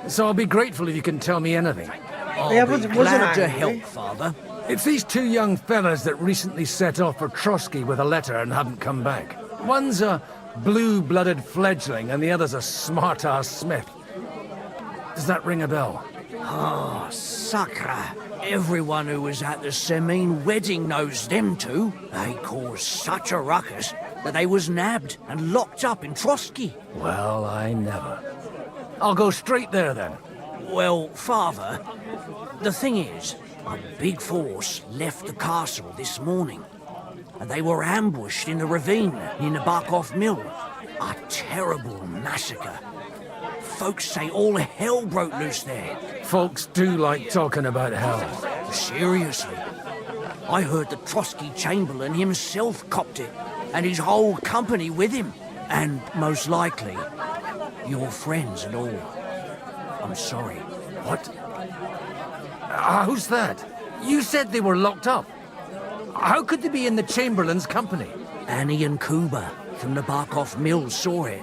So I'll be grateful if you can tell me anything. I'll be glad to help, Father. It's these two young fellas that recently set off for Frosty with a letter and haven't come back. One's a blue-blooded fledgling and the other's a smart-ass smith. Does that ring a bell? Oh, Sakra. Everyone who was at the Semine wedding knows them two. They caused such a ruckus that they was nabbed and locked up in Trotsky. Well, I never. I'll go straight there, then. Well, Father, the thing is, a big force left the castle this morning, and they were ambushed in the ravine near the Barkov Mill. A terrible massacre. Folks say all hell broke loose there. Folks do like talking about hell. Seriously. I heard the Trotsky Chamberlain himself copped it, and his whole company with him. And most likely, your friends and all. I'm sorry. What? Who's that? You said they were locked up. How could they be in the Chamberlain's company? Annie and Kuba from the Barkov Mill saw it.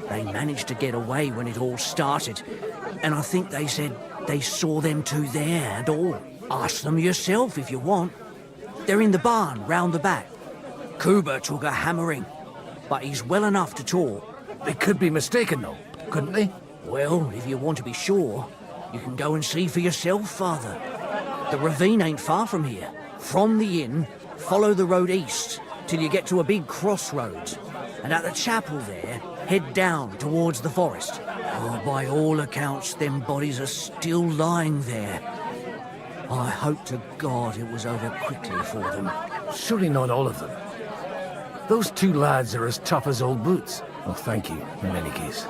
They managed to get away when it all started, and I think they said they saw them two there and all. Ask them yourself if you want. They're in the barn round the back. Kuba took a hammering, but he's well enough to talk. They could be mistaken, though, couldn't they? Well, if you want to be sure, you can go and see for yourself, Father. The ravine ain't far from here. From the inn, follow the road east till you get to a big crossroads. And at the chapel there, head down towards the forest. Oh, by all accounts, them bodies are still lying there. I hope to God it was over quickly for them. Surely not all of them. Those two lads are as tough as old boots. Well, thank you, in any case.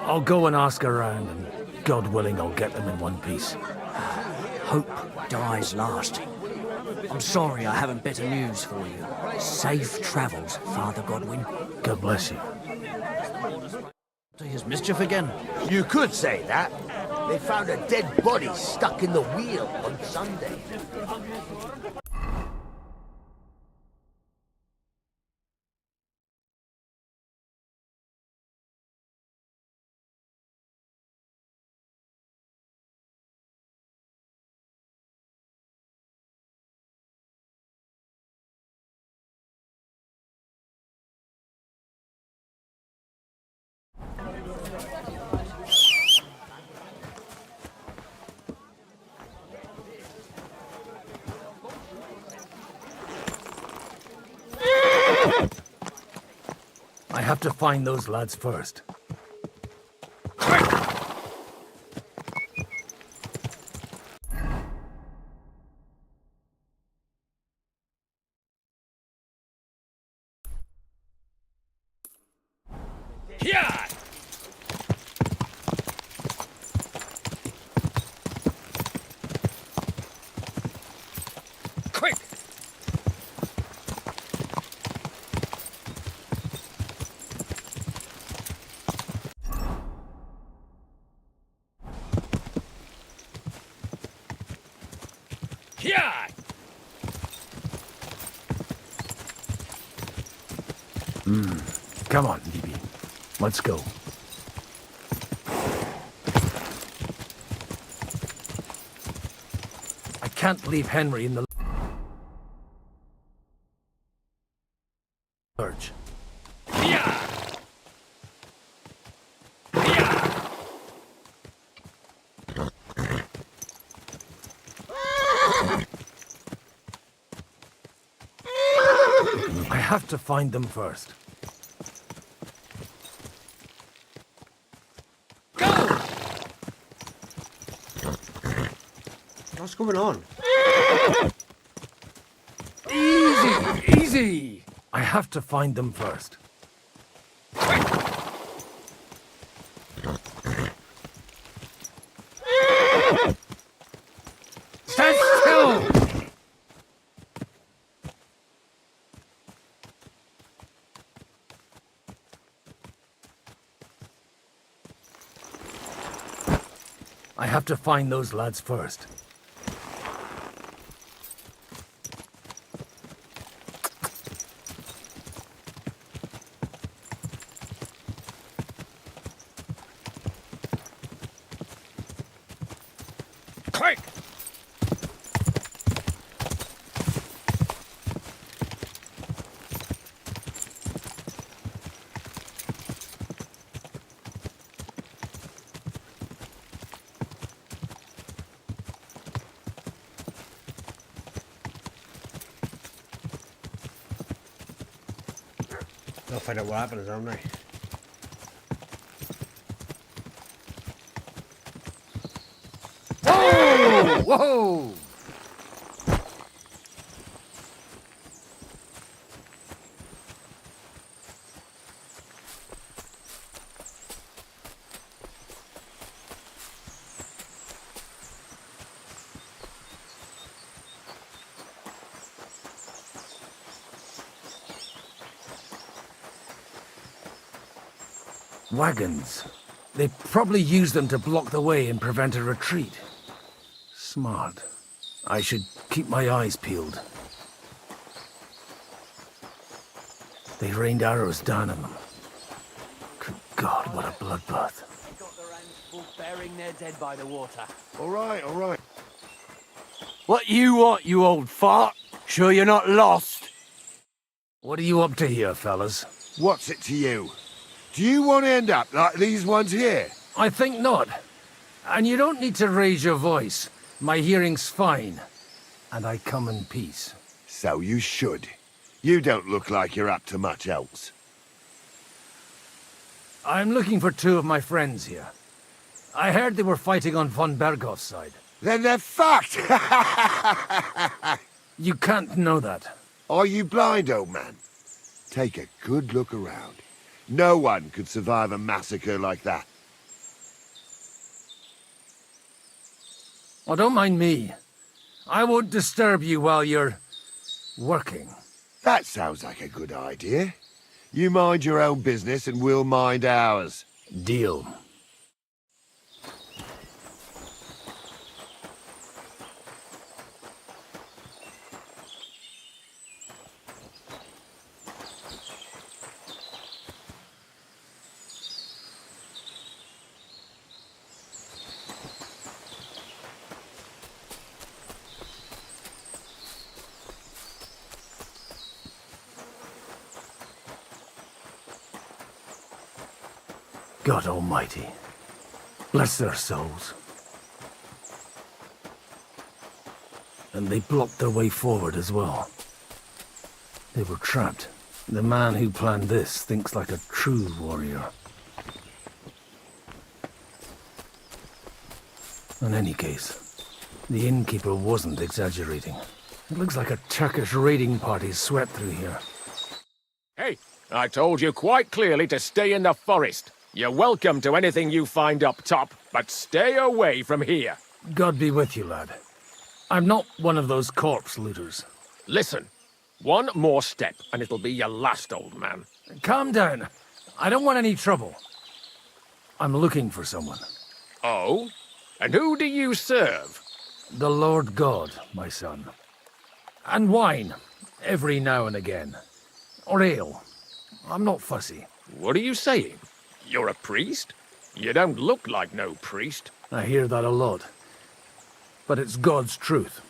I'll go and ask around, and God willing, I'll get them in one piece. Hope dies last. I'm sorry I haven't better news for you. Safe travels, Father Godwin. God bless you. To his mischief again. You could say that. They found a dead body stuck in the wheel on Sunday. I have to find those lads first. Yeah! Quick! Yeah! Come on, BB. Let's go. I can't leave Henry in the lurch. Yeah! I have to find them first. What's going on? Easy, easy! I have to find them first. Stand still! I have to find those lads first. Quick! I'll find out what happened, haven't I? Whoa! Whoa! Wagons. They probably use them to block the way and prevent a retreat. Smart. I should keep my eyes peeled. They rained arrows down on them. Good God, what a bloodbath. Burying their dead by the water. All right, all right. What you want, you old fart? Sure you're not lost? What are you up to here, fellas? What's it to you? Do you want to end up like these ones here? I think not. And you don't need to raise your voice. My hearing's fine. And I come in peace. So you should. You don't look like you're up to much else. I'm looking for two of my friends here. I heard they were fighting on von Berghoff's side. Then they're fucked! You can't know that. Are you blind, old man? Take a good look around. No one could survive a massacre like that. Oh, don't mind me. I won't disturb you while you're working. That sounds like a good idea. You mind your own business and we'll mind ours. Deal. God Almighty. Bless their souls. And they blocked their way forward as well. They were trapped. The man who planned this thinks like a true warrior. In any case, the innkeeper wasn't exaggerating. It looks like a Turkish raiding party swept through here. Hey, I told you quite clearly to stay in the forest. You're welcome to anything you find up top, but stay away from here. God be with you, lad. I'm not one of those corpse looters. Listen, one more step and it'll be your last, old man. Calm down. I don't want any trouble. I'm looking for someone. Oh? And who do you serve? The Lord God, my son. And wine, every now and again. Or ale. I'm not fussy. What are you saying? You're a priest? You don't look like no priest. I hear that a lot. But it's God's truth.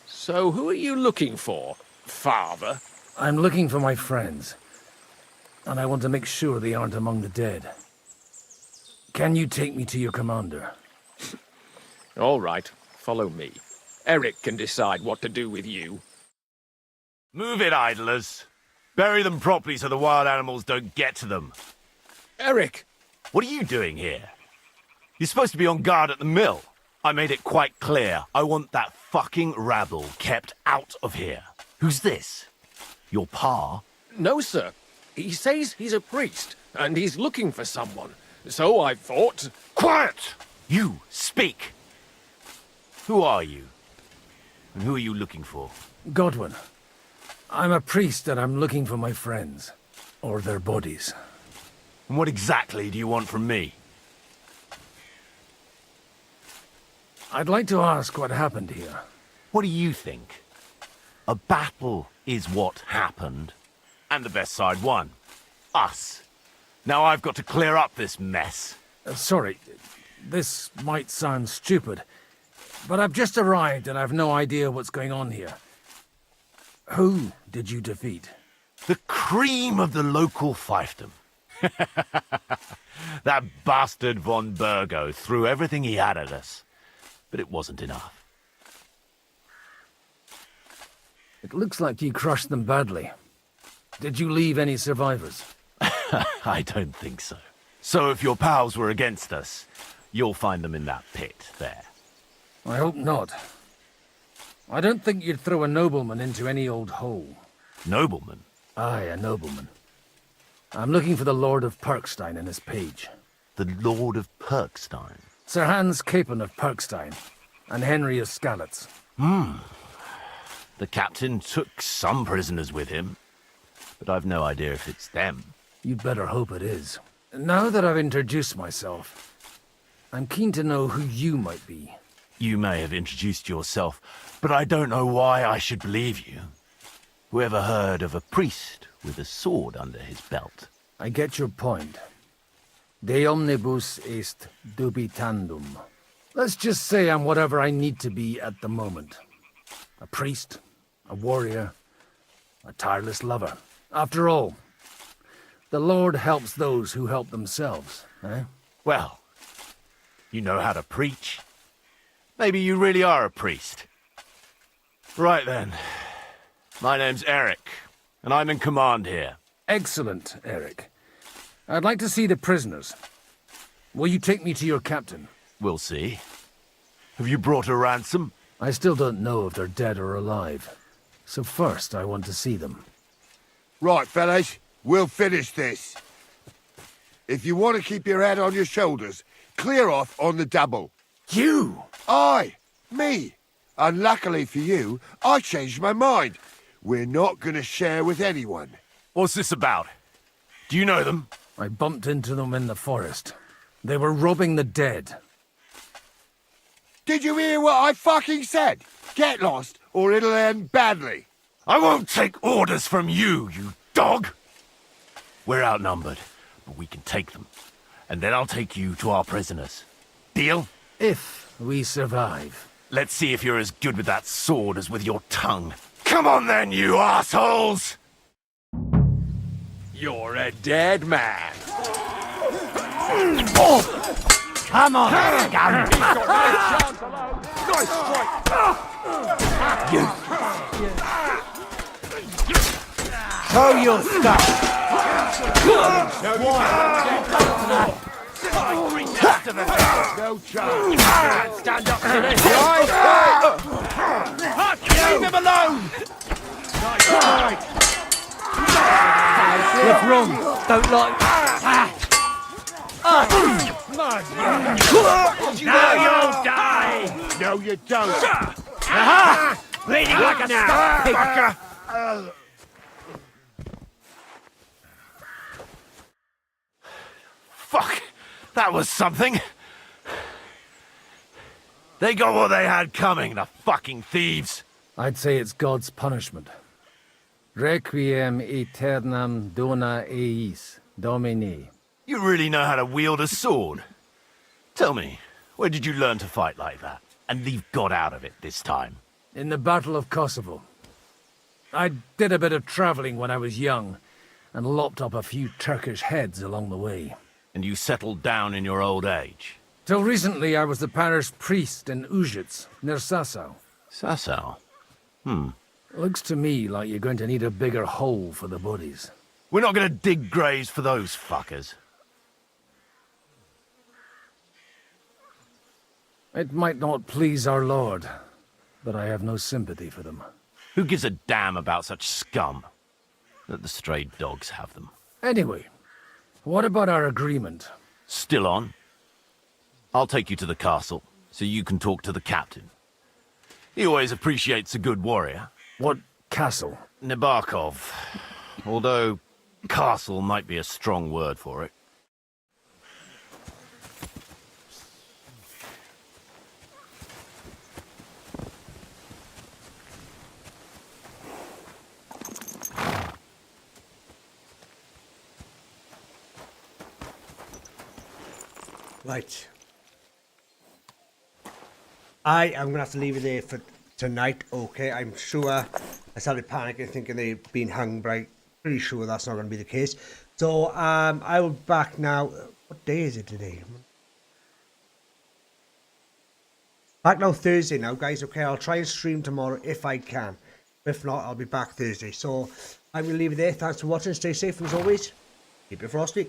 So who are you looking for, Father? I'm looking for my friends. And I want to make sure they aren't among the dead. Can you take me to your commander? All right, follow me. Eric can decide what to do with you. Move it, idlers. Bury them properly so the wild animals don't get to them. Eric! What are you doing here? You're supposed to be on guard at the mill. I made it quite clear. I want that fucking rabble kept out of here. Who's this? Your pa? No, sir. He says he's a priest, and he's looking for someone. So I thought... Quiet! You, speak! Who are you? And who are you looking for? Godwin. I'm a priest and I'm looking for my friends. Or their bodies. And what exactly do you want from me? I'd like to ask what happened here. What do you think? A battle is what happened. And the best side won. Us. Now I've got to clear up this mess. Sorry, this might sound stupid, but I've just arrived and I've no idea what's going on here. Who did you defeat? The cream of the local fiefdom. That bastard von Burgo threw everything he had at us, but it wasn't enough. It looks like you crushed them badly. Did you leave any survivors? I don't think so. So if your pals were against us, you'll find them in that pit there. I hope not. I don't think you'd throw a nobleman into any old hole. Nobleman? Aye, a nobleman. I'm looking for the Lord of Perkstein and his page. The Lord of Perkstein? Sir Hans Capon of Perkstein, and Henry of Skalitz. The captain took some prisoners with him, but I've no idea if it's them. You'd better hope it is. Now that I've introduced myself, I'm keen to know who you might be. You may have introduced yourself, but I don't know why I should believe you. Whoever heard of a priest with a sword under his belt? I get your point. De omnibus est dubitandum. Let's just say I'm whatever I need to be at the moment. A priest, a warrior, a tireless lover. After all, the Lord helps those who help themselves, eh? Well, you know how to preach. Maybe you really are a priest. Right then. My name's Eric, and I'm in command here. Excellent, Eric. I'd like to see the prisoners. Will you take me to your captain? We'll see. Have you brought a ransom? I still don't know if they're dead or alive. So first, I want to see them. Right, fellas. We'll finish this. If you want to keep your head on your shoulders, clear off on the double. You? Aye, me. And luckily for you, I changed my mind. We're not going to share with anyone. What's this about? Do you know them? I bumped into them in the forest. They were robbing the dead. Did you hear what I fucking said? Get lost, or it'll end badly. I won't take orders from you, you dog! We're outnumbered, but we can take them. And then I'll take you to our prisoners. Deal? If we survive. Let's see if you're as good with that sword as with your tongue. Come on then, you assholes! You're a dead man. Come on, scum! Nice strike! Show your stuff! No chance! Stand up to this! Leave him alone! What's wrong? Don't like... Now you'll die! No, you don't! Aha! Bleeding like an ass! Fuck! That was something! They got what they had coming, the fucking thieves! I'd say it's God's punishment. Requiem aeternam dona eis, Domini. You really know how to wield a sword? Tell me, where did you learn to fight like that? And leave God out of it this time? In the Battle of Kosovo. I did a bit of travelling when I was young, and lopped up a few Turkish heads along the way. And you settled down in your old age? Till recently I was the parish priest in Užice, near Sasau. Sasau? Looks to me like you're going to need a bigger hole for the bodies. We're not gonna dig graves for those fuckers. It might not please our Lord, but I have no sympathy for them. Who gives a damn about such scum? Let the stray dogs have them. Anyway, what about our agreement? Still on? I'll take you to the castle, so you can talk to the captain. He always appreciates a good warrior. What castle? Nabokov. Although, castle might be a strong word for it. Right. I am going to have to leave it there for tonight, okay? I'm sure I started panicking thinking they'd been hung, but I'm pretty sure that's not going to be the case. So, I will be back now. What day is it today? Back now Thursday now, guys, okay? I'll try and stream tomorrow if I can. If not, I'll be back Thursday. So, I'm going to leave it there. Thanks for watching. Stay safe, and as always, keep it frosty.